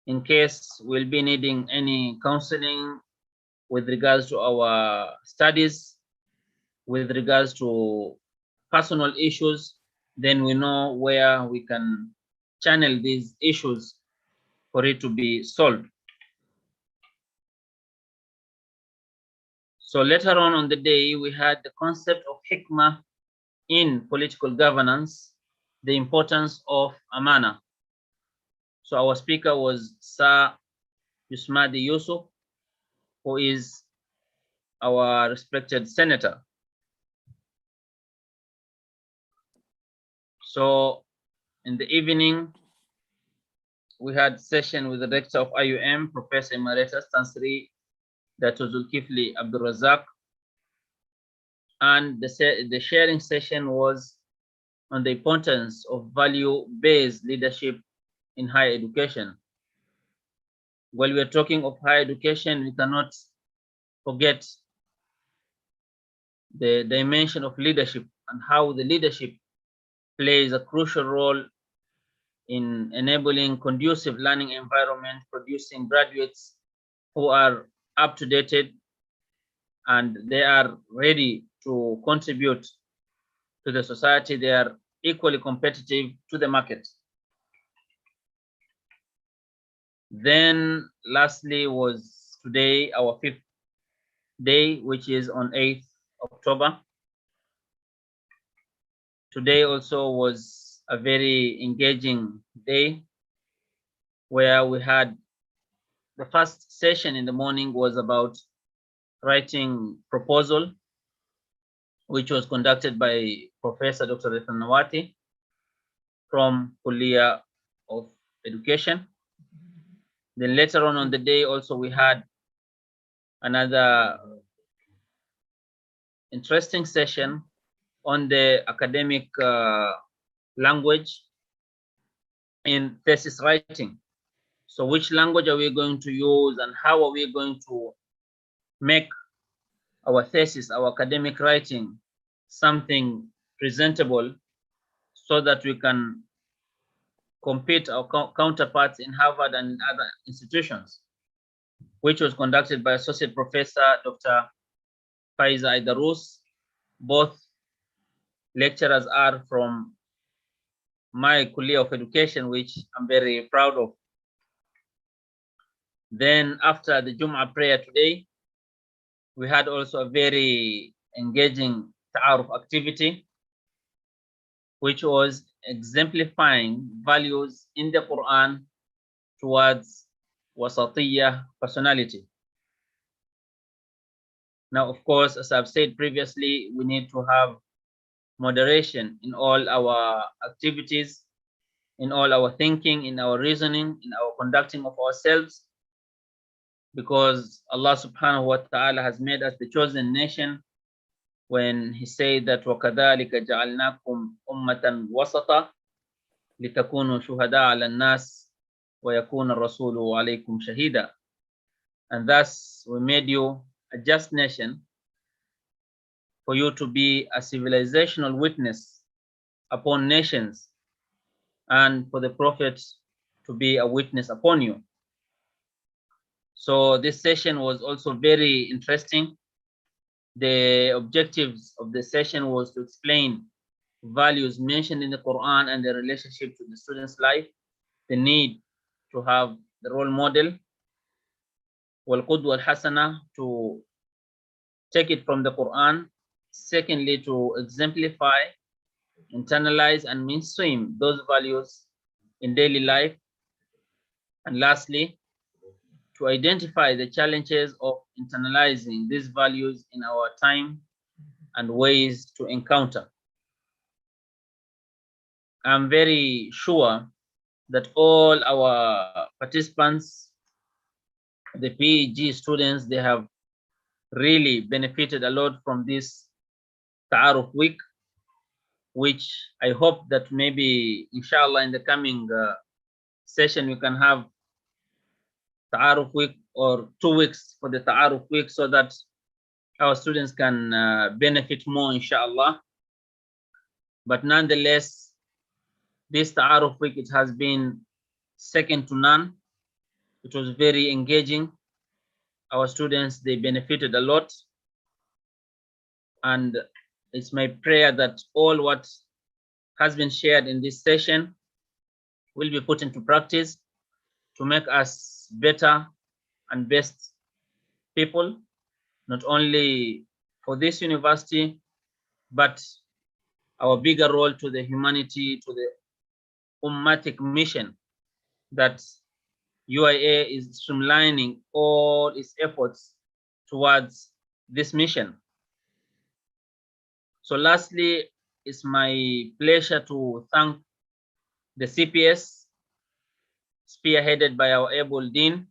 In case we'll be needing any counseling with regards to our studies, with regards to personal issues, then we know where we can channel these issues for it to be solved. So later on the day, we had the concept of hikmah in political governance, the importance of amana. So our speaker was Sir Yusmadi Yusuf, who is our respected senator. So in the evening, we had session with the director of IUM, Professor Emeritus Tansri Dr. Zulkifli Abdul Razak. And the sharing session was on the importance of value-based leadership in higher education. While we are talking of higher education, we cannot forget the dimension of leadership and how the leadership plays a crucial role in enabling conducive learning environment, producing graduates who are up to date and they are ready to contribute to the society. They are equally competitive to the market. Then lastly was today our 5th day, which is on 8th October. Today also was a very engaging day where we had the first session in the morning was about writing proposal, which was conducted by Professor Dr. Rethan Nawati from Kulia of Education. Then later on the day also we had another interesting session on the academic language in thesis writing. So which language are we going to use and how are we going to make our thesis, our academic writing, something presentable so that we can compete our counterparts in Harvard and in other institutions, which was conducted by Associate Professor Dr. Faiza Aidarus. Both lecturers are from my Kulia of Education, which I'm very proud of. Then after the Jum'ah prayer today, we had also a very engaging Ta'aruf activity, which was exemplifying values in the Quran towards wasatiyah personality. Now, of course, as I've said previously, we need to have moderation in all our activities, in all our thinking, in our reasoning, in our conducting of ourselves, because Allah subhanahu wa ta'ala has made us the chosen nation when he said that وَكَذَلِكَ جَعَلْنَاكُمْ أُمَّةً وَسَطًا لِتَكُونُوا شُهَدَاءَ عَلَى النَّاسِ وَيَكُونَ الرَّسُولُ عَلَيْكُمْ شَهِيدًا. And thus we made you a just nation for you to be a civilizational witness upon nations and for the Prophet to be a witness upon you. So this session was also very interesting. The objectives of the session was to explain values mentioned in the Quran and their relationship to the student's life, the need to have the role model, wal-qudwa al-hasana, to take it from the Quran. Secondly, to exemplify, internalize, and mainstream those values in daily life. And lastly, to identify the challenges of internalizing these values in our time and ways to encounter. I'm very sure that all our participants, the PEG students, they have really benefited a lot from this Ta'aruf week, which I hope that maybe, inshallah, in the coming session, we can have Ta'aruf week or 2 weeks for the Ta'aruf week so that our students can benefit more, inshallah. But nonetheless, this Ta'aruf week, it has been second to none. It was very engaging. Our students, they benefited a lot. And it's my prayer that all what has been shared in this session will be put into practice to make us better and best people, not only for this university, but our bigger role to the humanity, to the ummatic mission that UIA is streamlining all its efforts towards this mission. So lastly, it's my pleasure to thank the CPS, spearheaded by our able dean,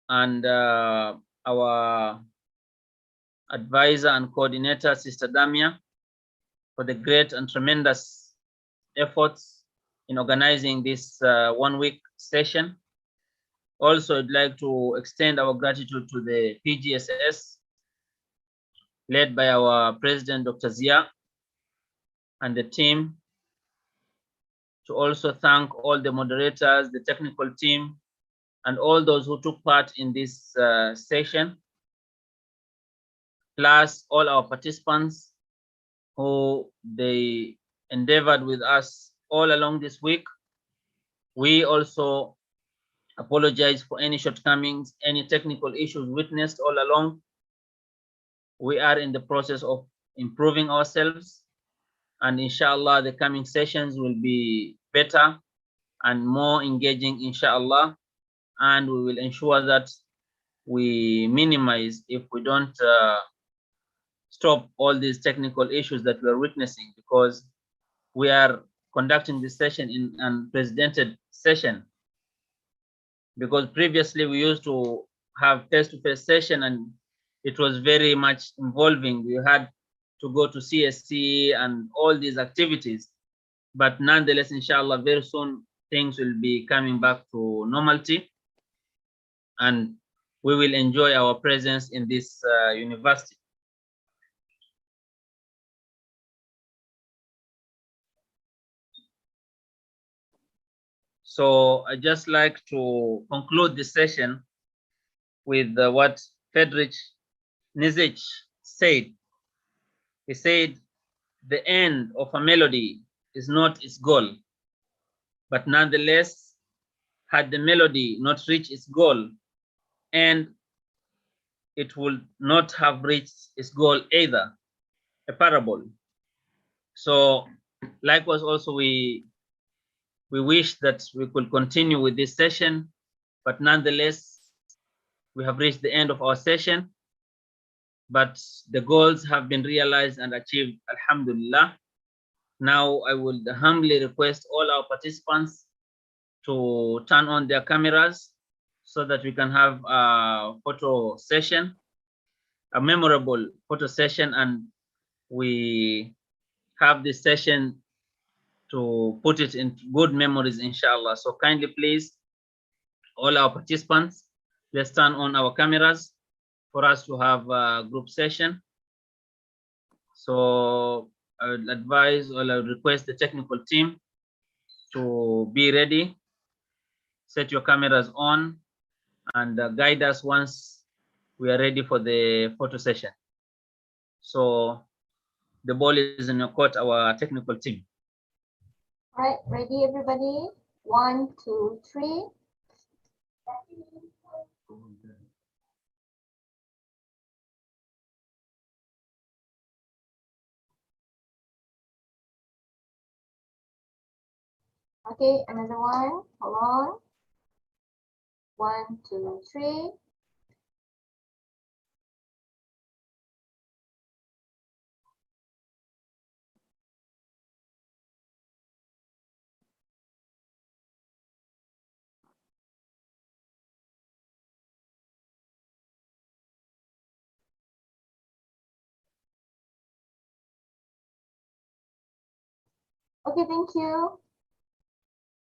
and our advisor and coordinator, Sister Damia, for the great and tremendous efforts in organizing this 1 week session. Also, I'd like to extend our gratitude to the PGSS, led by our president, Dr. Zia, and the team. To also thank all the moderators, the technical team, and all those who took part in this session, plus all our participants who they endeavored with us all along this week. We also apologize for any shortcomings, any technical issues witnessed all along. We are in the process of improving ourselves, and inshallah the coming sessions will be better and more engaging, inshallah, and we will ensure that we minimize, if we don't stop all these technical issues that we are witnessing, because we are conducting this session in an unprecedented session. Because previously we used to have face-to-face session and it was very much involving. We had to go to CSC and all these activities. But nonetheless, inshallah, very soon things will be coming back to normality and we will enjoy our presence in this university. So I just like to conclude this session with what Friedrich Nietzsche said. He said, the end of a melody is not its goal, but nonetheless, had the melody not reached its goal, and it would not have reached its goal either, a parable. So likewise also we wish that we could continue with this session, but nonetheless, we have reached the end of our session, but the goals have been realized and achieved, alhamdulillah. Now I would humbly request all our participants to turn on their cameras so that we can have a photo session, a memorable photo session, and we have this session to put it in good memories, inshallah. So kindly please, all our participants, let's turn on our cameras for us to have a group session. So I would advise, or I would request the technical team to be ready. Set your cameras on and guide us once we are ready for the photo session. So The ball is in your court, our technical team. All right, ready everybody? 1, 2, 3. Okay, another one. Hold on. 1, 2, 3. Okay, thank you.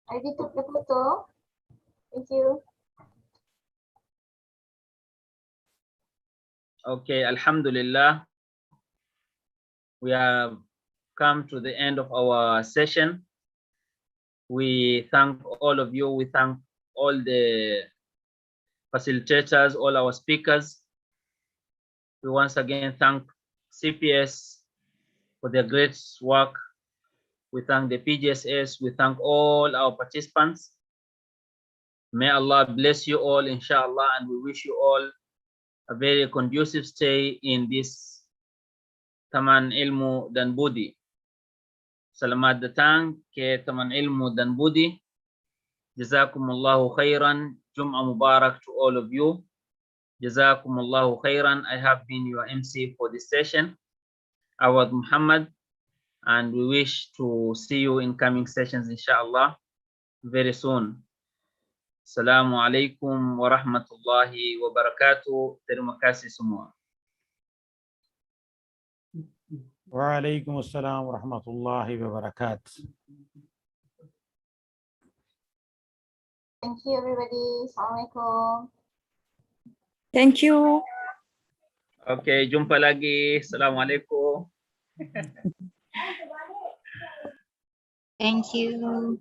I already took the photo. Thank you. Okay, Alhamdulillah. We have come to the end of our session. We thank all of you. We thank all the facilitators, all our speakers. We once again thank CPS for their great work. We thank the PGSS. We thank all our participants. May Allah bless you all, inshallah, and we wish you all a very conducive stay in this Taman Ilmu dan Budi. Selamat datang ke Taman Ilmu dan Budi. Jazakumullahu khairan. Jum'ah Mubarak to all of you. Jazakumullahu khairan. I have been your MC for this session, Awad Muhammad, and we wish to see you in coming sessions, inshallah, very soon. Assalamu alaikum wa rahmatullahi wa barakatuh. Terima kasih semua. Waalaikum assalam wa rahmatullahi wa barakatuh. Thank you, everybody. Assalamualaikum. Thank you. Okay, jumpa lagi. Assalamualaikum. Thank you.